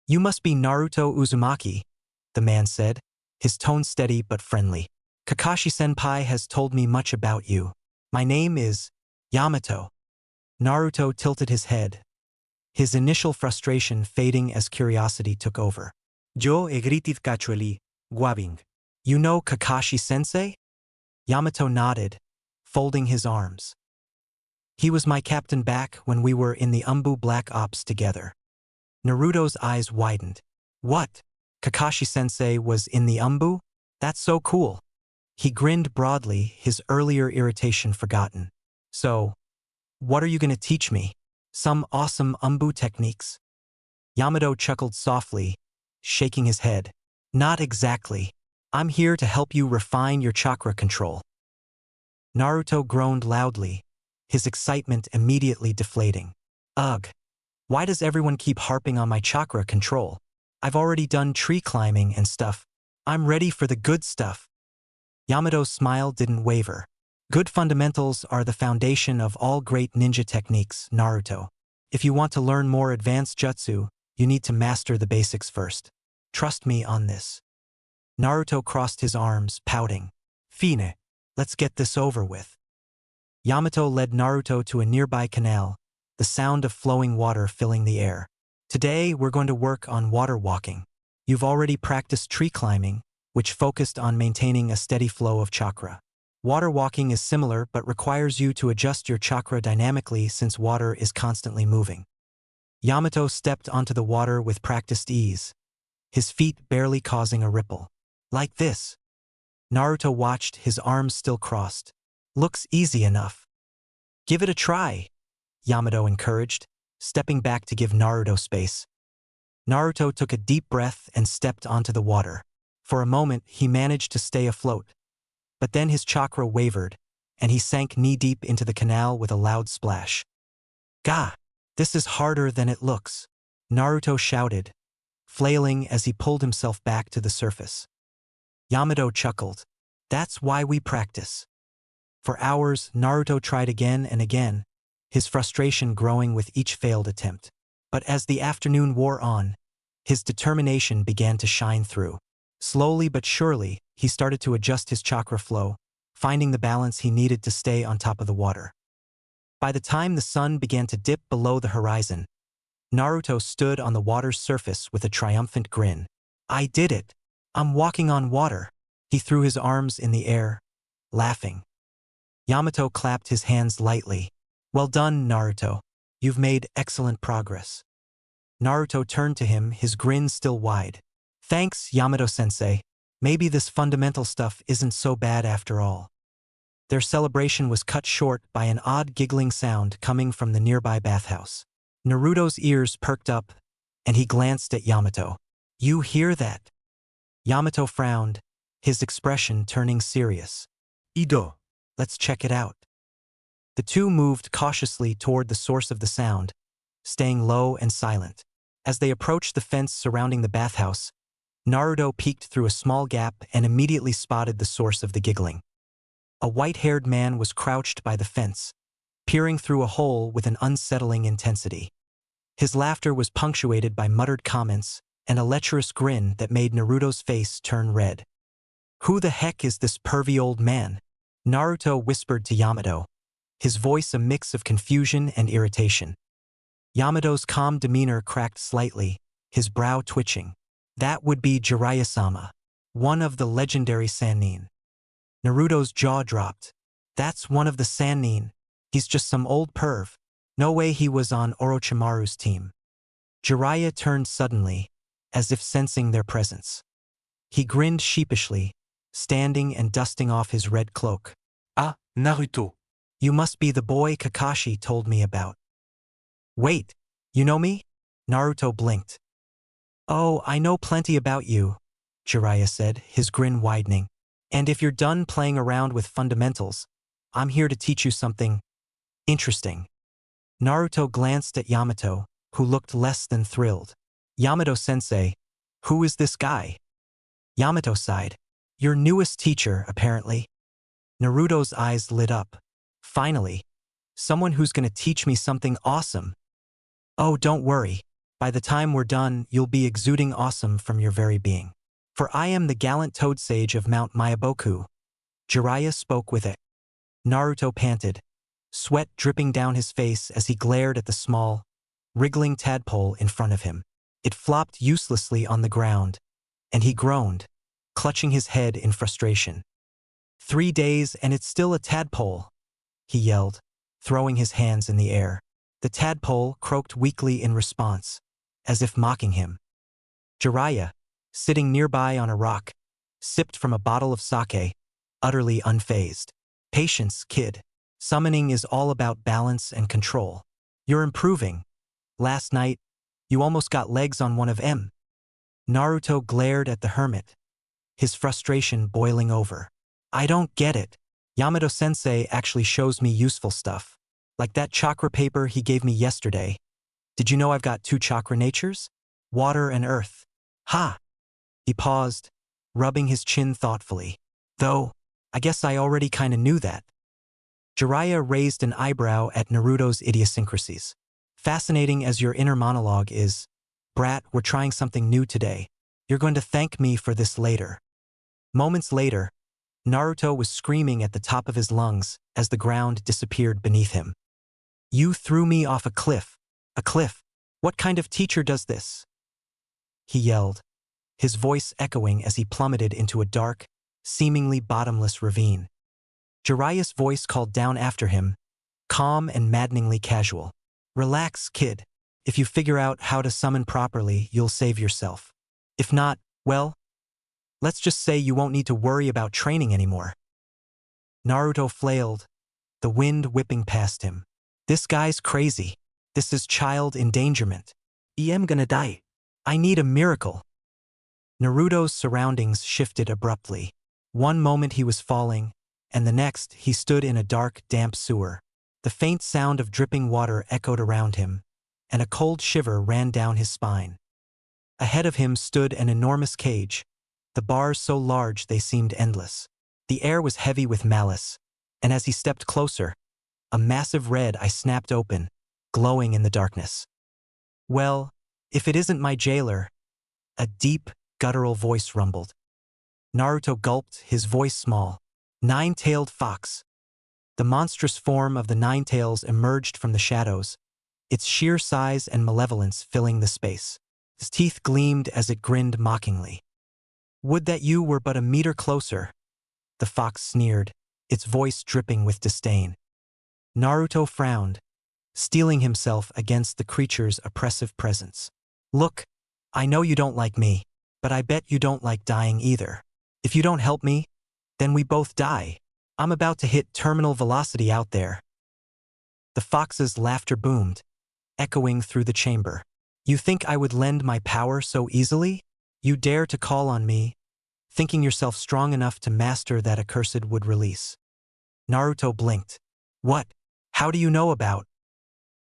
"You must be Naruto Uzumaki," the man said, his tone steady but friendly. Kakashi-senpai has told me much about you. My name is Yamato. Naruto tilted his head, his initial frustration fading as curiosity took over. Yo egritiv casually, guaving. You know Kakashi-sensei? Yamato nodded, folding his arms. He was my captain back when we were in the Umbu Black Ops together. Naruto's eyes widened. What? Kakashi-sensei was in the Umbu? That's so cool. He grinned broadly, his earlier irritation forgotten. So, what are you gonna teach me? Some awesome Umbu techniques? Yamato chuckled softly, shaking his head. Not exactly. I'm here to help you refine your chakra control. Naruto groaned loudly, his excitement immediately deflating. Ugh. Why does everyone keep harping on my chakra control? I've already done tree climbing and stuff. I'm ready for the good stuff. Yamato's smile didn't waver. Good fundamentals are the foundation of all great ninja techniques, Naruto. If you want to learn more advanced jutsu, you need to master the basics first. Trust me on this. Naruto crossed his arms, pouting. Fine. Let's get this over with. Yamato led Naruto to a nearby canal, the sound of flowing water filling the air. Today, we're going to work on water walking. You've already practiced tree climbing, which focused on maintaining a steady flow of chakra. Water walking is similar but requires you to adjust your chakra dynamically since water is constantly moving. Yamato stepped onto the water with practiced ease, his feet barely causing a ripple. Like this. Naruto watched, his arms still crossed. Looks easy enough. Give it a try, Yamato encouraged, stepping back to give Naruto space. Naruto took a deep breath and stepped onto the water. For a moment, he managed to stay afloat. But then his chakra wavered, and he sank knee-deep into the canal with a loud splash. Gah! This is harder than it looks, Naruto shouted, flailing as he pulled himself back to the surface. Yamato chuckled. That's why we practice. For hours, Naruto tried again and again, his frustration growing with each failed attempt. But as the afternoon wore on, his determination began to shine through. Slowly but surely, he started to adjust his chakra flow, finding the balance he needed to stay on top of the water. By the time the sun began to dip below the horizon, Naruto stood on the water's surface with a triumphant grin. I did it! I'm walking on water! He threw his arms in the air, laughing. Yamato clapped his hands lightly. Well done, Naruto. You've made excellent progress. Naruto turned to him, his grin still wide. Thanks, Yamato-sensei. Maybe this fundamental stuff isn't so bad after all. Their celebration was cut short by an odd giggling sound coming from the nearby bathhouse. Naruto's ears perked up, and he glanced at Yamato. You hear that? Yamato frowned, his expression turning serious. Ido. Let's check it out. The two moved cautiously toward the source of the sound, staying low and silent. As they approached the fence surrounding the bathhouse, Naruto peeked through a small gap and immediately spotted the source of the giggling. A white-haired man was crouched by the fence, peering through a hole with an unsettling intensity. His laughter was punctuated by muttered comments and a lecherous grin that made Naruto's face turn red. Who the heck is this pervy old man? Naruto whispered to Yamato, his voice a mix of confusion and irritation. Yamato's calm demeanor cracked slightly, his brow twitching. That would be Jiraiya-sama, one of the legendary Sannin. Naruto's jaw dropped. That's one of the Sannin. He's just some old perv. No way he was on Orochimaru's team. Jiraiya turned suddenly, as if sensing their presence. He grinned sheepishly, standing and dusting off his red cloak. Ah, Naruto. You must be the boy Kakashi told me about. Wait, you know me? Naruto blinked. Oh, I know plenty about you, Jiraiya said, his grin widening. And if you're done playing around with fundamentals, I'm here to teach you something interesting. Naruto glanced at Yamato, who looked less than thrilled. Yamato-sensei, who is this guy? Yamato sighed. Your newest teacher, apparently. Naruto's eyes lit up. Finally, someone who's gonna teach me something awesome. Oh, don't worry. By the time we're done, you'll be exuding awesome from your very being. For I am the gallant toad sage of Mount Myaboku, Jiraiya spoke with it. Naruto panted, sweat dripping down his face as he glared at the small, wriggling tadpole in front of him. It flopped uselessly on the ground, and he groaned, clutching his head in frustration. 3 days and it's still a tadpole, he yelled, throwing his hands in the air. The tadpole croaked weakly in response, as if mocking him. Jiraiya, sitting nearby on a rock, sipped from a bottle of sake, utterly unfazed. Patience, kid. Summoning is all about balance and control. You're improving. Last night, you almost got legs on one of them. Naruto glared at the hermit, his frustration boiling over. I don't get it. Yamato-sensei actually shows me useful stuff. Like that chakra paper he gave me yesterday. Did you know I've got 2 chakra natures? Water and earth. Ha! He paused, rubbing his chin thoughtfully. Though, I guess I already kinda knew that. Jiraiya raised an eyebrow at Naruto's idiosyncrasies. Fascinating as your inner monologue is, brat, we're trying something new today. You're going to thank me for this later. Moments later, Naruto was screaming at the top of his lungs as the ground disappeared beneath him. You threw me off a cliff. A cliff. What kind of teacher does this? He yelled, his voice echoing as he plummeted into a dark, seemingly bottomless ravine. Jiraiya's voice called down after him, calm and maddeningly casual. Relax, kid. If you figure out how to summon properly, you'll save yourself. If not, well, let's just say you won't need to worry about training anymore. Naruto flailed, the wind whipping past him. This guy's crazy. This is child endangerment. I'm gonna die. I need a miracle. Naruto's surroundings shifted abruptly. One moment he was falling, and the next he stood in a dark, damp sewer. The faint sound of dripping water echoed around him, and a cold shiver ran down his spine. Ahead of him stood an enormous cage, the bars so large they seemed endless. The air was heavy with malice, and as he stepped closer, a massive red eye snapped open, glowing in the darkness. Well, if it isn't my jailer, a deep, guttural voice rumbled. Naruto gulped, his voice small. 9-tailed fox. The monstrous form of the 9 tails emerged from the shadows, its sheer size and malevolence filling the space. His teeth gleamed as it grinned mockingly. Would that you were but a meter closer, the fox sneered, its voice dripping with disdain. Naruto frowned, steeling himself against the creature's oppressive presence. Look, I know you don't like me, but I bet you don't like dying either. If you don't help me, then we both die. I'm about to hit terminal velocity out there. The fox's laughter boomed, echoing through the chamber. You think I would lend my power so easily? You dare to call on me, thinking yourself strong enough to master that accursed wood release. Naruto blinked. What? How do you know about?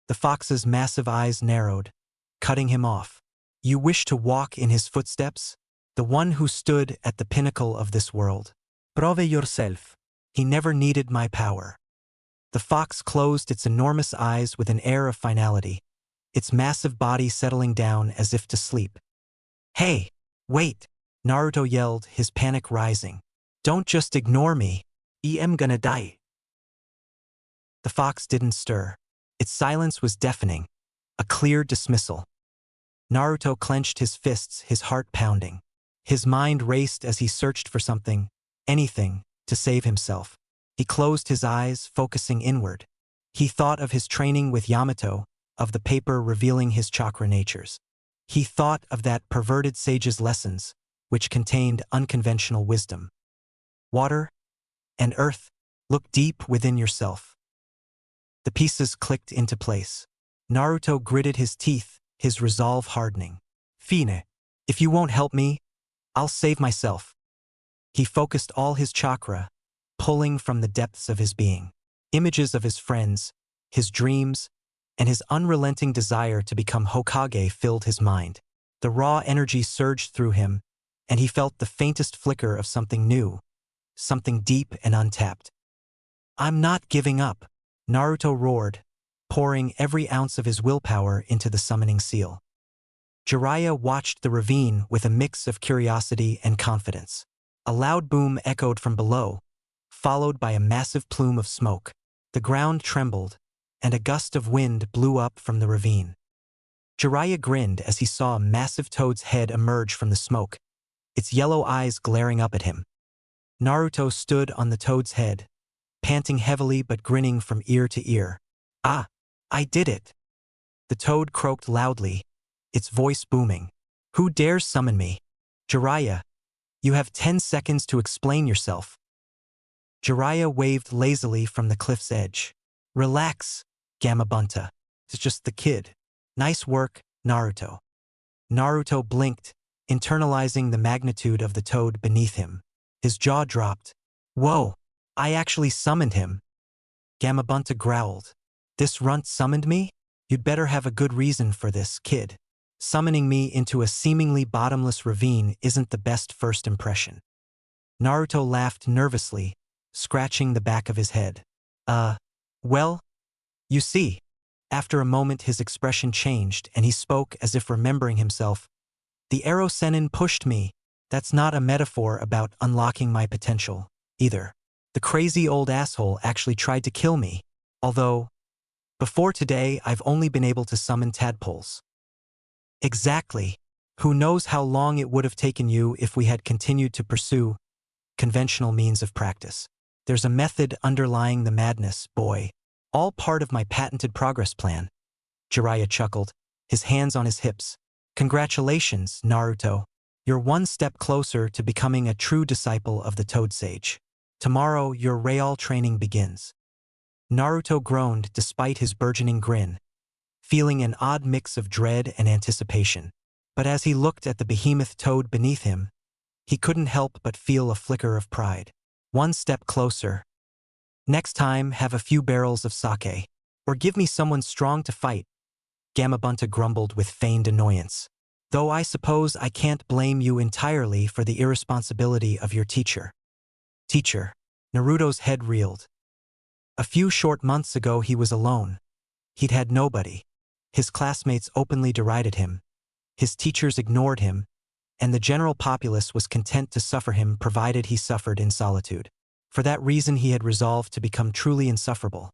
The fox's massive eyes narrowed, cutting him off. You wish to walk in his footsteps? The one who stood at the pinnacle of this world. Prove yourself. He never needed my power. The fox closed its enormous eyes with an air of finality, its massive body settling down as if to sleep. Hey, wait, Naruto yelled, his panic rising. Don't just ignore me. I'm gonna die. The fox didn't stir. Its silence was deafening, a clear dismissal. Naruto clenched his fists, his heart pounding. His mind raced as he searched for something, anything, to save himself. He closed his eyes, focusing inward. He thought of his training with Yamato, of the paper revealing his chakra natures. He thought of that perverted sage's lessons, which contained unconventional wisdom. Water and earth, look deep within yourself. The pieces clicked into place. Naruto gritted his teeth, his resolve hardening. Fine, if you won't help me, I'll save myself. He focused all his chakra, pulling from the depths of his being. Images of his friends, his dreams, and his unrelenting desire to become Hokage filled his mind. The raw energy surged through him, and he felt the faintest flicker of something new, something deep and untapped. I'm not giving up, Naruto roared, pouring every ounce of his willpower into the summoning seal. Jiraiya watched the ravine with a mix of curiosity and confidence. A loud boom echoed from below, followed by a massive plume of smoke. The ground trembled, and a gust of wind blew up from the ravine. Jiraiya grinned as he saw a massive toad's head emerge from the smoke, its yellow eyes glaring up at him. Naruto stood on the toad's head, panting heavily but grinning from ear to ear. "Ah, I did it!" The toad croaked loudly, its voice booming. "Who dares summon me? Jiraiya, you have 10 seconds to explain yourself." Jiraiya waved lazily from the cliff's edge. "Relax, Gamabunta. It's just the kid. Nice work, Naruto." Naruto blinked, internalizing the magnitude of the toad beneath him. His jaw dropped. "Whoa, I actually summoned him." Gamabunta growled. "This runt summoned me? You'd better have a good reason for this, kid. Summoning me into a seemingly bottomless ravine isn't the best first impression." Naruto laughed nervously, scratching the back of his head. Well, you see." After a moment his expression changed and he spoke as if remembering himself. "The Arrow Sennin pushed me. That's not a metaphor about unlocking my potential, either. The crazy old asshole actually tried to kill me, although, before today I've only been able to summon tadpoles." "Exactly. Who knows how long it would have taken you if we had continued to pursue conventional means of practice. There's a method underlying the madness, boy. All part of my patented progress plan." Jiraiya chuckled, his hands on his hips. "Congratulations, Naruto. You're one step closer to becoming a true disciple of the Toad Sage. Tomorrow your Real training begins." Naruto groaned despite his burgeoning grin, feeling an odd mix of dread and anticipation. But as he looked at the behemoth toad beneath him, he couldn't help but feel a flicker of pride. One step closer. "Next time, have a few barrels of sake. Or give me someone strong to fight," Gamabunta grumbled with feigned annoyance. "Though I suppose I can't blame you entirely for the irresponsibility of your teacher." "Teacher?" Naruto's head reeled. A few short months ago he was alone. He'd had nobody. His classmates openly derided him. His teachers ignored him, and the general populace was content to suffer him provided he suffered in solitude. For that reason he had resolved to become truly insufferable.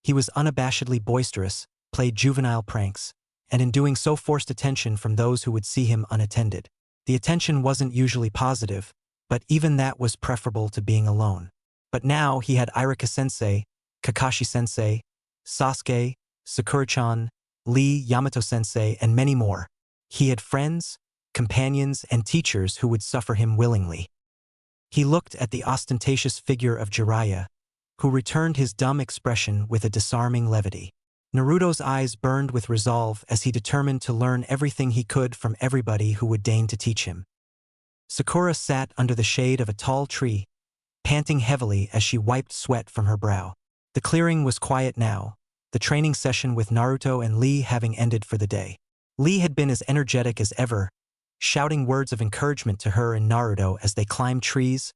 He was unabashedly boisterous, played juvenile pranks, and in doing so forced attention from those who would see him unattended. The attention wasn't usually positive, but even that was preferable to being alone. But now he had Irika-sensei, Kakashi-sensei, Sasuke, Sakura-chan, Lee, Yamato-sensei, and many more. He had friends, companions, and teachers who would suffer him willingly. He looked at the ostentatious figure of Jiraiya, who returned his dumb expression with a disarming levity. Naruto's eyes burned with resolve as he determined to learn everything he could from everybody who would deign to teach him. Sakura sat under the shade of a tall tree, panting heavily as she wiped sweat from her brow. The clearing was quiet now, the training session with Naruto and Lee having ended for the day. Lee had been as energetic as ever, shouting words of encouragement to her and Naruto as they climbed trees,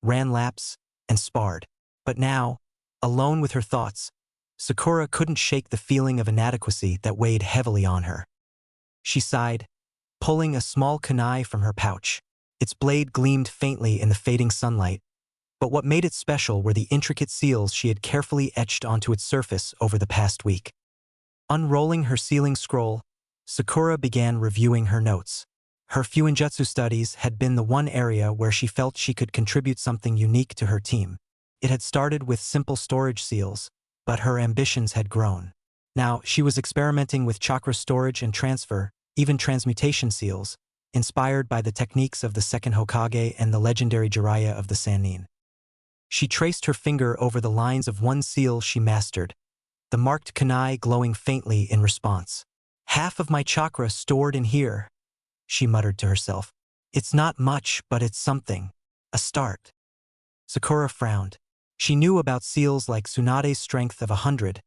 ran laps, and sparred. But now, alone with her thoughts, Sakura couldn't shake the feeling of inadequacy that weighed heavily on her. She sighed, pulling a small kunai from her pouch. Its blade gleamed faintly in the fading sunlight, but what made it special were the intricate seals she had carefully etched onto its surface over the past week. Unrolling her sealing scroll, Sakura began reviewing her notes. Her Fuinjutsu studies had been the one area where she felt she could contribute something unique to her team. It had started with simple storage seals, but her ambitions had grown. Now, she was experimenting with chakra storage and transfer, even transmutation seals, inspired by the techniques of the second Hokage and the legendary Jiraiya of the Sannin. She traced her finger over the lines of one seal she mastered, the marked kunai glowing faintly in response. "Half of my chakra stored in here," she muttered to herself. "It's not much, but it's something. A start." Sakura frowned. She knew about seals like Tsunade's strength of 100,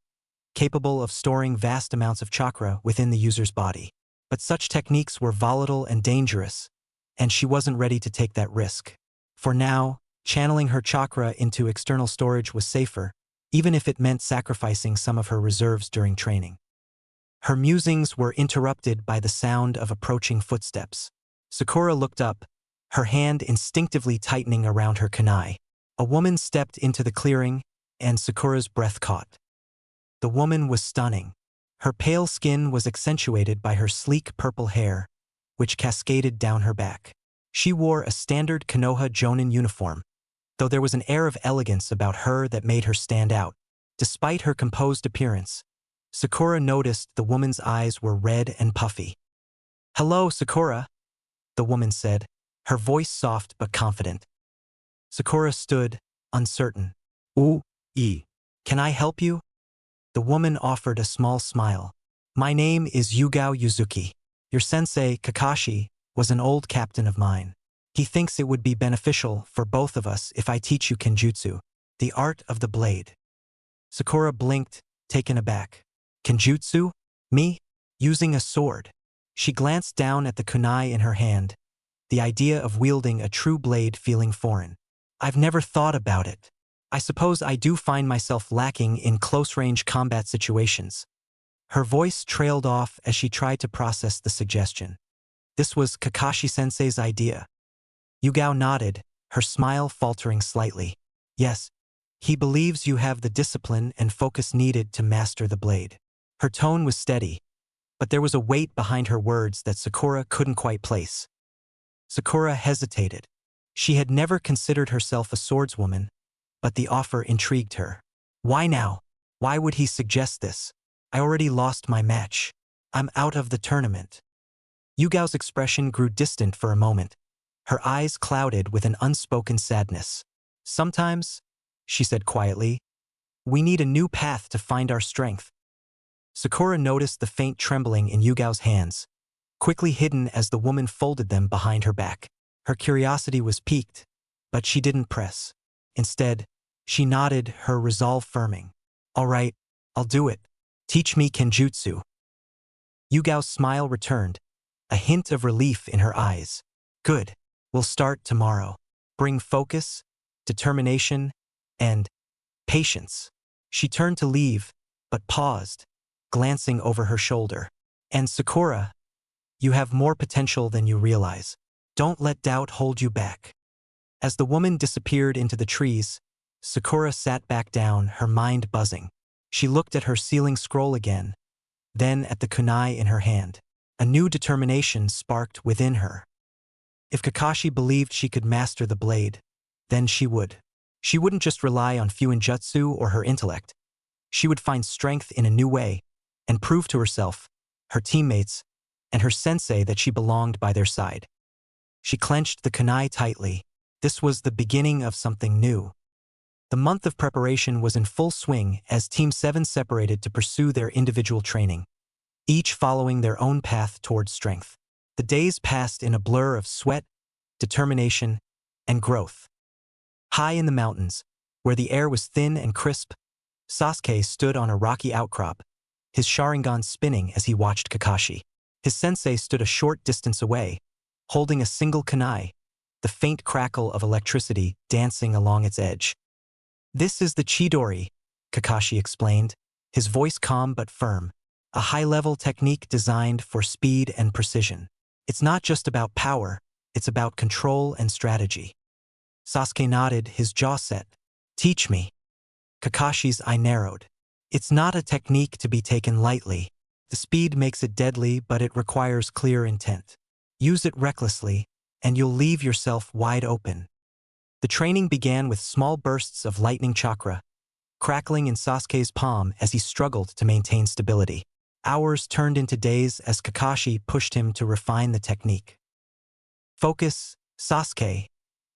capable of storing vast amounts of chakra within the user's body. But such techniques were volatile and dangerous, and she wasn't ready to take that risk. For now, channeling her chakra into external storage was safer, even if it meant sacrificing some of her reserves during training. Her musings were interrupted by the sound of approaching footsteps. Sakura looked up, her hand instinctively tightening around her kunai. A woman stepped into the clearing, and Sakura's breath caught. The woman was stunning. Her pale skin was accentuated by her sleek purple hair, which cascaded down her back. She wore a standard Konoha Jonin uniform, though there was an air of elegance about her that made her stand out. Despite her composed appearance, Sakura noticed the woman's eyes were red and puffy. "Hello, Sakura," the woman said, her voice soft but confident. Sakura stood, uncertain. U, I. "Can I help you?" The woman offered a small smile. "My name is Yugao Yuzuki. Your sensei, Kakashi, was an old captain of mine. He thinks it would be beneficial for both of us if I teach you Kenjutsu, the art of the blade." Sakura blinked, taken aback. "Kenjutsu? Me? Using a sword?" She glanced down at the kunai in her hand, the idea of wielding a true blade feeling foreign. "I've never thought about it. I suppose I do find myself lacking in close-range combat situations." Her voice trailed off as she tried to process the suggestion. This was Kakashi-sensei's idea. Yugao nodded, her smile faltering slightly. "Yes, he believes you have the discipline and focus needed to master the blade." Her tone was steady, but there was a weight behind her words that Sakura couldn't quite place. Sakura hesitated. She had never considered herself a swordswoman, but the offer intrigued her. "Why now? Why would he suggest this? I already lost my match. I'm out of the tournament." Yugao's expression grew distant for a moment. Her eyes clouded with an unspoken sadness. "Sometimes," she said quietly, "we need a new path to find our strength." Sakura noticed the faint trembling in Yugao's hands, quickly hidden as the woman folded them behind her back. Her curiosity was piqued, but she didn't press. Instead, she nodded, her resolve firming. "All right, I'll do it. Teach me Kenjutsu." Yugao's smile returned, a hint of relief in her eyes. "Good. We'll start tomorrow. Bring focus, determination, and patience." She turned to leave, but paused, glancing over her shoulder. "And Sakura, you have more potential than you realize. Don't let doubt hold you back." As the woman disappeared into the trees, Sakura sat back down, her mind buzzing. She looked at her ceiling scroll again, then at the kunai in her hand. A new determination sparked within her. If Kakashi believed she could master the blade, then she would. She wouldn't just rely on Fuinjutsu or her intellect. She would find strength in a new way and prove to herself, her teammates, and her sensei that she belonged by their side. She clenched the kunai tightly. This was the beginning of something new. The month of preparation was in full swing as Team 7 separated to pursue their individual training, each following their own path towards strength. The days passed in a blur of sweat, determination, and growth. High in the mountains, where the air was thin and crisp, Sasuke stood on a rocky outcrop, his Sharingan spinning as he watched Kakashi. His sensei stood a short distance away, holding a single kunai, the faint crackle of electricity dancing along its edge. "This is the Chidori," Kakashi explained, his voice calm but firm, a high-level technique designed for speed and precision. "It's not just about power, it's about control and strategy." Sasuke nodded, his jaw set. "Teach me." Kakashi's eye narrowed. "It's not a technique to be taken lightly. The speed makes it deadly, but it requires clear intent. Use it recklessly, and you'll leave yourself wide open." The training began with small bursts of lightning chakra, crackling in Sasuke's palm as he struggled to maintain stability. Hours turned into days as Kakashi pushed him to refine the technique. "Focus, Sasuke,"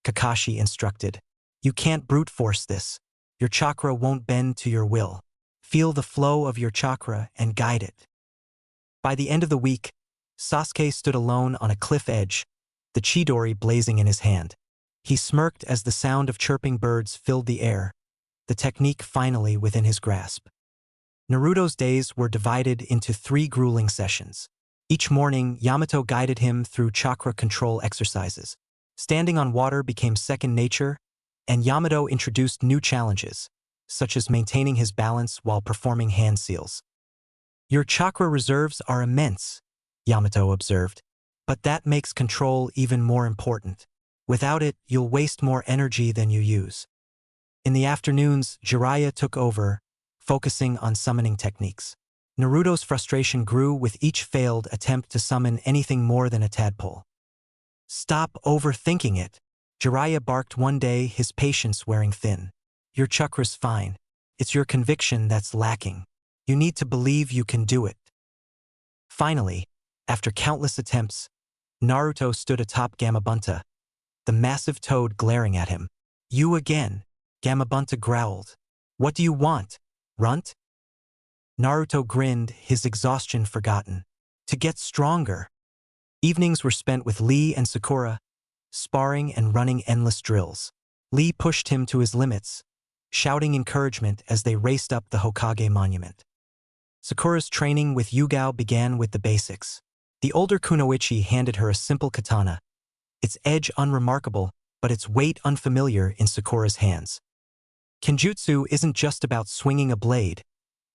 Kakashi instructed. "You can't brute force this. Your chakra won't bend to your will. Feel the flow of your chakra and guide it." By the end of the week, Sasuke stood alone on a cliff edge, the Chidori blazing in his hand. He smirked as the sound of chirping birds filled the air, the technique finally within his grasp. Naruto's days were divided into 3 grueling sessions. Each morning, Yamato guided him through chakra control exercises. Standing on water became second nature, and Yamato introduced new challenges, such as maintaining his balance while performing hand seals. "Your chakra reserves are immense," Yamato observed, "but that makes control even more important. Without it, you'll waste more energy than you use." In the afternoons, Jiraiya took over, focusing on summoning techniques. Naruto's frustration grew with each failed attempt to summon anything more than a tadpole. "Stop overthinking it," Jiraiya barked one day, his patience wearing thin. "Your chakra's fine. It's your conviction that's lacking. You need to believe you can do it." Finally, after countless attempts, Naruto stood atop Gamabunta, the massive toad glaring at him. "You again," Gamabunta growled. "What do you want, runt?" Naruto grinned, his exhaustion forgotten. "To get stronger." Evenings were spent with Lee and Sakura, sparring and running endless drills. Lee pushed him to his limits, shouting encouragement as they raced up the Hokage monument. Sakura's training with Yugao began with the basics. The older Kunoichi handed her a simple katana, its edge unremarkable, but its weight unfamiliar in Sakura's hands. "Kenjutsu isn't just about swinging a blade,"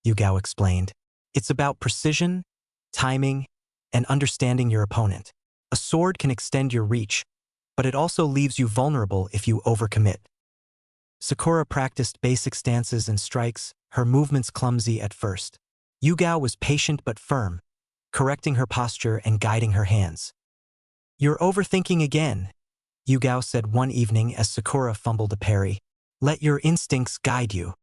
Yugao explained. "It's about precision, timing, and understanding your opponent. A sword can extend your reach, but it also leaves you vulnerable if you overcommit." Sakura practiced basic stances and strikes, her movements clumsy at first. Yugao was patient but firm, correcting her posture and guiding her hands. "You're overthinking again," Yugao said one evening as Sakura fumbled a parry. "Let your instincts guide you."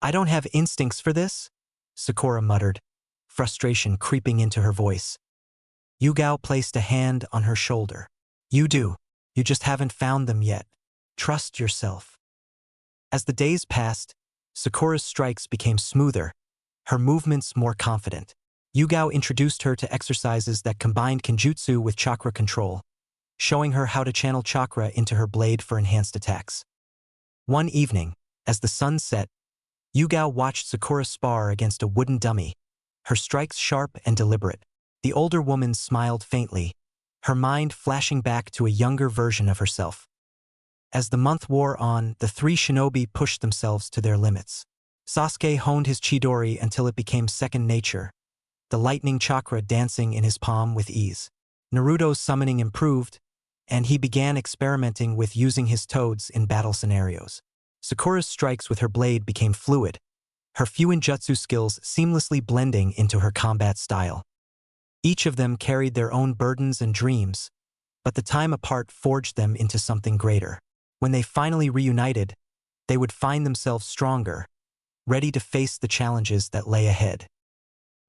"I don't have instincts for this," Sakura muttered, frustration creeping into her voice. Yugao placed a hand on her shoulder. "You do. You just haven't found them yet. Trust yourself." As the days passed, Sakura's strikes became smoother, her movements more confident. Yugao introduced her to exercises that combined Kenjutsu with chakra control, showing her how to channel chakra into her blade for enhanced attacks. One evening, as the sun set, Yugao watched Sakura spar against a wooden dummy, her strikes sharp and deliberate. The older woman smiled faintly, her mind flashing back to a younger version of herself. As the month wore on, the three shinobi pushed themselves to their limits. Sasuke honed his Chidori until it became second nature, the lightning chakra dancing in his palm with ease. Naruto's summoning improved, and he began experimenting with using his toads in battle scenarios. Sakura's strikes with her blade became fluid, her Fuinjutsu skills seamlessly blending into her combat style. Each of them carried their own burdens and dreams, but the time apart forged them into something greater. When they finally reunited, they would find themselves stronger, ready to face the challenges that lay ahead.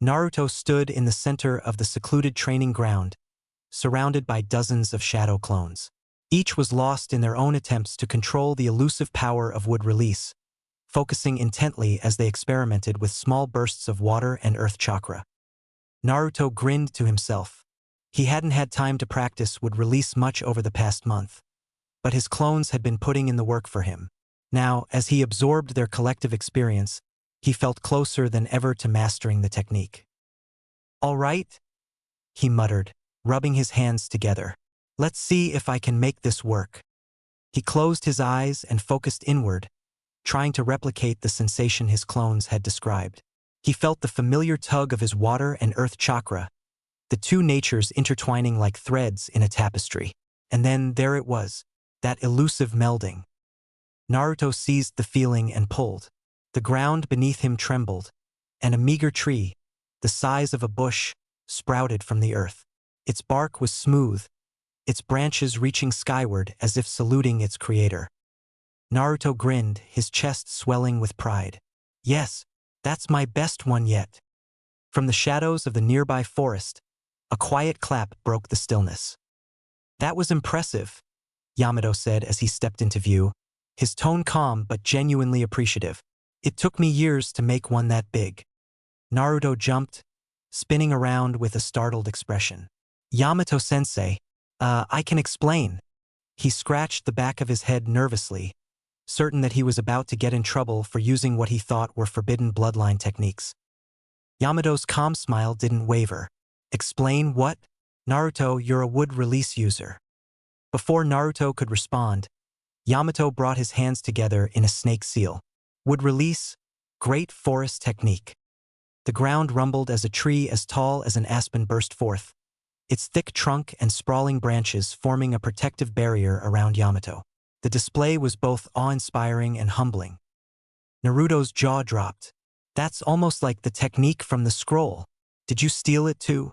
Naruto stood in the center of the secluded training ground, surrounded by dozens of shadow clones. Each was lost in their own attempts to control the elusive power of wood release, focusing intently as they experimented with small bursts of water and earth chakra. Naruto grinned to himself. He hadn't had time to practice wood release much over the past month, but his clones had been putting in the work for him. Now, as he absorbed their collective experience, he felt closer than ever to mastering the technique. "All right," he muttered, rubbing his hands together. "Let's see if I can make this work." He closed his eyes and focused inward, trying to replicate the sensation his clones had described. He felt the familiar tug of his water and earth chakra, the two natures intertwining like threads in a tapestry. And then there it was, that elusive melding. Naruto seized the feeling and pulled. The ground beneath him trembled, and a meager tree, the size of a bush, sprouted from the earth. Its bark was smooth, its branches reaching skyward as if saluting its creator. Naruto grinned, his chest swelling with pride. "Yes, that's my best one yet." From the shadows of the nearby forest, a quiet clap broke the stillness. "That was impressive," Yamato said as he stepped into view, his tone calm but genuinely appreciative. "It took me years to make one that big." Naruto jumped, spinning around with a startled expression. "Yamato-sensei, I can explain." He scratched the back of his head nervously, certain that he was about to get in trouble for using what he thought were forbidden bloodline techniques. Yamato's calm smile didn't waver. "Explain what?" "Naruto, you're a wood release user." Before Naruto could respond, Yamato brought his hands together in a snake seal. "Wood release, great forest technique." The ground rumbled as a tree as tall as an aspen burst forth, its thick trunk and sprawling branches forming a protective barrier around Yamato. The display was both awe-inspiring and humbling. Naruto's jaw dropped. That's almost like the technique from the scroll. Did you steal it too?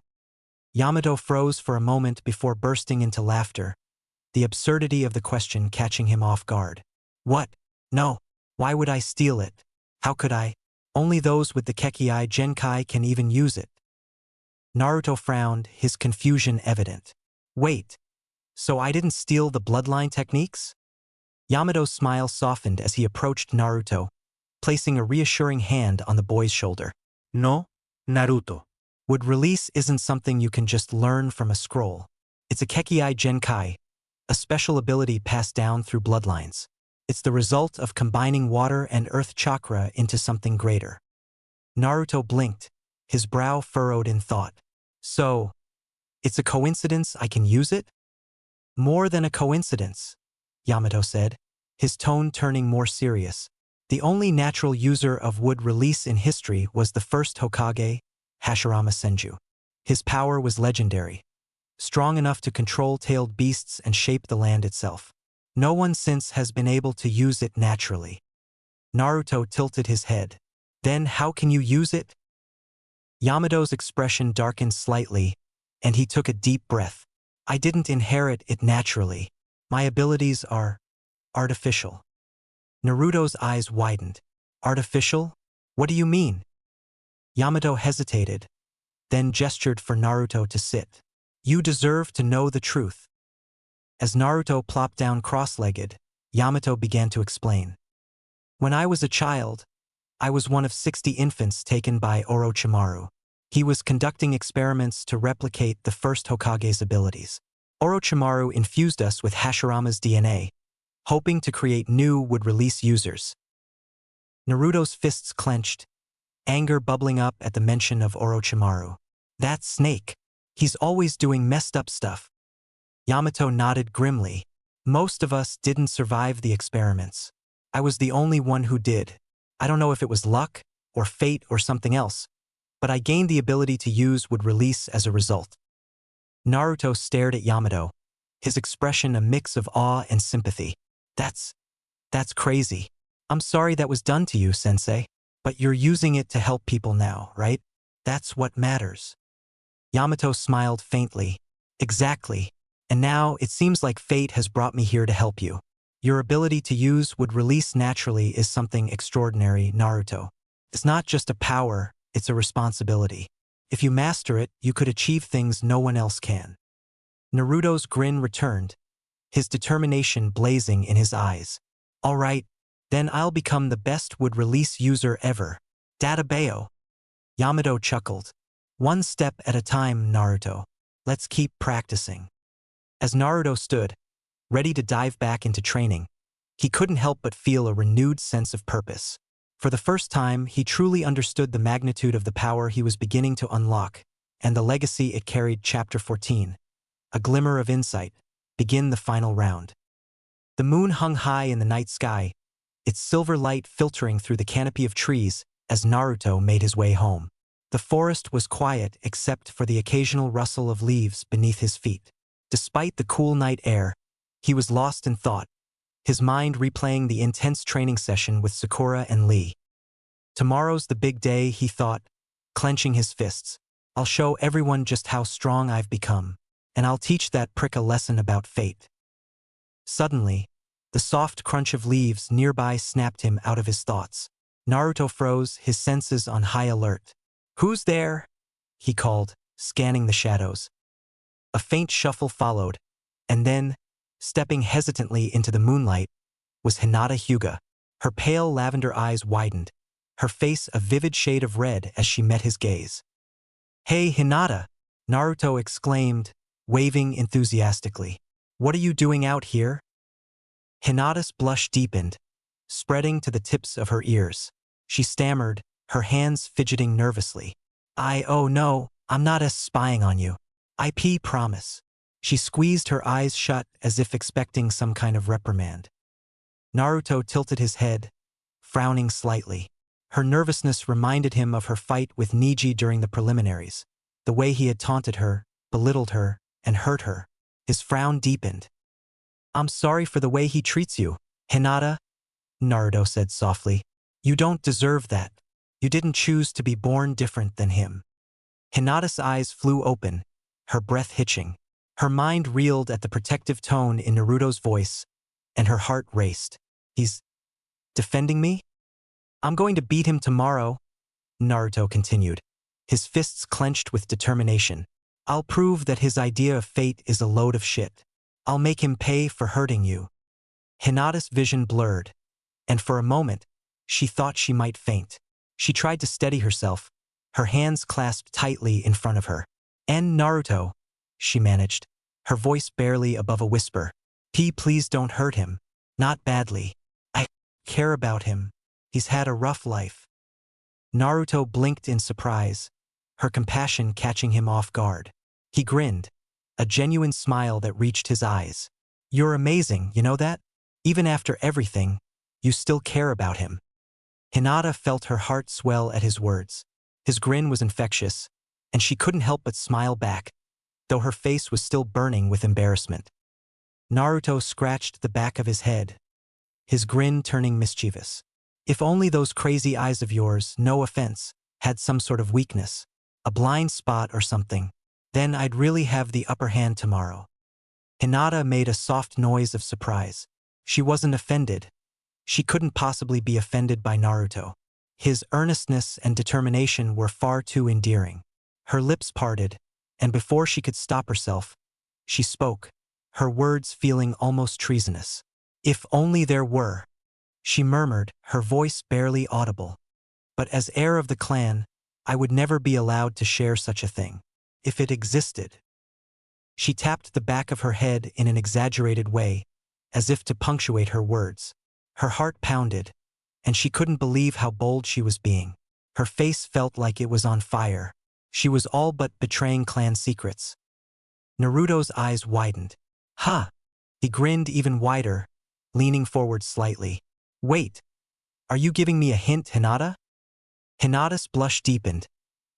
Yamato froze for a moment before bursting into laughter, the absurdity of the question catching him off guard. What? No. Why would I steal it? How could I? Only those with the Kekkei Genkai can even use it. Naruto frowned, his confusion evident. Wait. So I didn't steal the bloodline techniques? Yamato's smile softened as he approached Naruto, placing a reassuring hand on the boy's shoulder. No, Naruto. Would release isn't something you can just learn from a scroll. It's a Kekkei Genkai, a special ability passed down through bloodlines. It's the result of combining water and earth chakra into something greater. Naruto blinked, his brow furrowed in thought. So, it's a coincidence I can use it? More than a coincidence, Yamato said, his tone turning more serious. The only natural user of wood release in history was the first Hokage, Hashirama Senju. His power was legendary, strong enough to control tailed beasts and shape the land itself. No one since has been able to use it naturally. Naruto tilted his head. Then how can you use it? Yamato's expression darkened slightly, and he took a deep breath. I didn't inherit it naturally. My abilities are artificial. Naruto's eyes widened. Artificial? What do you mean? Yamato hesitated, then gestured for Naruto to sit. You deserve to know the truth. As Naruto plopped down cross-legged, Yamato began to explain. When I was a child, I was one of 60 infants taken by Orochimaru. He was conducting experiments to replicate the first Hokage's abilities. Orochimaru infused us with Hashirama's DNA, hoping to create new would-release users. Naruto's fists clenched, anger bubbling up at the mention of Orochimaru. That snake. He's always doing messed up stuff. Yamato nodded grimly. Most of us didn't survive the experiments. I was the only one who did. I don't know if it was luck, or fate, or something else, but I gained the ability to use would release as a result. Naruto stared at Yamato, his expression a mix of awe and sympathy. That's crazy. I'm sorry that was done to you, sensei. But you're using it to help people now, right? That's what matters. Yamato smiled faintly. Exactly. And now it seems like fate has brought me here to help you. Your ability to use would release naturally is something extraordinary, Naruto. It's not just a power, it's a responsibility. If you master it, you could achieve things no one else can. Naruto's grin returned, his determination blazing in his eyes. All right. Then I'll become the best would-release user ever. Databeo. Yamato chuckled. One step at a time, Naruto. Let's keep practicing. As Naruto stood, ready to dive back into training, he couldn't help but feel a renewed sense of purpose. For the first time, he truly understood the magnitude of the power he was beginning to unlock, and the legacy it carried. Chapter 14. A glimmer of insight. Begin the final round. The moon hung high in the night sky, its silver light filtering through the canopy of trees as Naruto made his way home. The forest was quiet except for the occasional rustle of leaves beneath his feet. Despite the cool night air, he was lost in thought, his mind replaying the intense training session with Sakura and Lee. Tomorrow's the big day, he thought, clenching his fists. I'll show everyone just how strong I've become, and I'll teach that prick a lesson about fate. Suddenly, the soft crunch of leaves nearby snapped him out of his thoughts. Naruto froze, his senses on high alert. Who's there? He called, scanning the shadows. A faint shuffle followed, and then, stepping hesitantly into the moonlight, was Hinata Hyuga. Her pale lavender eyes widened, her face a vivid shade of red as she met his gaze. Hey, Hinata! Naruto exclaimed, waving enthusiastically. What are you doing out here? Hinata's blush deepened, spreading to the tips of her ears. She stammered, her hands fidgeting nervously. Oh no, I'm not spying on you. Promise. She squeezed her eyes shut as if expecting some kind of reprimand. Naruto tilted his head, frowning slightly. Her nervousness reminded him of her fight with Niji during the preliminaries, the way he had taunted her, belittled her, and hurt her. His frown deepened. I'm sorry for the way he treats you, Hinata, Naruto said softly. You don't deserve that. You didn't choose to be born different than him. Hinata's eyes flew open, her breath hitching. Her mind reeled at the protective tone in Naruto's voice, and her heart raced. He's defending me? I'm going to beat him tomorrow, Naruto continued, his fists clenched with determination. I'll prove that his idea of fate is a load of shit. I'll make him pay for hurting you. Hinata's vision blurred, and for a moment, she thought she might faint. She tried to steady herself, her hands clasped tightly in front of her. And Naruto, she managed, her voice barely above a whisper. Please don't hurt him. Not badly. I care about him. He's had a rough life. Naruto blinked in surprise, her compassion catching him off guard. He grinned, a genuine smile that reached his eyes. You're amazing, you know that? Even after everything, you still care about him. Hinata felt her heart swell at his words. His grin was infectious, and she couldn't help but smile back, though her face was still burning with embarrassment. Naruto scratched the back of his head, his grin turning mischievous. If only those crazy eyes of yours, no offense, had some sort of weakness, a blind spot or something, then I'd really have the upper hand tomorrow. Hinata made a soft noise of surprise. She wasn't offended. She couldn't possibly be offended by Naruto. His earnestness and determination were far too endearing. Her lips parted, and before she could stop herself, she spoke, her words feeling almost treasonous. If only there were, she murmured, her voice barely audible. But as heir of the clan, I would never be allowed to share such a thing. If it existed. She tapped the back of her head in an exaggerated way, as if to punctuate her words. Her heart pounded, and she couldn't believe how bold she was being. Her face felt like it was on fire. She was all but betraying clan secrets. Naruto's eyes widened. Ha! He grinned even wider, leaning forward slightly. Wait, are you giving me a hint, Hinata? Hinata's blush deepened,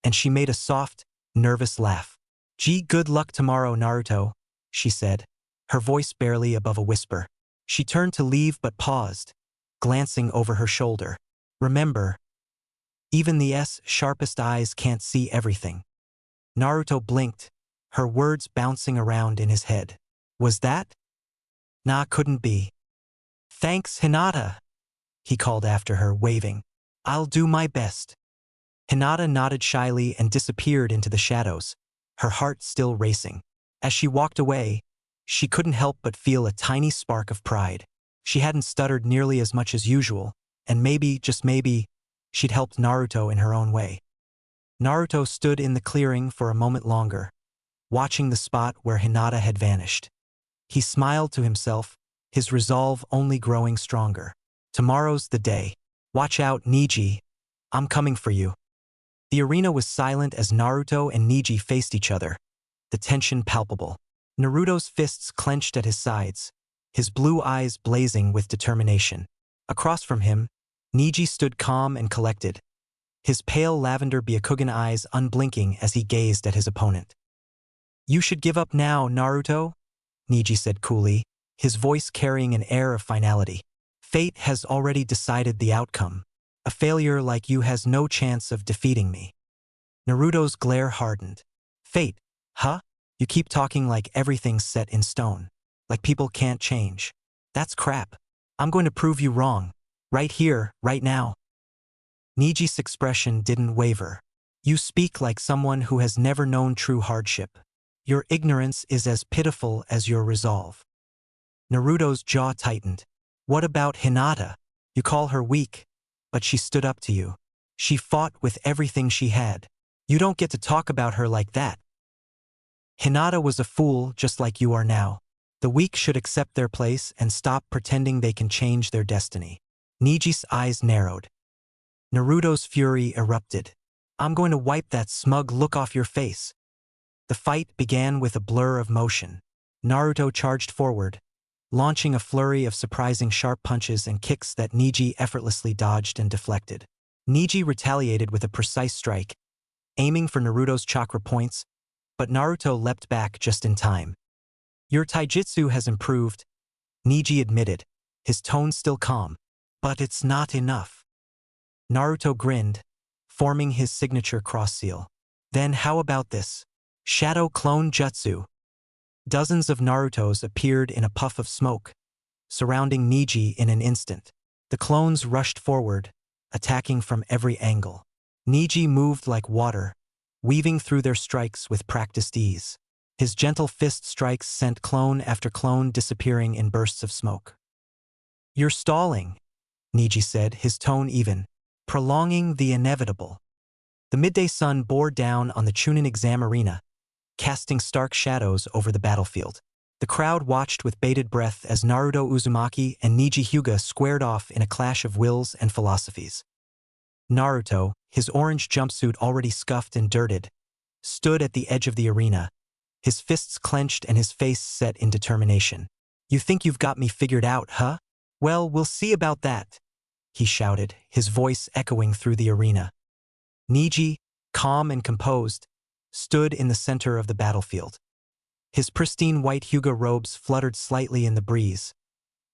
and she made a soft, nervous laugh. Gee, good luck tomorrow, Naruto, she said, her voice barely above a whisper. She turned to leave but paused, glancing over her shoulder. Remember, even the sharpest eyes can't see everything. Naruto blinked, her words bouncing around in his head. Was that? Nah, couldn't be. Thanks, Hinata, he called after her, waving. I'll do my best. Hinata nodded shyly and disappeared into the shadows, her heart still racing. As she walked away, she couldn't help but feel a tiny spark of pride. She hadn't stuttered nearly as much as usual, and maybe, just maybe, she'd helped Naruto in her own way. Naruto stood in the clearing for a moment longer, watching the spot where Hinata had vanished. He smiled to himself, his resolve only growing stronger. Tomorrow's the day. Watch out, Neji. I'm coming for you. The arena was silent as Naruto and Neji faced each other, the tension palpable. Naruto's fists clenched at his sides, his blue eyes blazing with determination. Across from him, Neji stood calm and collected, his pale lavender Byakugan eyes unblinking as he gazed at his opponent. You should give up now, Naruto, Neji said coolly, his voice carrying an air of finality. Fate has already decided the outcome. A failure like you has no chance of defeating me. Naruto's glare hardened. Fate, huh? You keep talking like everything's set in stone. Like people can't change. That's crap. I'm going to prove you wrong. Right here, right now. Neji's expression didn't waver. You speak like someone who has never known true hardship. Your ignorance is as pitiful as your resolve. Naruto's jaw tightened. What about Hinata? You call her weak, but she stood up to you. She fought with everything she had. You don't get to talk about her like that. Hinata was a fool just like you are now. The weak should accept their place and stop pretending they can change their destiny. Neji's eyes narrowed. Naruto's fury erupted. I'm going to wipe that smug look off your face. The fight began with a blur of motion. Naruto charged forward, launching a flurry of surprising sharp punches and kicks that Neji effortlessly dodged and deflected. Neji retaliated with a precise strike, aiming for Naruto's chakra points, but Naruto leapt back just in time. Your taijutsu has improved, Niji admitted, his tone still calm. But it's not enough. Naruto grinned, forming his signature cross seal. Then how about this? Shadow Clone Jutsu. Dozens of Narutos appeared in a puff of smoke, surrounding Niji in an instant. The clones rushed forward, attacking from every angle. Niji moved like water, weaving through their strikes with practiced ease. His gentle fist strikes sent clone after clone disappearing in bursts of smoke. "You're stalling," Niji said, his tone even, prolonging the inevitable. The midday sun bore down on the Chunin exam arena, casting stark shadows over the battlefield. The crowd watched with bated breath as Naruto Uzumaki and Niji Hyuga squared off in a clash of wills and philosophies. Naruto, his orange jumpsuit already scuffed and dirted, stood at the edge of the arena, his fists clenched and his face set in determination. "You think you've got me figured out, huh? Well, we'll see about that," he shouted, his voice echoing through the arena. Niji, calm and composed, stood in the center of the battlefield. His pristine white Hyuga robes fluttered slightly in the breeze,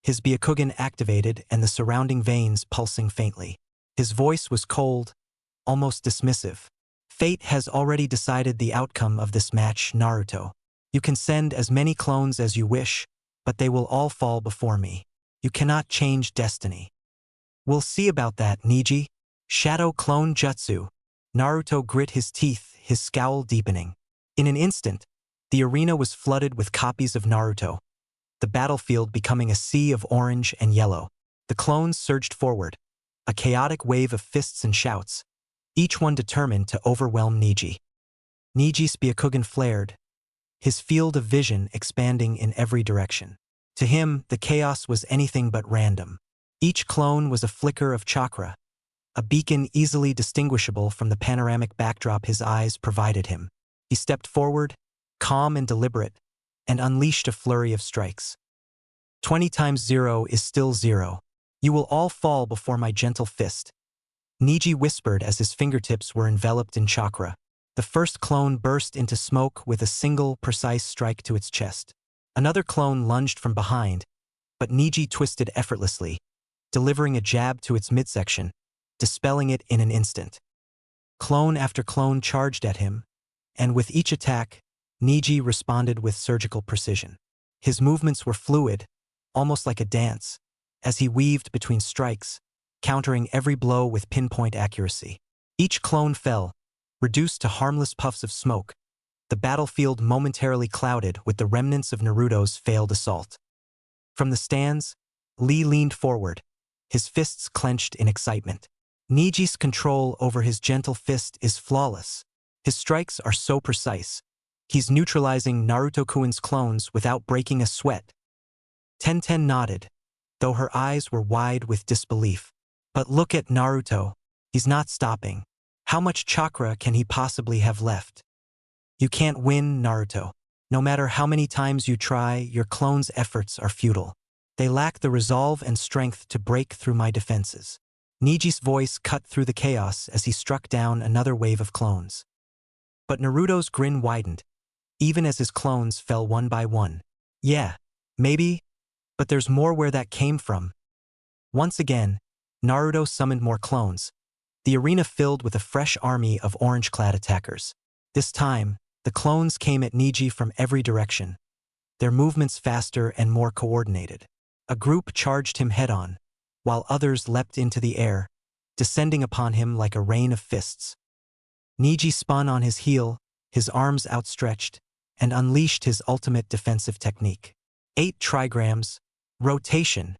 his Byakugan activated and the surrounding veins pulsing faintly. His voice was cold, almost dismissive. "Fate has already decided the outcome of this match, Naruto. You can send as many clones as you wish, but they will all fall before me. You cannot change destiny." "We'll see about that, Niji." Shadow Clone Jutsu. Naruto grit his teeth, his scowl deepening. In an instant, the arena was flooded with copies of Naruto, the battlefield becoming a sea of orange and yellow. The clones surged forward, a chaotic wave of fists and shouts, each one determined to overwhelm Niji. Niji's Byakugan flared, his field of vision expanding in every direction. To him, the chaos was anything but random. Each clone was a flicker of chakra, a beacon easily distinguishable from the panoramic backdrop his eyes provided him. He stepped forward, calm and deliberate, and unleashed a flurry of strikes. 20 times 0 is still 0. You will all fall before my gentle fist. Niji whispered as his fingertips were enveloped in chakra. The first clone burst into smoke with a single, precise strike to its chest. Another clone lunged from behind, but Niji twisted effortlessly, delivering a jab to its midsection, dispelling it in an instant. Clone after clone charged at him, and with each attack, Niji responded with surgical precision. His movements were fluid, almost like a dance, as he weaved between strikes, countering every blow with pinpoint accuracy. Each clone fell, reduced to harmless puffs of smoke, the battlefield momentarily clouded with the remnants of Naruto's failed assault. From the stands, Lee leaned forward, his fists clenched in excitement. Niji's control over his gentle fist is flawless. His strikes are so precise. He's neutralizing Naruto-kun's clones without breaking a sweat. Tenten nodded, though her eyes were wide with disbelief. But look at Naruto. He's not stopping. How much chakra can he possibly have left? You can't win, Naruto. No matter how many times you try, your clone's efforts are futile. They lack the resolve and strength to break through my defenses. Niji's voice cut through the chaos as he struck down another wave of clones. But Naruto's grin widened, even as his clones fell one by one. "Yeah, maybe, but there's more where that came from." Once again, Naruto summoned more clones, the arena filled with a fresh army of orange-clad attackers. This time, the clones came at Niji from every direction, their movements faster and more coordinated. A group charged him head-on, while others leapt into the air, descending upon him like a rain of fists. Niji spun on his heel, his arms outstretched, and unleashed his ultimate defensive technique. 8 trigrams, rotation.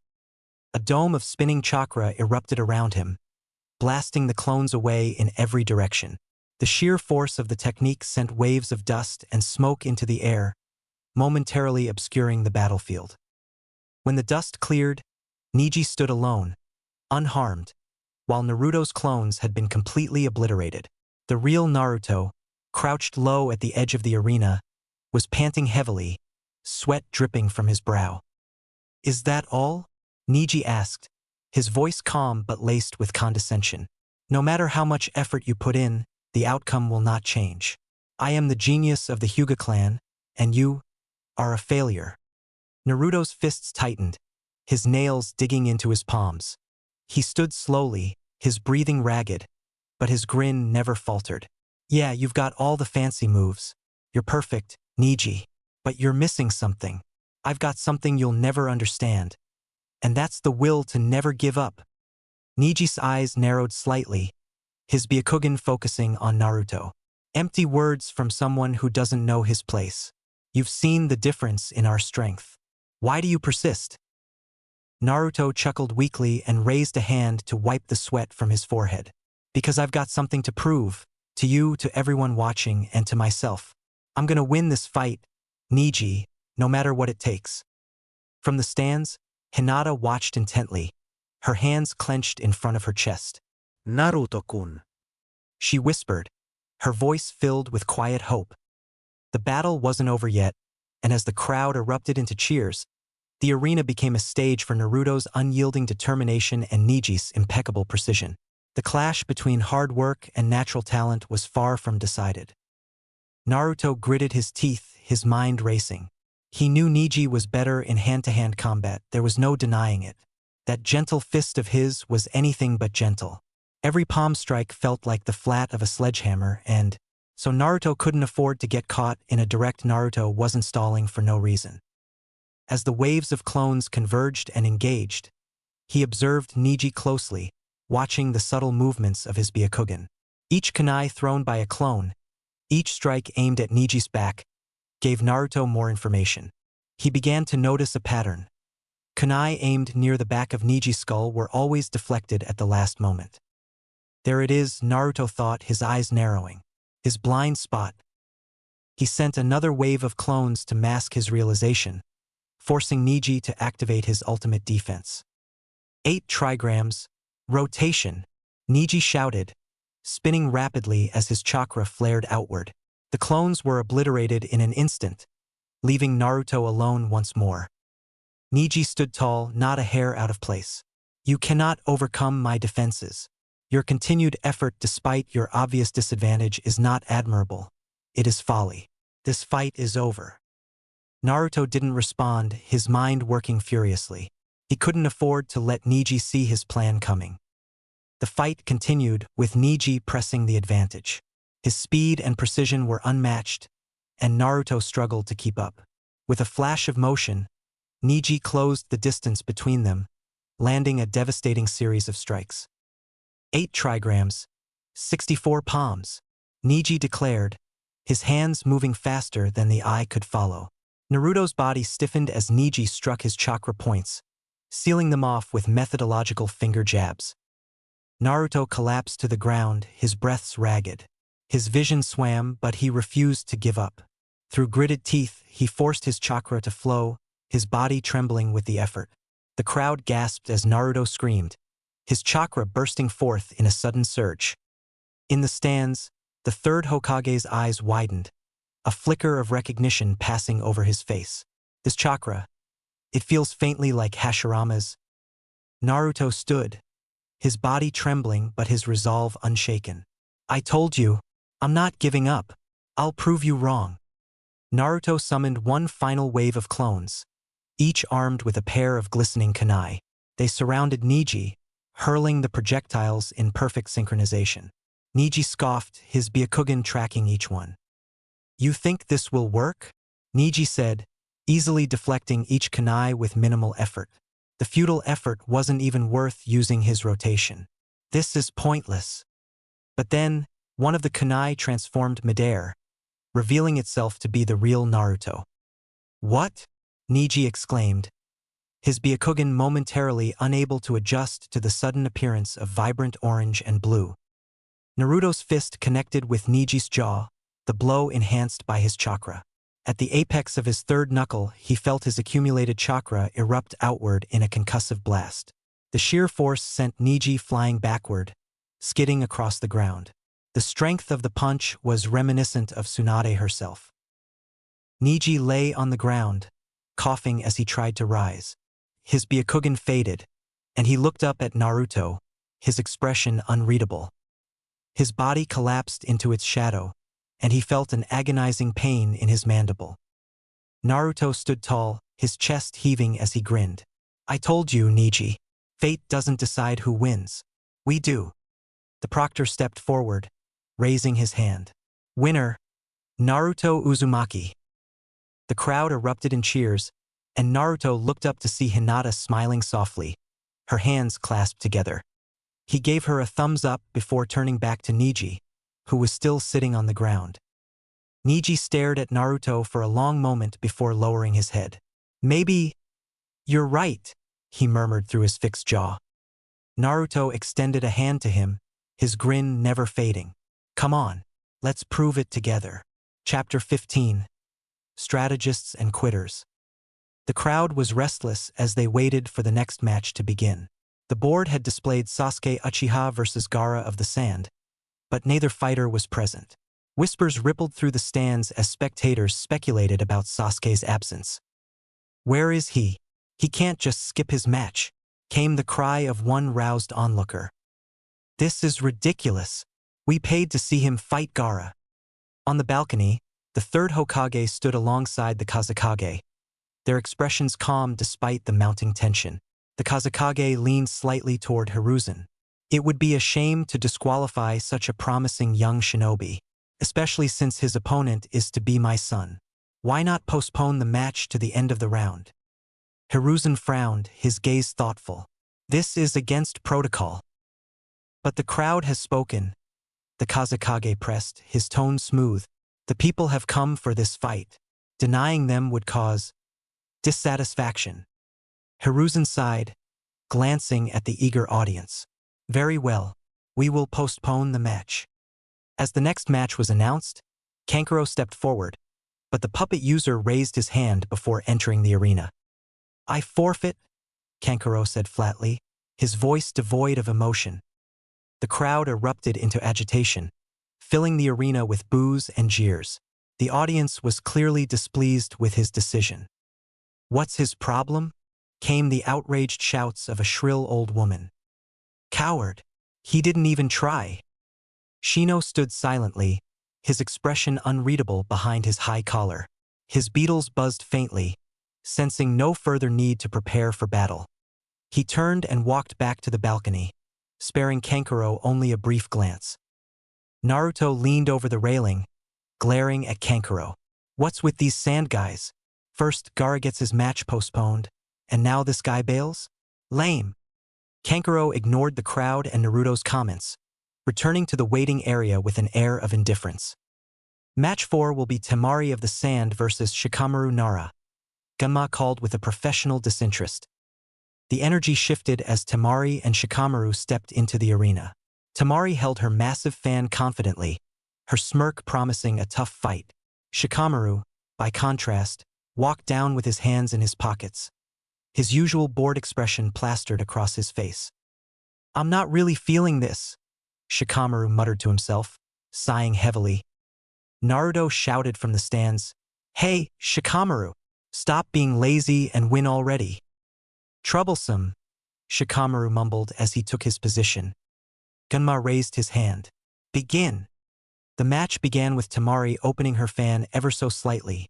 A dome of spinning chakra erupted around him, blasting the clones away in every direction. The sheer force of the technique sent waves of dust and smoke into the air, momentarily obscuring the battlefield. When the dust cleared, Niji stood alone, unharmed, while Naruto's clones had been completely obliterated. The real Naruto, crouched low at the edge of the arena, was panting heavily, sweat dripping from his brow. "Is that all?" Niji asked, his voice calm but laced with condescension. "No matter how much effort you put in, the outcome will not change. I am the genius of the Hyuga clan, and you are a failure." Naruto's fists tightened, his nails digging into his palms. He stood slowly, his breathing ragged, but his grin never faltered. Yeah, you've got all the fancy moves. You're perfect, Niji. But you're missing something. I've got something you'll never understand. And that's the will to never give up. Niji's eyes narrowed slightly, his Byakugan focusing on Naruto. Empty words from someone who doesn't know his place. You've seen the difference in our strength. Why do you persist? Naruto chuckled weakly and raised a hand to wipe the sweat from his forehead. Because I've got something to prove, to you, to everyone watching, and to myself. I'm gonna win this fight, Niji, no matter what it takes. From the stands, Hinata watched intently, her hands clenched in front of her chest. Naruto-kun. She whispered, her voice filled with quiet hope. The battle wasn't over yet, and as the crowd erupted into cheers, the arena became a stage for Naruto's unyielding determination and Niji's impeccable precision. The clash between hard work and natural talent was far from decided. Naruto gritted his teeth, his mind racing. He knew Niji was better in hand-to-hand combat, there was no denying it. That gentle fist of his was anything but gentle. Every palm strike felt like the flat of a sledgehammer, and so Naruto couldn't afford to get caught in a direct. Naruto wasn't stalling for no reason. As the waves of clones converged and engaged, he observed Niji closely, watching the subtle movements of his Byakugan. Each kunai thrown by a clone, each strike aimed at Niji's back, gave Naruto more information. He began to notice a pattern. Kunai aimed near the back of Niji's skull were always deflected at the last moment. There it is, Naruto thought, his eyes narrowing. His blind spot. He sent another wave of clones to mask his realization, forcing Niji to activate his ultimate defense. 8 trigrams. Rotation. Niji shouted, spinning rapidly as his chakra flared outward. The clones were obliterated in an instant, leaving Naruto alone once more. Niji stood tall, not a hair out of place. You cannot overcome my defenses. Your continued effort despite your obvious disadvantage is not admirable. It is folly. This fight is over. Naruto didn't respond, his mind working furiously. He couldn't afford to let Niji see his plan coming. The fight continued, with Niji pressing the advantage. His speed and precision were unmatched, and Naruto struggled to keep up. With a flash of motion, Niji closed the distance between them, landing a devastating series of strikes. 8 trigrams, 64 palms, Niji declared, his hands moving faster than the eye could follow. Naruto's body stiffened as Niji struck his chakra points, sealing them off with methodological finger jabs. Naruto collapsed to the ground, his breaths ragged. His vision swam, but he refused to give up. Through gritted teeth, he forced his chakra to flow, his body trembling with the effort. The crowd gasped as Naruto screamed, his chakra bursting forth in a sudden surge. In the stands, the third Hokage's eyes widened, a flicker of recognition passing over his face. This chakra, it feels faintly like Hashirama's. Naruto stood, his body trembling but his resolve unshaken. I told you, I'm not giving up. I'll prove you wrong. Naruto summoned one final wave of clones, each armed with a pair of glistening kunai. They surrounded Niji, hurling the projectiles in perfect synchronization. Niji scoffed, his Byakugan tracking each one. You think this will work? Niji said, easily deflecting each kunai with minimal effort. The futile effort wasn't even worth using his rotation. This is pointless. But then, one of the kunai transformed midair, revealing itself to be the real Naruto. What? Niji exclaimed, his Byakugan momentarily unable to adjust to the sudden appearance of vibrant orange and blue. Naruto's fist connected with Niji's jaw, the blow enhanced by his chakra. At the apex of his third knuckle, he felt his accumulated chakra erupt outward in a concussive blast. The sheer force sent Niji flying backward, skidding across the ground. The strength of the punch was reminiscent of Tsunade herself. Niji lay on the ground, coughing as he tried to rise. His Byakugan faded, and he looked up at Naruto, his expression unreadable. His body collapsed into its shadow, and he felt an agonizing pain in his mandible. Naruto stood tall, his chest heaving as he grinned. I told you, Niji. Fate doesn't decide who wins. We do. The proctor stepped forward, raising his hand. Winner, Naruto Uzumaki. The crowd erupted in cheers, and Naruto looked up to see Hinata smiling softly, her hands clasped together. He gave her a thumbs up before turning back to Niji, who was still sitting on the ground. Niji stared at Naruto for a long moment before lowering his head. Maybe you're right, he murmured through his fixed jaw. Naruto extended a hand to him, his grin never fading. Come on, let's prove it together. Chapter 15. Strategists and Quitters. The crowd was restless as they waited for the next match to begin. The board had displayed Sasuke Uchiha versus Gaara of the Sand, but neither fighter was present. Whispers rippled through the stands as spectators speculated about Sasuke's absence. Where is he? He can't just skip his match, came the cry of one roused onlooker. This is ridiculous. We paid to see him fight Gaara. On the balcony, the third Hokage stood alongside the Kazekage, their expressions calm despite the mounting tension. The Kazekage leaned slightly toward Hiruzen. It would be a shame to disqualify such a promising young shinobi, especially since his opponent is to be my son. Why not postpone the match to the end of the round? Hiruzen frowned, his gaze thoughtful. This is against protocol. But the crowd has spoken. The Kazekage pressed, his tone smooth. The people have come for this fight. Denying them would cause dissatisfaction. Hiruzen sighed, glancing at the eager audience. Very well, we will postpone the match. As the next match was announced, Kankuro stepped forward, but the puppet user raised his hand before entering the arena. I forfeit, Kankuro said flatly, his voice devoid of emotion. The crowd erupted into agitation, filling the arena with boos and jeers. The audience was clearly displeased with his decision. What's his problem? Came the outraged shouts of a shrill old woman. Coward! He didn't even try. Shino stood silently, his expression unreadable behind his high collar. His beetles buzzed faintly, sensing no further need to prepare for battle. He turned and walked back to the balcony, sparing Kankuro only a brief glance. Naruto leaned over the railing, glaring at Kankuro. What's with these sand guys? First Gaara gets his match postponed, and now this guy bails? Lame. Kankuro ignored the crowd and Naruto's comments, returning to the waiting area with an air of indifference. Match 4 will be Temari of the Sand versus Shikamaru Nara, Gunma called with a professional disinterest. The energy shifted as Temari and Shikamaru stepped into the arena. Temari held her massive fan confidently, her smirk promising a tough fight. Shikamaru, by contrast, walked down with his hands in his pockets, his usual bored expression plastered across his face. I'm not really feeling this, Shikamaru muttered to himself, sighing heavily. Naruto shouted from the stands, Hey, Shikamaru, stop being lazy and win already. Troublesome, Shikamaru mumbled as he took his position. Gunma raised his hand. Begin. The match began with Temari opening her fan ever so slightly,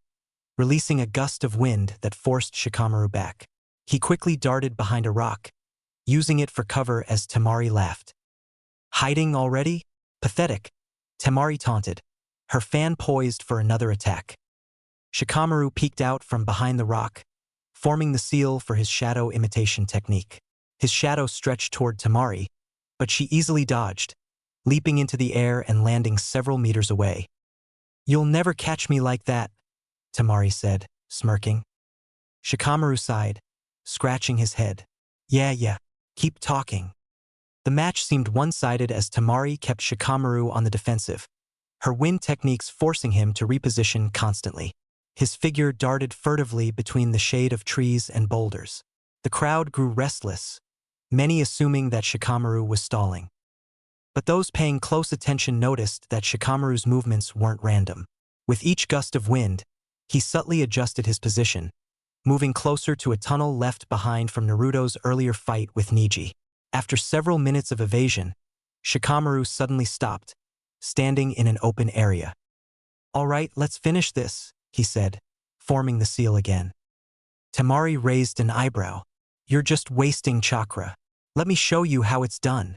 releasing a gust of wind that forced Shikamaru back. He quickly darted behind a rock, using it for cover as Temari laughed. Hiding already? Pathetic, Temari taunted, her fan poised for another attack. Shikamaru peeked out from behind the rock, forming the seal for his shadow imitation technique. His shadow stretched toward Temari, but she easily dodged, leaping into the air and landing several meters away. You'll never catch me like that, Temari said, smirking. Shikamaru sighed, scratching his head. Yeah, keep talking. The match seemed one-sided as Temari kept Shikamaru on the defensive, her wind techniques forcing him to reposition constantly. His figure darted furtively between the shade of trees and boulders. The crowd grew restless, many assuming that Shikamaru was stalling. But those paying close attention noticed that Shikamaru's movements weren't random. With each gust of wind, he subtly adjusted his position, moving closer to a tunnel left behind from Naruto's earlier fight with Niji. After several minutes of evasion, Shikamaru suddenly stopped, standing in an open area. All right, let's finish this, he said, forming the seal again. Temari raised an eyebrow. You're just wasting chakra. Let me show you how it's done.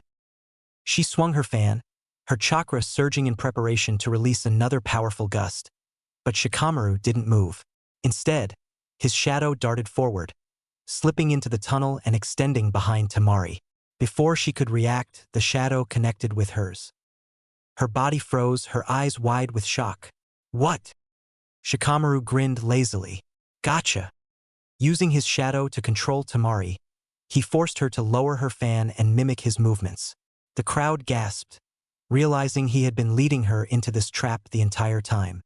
She swung her fan, her chakra surging in preparation to release another powerful gust. But Shikamaru didn't move. Instead, his shadow darted forward, slipping into the tunnel and extending behind Temari. Before she could react, the shadow connected with hers. Her body froze, her eyes wide with shock. What? Shikamaru grinned lazily. Gotcha. Using his shadow to control Temari, he forced her to lower her fan and mimic his movements. The crowd gasped, realizing he had been leading her into this trap the entire time.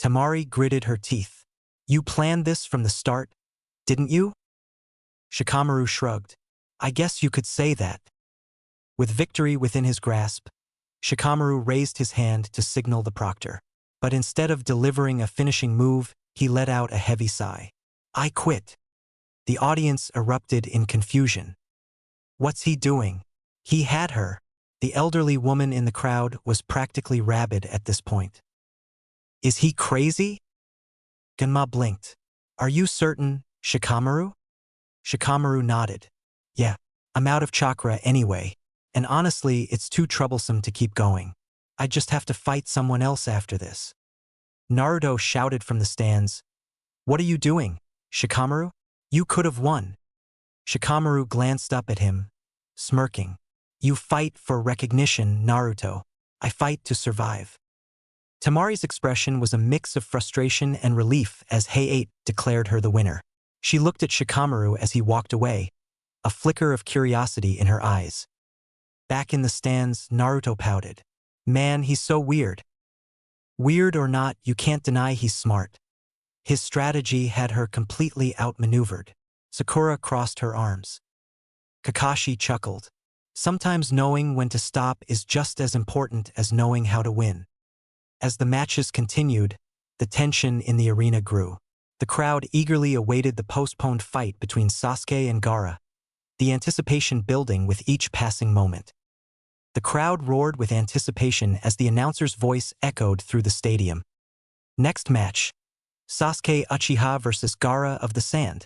Temari gritted her teeth. You planned this from the start, didn't you? Shikamaru shrugged. I guess you could say that. With victory within his grasp, Shikamaru raised his hand to signal the proctor. But instead of delivering a finishing move, he let out a heavy sigh. I quit. The audience erupted in confusion. What's he doing? He had her. The elderly woman in the crowd was practically rabid at this point. Is he crazy? Genma blinked. Are you certain, Shikamaru? Shikamaru nodded. Yeah, I'm out of chakra anyway, and honestly, it's too troublesome to keep going. I just have to fight someone else after this. Naruto shouted from the stands. What are you doing, Shikamaru? You could have won. Shikamaru glanced up at him, smirking. You fight for recognition, Naruto. I fight to survive. Temari's expression was a mix of frustration and relief as Heiei declared her the winner. She looked at Shikamaru as he walked away, a flicker of curiosity in her eyes. Back in the stands, Naruto pouted. Man, he's so weird. Weird or not, you can't deny he's smart. His strategy had her completely outmaneuvered. Sakura crossed her arms. Kakashi chuckled. Sometimes knowing when to stop is just as important as knowing how to win. As the matches continued, the tension in the arena grew. The crowd eagerly awaited the postponed fight between Sasuke and Gaara, the anticipation building with each passing moment. The crowd roared with anticipation as the announcer's voice echoed through the stadium. Next match, Sasuke Uchiha versus Gaara of the Sand.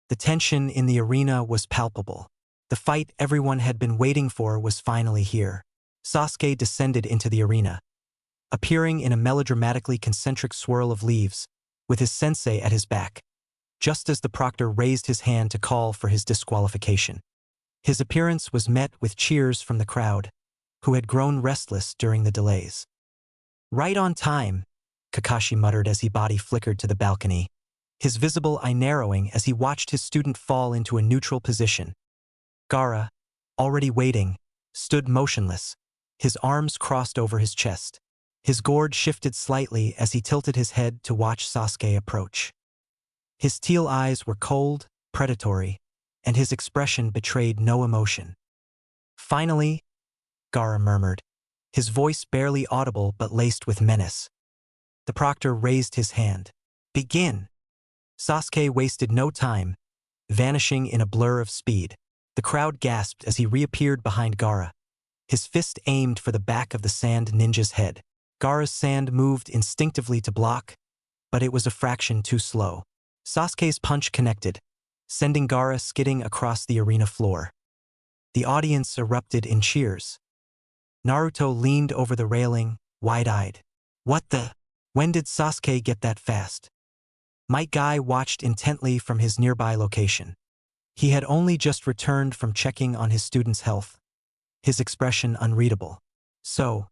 The tension in the arena was palpable. The fight everyone had been waiting for was finally here. Sasuke descended into the arena, appearing in a melodramatically concentric swirl of leaves, with his sensei at his back, just as the proctor raised his hand to call for his disqualification. His appearance was met with cheers from the crowd, who had grown restless during the delays. Right on time, Kakashi muttered as his body flickered to the balcony, his visible eye narrowing as he watched his student fall into a neutral position. Gaara, already waiting, stood motionless, his arms crossed over his chest. His gourd shifted slightly as he tilted his head to watch Sasuke approach. His teal eyes were cold, predatory, and his expression betrayed no emotion. Finally, Gaara murmured, his voice barely audible but laced with menace. The proctor raised his hand. Begin! Sasuke wasted no time, vanishing in a blur of speed. The crowd gasped as he reappeared behind Gaara, his fist aimed for the back of the sand ninja's head. Gaara's sand moved instinctively to block, but it was a fraction too slow. Sasuke's punch connected, sending Gaara skidding across the arena floor. The audience erupted in cheers. Naruto leaned over the railing, wide-eyed. What the? When did Sasuke get that fast? Might Guy watched intently from his nearby location. He had only just returned from checking on his student's health, his expression unreadable. So,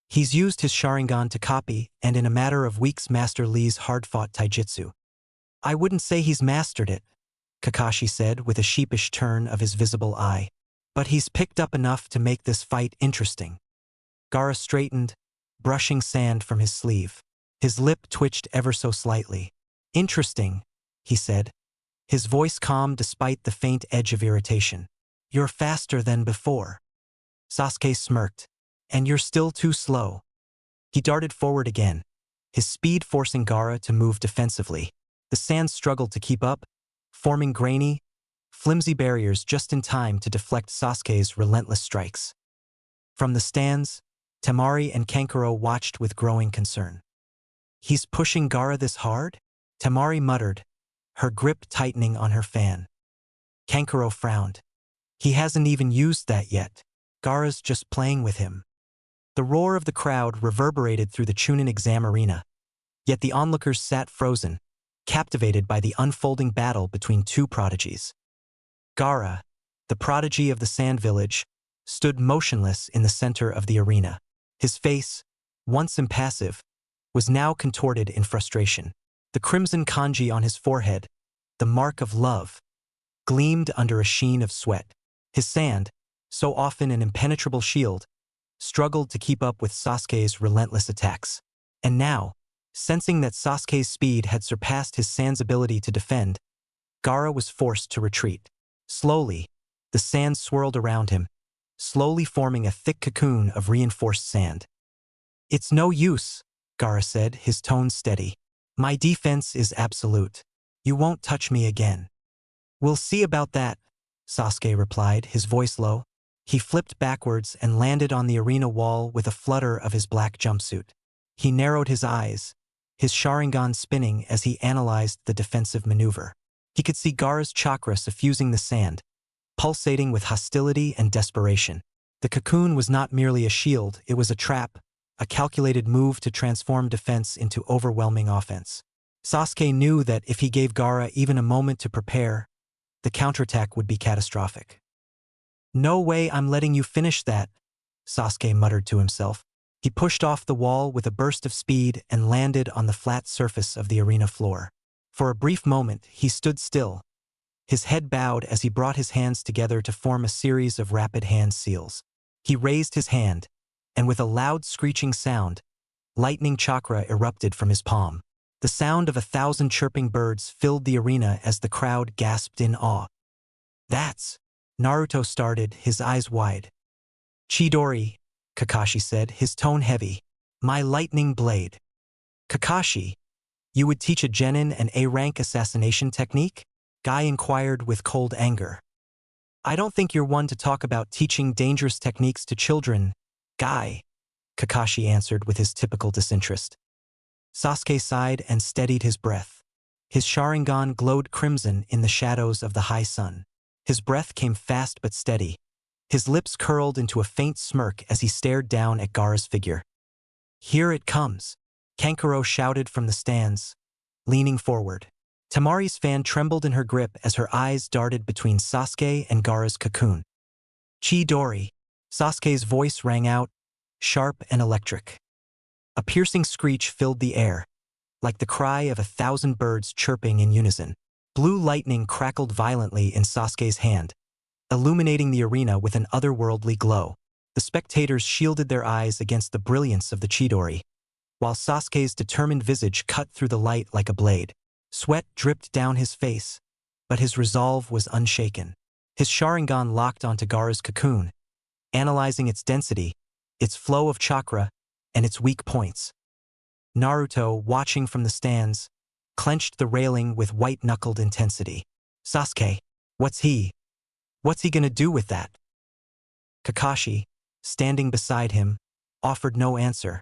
he's used his Sharingan to copy and in a matter of weeks master Lee's hard-fought taijutsu. I wouldn't say he's mastered it, Kakashi said with a sheepish turn of his visible eye. But he's picked up enough to make this fight interesting. Gaara straightened, brushing sand from his sleeve. His lip twitched ever so slightly. Interesting, he said, his voice calm despite the faint edge of irritation. You're faster than before. Sasuke smirked. And you're still too slow. He darted forward again, his speed forcing Gaara to move defensively. The sand struggled to keep up, forming grainy, flimsy barriers just in time to deflect Sasuke's relentless strikes. From the stands, Temari and Kankuro watched with growing concern. He's pushing Gaara this hard? Temari muttered, her grip tightening on her fan. Kankuro frowned. He hasn't even used that yet. Gaara's just playing with him. The roar of the crowd reverberated through the Chunin exam arena, yet the onlookers sat frozen, captivated by the unfolding battle between two prodigies. Gaara, the prodigy of the Sand Village, stood motionless in the center of the arena. His face, once impassive, was now contorted in frustration. The crimson kanji on his forehead, the mark of love, gleamed under a sheen of sweat. His sand, so often an impenetrable shield, struggled to keep up with Sasuke's relentless attacks. And now, sensing that Sasuke's speed had surpassed his sand's ability to defend, Gaara was forced to retreat. Slowly, the sand swirled around him, slowly forming a thick cocoon of reinforced sand. "It's no use," Gaara said, his tone steady. "My defense is absolute. You won't touch me again." "We'll see about that," Sasuke replied, his voice low. He flipped backwards and landed on the arena wall with a flutter of his black jumpsuit. He narrowed his eyes, his Sharingan spinning as he analyzed the defensive maneuver. He could see Gaara's chakra suffusing the sand, pulsating with hostility and desperation. The cocoon was not merely a shield, it was a trap, a calculated move to transform defense into overwhelming offense. Sasuke knew that if he gave Gaara even a moment to prepare, the counterattack would be catastrophic. "No way I'm letting you finish that," Sasuke muttered to himself. He pushed off the wall with a burst of speed and landed on the flat surface of the arena floor. For a brief moment, he stood still, his head bowed as he brought his hands together to form a series of rapid hand seals. He raised his hand, and with a loud screeching sound, lightning chakra erupted from his palm. The sound of 1,000 chirping birds filled the arena as the crowd gasped in awe. "That's..." Naruto started, his eyes wide. "Chidori," Kakashi said, his tone heavy. "My lightning blade." "Kakashi, you would teach a genin an A-rank assassination technique?" Guy inquired with cold anger. "I don't think you're one to talk about teaching dangerous techniques to children, Guy," Kakashi answered with his typical disinterest. Sasuke sighed and steadied his breath. His Sharingan glowed crimson in the shadows of the high sun. His breath came fast but steady. His lips curled into a faint smirk as he stared down at Gaara's figure. "Here it comes," Kankuro shouted from the stands, leaning forward. Tamari's fan trembled in her grip as her eyes darted between Sasuke and Gaara's cocoon. "Chidori," Sasuke's voice rang out, sharp and electric. A piercing screech filled the air, like the cry of 1,000 birds chirping in unison. Blue lightning crackled violently in Sasuke's hand, illuminating the arena with an otherworldly glow. The spectators shielded their eyes against the brilliance of the Chidori, while Sasuke's determined visage cut through the light like a blade. Sweat dripped down his face, but his resolve was unshaken. His Sharingan locked onto Gaara's cocoon, analyzing its density, its flow of chakra, and its weak points. Naruto, watching from the stands, clenched the railing with white-knuckled intensity. "Sasuke, what's he gonna do with that?" Kakashi, standing beside him, offered no answer,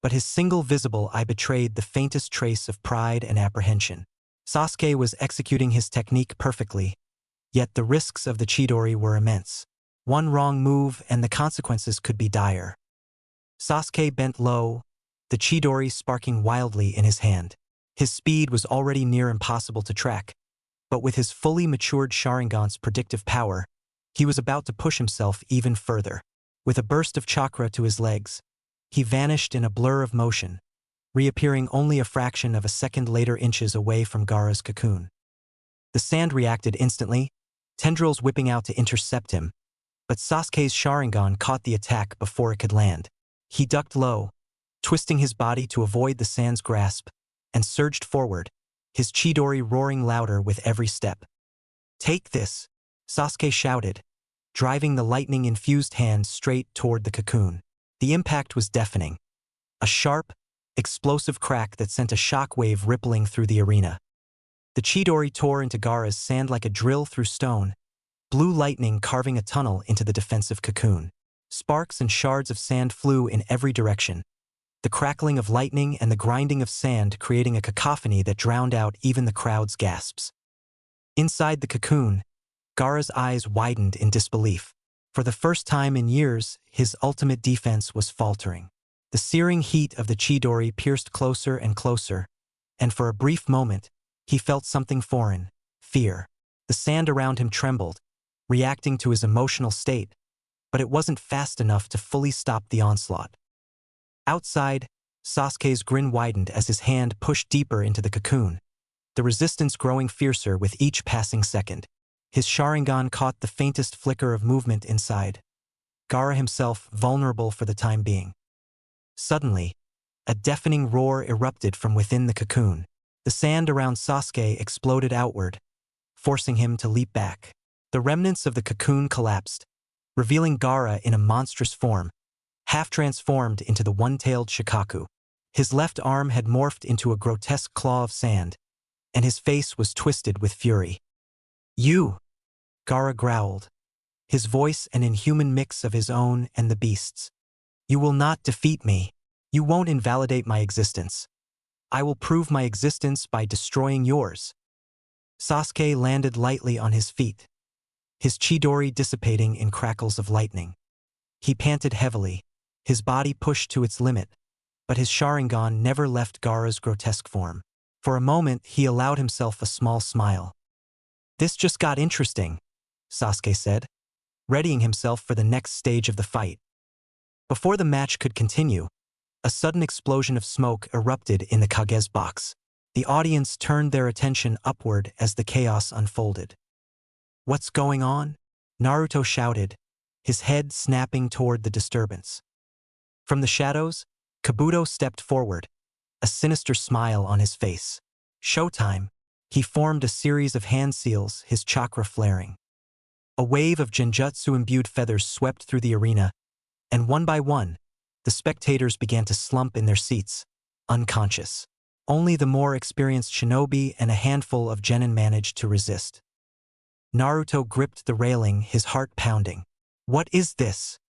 but his single visible eye betrayed the faintest trace of pride and apprehension. Sasuke was executing his technique perfectly, yet the risks of the Chidori were immense. One wrong move and the consequences could be dire. Sasuke bent low, the Chidori sparking wildly in his hand. His speed was already near impossible to track, but with his fully matured Sharingan's predictive power, he was about to push himself even further. With a burst of chakra to his legs, he vanished in a blur of motion, reappearing only a fraction of a second later inches away from Gaara's cocoon. The sand reacted instantly, tendrils whipping out to intercept him, but Sasuke's Sharingan caught the attack before it could land. He ducked low, twisting his body to avoid the sand's grasp, and surged forward, his Chidori roaring louder with every step. "Take this," Sasuke shouted, driving the lightning-infused hand straight toward the cocoon. The impact was deafening, a sharp, explosive crack that sent a shockwave rippling through the arena. The Chidori tore into Gaara's sand like a drill through stone, blue lightning carving a tunnel into the defensive cocoon. Sparks and shards of sand flew in every direction, the crackling of lightning and the grinding of sand creating a cacophony that drowned out even the crowd's gasps. Inside the cocoon, Gaara's eyes widened in disbelief. For the first time in years, his ultimate defense was faltering. The searing heat of the Chidori pierced closer and closer, and for a brief moment, he felt something foreign, fear. The sand around him trembled, reacting to his emotional state, but it wasn't fast enough to fully stop the onslaught. Outside, Sasuke's grin widened as his hand pushed deeper into the cocoon, the resistance growing fiercer with each passing second. His Sharingan caught the faintest flicker of movement inside, Gaara himself vulnerable for the time being. Suddenly, a deafening roar erupted from within the cocoon. The sand around Sasuke exploded outward, forcing him to leap back. The remnants of the cocoon collapsed, revealing Gaara in a monstrous form, half-transformed into the one-tailed Shikaku. His left arm had morphed into a grotesque claw of sand, and his face was twisted with fury. "You!" Gaara growled, his voice an inhuman mix of his own and the beast's. "You will not defeat me. You won't invalidate my existence. I will prove my existence by destroying yours." Sasuke landed lightly on his feet, his Chidori dissipating in crackles of lightning. He panted heavily, his body pushed to its limit, but his Sharingan never left Gaara's grotesque form. For a moment, he allowed himself a small smile. "This just got interesting," Sasuke said, readying himself for the next stage of the fight. Before the match could continue, a sudden explosion of smoke erupted in the Kage's box. The audience turned their attention upward as the chaos unfolded. "What's going on?" Naruto shouted, his head snapping toward the disturbance. From the shadows, Kabuto stepped forward, a sinister smile on his face. "Showtime." He formed a series of hand seals, his chakra flaring. A wave of genjutsu-imbued feathers swept through the arena, and one by one, the spectators began to slump in their seats, unconscious. Only the more experienced shinobi and a handful of genin managed to resist. Naruto gripped the railing, his heart pounding. "What is this?"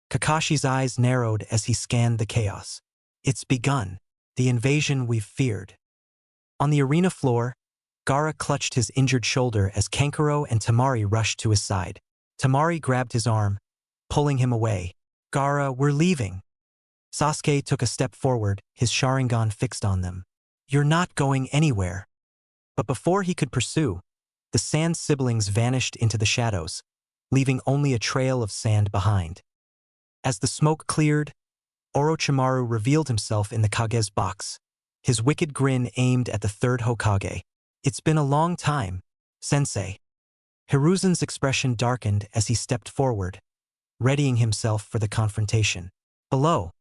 Kakashi's eyes narrowed as he scanned the chaos. "It's begun. The invasion we've feared." On the arena floor, Gaara clutched his injured shoulder as Kankuro and Temari rushed to his side. Temari grabbed his arm, pulling him away. "Gaara, we're leaving." Sasuke took a step forward, his Sharingan fixed on them. "You're not going anywhere." But before he could pursue, the sand siblings vanished into the shadows, leaving only a trail of sand behind. As the smoke cleared, Orochimaru revealed himself in the Kage's box, his wicked grin aimed at the third Hokage. "It's been a long time, Sensei." Hiruzen's expression darkened as he stepped forward, readying himself for the confrontation. Below,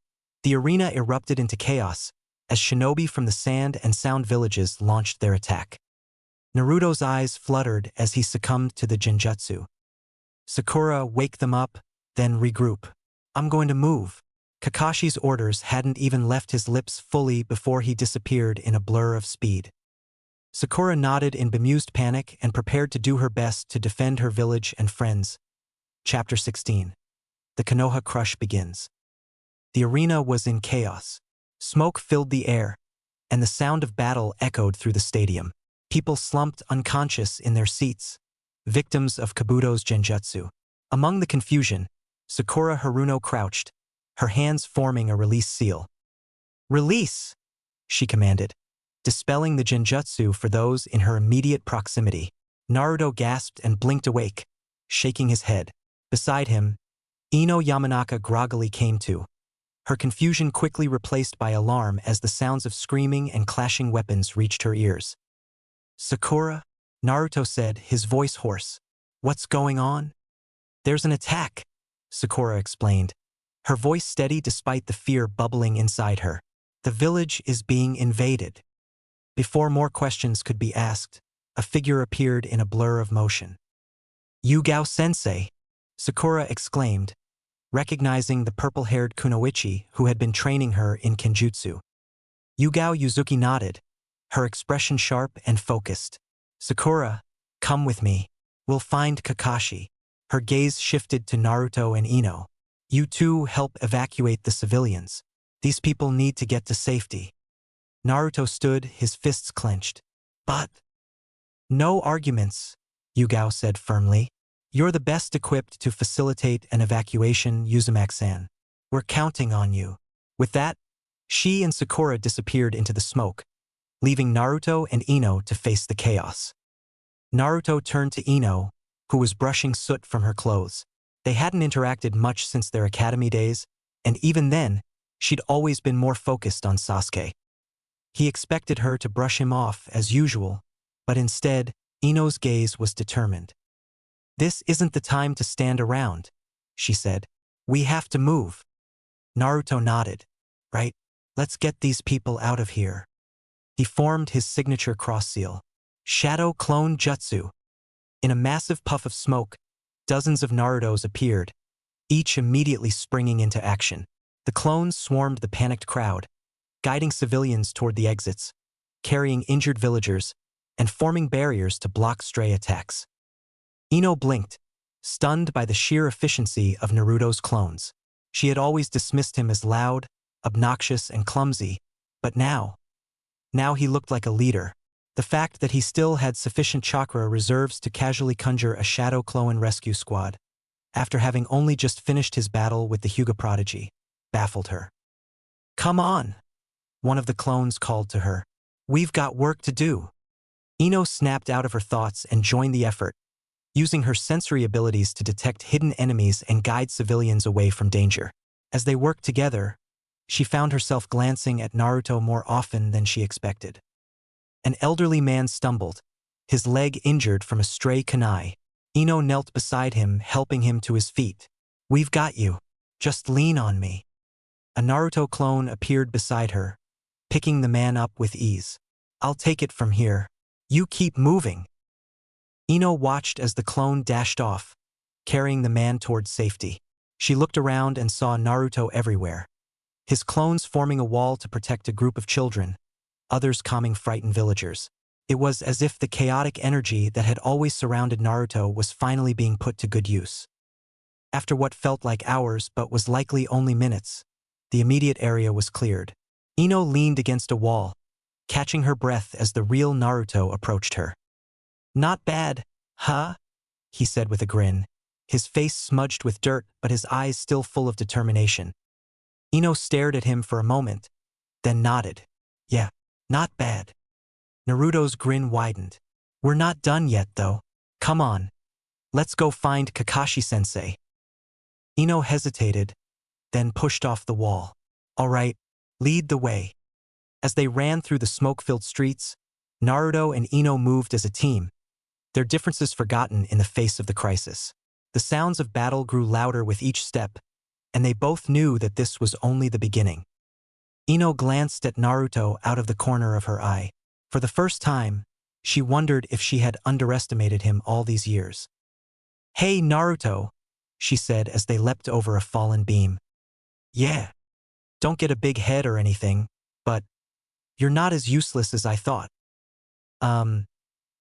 the arena erupted into chaos as shinobi from the sand and sound villages launched their attack. Naruto's eyes fluttered as he succumbed to the genjutsu. "Sakura, wake them up, then regroup. I'm going to move." Kakashi's orders hadn't even left his lips fully before he disappeared in a blur of speed. Sakura nodded in bemused panic and prepared to do her best to defend her village and friends. Chapter 16. The Konoha Crush begins. The arena was in chaos. Smoke filled the air, and the sound of battle echoed through the stadium. People slumped unconscious in their seats, victims of Kabuto's genjutsu. Among the confusion, Sakura Haruno crouched, her hands forming a release seal. "Release!" she commanded, dispelling the genjutsu for those in her immediate proximity. Naruto gasped and blinked awake, shaking his head. Beside him, Ino Yamanaka groggily came to, her confusion quickly replaced by alarm as the sounds of screaming and clashing weapons reached her ears. "Sakura?" Naruto said, his voice hoarse. "What's going on?" "There's an attack," Sakura explained, her voice steady despite the fear bubbling inside her. "The village is being invaded." Before more questions could be asked, a figure appeared in a blur of motion. "Yugao-sensei!" Sakura exclaimed, recognizing the purple-haired kunoichi who had been training her in kenjutsu. Yugao Yuzuki nodded, her expression sharp and focused. "Sakura, come with me. We'll find Kakashi." Her gaze shifted to Naruto and Ino. "You two help evacuate the civilians." These people need to get to safety. Naruto stood, his fists clenched. But no arguments, Yugao said firmly. You're the best equipped to facilitate an evacuation, Uzumaki-san. We're counting on you. With that, she and Sakura disappeared into the smoke, leaving Naruto and Ino to face the chaos. Naruto turned to Ino, who was brushing soot from her clothes. They hadn't interacted much since their academy days, and even then, she'd always been more focused on Sasuke. He expected her to brush him off as usual, but instead, Ino's gaze was determined. This isn't the time to stand around, she said. We have to move. Naruto nodded. Right, let's get these people out of here. He formed his signature cross seal, Shadow Clone Jutsu. In a massive puff of smoke, dozens of Narutos appeared, each immediately springing into action. The clones swarmed the panicked crowd, guiding civilians toward the exits, carrying injured villagers, and forming barriers to block stray attacks. Ino blinked, stunned by the sheer efficiency of Naruto's clones. She had always dismissed him as loud, obnoxious, and clumsy, but now he looked like a leader. The fact that he still had sufficient chakra reserves to casually conjure a shadow clone rescue squad, after having only just finished his battle with the Hyuga prodigy, baffled her. Come on, one of the clones called to her. We've got work to do. Ino snapped out of her thoughts and joined the effort, using her sensory abilities to detect hidden enemies and guide civilians away from danger. As they worked together, she found herself glancing at Naruto more often than she expected. An elderly man stumbled, his leg injured from a stray kunai. Ino knelt beside him, helping him to his feet. We've got you. Just lean on me. A Naruto clone appeared beside her, picking the man up with ease. I'll take it from here. You keep moving. Ino watched as the clone dashed off, carrying the man toward safety. She looked around and saw Naruto everywhere, his clones forming a wall to protect a group of children, others calming frightened villagers. It was as if the chaotic energy that had always surrounded Naruto was finally being put to good use. After what felt like hours but was likely only minutes, the immediate area was cleared. Ino leaned against a wall, catching her breath as the real Naruto approached her. Not bad, huh? He said with a grin, his face smudged with dirt but his eyes still full of determination. Ino stared at him for a moment, then nodded. Yeah, not bad. Naruto's grin widened. We're not done yet, though. Come on. Let's go find Kakashi-sensei. Ino hesitated, then pushed off the wall. All right, lead the way. As they ran through the smoke-filled streets, Naruto and Ino moved as a team, their differences forgotten in the face of the crisis. The sounds of battle grew louder with each step, and they both knew that this was only the beginning. Ino glanced at Naruto out of the corner of her eye. For the first time, she wondered if she had underestimated him all these years. Hey, Naruto, she said as they leapt over a fallen beam. Yeah. Don't get a big head or anything, but you're not as useless as I thought.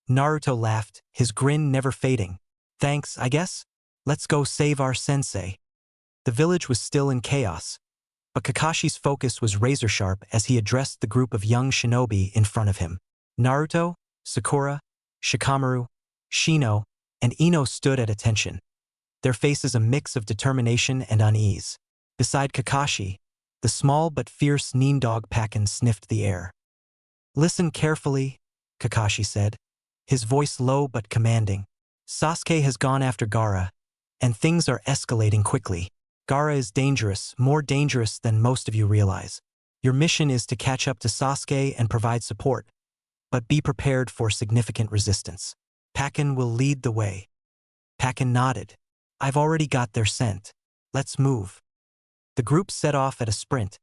Naruto laughed, his grin never fading. Thanks, I guess? Let's go save our sensei. The village was still in chaos, but Kakashi's focus was razor-sharp as he addressed the group of young shinobi in front of him. Naruto, Sakura, Shikamaru, Shino, and Ino stood at attention, their faces a mix of determination and unease. Beside Kakashi, the small but fierce Neendog Pakken sniffed the air. Listen carefully, Kakashi said, his voice low but commanding. Sasuke has gone after Gaara, and things are escalating quickly. Gaara is dangerous, more dangerous than most of you realize. Your mission is to catch up to Sasuke and provide support, but be prepared for significant resistance. Pakken will lead the way. Pakken nodded. I've already got their scent. Let's move. The group set off at a sprint,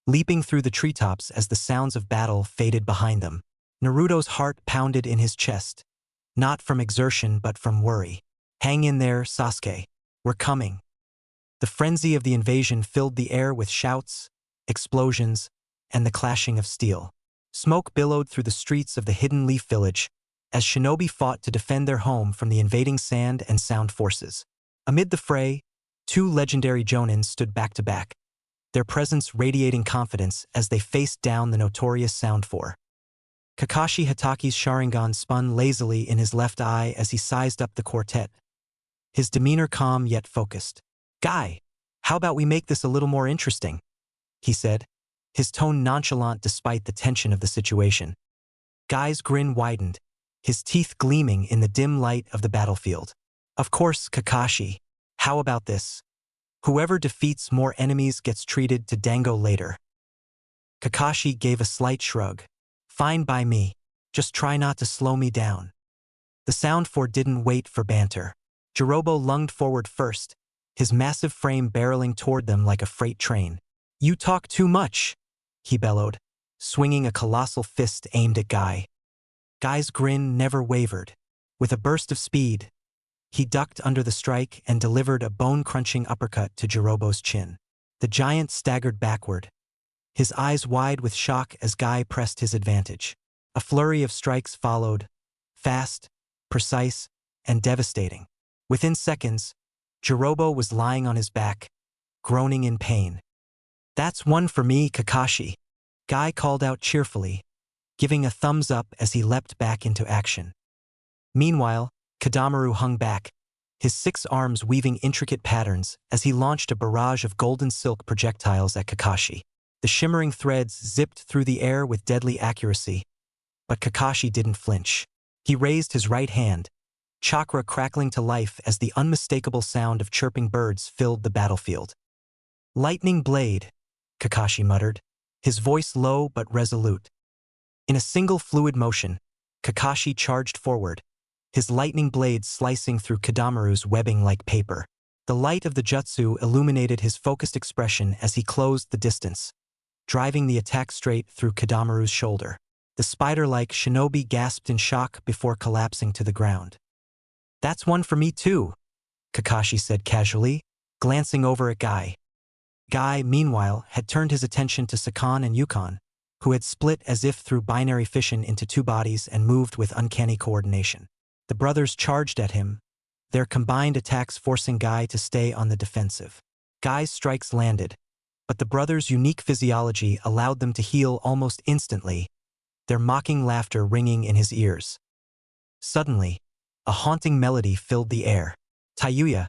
leaping through the treetops as the sounds of battle faded behind them. Naruto's heart pounded in his chest, not from exertion but from worry. Hang in there, Sasuke. We're coming. The frenzy of the invasion filled the air with shouts, explosions, and the clashing of steel. Smoke billowed through the streets of the Hidden Leaf Village as shinobi fought to defend their home from the invading sand and sound forces. Amid the fray, two legendary Jonins stood back to back, their presence radiating confidence as they faced down the notorious Sound Four. Kakashi Hataki's Sharingan spun lazily in his left eye as he sized up the quartet, his demeanor calm yet focused. "Guy, how about we make this a little more interesting?" he said, his tone nonchalant despite the tension of the situation. Guy's grin widened, his teeth gleaming in the dim light of the battlefield. "Of course, Kakashi. How about this? Whoever defeats more enemies gets treated to dango later." Kakashi gave a slight shrug. "Fine by me. Just try not to slow me down." The Sound Four didn't wait for banter. Jirobo lunged forward first, his massive frame barreling toward them like a freight train. "You talk too much," he bellowed, swinging a colossal fist aimed at Guy. Guy's grin never wavered. With a burst of speed, he ducked under the strike and delivered a bone-crunching uppercut to Jirobo's chin. The giant staggered backward, his eyes wide with shock as Guy pressed his advantage. A flurry of strikes followed, fast, precise, and devastating. Within seconds, Jirobo was lying on his back, groaning in pain. "That's one for me, Kakashi," Guy called out cheerfully, giving a thumbs up as he leapt back into action. Meanwhile, Kadamaru hung back, his 6 arms weaving intricate patterns as he launched a barrage of golden silk projectiles at Kakashi. The shimmering threads zipped through the air with deadly accuracy, but Kakashi didn't flinch. He raised his right hand, chakra crackling to life as the unmistakable sound of chirping birds filled the battlefield. "Lightning blade," Kakashi muttered, his voice low but resolute. In a single fluid motion, Kakashi charged forward, his lightning blade slicing through Kadamaru's webbing like paper. The light of the jutsu illuminated his focused expression as he closed the distance, driving the attack straight through Kadamaru's shoulder. The spider-like shinobi gasped in shock before collapsing to the ground. "That's one for me too," Kakashi said casually, glancing over at Guy. Guy, meanwhile, had turned his attention to Sakan and Yukon, who had split as if through binary fission into 2 bodies and moved with uncanny coordination. The brothers charged at him, their combined attacks forcing Guy to stay on the defensive. Guy's strikes landed, but the brothers' unique physiology allowed them to heal almost instantly, their mocking laughter ringing in his ears. Suddenly, a haunting melody filled the air. Tayuya,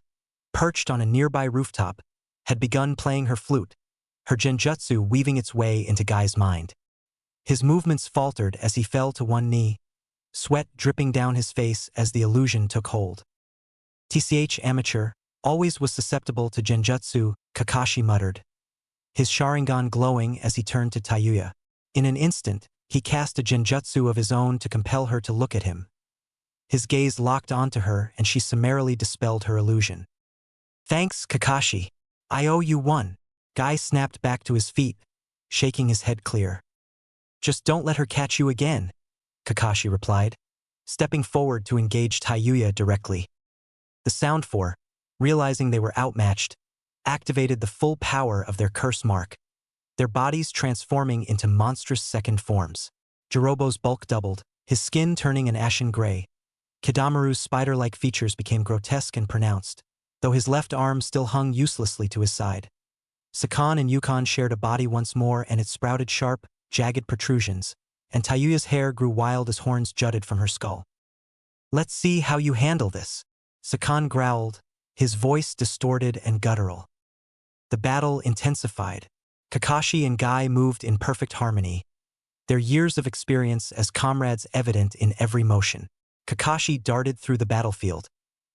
perched on a nearby rooftop, had begun playing her flute, her genjutsu weaving its way into Guy's mind. His movements faltered as he fell to one knee, sweat dripping down his face as the illusion took hold. "TCH amateur, always was susceptible to genjutsu," Kakashi muttered, his Sharingan glowing as he turned to Tayuya. In an instant, he cast a genjutsu of his own to compel her to look at him. His gaze locked onto her and she summarily dispelled her illusion. "Thanks, Kakashi. I owe you one." Guy snapped back to his feet, shaking his head clear. "Just don't let her catch you again," Kakashi replied, stepping forward to engage Tayuya directly. The Sound Four, realizing they were outmatched, activated the full power of their curse mark, their bodies transforming into monstrous second forms. Jirobo's bulk doubled, his skin turning an ashen gray. Kidamaru's spider-like features became grotesque and pronounced, though his left arm still hung uselessly to his side. Sakan and Yukon shared a body once more and it sprouted sharp, jagged protrusions, and Tayuya's hair grew wild as horns jutted from her skull. "Let's see how you handle this," Sakan growled, his voice distorted and guttural. The battle intensified. Kakashi and Guy moved in perfect harmony, their years of experience as comrades evident in every motion. Kakashi darted through the battlefield,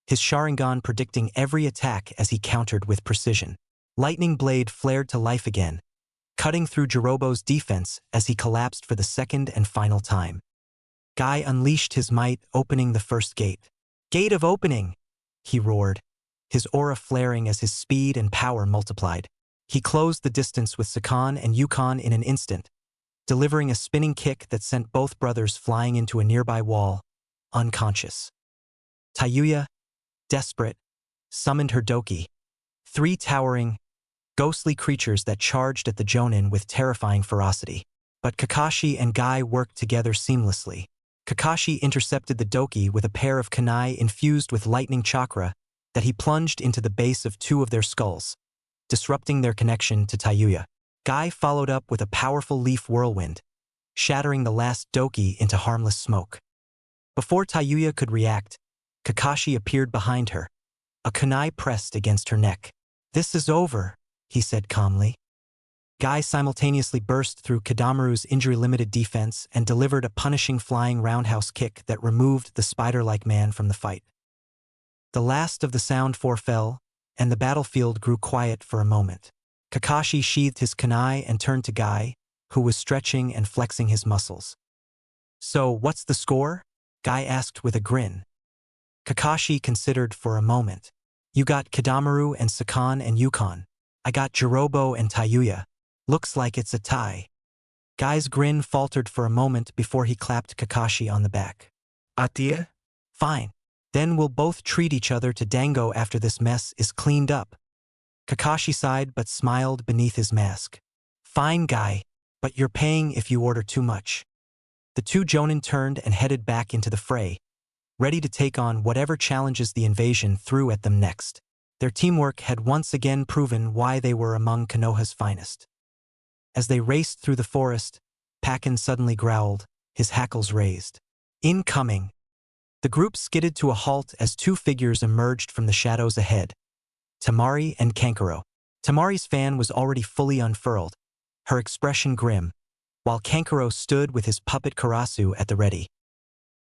his Sharingan predicting every attack as he countered with precision. Lightning Blade flared to life again, cutting through Jirobo's defense as he collapsed for the second and final time. Guy unleashed his might, opening the first gate. "Gate of opening!" he roared, his aura flaring as his speed and power multiplied. He closed the distance with Sakan and Yukon in an instant, delivering a spinning kick that sent both brothers flying into a nearby wall, unconscious. Tayuya, desperate, summoned her Doki, 3 towering, ghostly creatures that charged at the Jonin with terrifying ferocity. But Kakashi and Guy worked together seamlessly. Kakashi intercepted the Doki with a pair of kunai infused with lightning chakra that he plunged into the base of 2 of their skulls, disrupting their connection to Tayuya. Guy followed up with a powerful leaf whirlwind, shattering the last Doki into harmless smoke. Before Tayuya could react, Kakashi appeared behind her, a kunai pressed against her neck. "This is over," he said calmly. Guy simultaneously burst through Kidamaru's injury-limited defense and delivered a punishing flying roundhouse kick that removed the spider-like man from the fight. The last of the Sound Four fell, and the battlefield grew quiet for a moment. Kakashi sheathed his kunai and turned to Guy, who was stretching and flexing his muscles. "So, what's the score?" Guy asked with a grin. Kakashi considered for a moment. "You got Kidamaru and Sakan and Yukon. I got Jirobo and Tayuya. Looks like it's a tie." Guy's grin faltered for a moment before he clapped Kakashi on the back. Atia? "Fine. Then we'll both treat each other to dango after this mess is cleaned up." Kakashi sighed but smiled beneath his mask. "Fine, Guy, but you're paying if you order too much." The two jonin turned and headed back into the fray, ready to take on whatever challenges the invasion threw at them next. Their teamwork had once again proven why they were among Konoha's finest. As they raced through the forest, Pakken suddenly growled, his hackles raised. "Incoming!" The group skidded to a halt as two figures emerged from the shadows ahead, Tamari and Kankuro. Tamari's fan was already fully unfurled, her expression grim, while Kankuro stood with his puppet Karasu at the ready.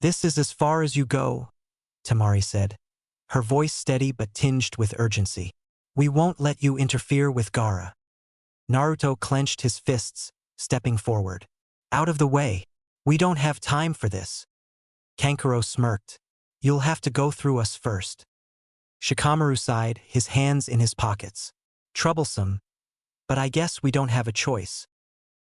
"This is as far as you go," Tamari said, her voice steady but tinged with urgency. "We won't let you interfere with Gaara." Naruto clenched his fists, stepping forward. "Out of the way. We don't have time for this." Kankuro smirked. "You'll have to go through us first." Shikamaru sighed, his hands in his pockets. "Troublesome, but I guess we don't have a choice."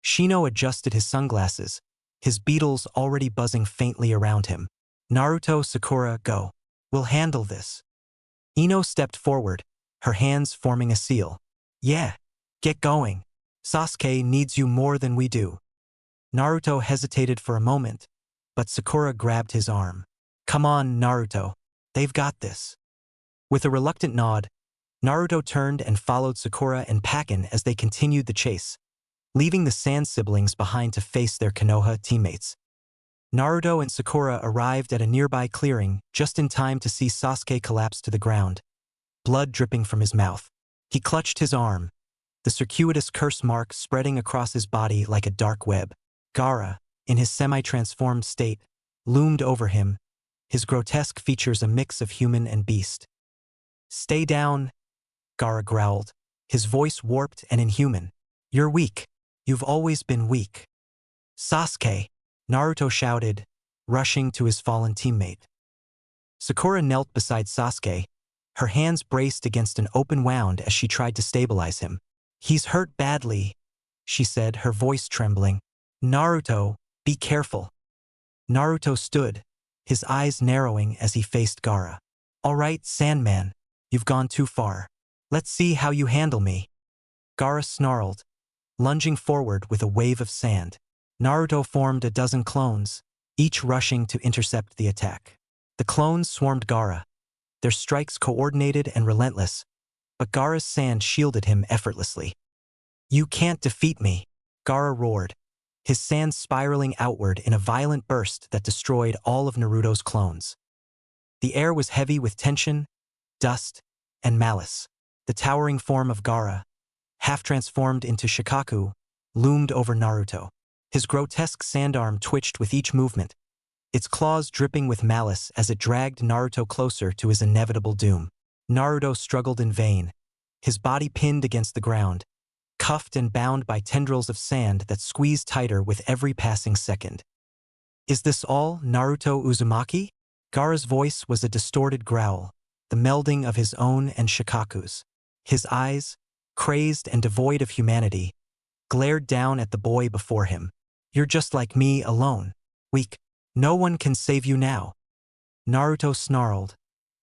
Shino adjusted his sunglasses, his beetles already buzzing faintly around him. "Naruto, Sakura, go. We'll handle this." Ino stepped forward, her hands forming a seal. "Yeah. Get going. Sasuke needs you more than we do." Naruto hesitated for a moment, but Sakura grabbed his arm. "Come on, Naruto. They've got this." With a reluctant nod, Naruto turned and followed Sakura and Pakken as they continued the chase, leaving the Sand siblings behind to face their Konoha teammates. Naruto and Sakura arrived at a nearby clearing just in time to see Sasuke collapse to the ground, blood dripping from his mouth. He clutched his arm, the circuitous curse mark spreading across his body like a dark web. Gaara, in his semi-transformed state, loomed over him, his grotesque features a mix of human and beast. "Stay down," Gaara growled, his voice warped and inhuman. "You're weak. You've always been weak." "Sasuke!" Naruto shouted, rushing to his fallen teammate. Sakura knelt beside Sasuke, her hands braced against an open wound as she tried to stabilize him. "He's hurt badly," she said, her voice trembling. "Naruto, be careful." Naruto stood, his eyes narrowing as he faced Gaara. "All right, Sandman, you've gone too far. Let's see how you handle me." Gaara snarled, lunging forward with a wave of sand. Naruto formed a dozen clones, each rushing to intercept the attack. The clones swarmed Gaara, their strikes coordinated and relentless, but Gaara's sand shielded him effortlessly. "You can't defeat me," Gaara roared, his sand spiraling outward in a violent burst that destroyed all of Naruto's clones. The air was heavy with tension, dust, and malice. The towering form of Gaara, half transformed into Shikaku, loomed over Naruto. His grotesque sandarm twitched with each movement, its claws dripping with malice as it dragged Naruto closer to his inevitable doom. Naruto struggled in vain, his body pinned against the ground, cuffed and bound by tendrils of sand that squeezed tighter with every passing second. "Is this all, Naruto Uzumaki?" Gaara's voice was a distorted growl, the melding of his own and Shikaku's. His eyes, crazed and devoid of humanity, glared down at the boy before him. "You're just like me, alone. Weak. No one can save you now." Naruto snarled,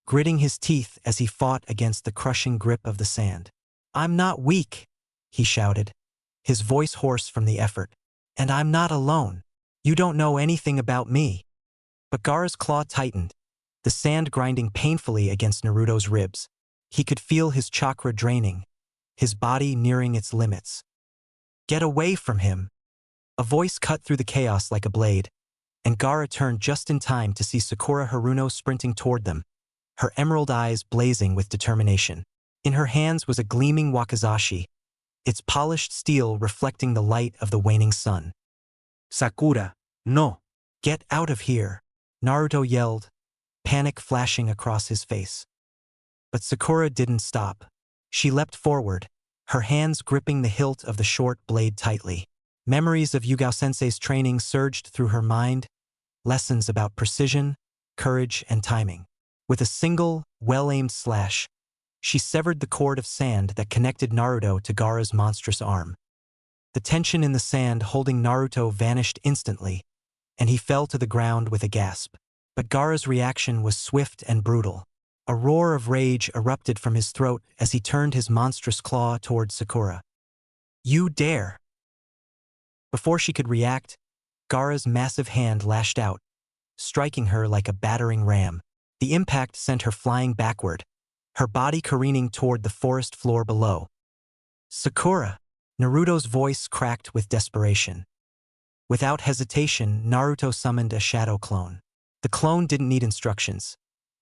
gritting his teeth as he fought against the crushing grip of the sand. "I'm not weak," he shouted, his voice hoarse from the effort. "And I'm not alone. You don't know anything about me." But Gaara's claw tightened, the sand grinding painfully against Naruto's ribs. He could feel his chakra draining, his body nearing its limits. "Get away from him!" A voice cut through the chaos like a blade, and Gaara turned just in time to see Sakura Haruno sprinting toward them, her emerald eyes blazing with determination. In her hands was a gleaming wakizashi, its polished steel reflecting the light of the waning sun. Sakura, no. "Get out of here!" Naruto yelled, panic flashing across his face. But Sakura didn't stop. She leapt forward, her hands gripping the hilt of the short blade tightly. Memories of Yugao-sensei's training surged through her mind, lessons about precision, courage, and timing. With a single, well-aimed slash, she severed the cord of sand that connected Naruto to Gaara's monstrous arm. The tension in the sand holding Naruto vanished instantly, and he fell to the ground with a gasp. But Gaara's reaction was swift and brutal. A roar of rage erupted from his throat as he turned his monstrous claw toward Sakura. "You dare!" Before she could react, Gaara's massive hand lashed out, striking her like a battering ram. The impact sent her flying backward, her body careening toward the forest floor below. "Sakura!" Naruto's voice cracked with desperation. Without hesitation, Naruto summoned a shadow clone. The clone didn't need instructions.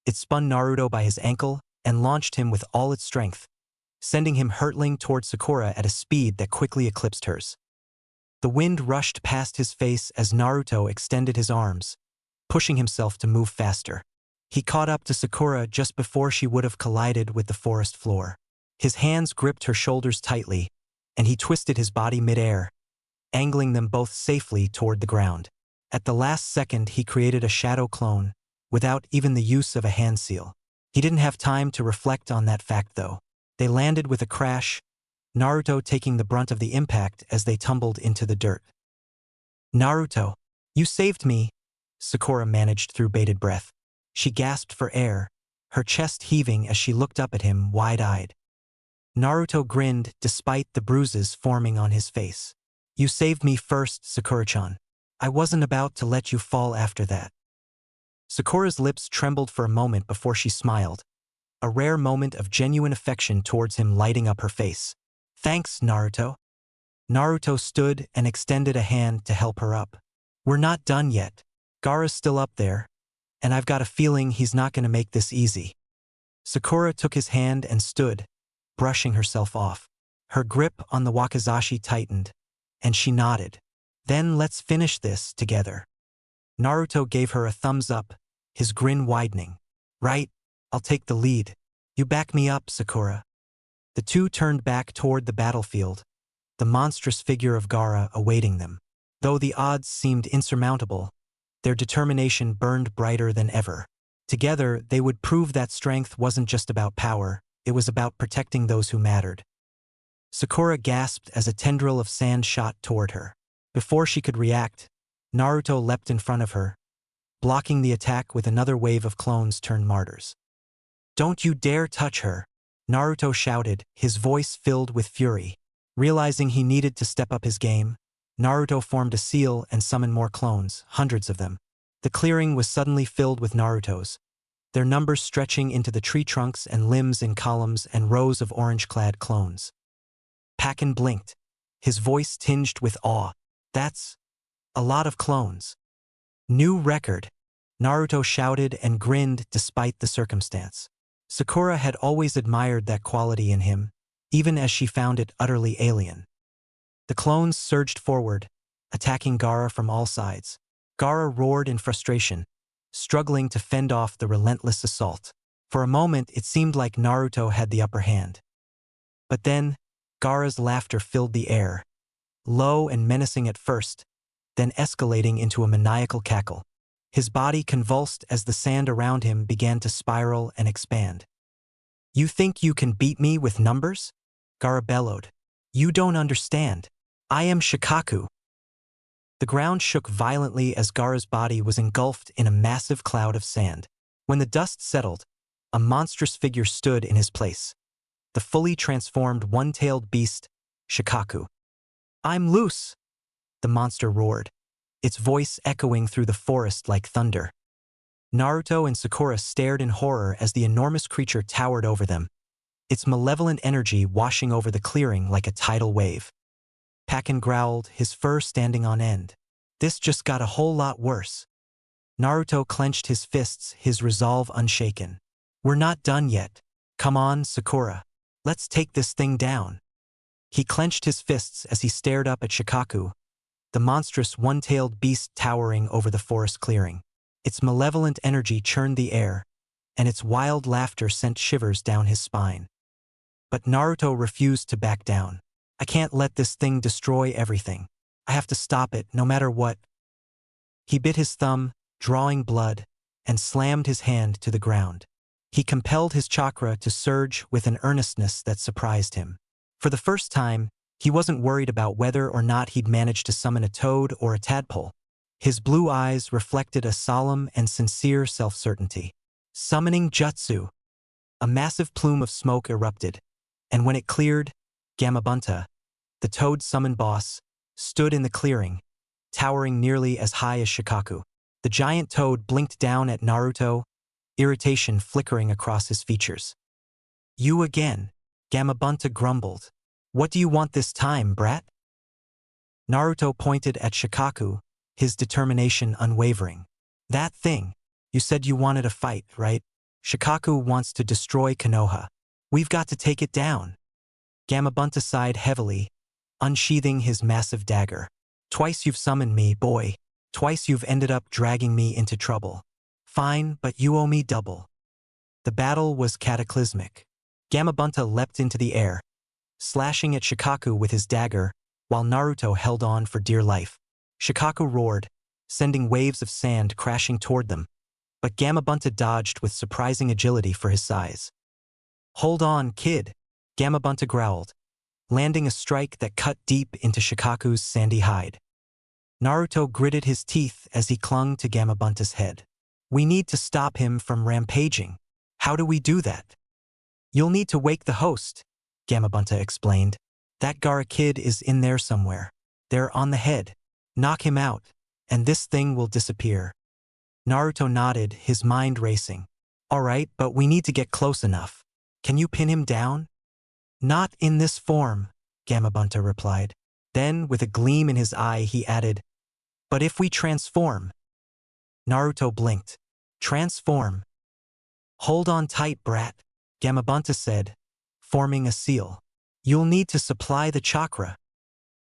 It spun Naruto by his ankle and launched him with all its strength, sending him hurtling toward Sakura at a speed that quickly eclipsed hers. The wind rushed past his face as Naruto extended his arms, pushing himself to move faster. He caught up to Sakura just before she would have collided with the forest floor. His hands gripped her shoulders tightly, and he twisted his body midair, angling them both safely toward the ground. At the last second, he created a shadow clone, without even the use of a hand seal. He didn't have time to reflect on that fact, though. They landed with a crash, Naruto taking the brunt of the impact as they tumbled into the dirt. "Naruto, you saved me," Sakura managed through bated breath. She gasped for air, her chest heaving as she looked up at him wide-eyed. Naruto grinned despite the bruises forming on his face. "You saved me first, Sakura-chan. I wasn't about to let you fall after that." Sakura's lips trembled for a moment before she smiled, a rare moment of genuine affection towards him lighting up her face. "Thanks, Naruto." Naruto stood and extended a hand to help her up. "We're not done yet. Gaara's still up there, and I've got a feeling he's not going to make this easy." Sakura took his hand and stood, brushing herself off. Her grip on the wakizashi tightened, and she nodded. "Then let's finish this together." Naruto gave her a thumbs up, his grin widening. "Right, I'll take the lead. You back me up, Sakura." The two turned back toward the battlefield, the monstrous figure of Gaara awaiting them. Though the odds seemed insurmountable, their determination burned brighter than ever. Together, they would prove that strength wasn't just about power, it was about protecting those who mattered. Sakura gasped as a tendril of sand shot toward her. Before she could react, Naruto leapt in front of her, blocking the attack with another wave of clones turned martyrs. "Don't you dare touch her!" Naruto shouted, his voice filled with fury. Realizing he needed to step up his game, Naruto formed a seal and summoned more clones, hundreds of them. The clearing was suddenly filled with Narutos, their numbers stretching into the tree trunks and limbs in columns and rows of orange-clad clones. Pakken blinked, his voice tinged with awe. "That's a lot of clones." "New record," Naruto shouted and grinned despite the circumstance. Sakura had always admired that quality in him, even as she found it utterly alien. The clones surged forward, attacking Gaara from all sides. Gaara roared in frustration, struggling to fend off the relentless assault. For a moment, it seemed like Naruto had the upper hand. But then, Gaara's laughter filled the air, low and menacing at first, then escalating into a maniacal cackle. His body convulsed as the sand around him began to spiral and expand. "You think you can beat me with numbers?" Gaara bellowed. "You don't understand. I am Shikaku." The ground shook violently as Gaara's body was engulfed in a massive cloud of sand. When the dust settled, a monstrous figure stood in his place. The fully transformed one-tailed beast, Shikaku. "I'm loose!" the monster roared, its voice echoing through the forest like thunder. Naruto and Sakura stared in horror as the enormous creature towered over them, its malevolent energy washing over the clearing like a tidal wave. Pakken growled, his fur standing on end. This just got a whole lot worse. Naruto clenched his fists, his resolve unshaken. We're not done yet. Come on, Sakura. Let's take this thing down. He clenched his fists as he stared up at Shikaku, the monstrous one-tailed beast towering over the forest clearing. Its malevolent energy churned the air, and its wild laughter sent shivers down his spine. But Naruto refused to back down. I can't let this thing destroy everything. I have to stop it, no matter what. He bit his thumb, drawing blood, and slammed his hand to the ground. He compelled his chakra to surge with an earnestness that surprised him. For the first time, he wasn't worried about whether or not he'd managed to summon a toad or a tadpole. His blue eyes reflected a solemn and sincere self-certainty. Summoning jutsu. A massive plume of smoke erupted, and when it cleared, Gamabunta, the toad summon boss, stood in the clearing, towering nearly as high as Shikaku. The giant toad blinked down at Naruto, irritation flickering across his features. You again, Gamabunta grumbled. What do you want this time, brat? Naruto pointed at Shikaku, his determination unwavering. That thing. You said you wanted a fight, right? Shikaku wants to destroy Konoha. We've got to take it down. Gamabunta sighed heavily, unsheathing his massive dagger. Twice you've summoned me, boy. Twice you've ended up dragging me into trouble. Fine, but you owe me double. The battle was cataclysmic. Gamabunta leapt into the air, slashing at Shikaku with his dagger, while Naruto held on for dear life. Shikaku roared, sending waves of sand crashing toward them, but Gamabunta dodged with surprising agility for his size. Hold on, kid, Gamabunta growled, landing a strike that cut deep into Shikaku's sandy hide. Naruto gritted his teeth as he clung to Gamabunta's head. We need to stop him from rampaging. How do we do that? You'll need to wake the host, Gamabunta explained. That Gaara kid is in there somewhere. They're on the head. Knock him out, and this thing will disappear. Naruto nodded, his mind racing. All right, but we need to get close enough. Can you pin him down? Not in this form, Gamabunta replied. Then, with a gleam in his eye, he added, but if we transform? Naruto blinked. Transform? Hold on tight, brat, Gamabunta said, forming a seal. You'll need to supply the chakra.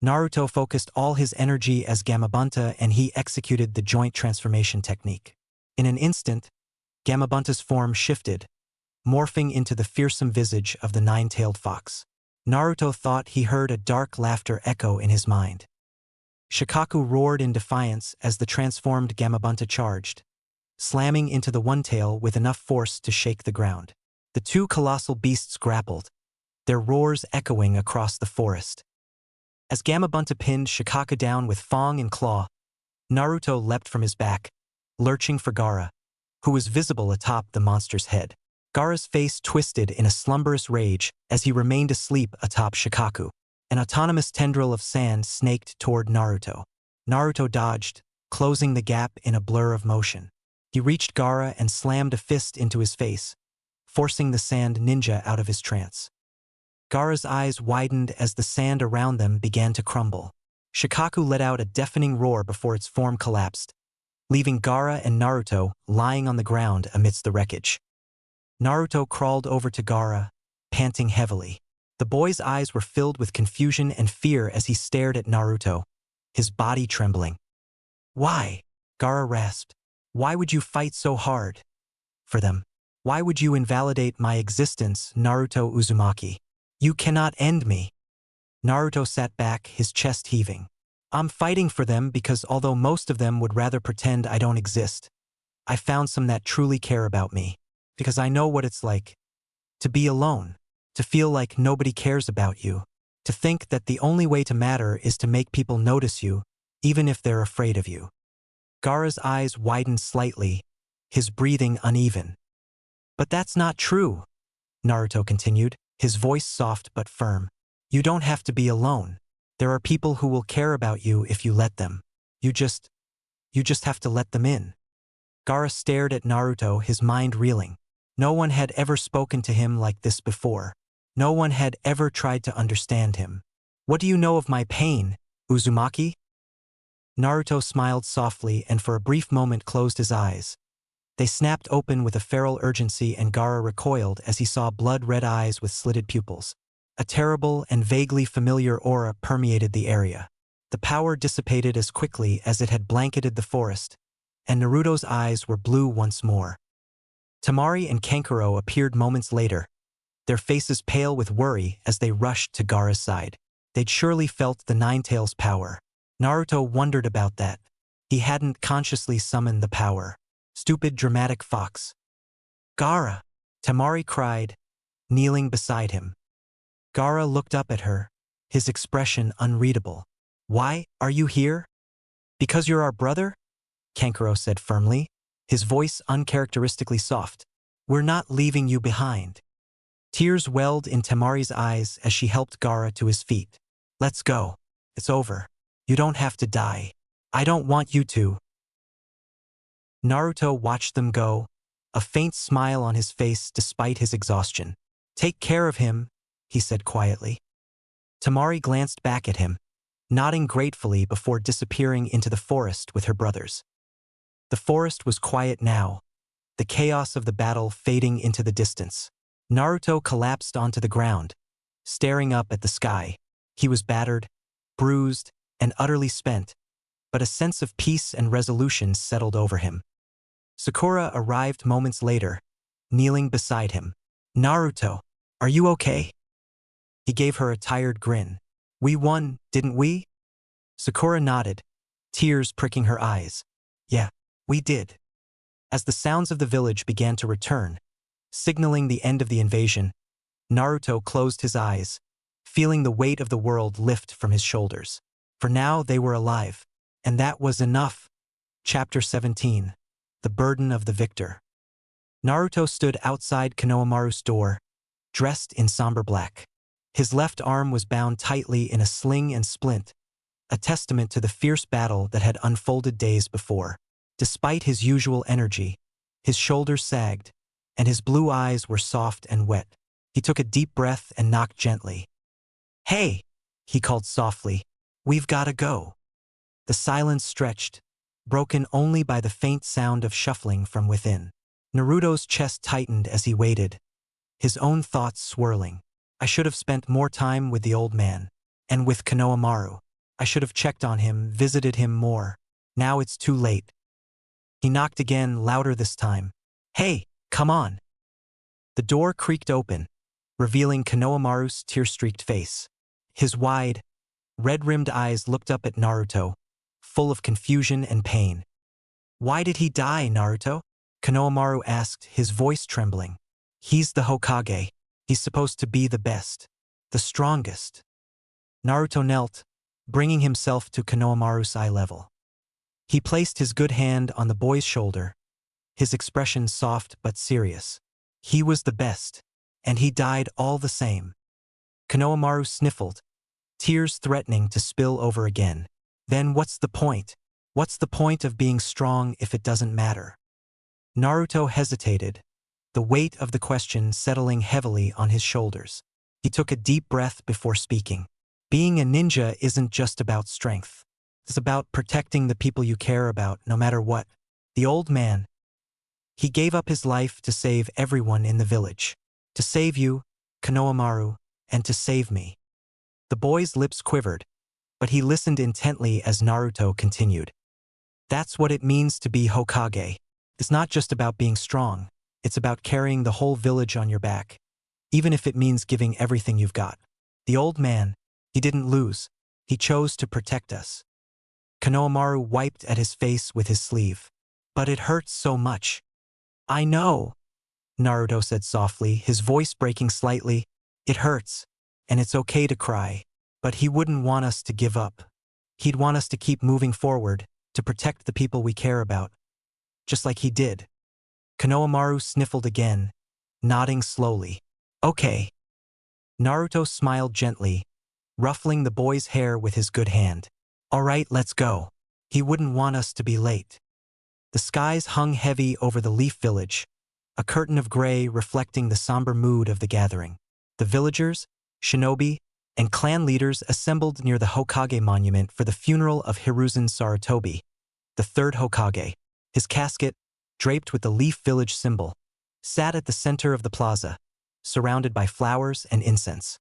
Naruto focused all his energy as Gamabunta and he executed the joint transformation technique. In an instant, Gamabunta's form shifted, morphing into the fearsome visage of the nine-tailed fox. Naruto thought he heard a dark laughter echo in his mind. Shikaku roared in defiance as the transformed Gamabunta charged, slamming into the one-tail with enough force to shake the ground. The two colossal beasts grappled, their roars echoing across the forest. As Gamabunta pinned Shikaku down with fang and claw, Naruto leapt from his back, lurching for Gaara, who was visible atop the monster's head. Gaara's face twisted in a slumberous rage as he remained asleep atop Shikaku. An autonomous tendril of sand snaked toward Naruto. Naruto dodged, closing the gap in a blur of motion. He reached Gaara and slammed a fist into his face, forcing the sand ninja out of his trance. Gaara's eyes widened as the sand around them began to crumble. Shikaku let out a deafening roar before its form collapsed, leaving Gaara and Naruto lying on the ground amidst the wreckage. Naruto crawled over to Gaara, panting heavily. The boy's eyes were filled with confusion and fear as he stared at Naruto, his body trembling. Why? Gaara rasped. Why would you fight so hard? For them. Why would you invalidate my existence, Naruto Uzumaki? You cannot end me. Naruto sat back, his chest heaving. I'm fighting for them because although most of them would rather pretend I don't exist, I found some that truly care about me. Because I know what it's like to be alone, to feel like nobody cares about you, to think that the only way to matter is to make people notice you, even if they're afraid of you. Gaara's eyes widened slightly, his breathing uneven. But that's not true, Naruto continued, his voice soft but firm. You don't have to be alone. There are people who will care about you if you let them. You just have to let them in. Gaara stared at Naruto, his mind reeling. No one had ever spoken to him like this before. No one had ever tried to understand him. What do you know of my pain, Uzumaki? Naruto smiled softly and for a brief moment closed his eyes. They snapped open with a feral urgency and Gaara recoiled as he saw blood-red eyes with slitted pupils. A terrible and vaguely familiar aura permeated the area. The power dissipated as quickly as it had blanketed the forest, and Naruto's eyes were blue once more. Tamari and Kankuro appeared moments later, their faces pale with worry as they rushed to Gaara's side. They'd surely felt the Ninetales' power. Naruto wondered about that. He hadn't consciously summoned the power. Stupid dramatic fox. Gaara! Tamari cried, kneeling beside him. Gaara looked up at her, his expression unreadable. Why are you here? Because you're our brother? Kankuro said firmly, his voice uncharacteristically soft. We're not leaving you behind. Tears welled in Tamari's eyes as she helped Gaara to his feet. Let's go. It's over. You don't have to die. I don't want you to. Naruto watched them go, a faint smile on his face despite his exhaustion. Take care of him, he said quietly. Tamari glanced back at him, nodding gratefully before disappearing into the forest with her brothers. The forest was quiet now, the chaos of the battle fading into the distance. Naruto collapsed onto the ground, staring up at the sky. He was battered, bruised, and utterly spent, but a sense of peace and resolution settled over him. Sakura arrived moments later, kneeling beside him. Naruto, are you okay? He gave her a tired grin. We won, didn't we? Sakura nodded, tears pricking her eyes. Yeah, we did. As the sounds of the village began to return, signaling the end of the invasion, Naruto closed his eyes, feeling the weight of the world lift from his shoulders. For now they were alive, and that was enough. Chapter 17. The Burden of the Victor. Naruto stood outside Konohamaru's door, dressed in somber black. His left arm was bound tightly in a sling and splint, a testament to the fierce battle that had unfolded days before. Despite his usual energy, his shoulders sagged, and his blue eyes were soft and wet. He took a deep breath and knocked gently. Hey, he called softly, we've gotta go. The silence stretched, broken only by the faint sound of shuffling from within. Naruto's chest tightened as he waited, his own thoughts swirling. I should have spent more time with the old man, and with Konohamaru. I should have checked on him, visited him more. Now it's too late. He knocked again, louder this time. Hey, come on. The door creaked open, revealing Konohamaru's tear-streaked face. His wide, red-rimmed eyes looked up at Naruto, full of confusion and pain. Why did he die, Naruto? Konohamaru asked, his voice trembling. He's the Hokage. He's supposed to be the best, the strongest. Naruto knelt, bringing himself to Konohamaru's eye level. He placed his good hand on the boy's shoulder, his expression soft but serious. He was the best, and he died all the same. Konohamaru sniffled, tears threatening to spill over again. Then what's the point? What's the point of being strong if it doesn't matter? Naruto hesitated, the weight of the question settling heavily on his shoulders. He took a deep breath before speaking. Being a ninja isn't just about strength. It's about protecting the people you care about, no matter what. The old man. He gave up his life to save everyone in the village. To save you, Konohamaru, and to save me. The boy's lips quivered, but he listened intently as Naruto continued. That's what it means to be Hokage. It's not just about being strong. It's about carrying the whole village on your back, even if it means giving everything you've got. The old man, he didn't lose. He chose to protect us. Konohamaru wiped at his face with his sleeve. But it hurts so much. I know, Naruto said softly, his voice breaking slightly. It hurts, and it's okay to cry. But he wouldn't want us to give up. He'd want us to keep moving forward, to protect the people we care about. Just like he did. Konohamaru sniffled again, nodding slowly. Okay. Naruto smiled gently, ruffling the boy's hair with his good hand. All right, let's go. He wouldn't want us to be late. The skies hung heavy over the Leaf Village, a curtain of gray reflecting the somber mood of the gathering. The villagers, shinobi, and clan leaders assembled near the Hokage monument for the funeral of Hiruzen Sarutobi, the third Hokage. His casket, draped with the leaf village symbol, sat at the center of the plaza, surrounded by flowers and incense.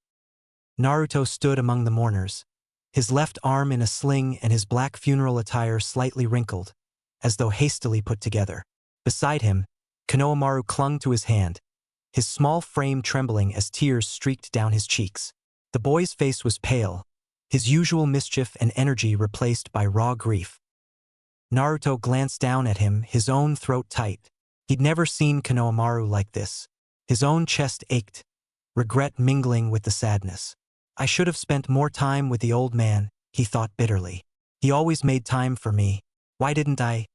Naruto stood among the mourners, his left arm in a sling and his black funeral attire slightly wrinkled, as though hastily put together. Beside him, Konohamaru clung to his hand, his small frame trembling as tears streaked down his cheeks. The boy's face was pale, his usual mischief and energy replaced by raw grief. Naruto glanced down at him, his own throat tight. He'd never seen Konohamaru like this. His own chest ached, regret mingling with the sadness. I should have spent more time with the old man, he thought bitterly. He always made time for me. Why didn't I?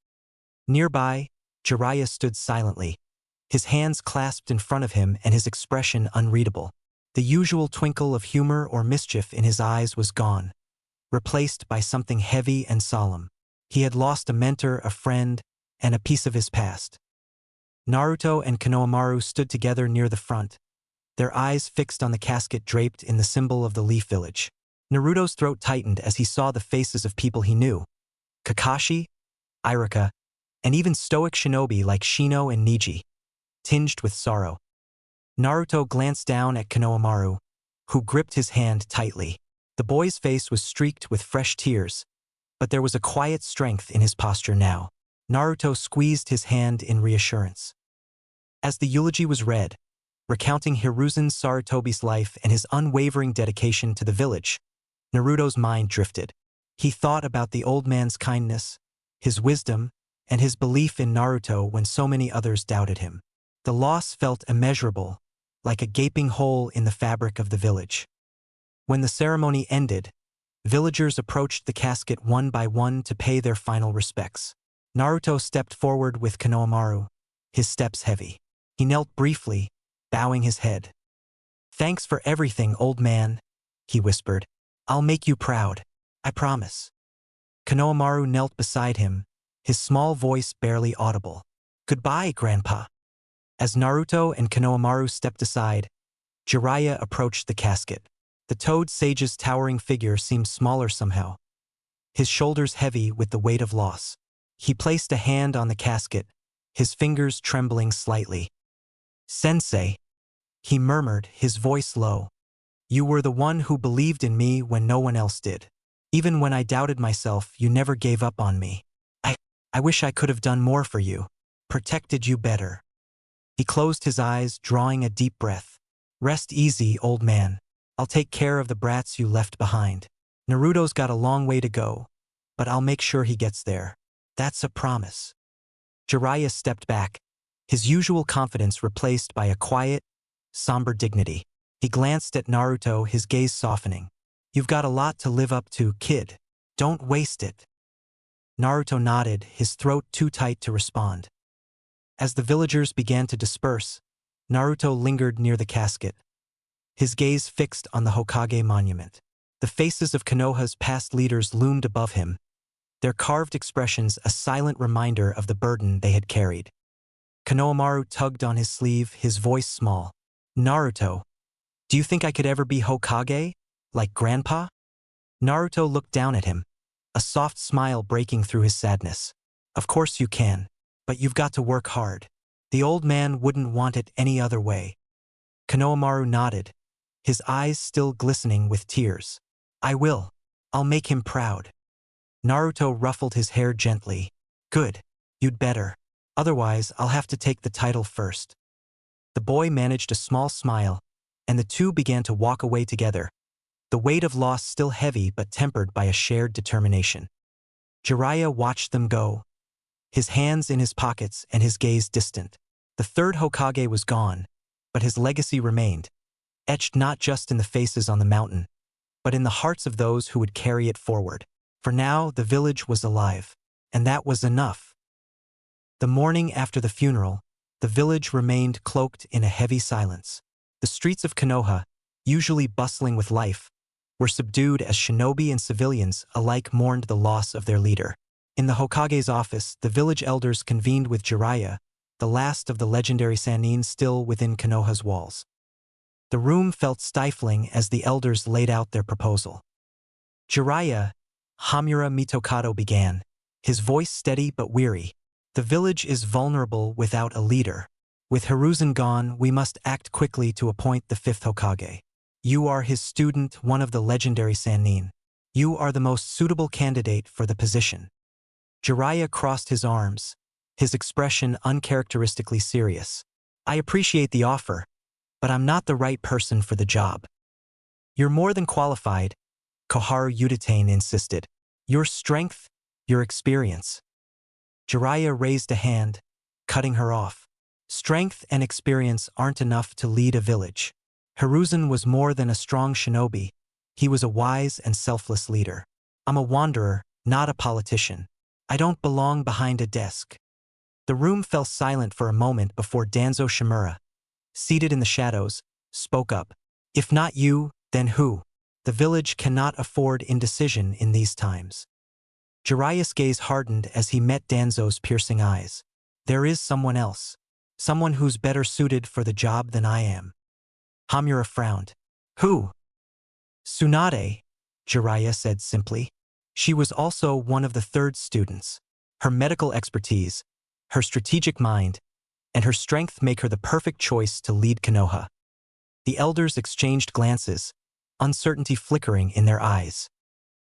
Nearby, Jiraiya stood silently, his hands clasped in front of him and his expression unreadable. The usual twinkle of humor or mischief in his eyes was gone, replaced by something heavy and solemn. He had lost a mentor, a friend, and a piece of his past. Naruto and Konohamaru stood together near the front, their eyes fixed on the casket draped in the symbol of the Leaf Village. Naruto's throat tightened as he saw the faces of people he knew. Kakashi, Iruka, and even stoic shinobi like Shino and Niji, tinged with sorrow. Naruto glanced down at Konohamaru, who gripped his hand tightly. The boy's face was streaked with fresh tears, but there was a quiet strength in his posture now. Naruto squeezed his hand in reassurance. As the eulogy was read, recounting Hiruzen Sarutobi's life and his unwavering dedication to the village, Naruto's mind drifted. He thought about the old man's kindness, his wisdom, and his belief in Naruto when so many others doubted him. The loss felt immeasurable, like a gaping hole in the fabric of the village. When the ceremony ended, villagers approached the casket one by one to pay their final respects. Naruto stepped forward with Konohamaru, his steps heavy. He knelt briefly, bowing his head. "Thanks for everything, old man," he whispered. "I'll make you proud. I promise." Konohamaru knelt beside him, his small voice barely audible. "Goodbye, Grandpa." As Naruto and Konohamaru stepped aside, Jiraiya approached the casket. The Toad Sage's towering figure seemed smaller somehow, his shoulders heavy with the weight of loss. He placed a hand on the casket, his fingers trembling slightly. "Sensei," he murmured, his voice low. "You were the one who believed in me when no one else did. Even when I doubted myself, you never gave up on me. I wish I could have done more for you, protected you better." He closed his eyes, drawing a deep breath. "Rest easy, old man. I'll take care of the brats you left behind. Naruto's got a long way to go, but I'll make sure he gets there. That's a promise." Jiraiya stepped back, his usual confidence replaced by a quiet, somber dignity. He glanced at Naruto, his gaze softening. "You've got a lot to live up to, kid. Don't waste it." Naruto nodded, his throat too tight to respond. As the villagers began to disperse, Naruto lingered near the casket, his gaze fixed on the Hokage monument. The faces of Konoha's past leaders loomed above him, their carved expressions a silent reminder of the burden they had carried. Konohamaru tugged on his sleeve, his voice small. "Naruto, do you think I could ever be Hokage, like Grandpa?" Naruto looked down at him, a soft smile breaking through his sadness. "Of course you can, but you've got to work hard. The old man wouldn't want it any other way." Konohamaru nodded, his eyes still glistening with tears. "I will. I'll make him proud." Naruto ruffled his hair gently. "Good. You'd better. Otherwise, I'll have to take the title first." The boy managed a small smile, and the two began to walk away together, the weight of loss still heavy but tempered by a shared determination. Jiraiya watched them go, his hands in his pockets and his gaze distant. The third Hokage was gone, but his legacy remained, etched not just in the faces on the mountain, but in the hearts of those who would carry it forward. For now, the village was alive, and that was enough. The morning after the funeral, the village remained cloaked in a heavy silence. The streets of Konoha, usually bustling with life, were subdued as shinobi and civilians alike mourned the loss of their leader. In the Hokage's office, the village elders convened with Jiraiya, the last of the legendary Sannin still within Konoha's walls. The room felt stifling as the elders laid out their proposal. Jiraiya, Hamura Mitokado began, his voice steady but weary. The village is vulnerable without a leader. With Hiruzen gone, we must act quickly to appoint the 5th Hokage. You are his student, one of the legendary Sannin. You are the most suitable candidate for the position. Jiraiya crossed his arms, his expression uncharacteristically serious. I appreciate the offer, but I'm not the right person for the job. You're more than qualified, Koharu Udatane insisted. Your strength, your experience. Jiraiya raised a hand, cutting her off. Strength and experience aren't enough to lead a village. Hiruzen was more than a strong shinobi. He was a wise and selfless leader. I'm a wanderer, not a politician. I don't belong behind a desk. The room fell silent for a moment before Danzo Shimura, seated in the shadows, spoke up. If not you, then who? The village cannot afford indecision in these times. Jiraiya's gaze hardened as he met Danzo's piercing eyes. There is someone else. Someone who's better suited for the job than I am. Hamura frowned. Who? Tsunade, Jiraiya said simply. She was also one of the 3rd students. Her medical expertise, her strategic mind, and her strength make her the perfect choice to lead Konoha. The elders exchanged glances, uncertainty flickering in their eyes.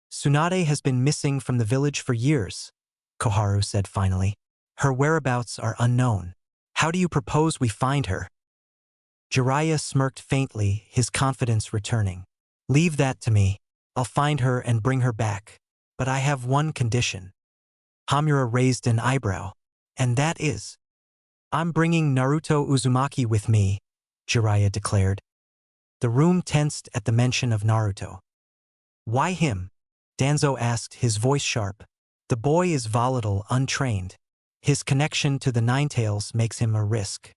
Tsunade has been missing from the village for years, Koharu said finally. Her whereabouts are unknown. How do you propose we find her? Jiraiya smirked faintly, his confidence returning. Leave that to me. I'll find her and bring her back. But I have one condition. Hamura raised an eyebrow. And that is? I'm bringing Naruto Uzumaki with me, Jiraiya declared. The room tensed at the mention of Naruto. Why him? Danzo asked, his voice sharp. The boy is volatile, untrained. His connection to the Ninetales makes him a risk.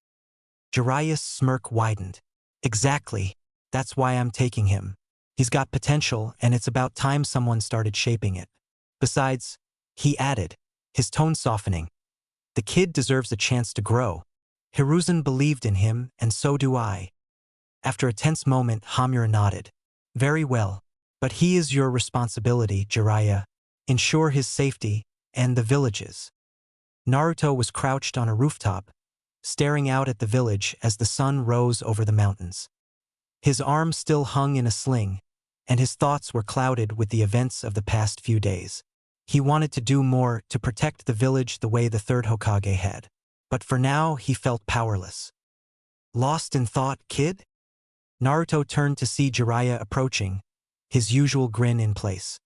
Jiraiya's smirk widened. Exactly. That's why I'm taking him. He's got potential, and it's about time someone started shaping it. Besides, he added, his tone softening. The kid deserves a chance to grow. Hiruzen believed in him, and so do I. After a tense moment, Hamura nodded. Very well. But he is your responsibility, Jiraiya. Ensure his safety, and the village's. Naruto was crouched on a rooftop, staring out at the village as the sun rose over the mountains. His arm still hung in a sling, and his thoughts were clouded with the events of the past few days. He wanted to do more to protect the village the way the 3rd Hokage had. But for now, he felt powerless. Lost in thought, kid? Naruto turned to see Jiraiya approaching, his usual grin in place.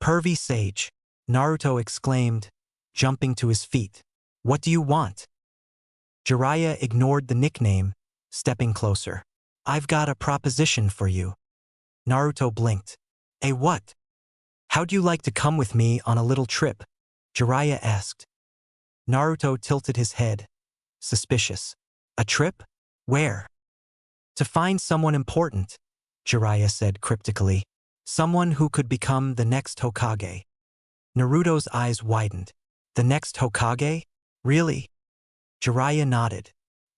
Pervy sage, Naruto exclaimed, jumping to his feet. What do you want? Jiraiya ignored the nickname, stepping closer. I've got a proposition for you. Naruto blinked. A what? How'd you like to come with me on a little trip? Jiraiya asked. Naruto tilted his head, suspicious. A trip? Where? To find someone important, Jiraiya said cryptically. Someone who could become the next Hokage. Naruto's eyes widened. The next Hokage? Really? Jiraiya nodded.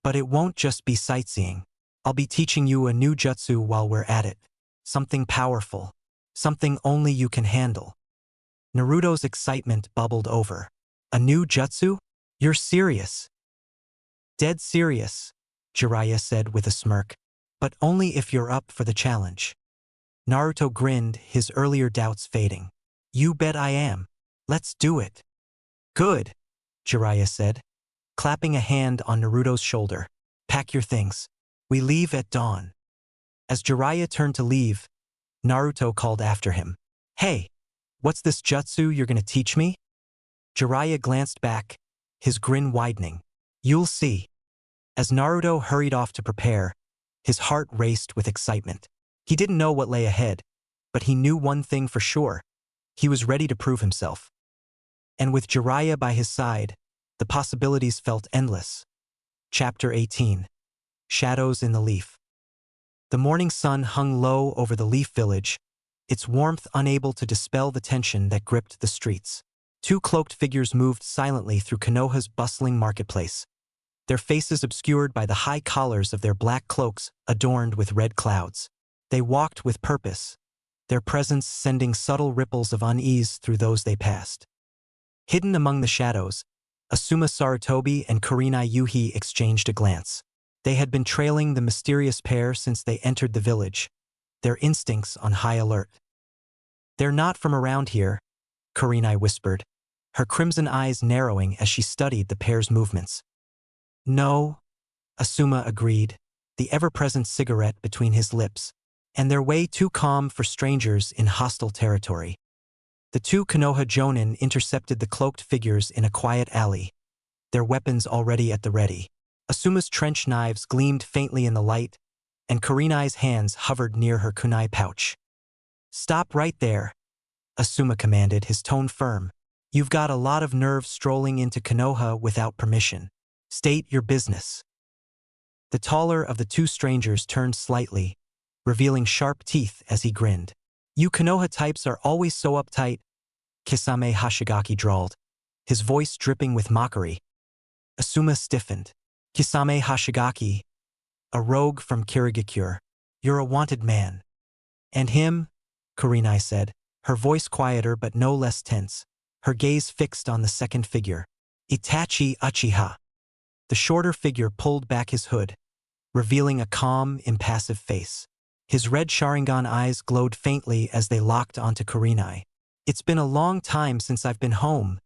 But it won't just be sightseeing. I'll be teaching you a new jutsu while we're at it. Something powerful. Something only you can handle. Naruto's excitement bubbled over. A new jutsu? You're serious? Dead serious, Jiraiya said with a smirk. But only if you're up for the challenge. Naruto grinned, his earlier doubts fading. You bet I am. Let's do it. Good, Jiraiya said, clapping a hand on Naruto's shoulder. Pack your things. We leave at dawn. As Jiraiya turned to leave, Naruto called after him. Hey, what's this jutsu you're gonna teach me? Jiraiya glanced back, his grin widening. You'll see. As Naruto hurried off to prepare, his heart raced with excitement. He didn't know what lay ahead, but he knew one thing for sure. He was ready to prove himself. And with Jiraiya by his side, the possibilities felt endless. Chapter 18. Shadows in the Leaf. The morning sun hung low over the Leaf Village, its warmth unable to dispel the tension that gripped the streets. Two cloaked figures moved silently through Konoha's bustling marketplace, their faces obscured by the high collars of their black cloaks adorned with red clouds. They walked with purpose, their presence sending subtle ripples of unease through those they passed. Hidden among the shadows, Asuma Sarutobi and Kurenai Yuhi exchanged a glance. They had been trailing the mysterious pair since they entered the village, their instincts on high alert. "They're not from around here," Kurenai whispered, her crimson eyes narrowing as she studied the pair's movements. "No," Asuma agreed, the ever-present cigarette between his lips, "and they're way too calm for strangers in hostile territory." The two Konoha Jonin intercepted the cloaked figures in a quiet alley, their weapons already at the ready. Asuma's trench knives gleamed faintly in the light, and Kurenai's hands hovered near her kunai pouch. "Stop right there," Asuma commanded, his tone firm. "You've got a lot of nerve strolling into Konoha without permission. State your business." The taller of the two strangers turned slightly, revealing sharp teeth as he grinned. "You Konoha types are always so uptight," Kisame Hashigaki drawled, his voice dripping with mockery. Asuma stiffened. "Kisame Hashigaki, a rogue from Kirigakure. You're a wanted man." "And him?" Kurenai said, her voice quieter but no less tense, her gaze fixed on the second figure. "Itachi Uchiha." The shorter figure pulled back his hood, revealing a calm, impassive face. His red Sharingan eyes glowed faintly as they locked onto Kurenai. "It's been a long time since I've been home,"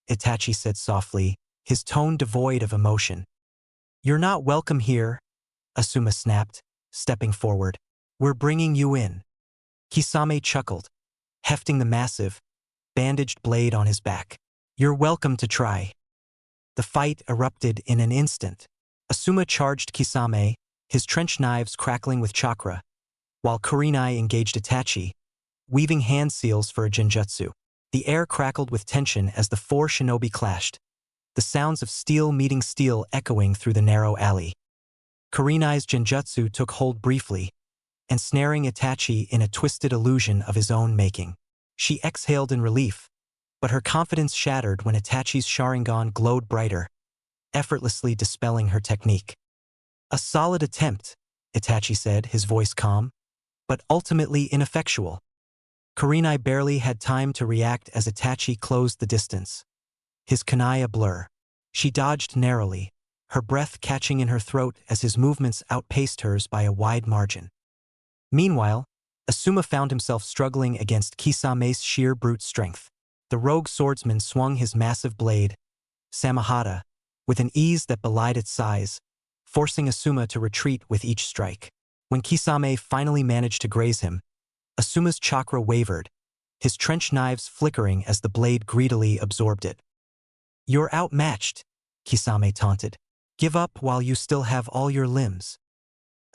Itachi said softly, his tone devoid of emotion. "You're not welcome here," Asuma snapped, stepping forward. "We're bringing you in." Kisame chuckled, hefting the massive, bandaged blade on his back. "You're welcome to try." The fight erupted in an instant. Asuma charged Kisame, his trench knives crackling with chakra, while Kurenai engaged Itachi, weaving hand seals for a genjutsu. The air crackled with tension as the four shinobi clashed, the sounds of steel meeting steel echoing through the narrow alley. Kurenai's genjutsu took hold briefly, ensnaring Itachi in a twisted illusion of his own making. She exhaled in relief, but her confidence shattered when Itachi's Sharingan glowed brighter, effortlessly dispelling her technique. "A solid attempt," Itachi said, his voice calm, "but ultimately ineffectual." Kurenai barely had time to react as Itachi closed the distance, his kunai a blur. She dodged narrowly, her breath catching in her throat as his movements outpaced hers by a wide margin. Meanwhile, Asuma found himself struggling against Kisame's sheer brute strength. The rogue swordsman swung his massive blade, Samahata, with an ease that belied its size, forcing Asuma to retreat with each strike. When Kisame finally managed to graze him, Asuma's chakra wavered, his trench knives flickering as the blade greedily absorbed it. "You're outmatched," Kisame taunted. "Give up while you still have all your limbs."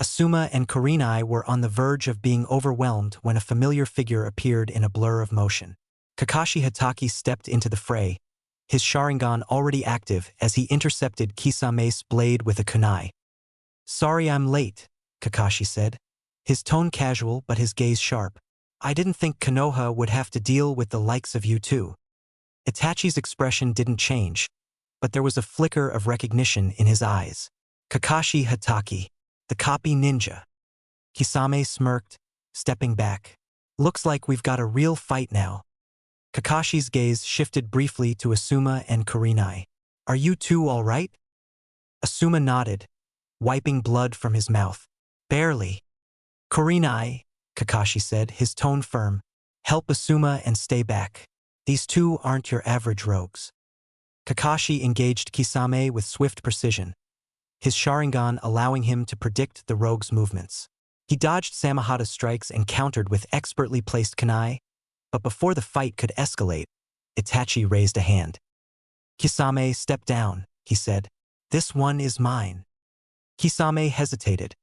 Asuma and Kurenai were on the verge of being overwhelmed when a familiar figure appeared in a blur of motion. Kakashi Hatake stepped into the fray, his Sharingan already active as he intercepted Kisame's blade with a kunai. "Sorry I'm late," Kakashi said, his tone casual but his gaze sharp. "I didn't think Konoha would have to deal with the likes of you too." Itachi's expression didn't change, but there was a flicker of recognition in his eyes. "Kakashi Hatake, the copy ninja." Kisame smirked, stepping back. "Looks like we've got a real fight now." Kakashi's gaze shifted briefly to Asuma and Kurenai. "Are you two all right?" Asuma nodded, wiping blood from his mouth. "Barely." "Kurenai," Kakashi said, his tone firm, "help Asuma and stay back. These two aren't your average rogues." Kakashi engaged Kisame with swift precision, his Sharingan allowing him to predict the rogue's movements. He dodged Samahata's strikes and countered with expertly placed kunai, but before the fight could escalate, Itachi raised a hand. "Kisame, step down," he said. "This one is mine." Kisame hesitated,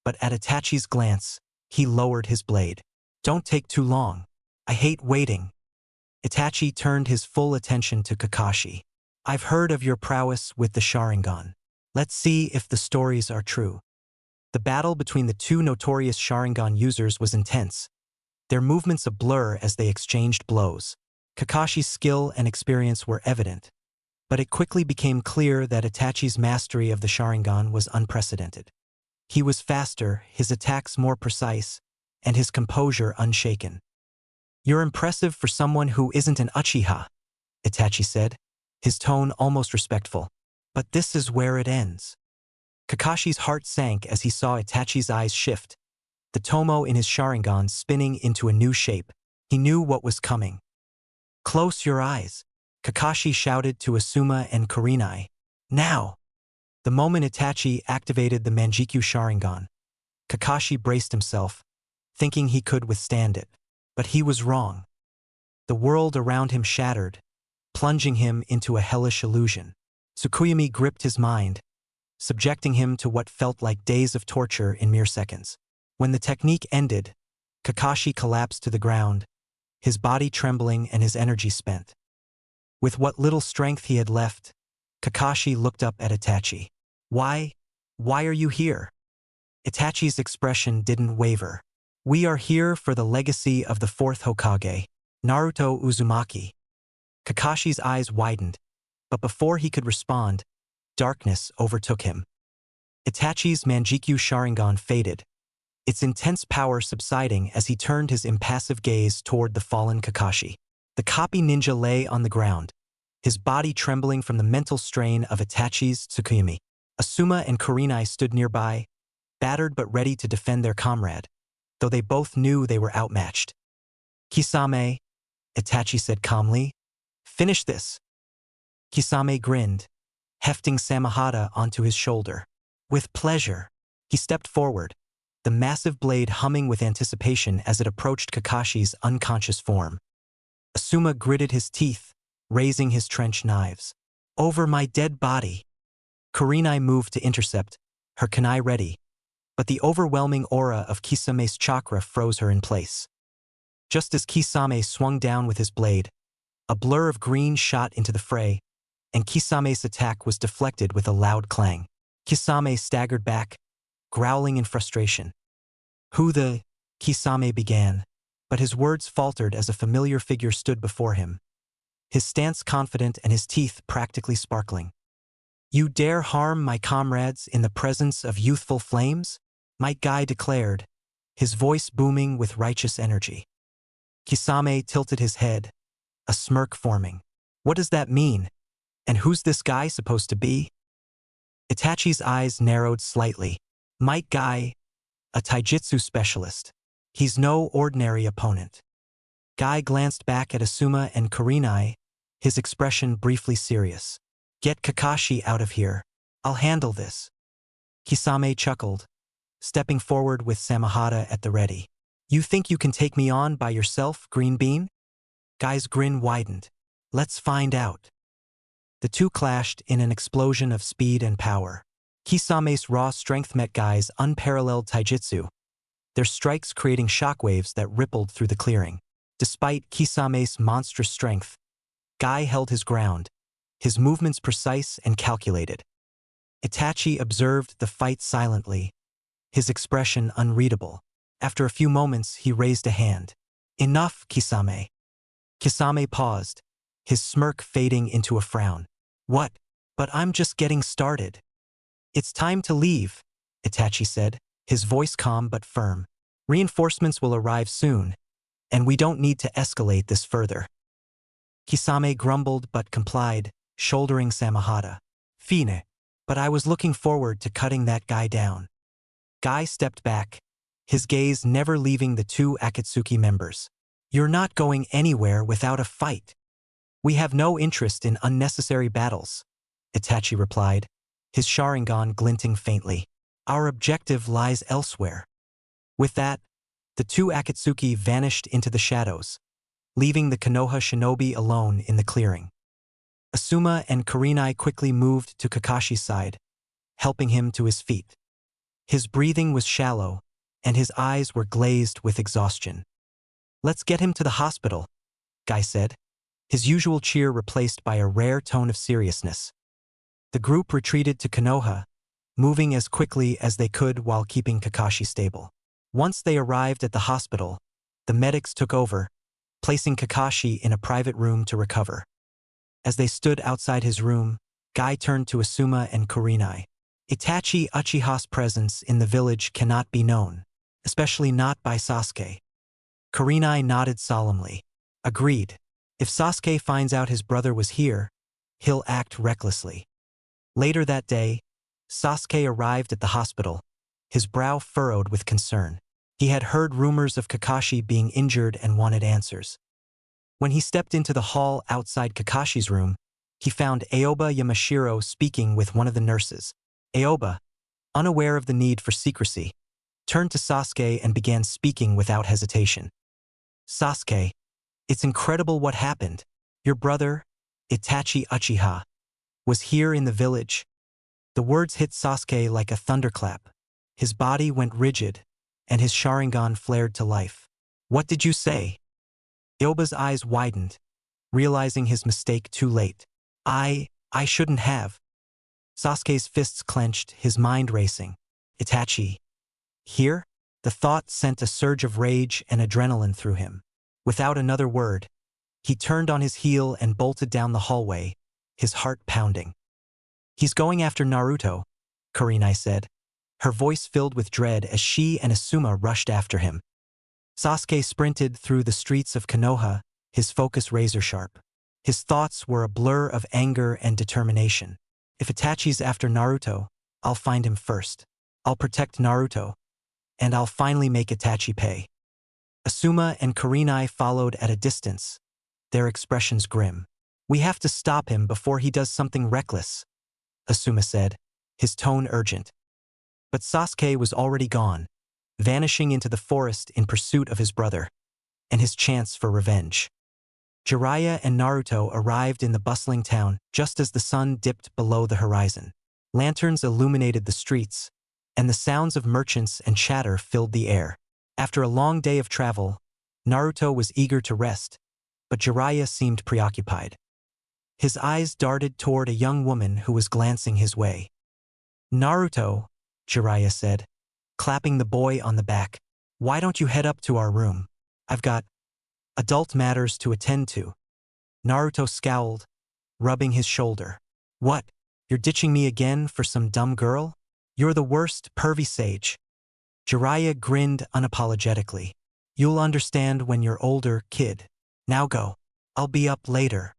but at Itachi's glance, he lowered his blade. "Don't take too long. I hate waiting." Itachi turned his full attention to Kakashi. "I've heard of your prowess with the Sharingan. Let's see if the stories are true." The battle between the two notorious Sharingan users was intense, their movements a blur as they exchanged blows. Kakashi's skill and experience were evident, but it quickly became clear that Itachi's mastery of the Sharingan was unprecedented. He was faster, his attacks more precise, and his composure unshaken. "You're impressive for someone who isn't an Uchiha," Itachi said, his tone almost respectful. "But this is where it ends." Kakashi's heart sank as he saw Itachi's eyes shift, the tomo in his Sharingan spinning into a new shape. He knew what was coming. "Close your eyes," Kakashi shouted to Asuma and Kurenai. "Now!" The moment Itachi activated the Manjikyu Sharingan, Kakashi braced himself, thinking he could withstand it. But he was wrong. The world around him shattered, plunging him into a hellish illusion. Tsukuyomi gripped his mind, subjecting him to what felt like days of torture in mere seconds. When the technique ended, Kakashi collapsed to the ground, his body trembling and his energy spent. With what little strength he had left, Kakashi looked up at Itachi. Why are you here?" Itachi's expression didn't waver. "We are here for the legacy of the fourth Hokage, Naruto Uzumaki." Kakashi's eyes widened, but before he could respond, darkness overtook him. Itachi's Manjikyu Sharingan faded, its intense power subsiding as he turned his impassive gaze toward the fallen Kakashi. The copy ninja lay on the ground, his body trembling from the mental strain of Itachi's Tsukuyomi. Asuma and Kurenai stood nearby, battered but ready to defend their comrade, though they both knew they were outmatched. "Kisame," Itachi said calmly, "finish this." Kisame grinned, hefting Samehada onto his shoulder. With pleasure, he stepped forward, the massive blade humming with anticipation as it approached Kakashi's unconscious form. Asuma gritted his teeth, raising his trench knives. "Over my dead body." Kurenai moved to intercept, her kunai ready, but the overwhelming aura of Kisame's chakra froze her in place. Just as Kisame swung down with his blade, a blur of green shot into the fray, and Kisame's attack was deflected with a loud clang. Kisame staggered back, growling in frustration. "Who the—" Kisame began, but his words faltered as a familiar figure stood before him, his stance confident and his teeth practically sparkling. "You dare harm my comrades in the presence of youthful flames?" Might Guy declared, his voice booming with righteous energy. Kisame tilted his head, a smirk forming. "What does that mean? And who's this guy supposed to be?" Itachi's eyes narrowed slightly. "Might Guy, a taijutsu specialist. He's no ordinary opponent." Guy glanced back at Asuma and Kurenai, his expression briefly serious. "Get Kakashi out of here. I'll handle this." Kisame chuckled, stepping forward with Samehada at the ready. "You think you can take me on by yourself, Green Bean?" Guy's grin widened. "Let's find out." The two clashed in an explosion of speed and power. Kisame's raw strength met Guy's unparalleled taijutsu, their strikes creating shockwaves that rippled through the clearing. Despite Kisame's monstrous strength, Guy held his ground, his movements precise and calculated. Itachi observed the fight silently, his expression unreadable. After a few moments, he raised a hand. "Enough, Kisame." Kisame paused, his smirk fading into a frown. "What? But I'm just getting started." "It's time to leave," Itachi said, his voice calm but firm. "Reinforcements will arrive soon, and we don't need to escalate this further." Kisame grumbled but complied, shouldering Samehada. "Fine. But I was looking forward to cutting that guy down." Guy stepped back, his gaze never leaving the two Akatsuki members. "You're not going anywhere without a fight." "We have no interest in unnecessary battles," Itachi replied, his Sharingan glinting faintly. "Our objective lies elsewhere." With that, the two Akatsuki vanished into the shadows, leaving the Konoha shinobi alone in the clearing. Asuma and Kurenai quickly moved to Kakashi's side, helping him to his feet. His breathing was shallow, and his eyes were glazed with exhaustion. "Let's get him to the hospital," Guy said, his usual cheer replaced by a rare tone of seriousness. The group retreated to Konoha, moving as quickly as they could while keeping Kakashi stable. Once they arrived at the hospital, the medics took over, placing Kakashi in a private room to recover. As they stood outside his room, Guy turned to Asuma and Kurenai. Itachi Uchiha's presence in the village cannot be known, especially not by Sasuke. Kurenai nodded solemnly. Agreed. If Sasuke finds out his brother was here, he'll act recklessly. Later that day, Sasuke arrived at the hospital, his brow furrowed with concern. He had heard rumors of Kakashi being injured and wanted answers. When he stepped into the hall outside Kakashi's room, he found Aoba Yamashiro speaking with one of the nurses. Aoba, unaware of the need for secrecy, turned to Sasuke and began speaking without hesitation. Sasuke, it's incredible what happened. Your brother, Itachi Uchiha, was here in the village. The words hit Sasuke like a thunderclap. His body went rigid, and his Sharingan flared to life. What did you say? Aoba's eyes widened, realizing his mistake too late. I shouldn't have. Sasuke's fists clenched, his mind racing. Itachi. Here? The thought sent a surge of rage and adrenaline through him. Without another word, he turned on his heel and bolted down the hallway, his heart pounding. He's going after Naruto, Kurenai said, her voice filled with dread as she and Asuma rushed after him. Sasuke sprinted through the streets of Konoha, his focus razor-sharp. His thoughts were a blur of anger and determination. If Itachi's after Naruto, I'll find him first. I'll protect Naruto, and I'll finally make Itachi pay. Asuma and Kurenai followed at a distance, their expressions grim. We have to stop him before he does something reckless, Asuma said, his tone urgent. But Sasuke was already gone, vanishing into the forest in pursuit of his brother, and his chance for revenge. Jiraiya and Naruto arrived in the bustling town just as the sun dipped below the horizon. Lanterns illuminated the streets, and the sounds of merchants and chatter filled the air. After a long day of travel, Naruto was eager to rest, but Jiraiya seemed preoccupied. His eyes darted toward a young woman who was glancing his way. Naruto, Jiraiya said, clapping the boy on the back. Why don't you head up to our room? I've got adult matters to attend to. Naruto scowled, rubbing his shoulder. What? You're ditching me again for some dumb girl? You're the worst pervy sage. Jiraiya grinned unapologetically. You'll understand when you're older, kid. Now go. I'll be up later.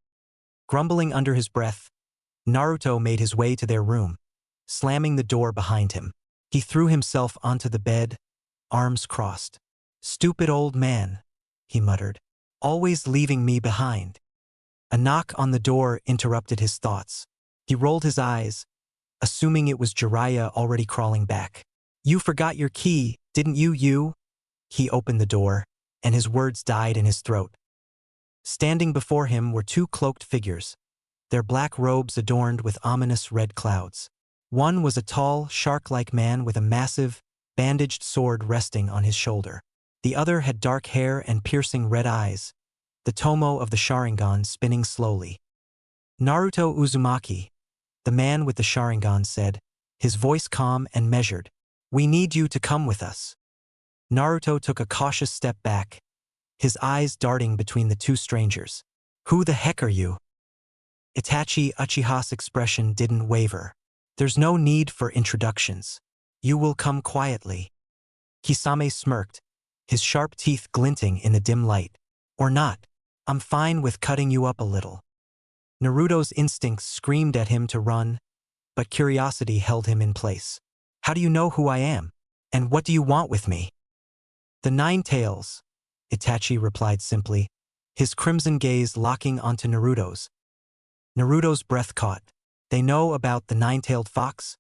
Grumbling under his breath, Naruto made his way to their room, slamming the door behind him. He threw himself onto the bed, arms crossed. Stupid old man, he muttered, always leaving me behind. A knock on the door interrupted his thoughts. He rolled his eyes, assuming it was Jiraiya already crawling back. You forgot your key, didn't you? He opened the door, and his words died in his throat. Standing before him were two cloaked figures, their black robes adorned with ominous red clouds. One was a tall, shark-like man with a massive, bandaged sword resting on his shoulder. The other had dark hair and piercing red eyes, the tomo of the Sharingan spinning slowly. Naruto Uzumaki, the man with the Sharingan said, his voice calm and measured. We need you to come with us. Naruto took a cautious step back, his eyes darting between the two strangers. Who the heck are you? Itachi Uchiha's expression didn't waver. There's no need for introductions. You will come quietly. Kisame smirked, his sharp teeth glinting in the dim light. Or not. I'm fine with cutting you up a little. Naruto's instincts screamed at him to run, but curiosity held him in place. How do you know who I am? And what do you want with me? The Nine Tails, Itachi replied simply, his crimson gaze locking onto Naruto's. Naruto's breath caught. They know about the nine-tailed fox?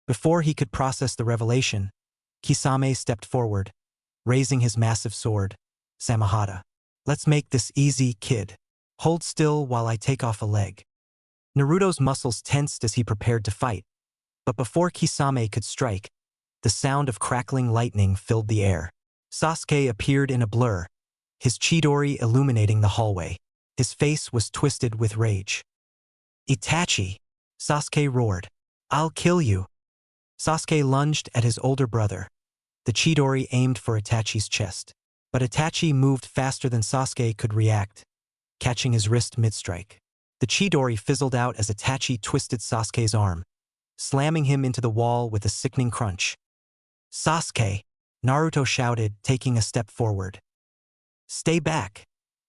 Before he could process the revelation, Kisame stepped forward, raising his massive sword. Samahata. Let's make this easy, kid. Hold still while I take off a leg. Naruto's muscles tensed as he prepared to fight, but before Kisame could strike, the sound of crackling lightning filled the air. Sasuke appeared in a blur, his Chidori illuminating the hallway. His face was twisted with rage. Itachi, Sasuke roared. I'll kill you. Sasuke lunged at his older brother. The Chidori aimed for Itachi's chest, but Itachi moved faster than Sasuke could react, catching his wrist mid-strike. The Chidori fizzled out as Itachi twisted Sasuke's arm, slamming him into the wall with a sickening crunch. "Sasuke!" Naruto shouted, taking a step forward. "Stay back,"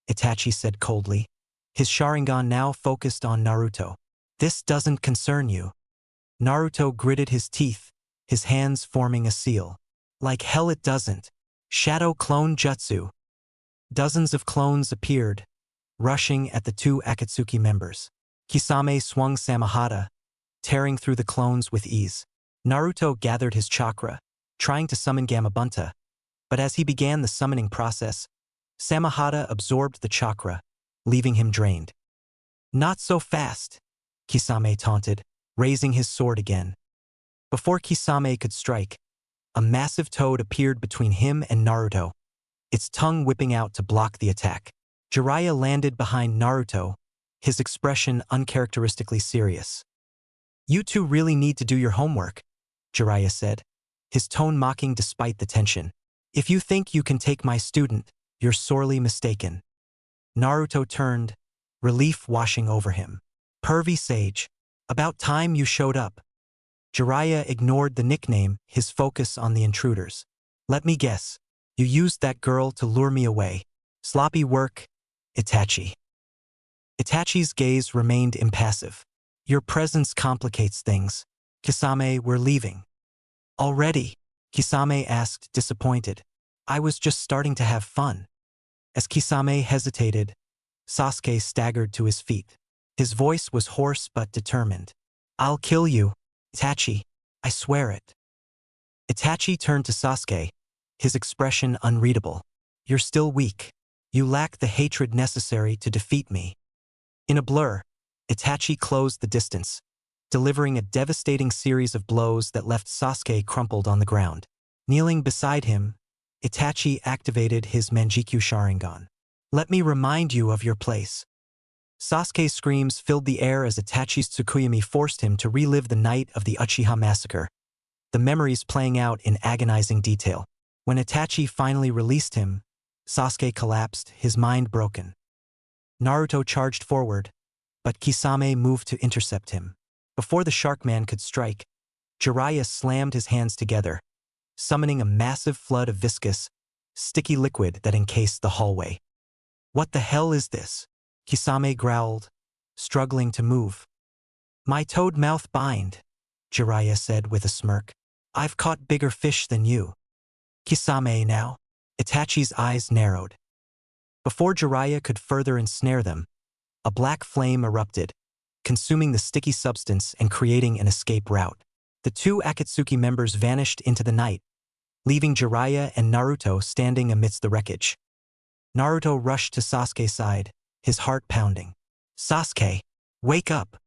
Itachi said coldly, his Sharingan now focused on Naruto. "This doesn't concern you." Naruto gritted his teeth, his hands forming a seal. "Like hell it doesn't." Shadow Clone Jutsu. Dozens of clones appeared, rushing at the two Akatsuki members. Kisame swung Samahata, tearing through the clones with ease. Naruto gathered his chakra, trying to summon Gamabunta, but as he began the summoning process, Samahata absorbed the chakra, leaving him drained. "Not so fast," Kisame taunted, raising his sword again. Before Kisame could strike, a massive toad appeared between him and Naruto, its tongue whipping out to block the attack. Jiraiya landed behind Naruto, his expression uncharacteristically serious. "You two really need to do your homework," Jiraiya said, his tone mocking despite the tension. "If you think you can take my student, you're sorely mistaken." Naruto turned, relief washing over him. "Pervy sage. About time you showed up." Jiraiya ignored the nickname, his focus on the intruders. "Let me guess. You used that girl to lure me away. Sloppy work, Itachi." Itachi's gaze remained impassive. "Your presence complicates things. Kisame, we're leaving." "Already?" Kisame asked, disappointed. "I was just starting to have fun." As Kisame hesitated, Sasuke staggered to his feet. His voice was hoarse but determined. "I'll kill you, Itachi. I swear it." Itachi turned to Sasuke, his expression unreadable. "You're still weak. You lack the hatred necessary to defeat me." In a blur, Itachi closed the distance, delivering a devastating series of blows that left Sasuke crumpled on the ground. Kneeling beside him, Itachi activated his Manjikyu Sharingan. "Let me remind you of your place." Sasuke's screams filled the air as Itachi's Tsukuyomi forced him to relive the night of the Uchiha massacre, the memories playing out in agonizing detail. When Itachi finally released him, Sasuke collapsed, his mind broken. Naruto charged forward, but Kisame moved to intercept him. Before the Sharkman could strike, Jiraiya slammed his hands together, summoning a massive flood of viscous, sticky liquid that encased the hallway. "What the hell is this?" Kisame growled, struggling to move. "My toad mouth bind," Jiraiya said with a smirk. "I've caught bigger fish than you." "Kisame now?" Itachi's eyes narrowed. Before Jiraiya could further ensnare them, a black flame erupted, consuming the sticky substance and creating an escape route. The two Akatsuki members vanished into the night, leaving Jiraiya and Naruto standing amidst the wreckage. Naruto rushed to Sasuke's side, his heart pounding. "Sasuke, wake up!"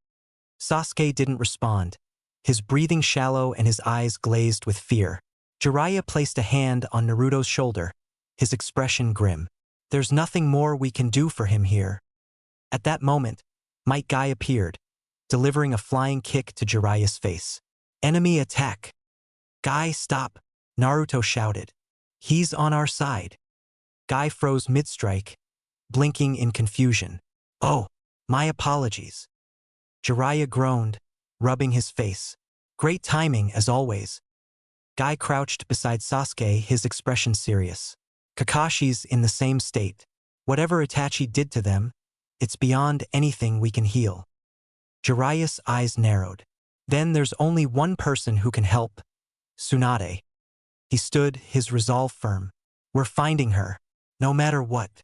Sasuke didn't respond, his breathing shallow and his eyes glazed with fear. Jiraiya placed a hand on Naruto's shoulder, his expression grim. "There's nothing more we can do for him here." At that moment, Might Guy appeared, delivering a flying kick to Jiraiya's face. "Enemy attack!" "Guy, stop!" Naruto shouted. "He's on our side." Guy froze mid-strike, blinking in confusion. "Oh, my apologies." Jiraiya groaned, rubbing his face. "Great timing, as always." Guy crouched beside Sasuke, his expression serious. "Kakashi's in the same state. Whatever Itachi did to them, it's beyond anything we can heal." Jiraiya's eyes narrowed. "Then there's only one person who can help. Tsunade." He stood, his resolve firm. "We're finding her, no matter what."